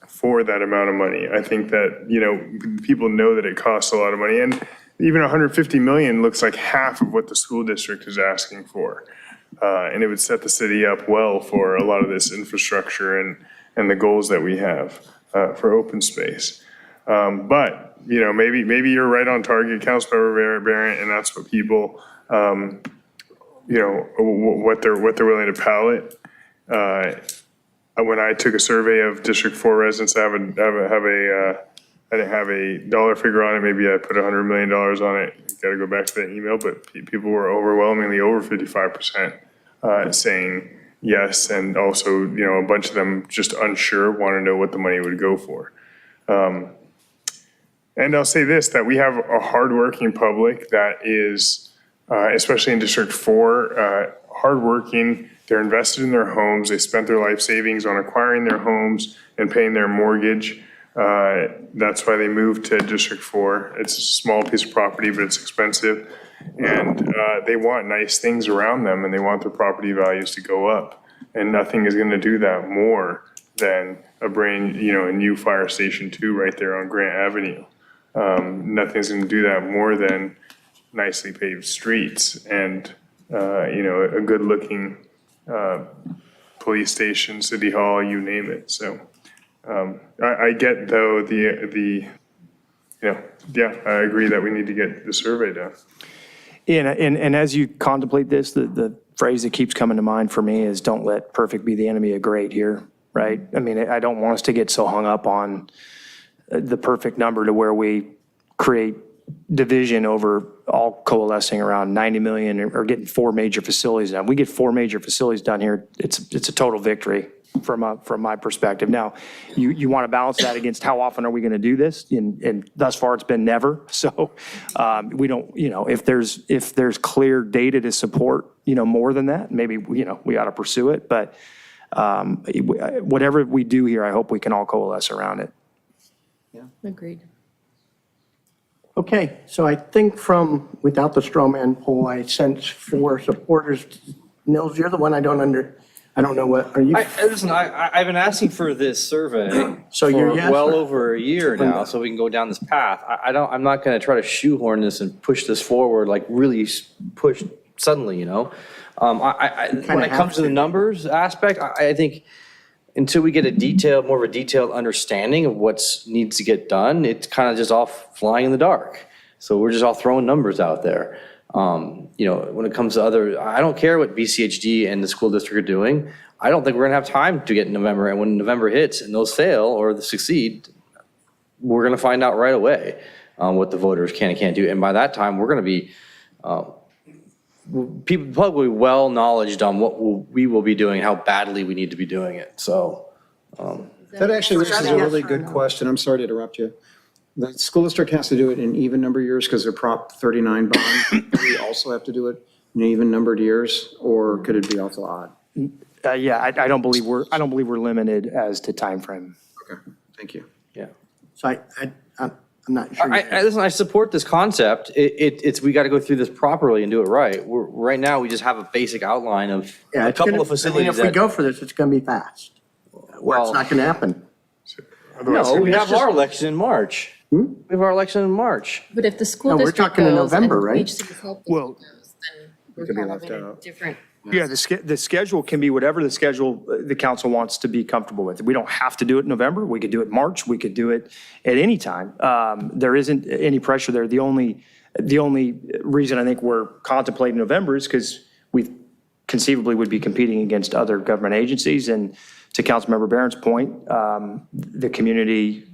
for that amount of money. I think that, people know that it costs a lot of money. And even $150 million looks like half of what the school district is asking for. And it would set the city up well for a lot of this infrastructure and the goals that we have for open space. But maybe you're right on target, Councilmember Barrett, and that's what people, what they're willing to pallet. When I took a survey of District 4 residents, I didn't have a dollar figure on it. Maybe I put $100 million on it. Got to go back to that email, but people were overwhelmingly over 55% saying yes, and also a bunch of them just unsure, want to know what the money would go for. And I'll say this, that we have a hardworking public that is, especially in District 4, hardworking. They're invested in their homes. They spent their life savings on acquiring their homes and paying their mortgage. That's why they moved to District 4. It's a small piece of property, but it's expensive. And they want nice things around them, and they want their property values to go up. And nothing is going to do that more than a new fire station 2 right there on Grant Avenue. Nothing's going to do that more than nicely paved streets and, a good looking police station, city hall, you name it. So I get though I agree that we need to get the survey done. And as you contemplate this, the phrase that keeps coming to mind for me is don't let perfect be the enemy of great here, right? I don't want us to get so hung up on the perfect number to where we create division over all coalescing around 90 million or getting 4 major facilities done. We get 4 major facilities done here, it's a total victory from my perspective. Now, you want to balance that against how often are we going to do this? And thus far, it's been never. So we don't, if there's clear data to support, more than that, maybe, we ought to pursue it. But whatever we do here, I hope we can all coalesce around it. Agreed. Okay, so I think without the straw man poll, I sense 4 supporters. Nils, you're the one I don't know what, are you? Listen, I've been asking for this survey So for you're yes well or- over a year now, so we can go down this path. I'm not going to try to shoehorn this and push this forward, like really push suddenly, When it comes to the numbers aspect, I think until we get more of a detailed understanding of what needs to get done, it's kind of just all flying in the dark. So we're just all throwing numbers out there. When it comes to I don't care what BCHD and the school district are doing. I don't think we're going to have time to get in November. And when November hits and those fail or succeed, we're going to find out right away what the voters can and can't do. And by that time, we're going to be people probably well knowledged on what we will be doing, how badly we need to be doing it. So That actually raises a really good question. I'm sorry to interrupt you. The school district has to do it in even number of years because they're Prop 39 bond. Do we also have to do it in even numbered years, or could it be also odd? Yeah, I don't believe we're limited as to timeframe. Okay, thank you. yeah. So I'm not sure. Listen, I support this concept. It's we got to go through this properly and do it right. Right now, we just have a basic outline of a couple of facilities. If we go for this, it's going to be fast. Well, it's not going to happen. No, we have our election in March. We have our election in March. But if the school No, we're district talking in goes November, and right? Beach City Health Well, goes, then we're could be kind of left in a out. different. Yeah, the schedule can be whatever the schedule the council wants to be comfortable with. We don't have to do it in November. We could do it in March. We could do it at any time. There isn't any pressure there. The only reason I think we're contemplating November is because we conceivably would be competing against other government agencies. And to Councilmember Barron's point, the community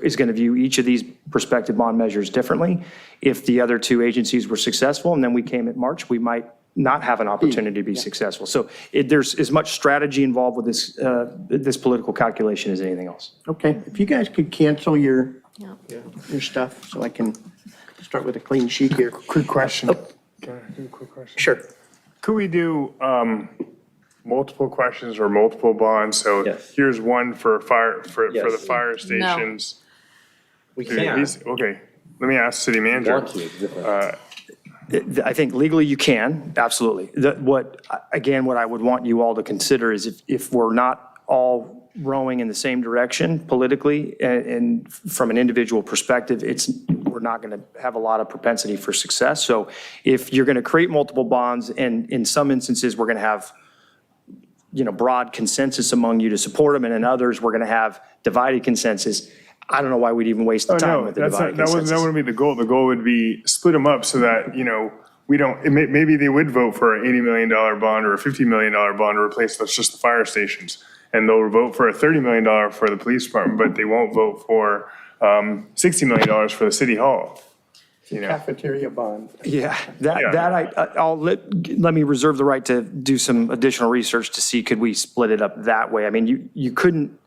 is going to view each of these prospective bond measures differently. If the other 2 agencies were successful and then we came at March, we might not have an opportunity to be successful. So there's as much strategy involved with this political calculation as anything else. Okay, if you guys could cancel your stuff so I can start with a clean sheet here. Quick question. Can I do a quick question? Sure. Could we do multiple questions or multiple bonds? So Yes. here's one for fire, for Yes. the fire stations. We can. Okay, let me ask city manager. Want to, it's different. I think legally you can, absolutely. What I would want you all to consider is if we're not all rowing in the same direction politically and from an individual perspective, we're not going to have a lot of propensity for success. So if you're going to create multiple bonds, and in some instances, we're going to have broad consensus among you to support them, and in others, we're going to have divided consensus. I don't know why we'd even waste the time with the divided consensus. That wouldn't be the goal. The goal would be split them up so that, maybe they would vote for an $80 million bond or a $50 million bond to replace just the fire stations. And they'll vote for a $30 million for the police department, but they won't vote for $60 million for the city hall. Cafeteria bond. Yeah, I'll let me reserve the right to do some additional research to see could we split it up that way. I mean, you could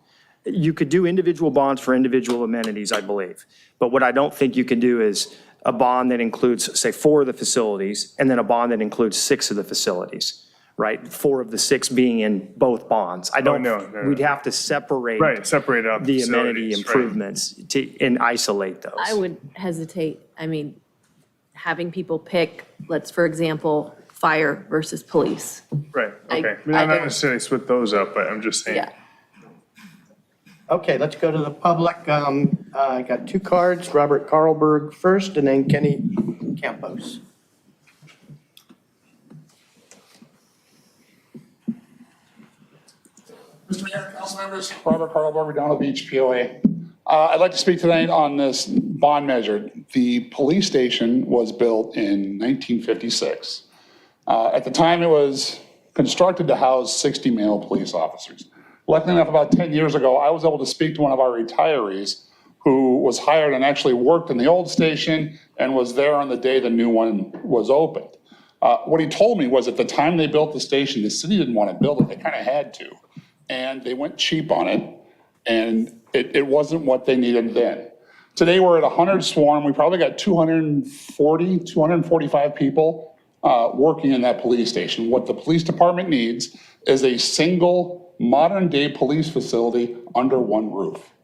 do individual bonds for individual amenities, I believe. But what I don't think you can do is a bond that includes, say, 4 of the facilities, and then a bond that includes 6 of the facilities, right? 4 of the 6 being in both bonds. No. We'd have to separate. Right, separate out the the amenity facilities, improvements and isolate those. I would hesitate, having people pick, for example, fire versus police. Right, I okay. I'm not don't- necessarily split those up, but I'm just saying. Yeah. Okay, let's go to the public. I got 2 cards, Robert Carlberg first, and then Kenny Campos. Mr. Mayor, council members, Robert Carlberg, Redondo Beach, POA. I'd like to speak tonight on this bond measure. The police station was built in 1956. At the time, it was constructed to house 60 male police officers. Luckily enough, about 10 years ago, I was able to speak to one of our retirees who was hired and actually worked in the old station and was there on the day the new one was opened. What he told me was at the time they built the station, the city didn't want to build it. They kind of had to. And they went cheap on it. And it wasn't what they needed then. Today we're at 100 swarm. We probably got 245 people working in that police station. What the police department needs is a single modern day police facility under one roof.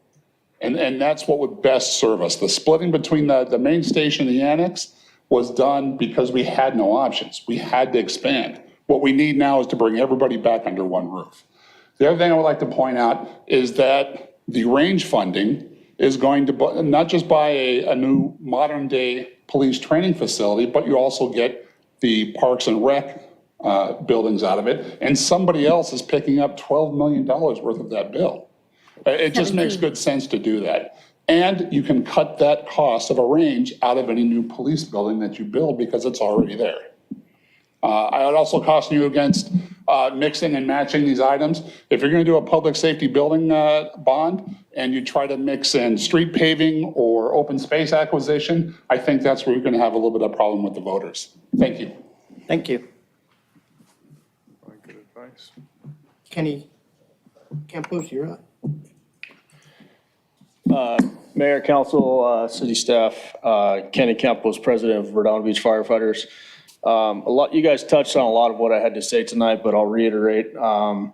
And that's what would best serve us. The splitting between the main station and the annex was done because we had no options. We had to expand. What we need now is to bring everybody back under one roof. The other thing I would like to point out is that the range funding is going to not just buy a new modern day police training facility, but you also get the Parks and Rec buildings out of it. And somebody else is picking up $12 million worth of that bill. It just makes good sense to do that. And you can cut that cost of a range out of any new police building that you build because it's already there. I would also caution you against mixing and matching these items. If you're going to do a public safety building bond and you try to mix in street paving or open space acquisition, I think that's where you're going to have a little bit of problem with the voters. Thank you. Thank you. Good advice. Kenny Campos, you're up. Mayor, council, city staff, Kenny Campos, president of Redondo Beach Firefighters. You guys touched on a lot of what I had to say tonight, but I'll reiterate. I've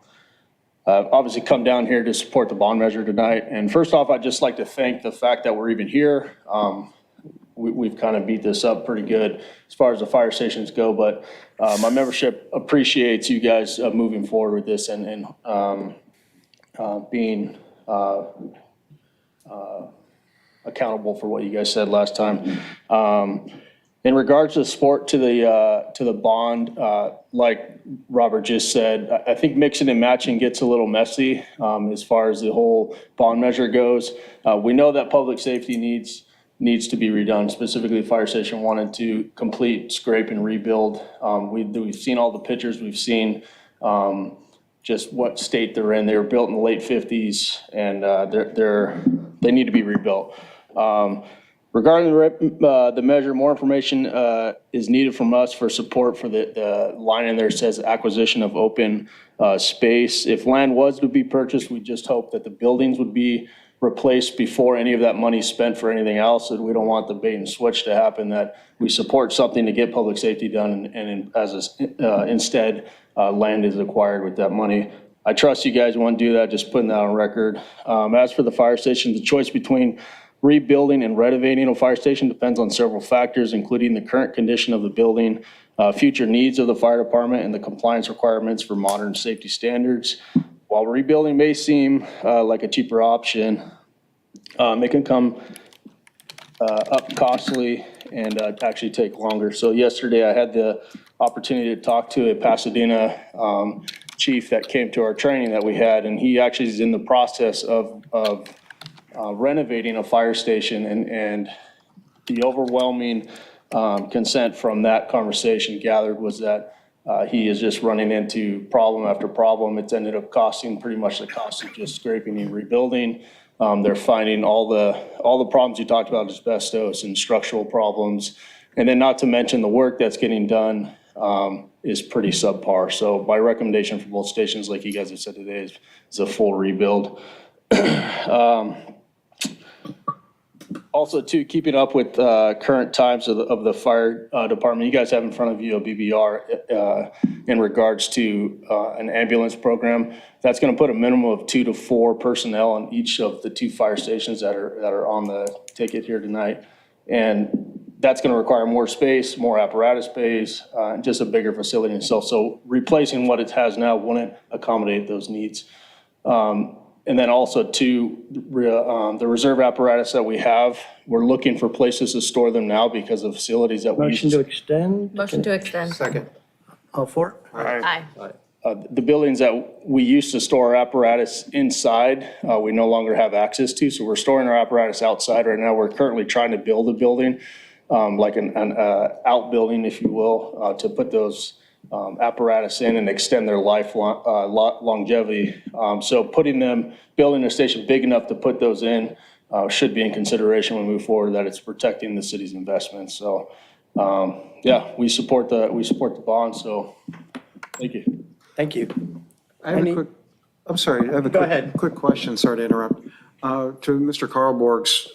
obviously come down here to support the bond measure tonight. And first off, I'd just like to thank the fact that we're even here. We've kind of beat this up pretty good as far as the fire stations go, but my membership appreciates you guys moving forward with this and being accountable for what you guys said last time. In regards to support to the bond, like Robert just said, I think mixing and matching gets a little messy as far as the whole bond measure goes. We know that public safety needs to be redone, specifically Fire Station 1 and 2, complete scrape and rebuild. We've seen all the pictures, we've seen just what state they're in. They were built in the late 50s and they need to be rebuilt. Regarding the measure, more information is needed from us for support for the line in there says acquisition of open space. If land was to be purchased, we just hope that the buildings would be replaced before any of that money is spent for anything else. And we don't want the bait and switch to happen, that we support something to get public safety done and instead land is acquired with that money. I trust you guys won't do that, just putting that on record. As for the fire station, the choice between rebuilding and renovating a fire station depends on several factors, including the current condition of the building, future needs of the fire department, and the compliance requirements for modern safety standards. While rebuilding may seem like a cheaper option, it can come up costly and actually take longer. So yesterday I had the opportunity to talk to a Pasadena chief that came to our training that we had, and he actually is in the process of renovating a fire station, and the overwhelming consent from that conversation gathered was that he is just running into problem after problem. It's ended up costing pretty much the cost of just scraping and rebuilding. They're finding all the problems you talked about, asbestos and structural problems, and then not to mention the work that's getting done is pretty subpar. So my recommendation for both stations, like you guys have said today, is a full rebuild. Also, too, keeping up with current times of the fire department, you guys have in front of you a BBR in regards to an ambulance program. That's going to put a minimum of 2 to 4 personnel on each of the 2 fire stations that are on the ticket here tonight. And that's going to require more space, more apparatus space, just a bigger facility itself. So replacing what it has now wouldn't accommodate those needs. And then also too, the reserve apparatus that we have, we're looking for places to store them now because of facilities that we use. Motion to extend? Motion to extend. Second. All for it? Aye. The buildings that we used to store our apparatus inside, we no longer have access to. So we're storing our apparatus outside right now. We're currently trying to build a building, like an outbuilding, if you will, to put those apparatus in and extend their life longevity. So building a station big enough to put those in should be in consideration when we move forward, that it's protecting the city's investments. So, yeah, we support the bond, so thank you. Thank you. I have a quick, I'm sorry, I have a quick question, sorry to interrupt. To Mr. Karlborg's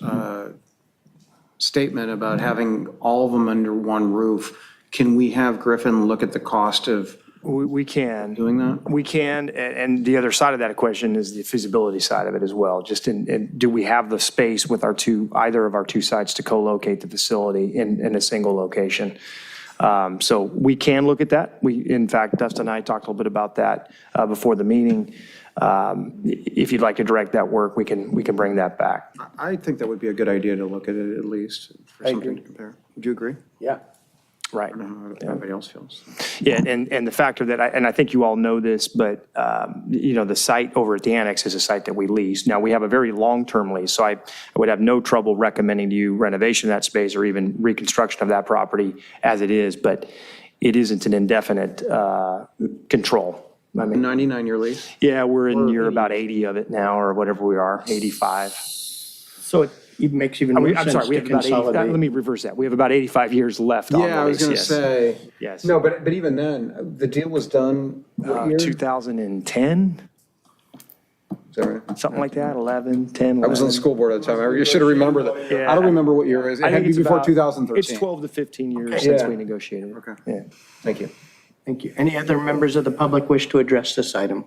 statement about having all of them under one roof, can we have Griffin look at the cost of We can. doing that? We can, and the other side of that equation is the feasibility side of it as well. Just do we have the space with either of our two sites to co-locate the facility in a single location? So we can look at that. In fact, Dustin and I talked a little bit about that before the meeting. If you'd like to direct that work, we can bring that back. I think that would be a good idea to look at it at least for something to compare. Would you agree? Yeah. Right. I don't know how everybody else feels. Yeah, and the factor that, I think you all know this, but, the site over at the annex is a site that we lease. Now, we have a very long-term lease, so I would have no trouble recommending to you renovation of that space or even reconstruction of that property as it is, but it isn't an indefinite control. I mean, 99-year lease? yeah, we're in year about 80 of it now, or whatever we are, 85. So it makes even more I'm sense sorry, we to have about 80, consolidate. let me reverse that. We have about 85 years left on the lease, Yeah, I was going to yes. say. Yes. No, but even then, the deal was done what year? 2010, Is that right? something like that, 11, 10, I was on the 11. school board at the time. I should have remembered that. Yeah. I don't remember what year it is. It I had think to it's be before about- 2013. It's 12 to 15 years since Yeah. we negotiated. Okay. Yeah. Thank you. Thank you. Any other members of the public wish to address this item?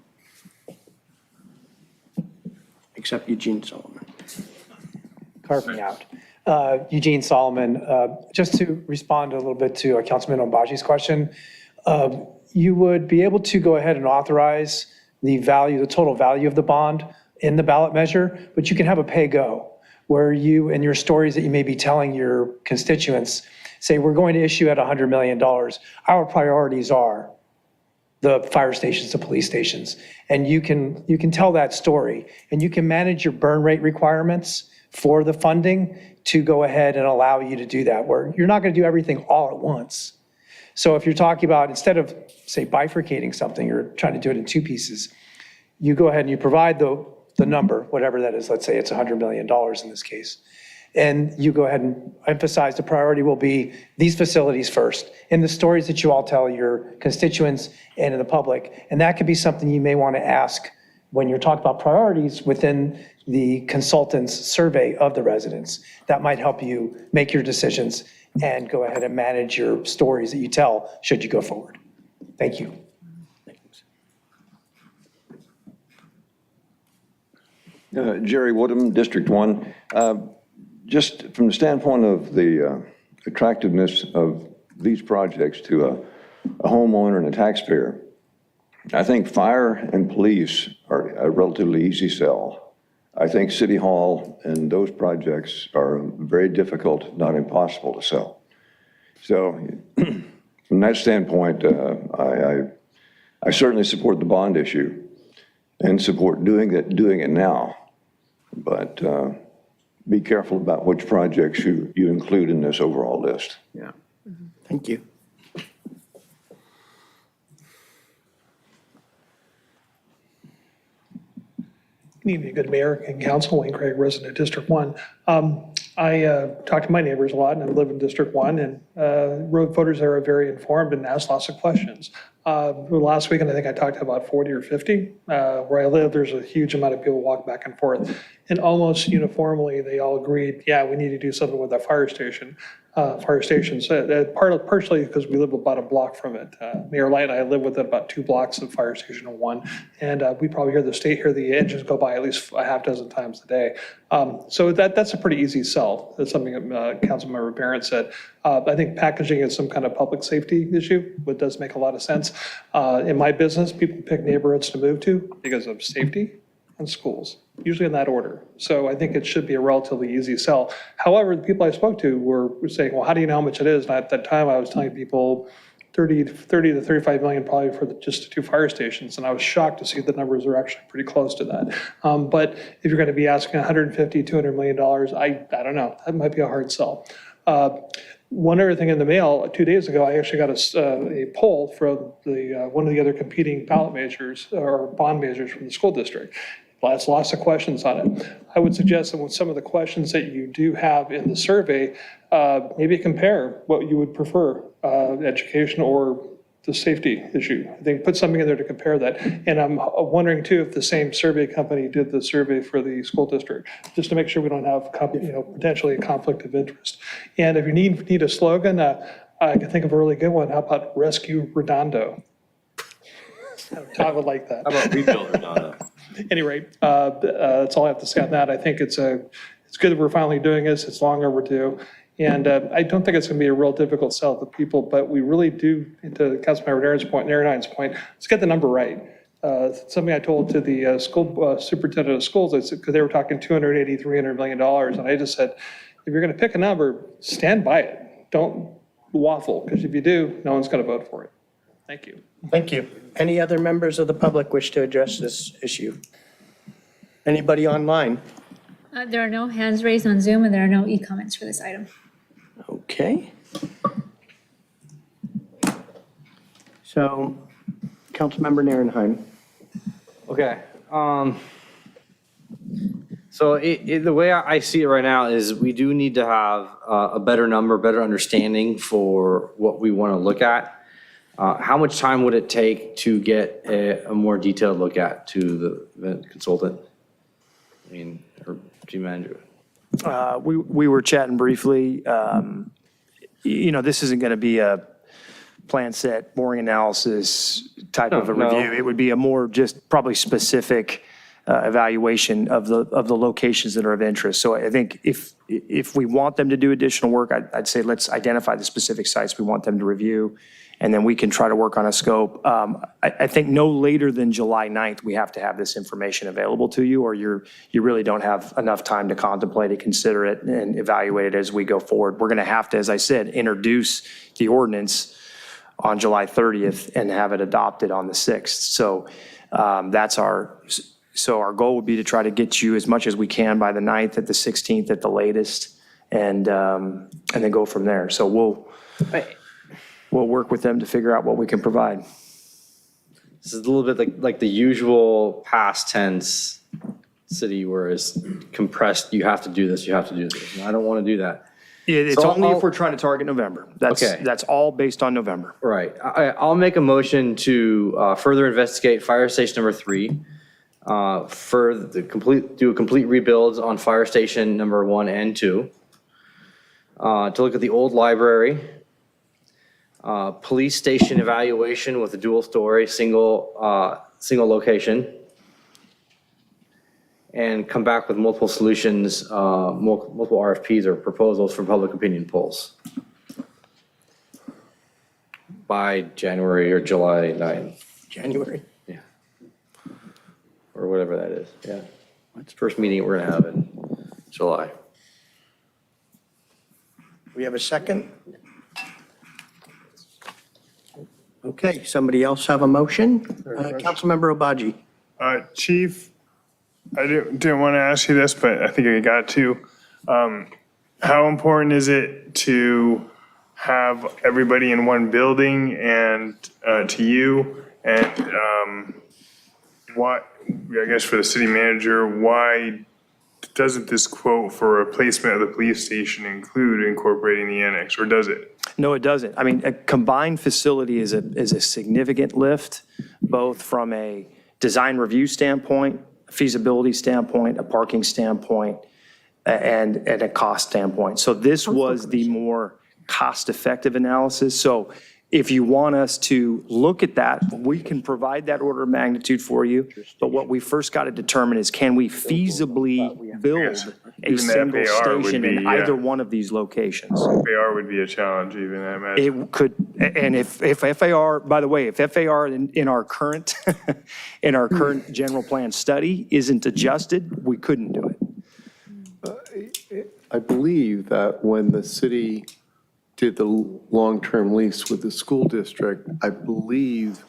Except Eugene Solomon. Carving out. Eugene Solomon, just to respond a little bit to Councilman Ombaji's question, you would be able to go ahead and authorize the total value of the bond in the ballot measure, but you can have a pay-go, where you, in your stories that you may be telling your constituents, say, we're going to issue at $100 million. Our priorities are the fire stations, the police stations. And you can tell that story, and you can manage your burn rate requirements for the funding to go ahead and allow you to do that, where you're not going to do everything all at once. So if you're talking about, instead of, say, bifurcating something, you're trying to do it in two pieces, you go ahead and you provide the number, whatever that is, let's say it's $100 million in this case, and you go ahead and emphasize the priority will be these facilities first, in the stories that you all tell your constituents and in the public. And that could be something you may want to ask when you're talking about priorities within the consultant's survey of the residents. That might help you make your decisions and go ahead and manage your stories that you tell should you go forward. Thank you. Jerry Woodham, District 1. Just from the standpoint of the attractiveness of these projects to a homeowner and a taxpayer, I think fire and police are a relatively easy sell. I think City Hall and those projects are very difficult, not impossible to sell. So from that standpoint, I certainly support the bond issue and support doing it now. But be careful about which projects you include in this overall list. Yeah. Thank you. Good evening, good mayor and council. Wayne Craig, resident of District 1. I talk to my neighbors a lot, and I live in District 1, and road voters there are very informed and ask lots of questions. Last weekend, I think I talked to about 40 or 50. Where I live, there's a huge amount of people walk back and forth. And almost uniformly, they all agreed, yeah, we need to do something with that fire stations. Partially because we live about a block from it. Mayor Light and I live within about 2 blocks of Fire Station 1. And we probably hear the engines go by at least a half dozen times a day. So that's a pretty easy sell. That's something that Councilmember Barron said. I think packaging is some kind of public safety issue, but does make a lot of sense. In my business, people pick neighborhoods to move to because of safety and schools, usually in that order. So I think it should be a relatively easy sell. However, the people I spoke to were saying, well, how do you know how much it is? And at that time, I was telling people 30 to 35 million probably for just the 2 fire stations. And I was shocked to see the numbers are actually pretty close to that. But if you're going to be asking $150, $200 million, I don't know. That might be a hard sell. One other thing in the mail, 2 days ago, I actually got a poll from one of the other competing ballot measures or bond measures from the school district. lots of questions on it. I would suggest that with some of the questions that you do have in the survey, maybe compare what you would prefer, education or the safety issue. I think put something in there to compare that. And I'm wondering too, if the same survey company did the survey for the school district, just to make sure we don't have, potentially a conflict of interest. And if you need a slogan, I can think of a really good one. How about Rescue Redondo? I would like that. How about rebuild Redondo? At any rate, that's all I have to say on that. I think it's good that we're finally doing this. It's long overdue. And I don't think it's going to be a real difficult sell to people, but we really do, to Councilmember Naranine's point, let's get the number right. Something I told to the school superintendent of schools, because they were talking $280, $300 million. And I just said, if you're going to pick a number, stand by it. Don't waffle, because if you do, no one's going to vote for it. Thank you. Thank you. Any other members of the public wish to address this issue? Anybody online? There are no hands raised on Zoom, and there are no e-comments for this item. Okay. So, Councilmember Narenheim. Okay. So the way I see it right now is we do need to have a better number, better understanding for what we want to look at. How much time would it take to get a more detailed look at to the consultant? I mean, or team manager? We were chatting briefly. This isn't going to be a plan set, boring analysis type of a review. It would be a more just probably specific evaluation of the locations that are of interest. So I think if we want them to do additional work, I'd say let's identify the specific sites we want them to review, and then we can try to work on a scope. I think no later than July 9th, we have to have this information available to you, or you really don't have enough time to contemplate it, consider it, and evaluate it as we go forward. We're going to have to, as I said, introduce the ordinance on July 30th and have it adopted on the 6th. So our goal would be to try to get you as much as we can by the 9th, at the 16th at the latest, and then go from there. So we'll work with them to figure out what we can provide. This is a little bit like the usual past tense city where it's compressed, you have to do this, you have to do this. And I don't want to do that. It's only if we're trying to target November. That's all based on November. Right. I'll make a motion to further investigate fire station number 3, do a complete rebuilds on fire station number 1 and 2, to look at the old library, police station evaluation with a dual story, single location, and come back with multiple solutions, multiple RFPs or proposals for public opinion polls by January or July 9th. January. Yeah. Or whatever that is, yeah. It's the first meeting we're gonna have in July. We have a second? Okay, somebody else have a motion? Councilmember Obaji. Chief, I didn't want to ask you this, but I think I got to. How important is it to have everybody in one building and to you? And what, I guess for the city manager, why doesn't this quote for replacement of the police station include incorporating the annex, or does it? No, it doesn't. I mean, a combined facility is a significant lift, both from a design review standpoint, a feasibility standpoint, a parking standpoint, and a cost standpoint. So this was the more cost-effective analysis. So if you want us to look at that, we can provide that order of magnitude for you. But what we first got to determine is, can we feasibly build a single station in either one of these locations? FAR would be a challenge even, I imagine. It could, and if FAR, by the way, if FAR in our current general plan study isn't adjusted, we couldn't do it. I believe that when the city did the long-term lease with the school district, I believe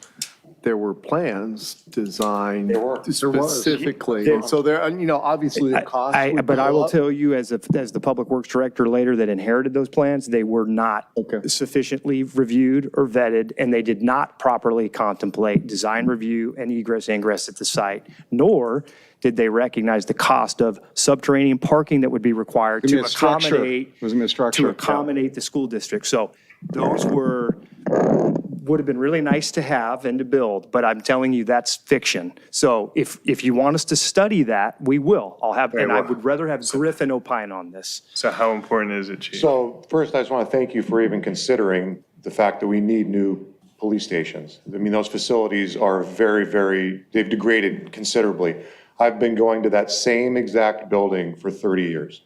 there were plans designed specifically. And so there, obviously the cost would But go I will up. tell you, as the Public Works Director later that inherited those plans, they were not sufficiently reviewed or vetted, and they did not properly contemplate design review and egress ingress at the site, nor did they recognize the cost of subterranean parking that would be required to accommodate It was a structure. to accommodate the school district. So those would have been really nice to have and to build, but I'm telling you, that's fiction. So if you want us to study that, we will. I would rather have Griffin opine on this. So how important is it, Chief? So first, I just want to thank you for even considering the fact that we need new police stations. I mean, those facilities are they've degraded considerably. I've been going to that same exact building for 30 years.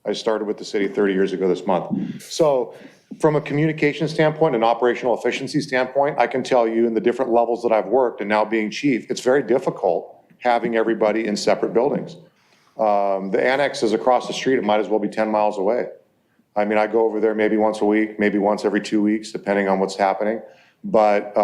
I started with the city 30 years ago this month. So from a communication standpoint and operational efficiency standpoint, I can tell you in the different levels that I've worked and now being chief, it's very difficult having everybody in separate buildings. The annex is across the street. It might as well be 10 miles away. I mean, I go over there maybe once a week, maybe once every 2 weeks, depending on what's happening. But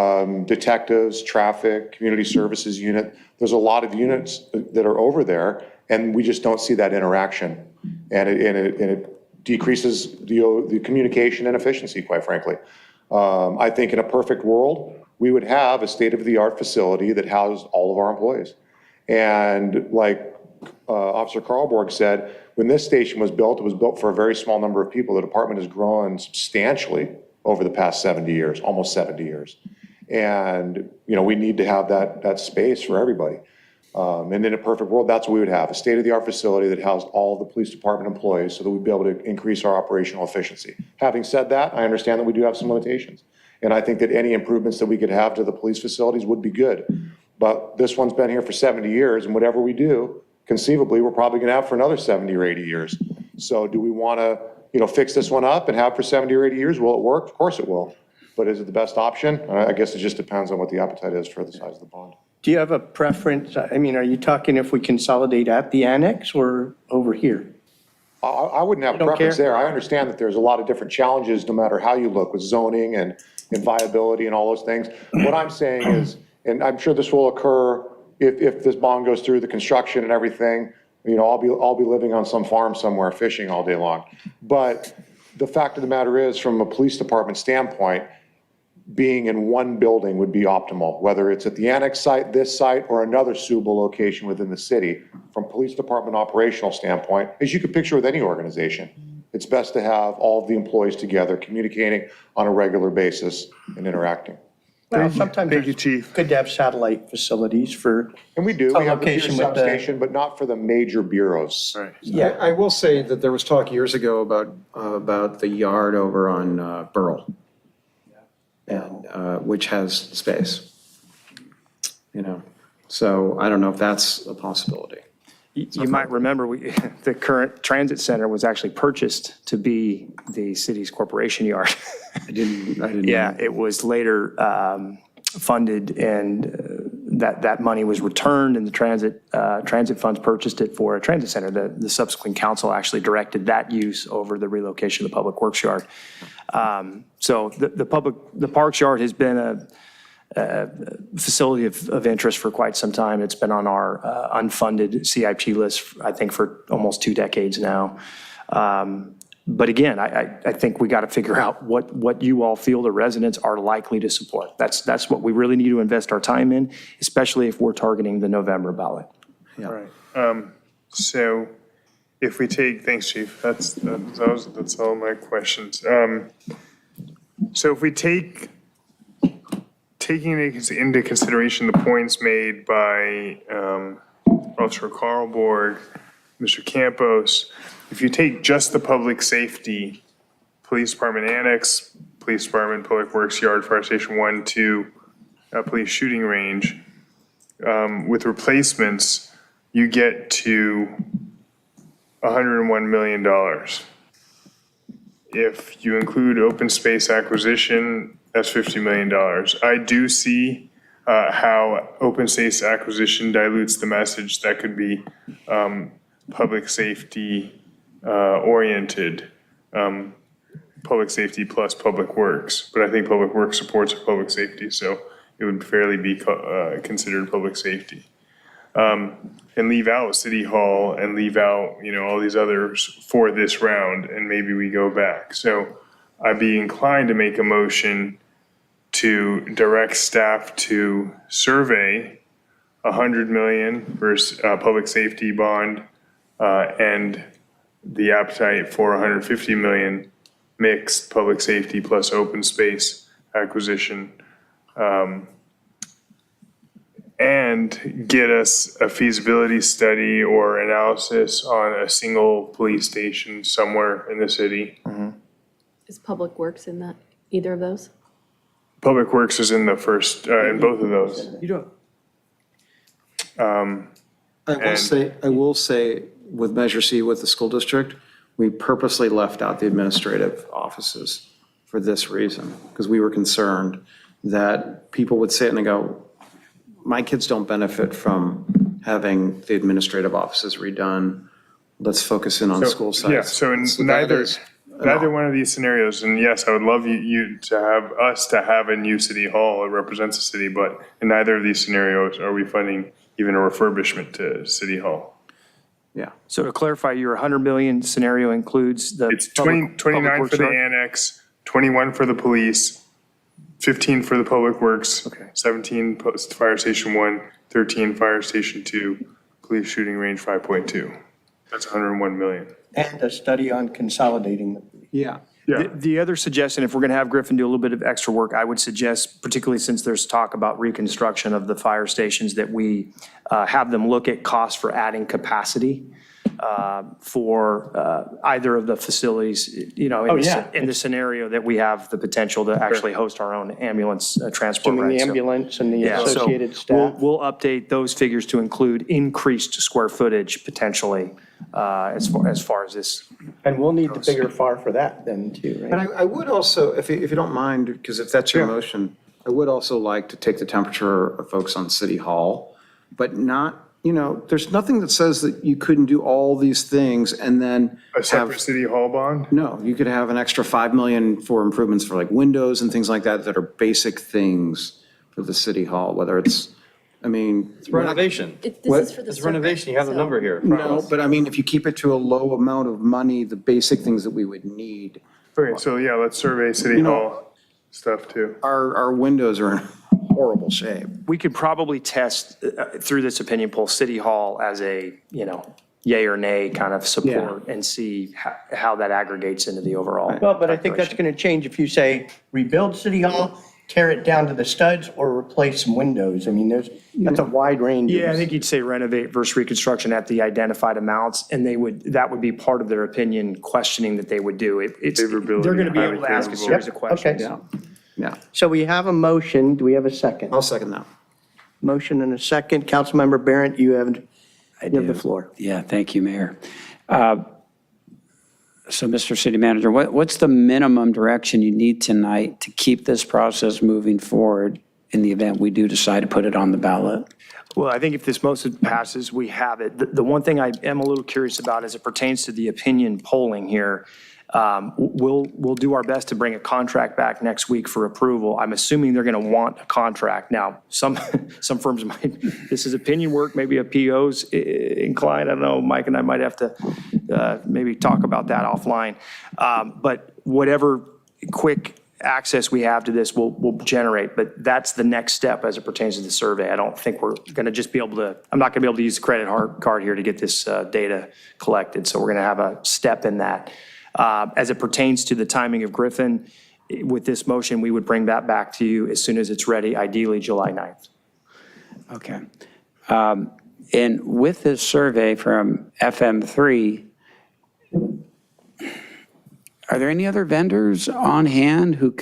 detectives, traffic, community services unit, there's a lot of units that are over there, and we just don't see that interaction. And it decreases the communication and efficiency, quite frankly. I think in a perfect world, we would have a state-of-the-art facility that housed all of our employees. And like Officer Karlborg said, when this station was built, it was built for a very small number of people. The department has grown substantially over the past 70 years, almost 70 years. And, we need to have that space for everybody. And in a perfect world, that's what we would have, a state-of-the-art facility that housed all of the police department employees so that we'd be able to increase our operational efficiency. Having said that, I understand that we do have some limitations. And I think that any improvements that we could have to the police facilities would be good. But this one's been here for 70 years, and whatever we do, conceivably, we're probably gonna have for another 70 or 80 years. So do we wanna, fix this one up and have for 70 or 80 years? Will it work? Of course it will. But is it the best option? I guess it just depends on what the appetite is for the size of the bond. Do you have a preference? I mean, are you talking if we consolidate at the annex or over here? I wouldn't have a preference there. I understand that there's a lot of different challenges, no matter how you look, with zoning and viability and all those things. What I'm saying is, and I'm sure this will occur if this bond goes through the construction and everything, I'll be living on some farm somewhere fishing all day long. But the fact of the matter is, from a police department standpoint, being in one building would be optimal, whether it's at the annex site, this site, or another suitable location within the city. From police department operational standpoint, as you could picture with any organization, it's best to have all of the employees together, communicating on a regular basis and interacting. Well, sometimes it's good to have satellite facilities for. And we do. We have the location with the- substation, but not for the major bureaus. Right. Yeah, I will say that there was talk years ago about the yard over on Burl, and which has space. So I don't know if that's a possibility. You might remember, the current transit center was actually purchased to be the city's corporation yard. I didn't. Yeah, it was later funded, and that money was returned, and the transit funds purchased it for a transit center. The subsequent council actually directed that use over the relocation of the public works yard. So the parks yard has been a facility of interest for quite some time. It's been on our unfunded CIP list, I think, for almost 2 decades now. But again, I think we got to figure out what you all feel the residents are likely to support. That's what we really need to invest our time in, especially if we're targeting the November ballot. Yeah. Right. So if we take, thanks, Chief. That's all my questions. So if we taking into consideration the points made by Officer Karlborg, Mr. Campos, if you take just the public safety, police department annex, police department, public works yard, fire station 1, 2, police shooting range, with replacements, you get to $101 million. If you include open space acquisition, that's $50 million. I do see how open space acquisition dilutes the message that could be public safety oriented, public safety plus public works. But I think public works supports public safety, so it would fairly be considered public safety. And leave out City Hall and leave out, all these others for this round, and maybe we go back. So I'd be inclined to make a motion to direct staff to survey $100 million for public safety bond, and the appetite for $150 million mixed public safety plus open space acquisition, and get us a feasibility study or analysis on a single police station somewhere in the city. Is Public Works in that, either of those? Public Works is in the first, in both of those. You don't. And- I will say, with Measure C with the school district, we purposely left out the administrative offices for this reason, because we were concerned that people would sit and go, my kids don't benefit from having the administrative offices redone. Let's focus in on So, school sites. Yeah, so in that neither is- one of these scenarios, and yes, I would love you to have us to have a new city hall that represents the city, but in neither of these scenarios are we funding even a refurbishment to city hall. Yeah. So to clarify, your 100 million scenario includes the. It's public 29 works for the yard? annex, 21 for the police, 15 for the public works, 17 post fire station 1, 13 fire station 2, police shooting range 5.2. That's 101 million. And a study on consolidating the. Yeah. The other suggestion, if we're going to have Griffin do a little bit of extra work, I would suggest, particularly since there's talk about reconstruction of the fire stations, that we have them look at costs for adding capacity for either of the facilities, in the scenario that we have the potential to actually host our own ambulance transport. Assuming the So- ambulance and the Yeah, so associated staff. We'll update those figures to include increased square footage potentially as far as this. And we'll need the bigger FAR for that then too, But right? I would also, if you don't mind, because if that's your motion, I would also like to take the temperature of folks on City Hall, but not, there's nothing that says that you couldn't do all these things and then A separate city hall bond? No, you could have an extra 5 million for improvements for like windows and things like that, that are basic things for the City Hall, whether it's, It's renovation. This What? is for the It's survey, renovation. You have the so- number here. in front of No, us. but I mean, if you keep it to a low amount of money, the basic things that we would need, Okay, so yeah, let's survey city hall stuff too. our windows are in horrible shape. We could probably test through this opinion poll, City Hall as a, yay or nay kind of support and see how that aggregates into the overall. Well, but I think that's going to change if you say rebuild City Hall, tear it down to the studs, or replace some windows. I mean, that's a wide range. Yeah, I think you'd say renovate versus reconstruction at the identified amounts, and that would be part of their opinion questioning that they would do. Favorability, They're going to be highly able to ask a favorable. series of Yep, questions. okay. Yeah, So we have a motion. Do we have a second? I'll second that. Motion and a second. Councilmember Barrett, you have the floor. Yeah, thank you, Mayor. So, Mr. City Manager, what's the minimum direction you need tonight to keep this process moving forward in the event we do decide to put it on the ballot? Well, I think if this motion passes, we have it. The one thing I am a little curious about as it pertains to the opinion polling here, we'll do our best to bring a contract back next week for approval. I'm assuming they're going to want a contract. Now, some firms might, this is opinion work, maybe a PO's inclined. I don't know, Mike and I might have to maybe talk about that offline. But whatever quick access we have to this will generate, but that's the next step as it pertains to the survey. I don't think we're going to just be able to, I'm not going to be able to use the credit card here to get this data collected. So we're going to have a step in that. As it pertains to the timing of Griffin, with this motion, we would bring that back to you as soon as it's ready, ideally July 9th. Okay. And with this survey from FM3, are there any other vendors on hand who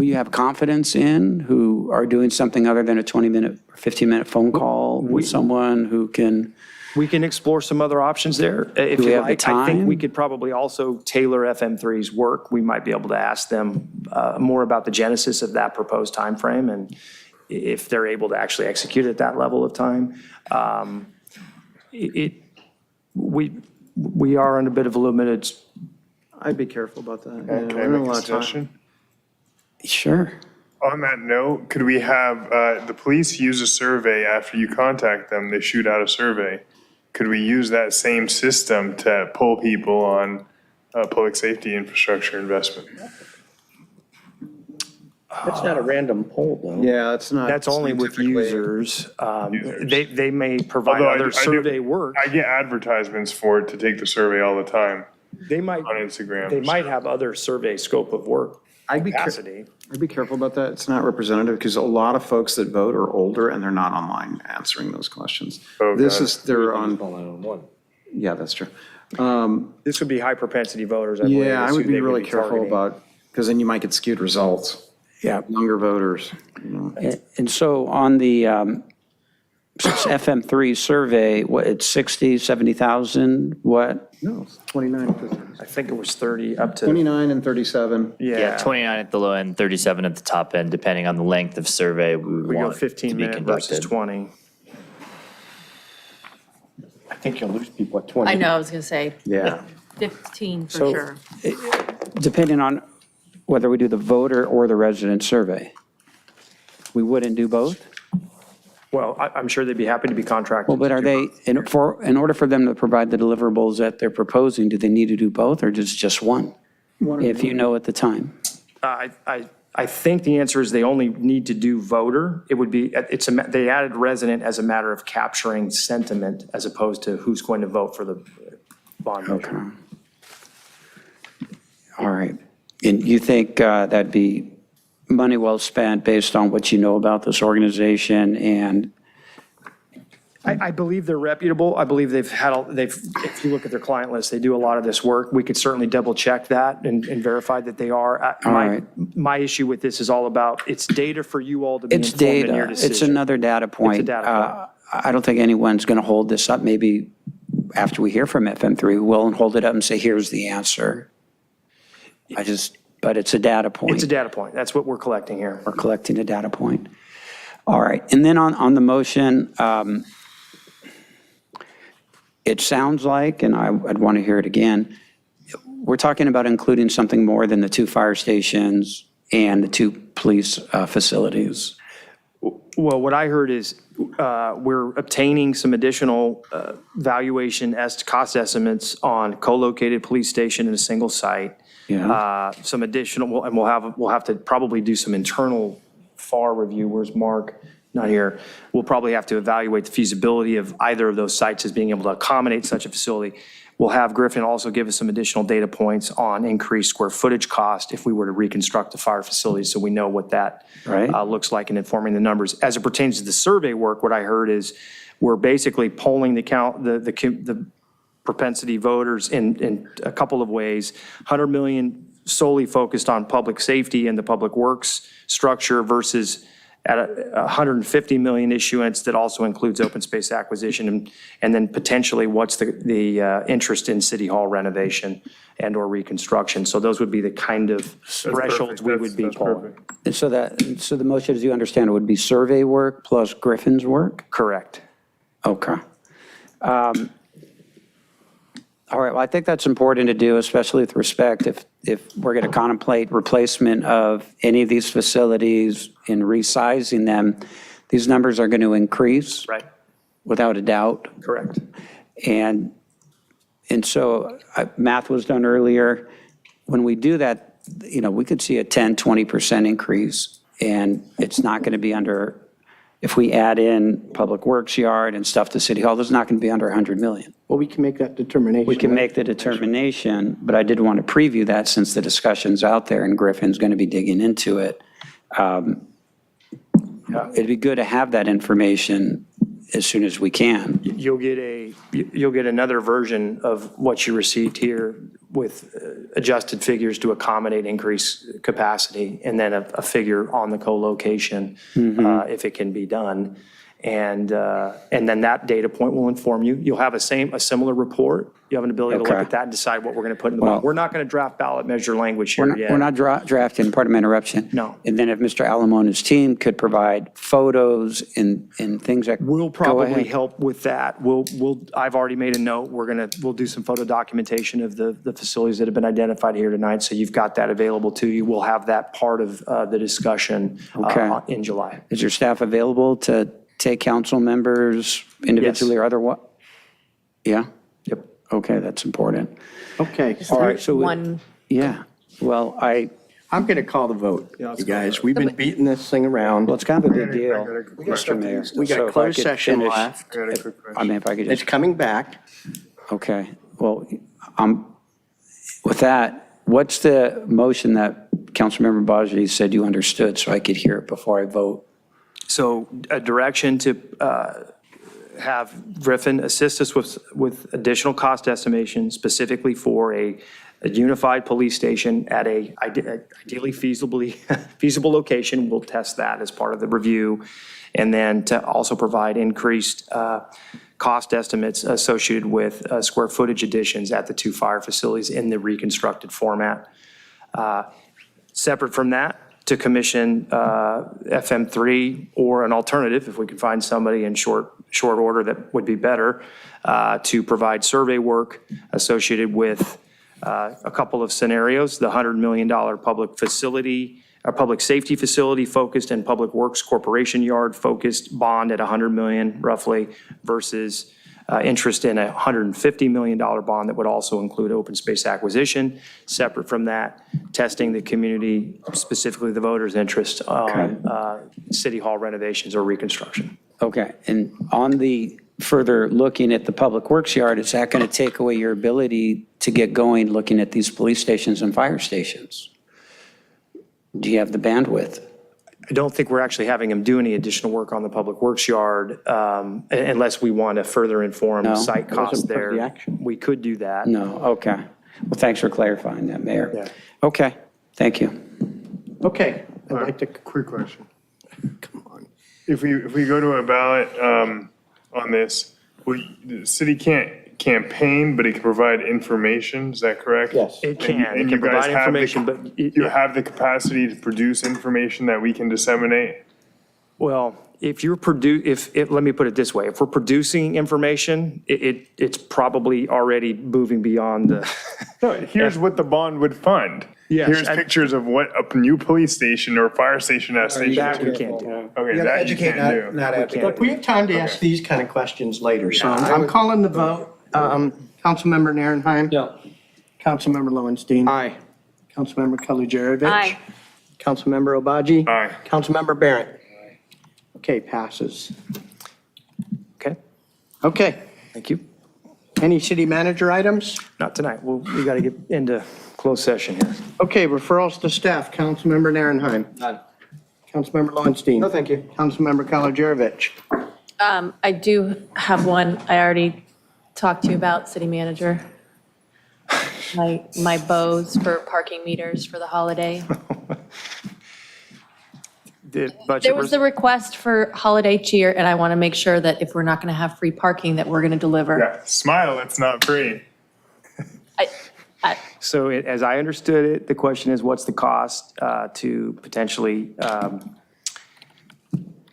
you have confidence in, who are doing something other than a 20-minute, 15-minute phone call with someone who can? We can explore some other options there. If Do we you have the like, I think time? we could probably also tailor FM3's work. We might be able to ask them more about the genesis of that proposed timeframe and if they're able to actually execute at that level of time. We are in a bit of a limited. I'd be careful about that. Can Yeah, I we don't have a make a lot of time. suggestion? Sure. On that note, could we have the police use a survey after you contact them? They shoot out a survey. Could we use that same system to pull people on public safety infrastructure investment? That's not a random poll, though. Yeah, it's not. That's only with users. They may provide Although other survey work. I get advertisements for it to take the survey all the time They might, on Instagram. they might have other survey scope of work I'd be capacity. I'd be careful about that. It's not representative because a lot of folks that vote are older and they're not online answering those questions. Oh, This got is, they're on, yeah, that's true. This would be high propensity voters, I believe. Yeah, I is who would be they really careful targeting. about, because then you might get skewed results. Yeah. Younger voters, you know. And so on the FM3 survey, what, it's 60, 70,000, what? No, it's 29, I think it was 30 up to. 29 and 37. Yeah, 29 at the low end, 37 at the top end, depending on the length of survey we would We go want to 15 be minute versus conducted. 20. I think you'll lose people at 20. I know, I was going to say Yeah. 15 for So- sure. Depending on whether we do the voter or the resident survey. We wouldn't do both? Well, I'm sure they'd be happy to be contracted. Well, but are they, in order for them to provide the deliverables that they're proposing, do they need to do both or just one? If you know at the time. I think the answer is they only need to do voter. It would be, they added resident as a matter of capturing sentiment as opposed to who's going to vote for the bond measure. Okay. All right. And you think that'd be money well spent based on what you know about this organization and I believe they're reputable. I believe if you look at their client list, they do a lot of this work. We could certainly double check that and verify that they are. My issue with this is all about, it's data for you all to be it's informed in your data. decision. It's another data point. It's a data point. I don't think anyone's going to hold this up. Maybe after we hear from FM3, we'll hold it up and say, here's the answer. But it's a data point. It's a data point. That's what we're collecting here. We're collecting a data point. All right. And then on the motion, it sounds like, and I'd want to hear it again, we're talking about including something more than the 2 fire stations and the 2 police facilities. Well, what I heard is we're obtaining some additional valuation cost estimates on co-located police station in a single site. Yeah. Some additional, and we'll have to probably do some internal FAR review. Where's Mark? Not here. We'll probably have to evaluate the feasibility of either of those sites as being able to accommodate such a facility. We'll have Griffin also give us some additional data points on increased square footage cost if we were to reconstruct the fire facility, so we know what that looks like in informing the numbers. As it pertains to the survey work, what I heard is we're basically polling the propensity voters in a couple of ways. 100 million solely focused on public safety and the public works structure versus at a 150 million issuance that also includes open space acquisition and then potentially what's the interest in city hall renovation and or reconstruction. So those would be the kind of thresholds we would be polling. And so the motion, as you understand it, would be survey work plus Griffin's work? Correct. Okay. All right, well, I think that's important to do, especially with respect if we're going to contemplate replacement of any of these facilities and resizing them, these numbers are going to increase. Right. Without a doubt. Correct. And so math was done earlier. When we do that, we could see a 10, 20% increase, and it's not going to be under, if we add in Public Works Yard and stuff to City Hall, there's not going to be under 100 million. Well, we can make that determination. We can make the determination, but I did want to preview that since the discussion's out there and Griffin's going to be digging into it. It'd be good to have that information as soon as we can. You'll get another version of what you received here with adjusted figures to accommodate increased capacity, and then a figure on the co-location if it can be done. And then that data point will inform you. You'll have a similar report. You have an ability to look at that and decide what we're going to put in the ballot. We're not going to draft ballot measure language here yet. We're not drafting, pardon my interruption. No. And then if Mr. Alamo and his team could provide photos and things that. We'll probably help with that. I've already made a note. We'll do some photo documentation of the facilities that have been identified here tonight. So you've got that available to you. We'll have that part of the discussion in July. Is your staff available to take council members individually or otherwise? Yeah? Yep. Okay, that's important. Okay. All right, so. One, Yeah, well, I'm going to call the vote, you guys. We've been beating this thing around. Well, it's kind of a big deal, question. Mr. Mayor. We So got if I closed could session finish- left. I got a quick question. I mean, if I could It's just, coming back. okay, well, with that, what's the motion that Councilmember Baji said you understood, so I could hear it before I vote? So a direction to have Griffin assist us with additional cost estimation specifically for a unified police station at a ideally feasible location. We'll test that as part of the review. And then to also provide increased cost estimates associated with square footage additions at the two fire facilities in the reconstructed format. Separate from that, to commission FM3 or an alternative, if we can find somebody in short order that would be better, to provide survey work associated with a couple of scenarios, the $100 million public facility, a public safety facility focused and public works corporation yard focused bond at $100 million roughly versus interest in a $150 million bond that would also include open space acquisition. Separate from that, testing the community, specifically the voters' interest on city hall renovations or reconstruction. Okay, and on the further looking at the public works yard, is that going to take away your ability to get going looking at these police stations and fire stations? Do you have the bandwidth? I don't think we're actually having them do any additional work on the public works yard unless we want to further inform No, site that wasn't costs part of the there. action. We could do that. No, okay. Well, thanks for clarifying that, Mayor. Yeah. Okay, thank you. Okay, I'd like to, Quick question. come on. If we go to a ballot on this, the city can't campaign, but it can provide information, is that correct? Yes. It can. It And can you guys provide have the- information, but You have the capacity to produce information that we can disseminate? well, if you're let me put it this way, if we're producing information, it's probably already moving beyond the, No, here's what the bond would fund. Yes, Here's and- pictures of what a new police station or fire station has station. that we can't do. Okay, that you can't do. Look, we have time to ask these kind of questions later, so I'm calling the vote. Councilmember Narenheim. Yeah. Councilmember Lowenstein. Aye. Councilmember Kalijarovich. Aye. Councilmember Obaji. Aye. Councilmember Barrett. Okay, passes. Okay, Okay, thank you. any city manager items? Not tonight. We got to get into closed session here. Okay, referrals to staff. Councilmember Narenheim. None. Councilmember Lowenstein. No, thank you. Councilmember Kalijarovich. I do have one. I already talked to you about, city manager. My bows for parking meters for the holiday. The budget There was a request for holiday cheer, and I want to make sure that if we're not going to have free parking, that we're going to deliver. Yeah, smile, it's not free. So as I understood it, the question is, what's the cost to potentially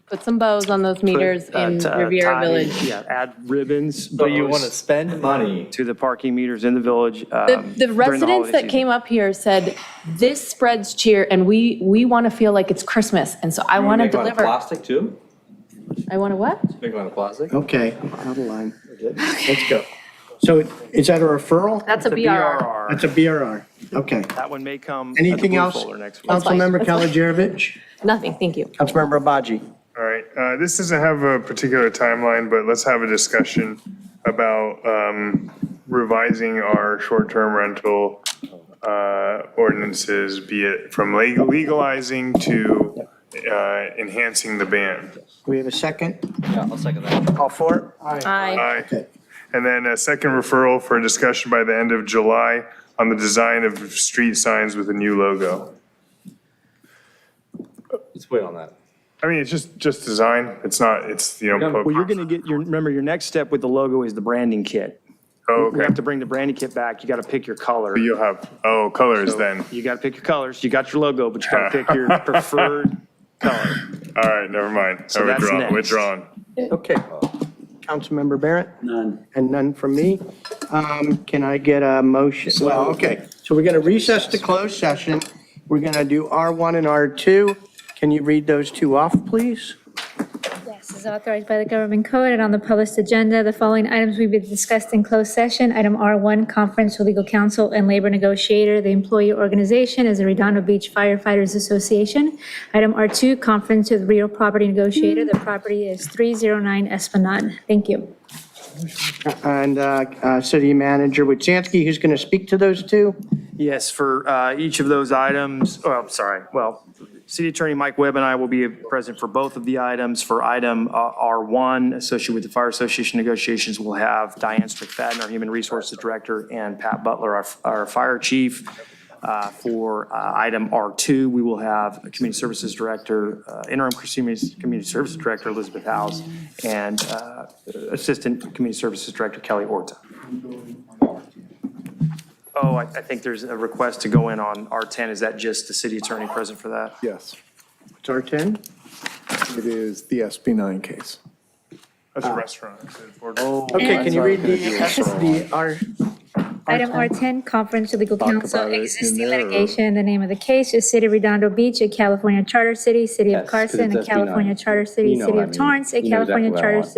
Put some bows on those meters in Riviera Village. Yeah, add ribbons. But you bows want to spend money. to the parking meters in the village. The during residents holiday that season. came up here said, this spreads cheer, and we want to feel like it's Christmas, and so I want to deliver. Plastic too? I want to what? Big one of plastic? Okay, I'm out of line. Let's go. So is that a referral? That's a The BRR. That's a BRR. Okay. That one may come. at the Anything blue else? folder next week. fine. Councilmember That's fine. Kalijarovich. Nothing, thank you. Councilmember Obaji. All right, this doesn't have a particular timeline, but let's have a discussion about revising our short-term rental ordinances, be it from legalizing to enhancing the ban. Do we have a second? Yeah, I'll second that. All for it? Aye. Aye. Okay. And then a second referral for discussion by the end of July on the design of street signs with a new logo. Let's wait on that. I mean, it's just design. It's not, it's, you know. Well, you're going to get remember your next step with the logo is the branding kit. Oh, We okay. have to bring the branding kit back. You got to pick your color. You'll have, colors So then. You got to pick your colors. You got your logo, but you got to pick your preferred color. All right, never mind. So that's next. Withdrawn. Okay. Councilmember Barrett? None. And none from me. Can I get a motion? Well, okay, so we're going to recess to closed session. We're going to do R1 and R2. Can you read those two off, please? Yes. This is authorized by the government code and on the published agenda. The following items will be discussed in closed session. Item R1, conference with legal counsel and labor negotiator. The employee organization is the Redondo Beach Firefighters Association. Item R2, conference with real property negotiator. The property is 309 Esplanade. Thank you. And City Manager Wojciechowski, who's going to speak to those two? Yes, for each of those items, City Attorney Mike Webb and I will be present for both of the items. For item R1, associated with the Fire Association negotiations, we'll have Diane Strickfadden, our Human Resources Director, and Pat Butler, our Fire Chief. For item R2, we will have Community Services Director, Interim Community Services Director Elizabeth House, and Assistant Community Services Director Kelly Orta. Oh, I think there's a request to go in on R10. Is that just the city attorney present for that? Yes, It's R10? it is the SB9 case. That's a restaurant. Okay, can you read Item R10, conference with legal counsel, about it in existing there, or- litigation. The name of the case is City of Redondo Beach, a California charter city, City of Yes, 'cause Carson, a it's California SB9. charter city, You know City what I of mean. Torrance, a You know California exactly what I charter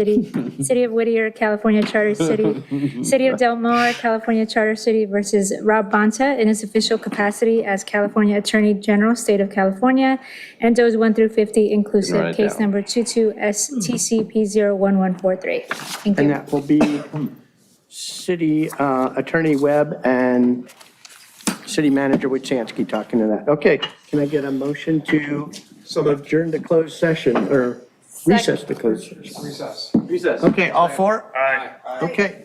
city, City of Whittier, California charter city, City of Del Mar, California charter city versus Rob Bonta in his official capacity as California Attorney General, State of California, and those 1 through 50 write inclusive, it case down. number 22STCP01143. Thank And you. that will be City Attorney Webb and City Manager Wojciechowski talking to that. Okay, can I get a motion to adjourn to closed session or recess to closed session? Recess. Okay, all four? Aye. Okay,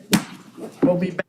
we'll be back.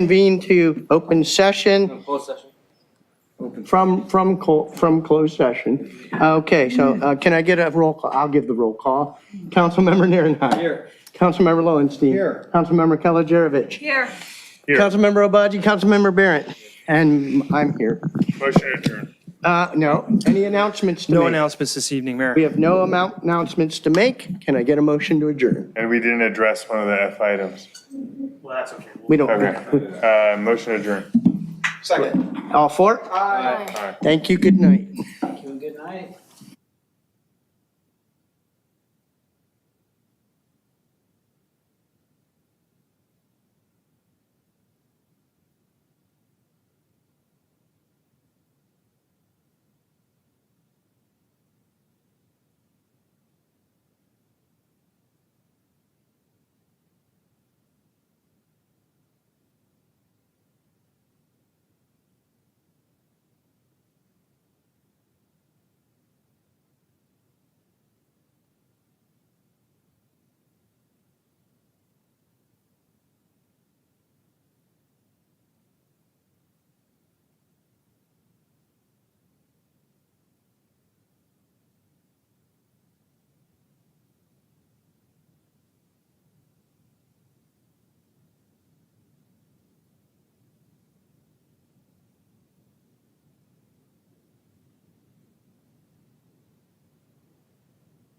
Convene to open session. Closed session. From closed session. Okay, so can I get a roll call? I'll give the roll call. Councilmember Nierenheim. Here. Councilmember Lowenstein. Here. Councilmember Kalajerovich. Here. Councilmember Obaji, Councilmember Barrett. And I'm here. Motion adjourned. No, any announcements to make? No announcements this evening, Mayor. We have no announcements to make. Can I get a motion to adjourn? And we didn't address one of the F items. Well, that's okay. We don't. Okay. Motion adjourned. Second. All for? Aye. Thank you, good night. Good night.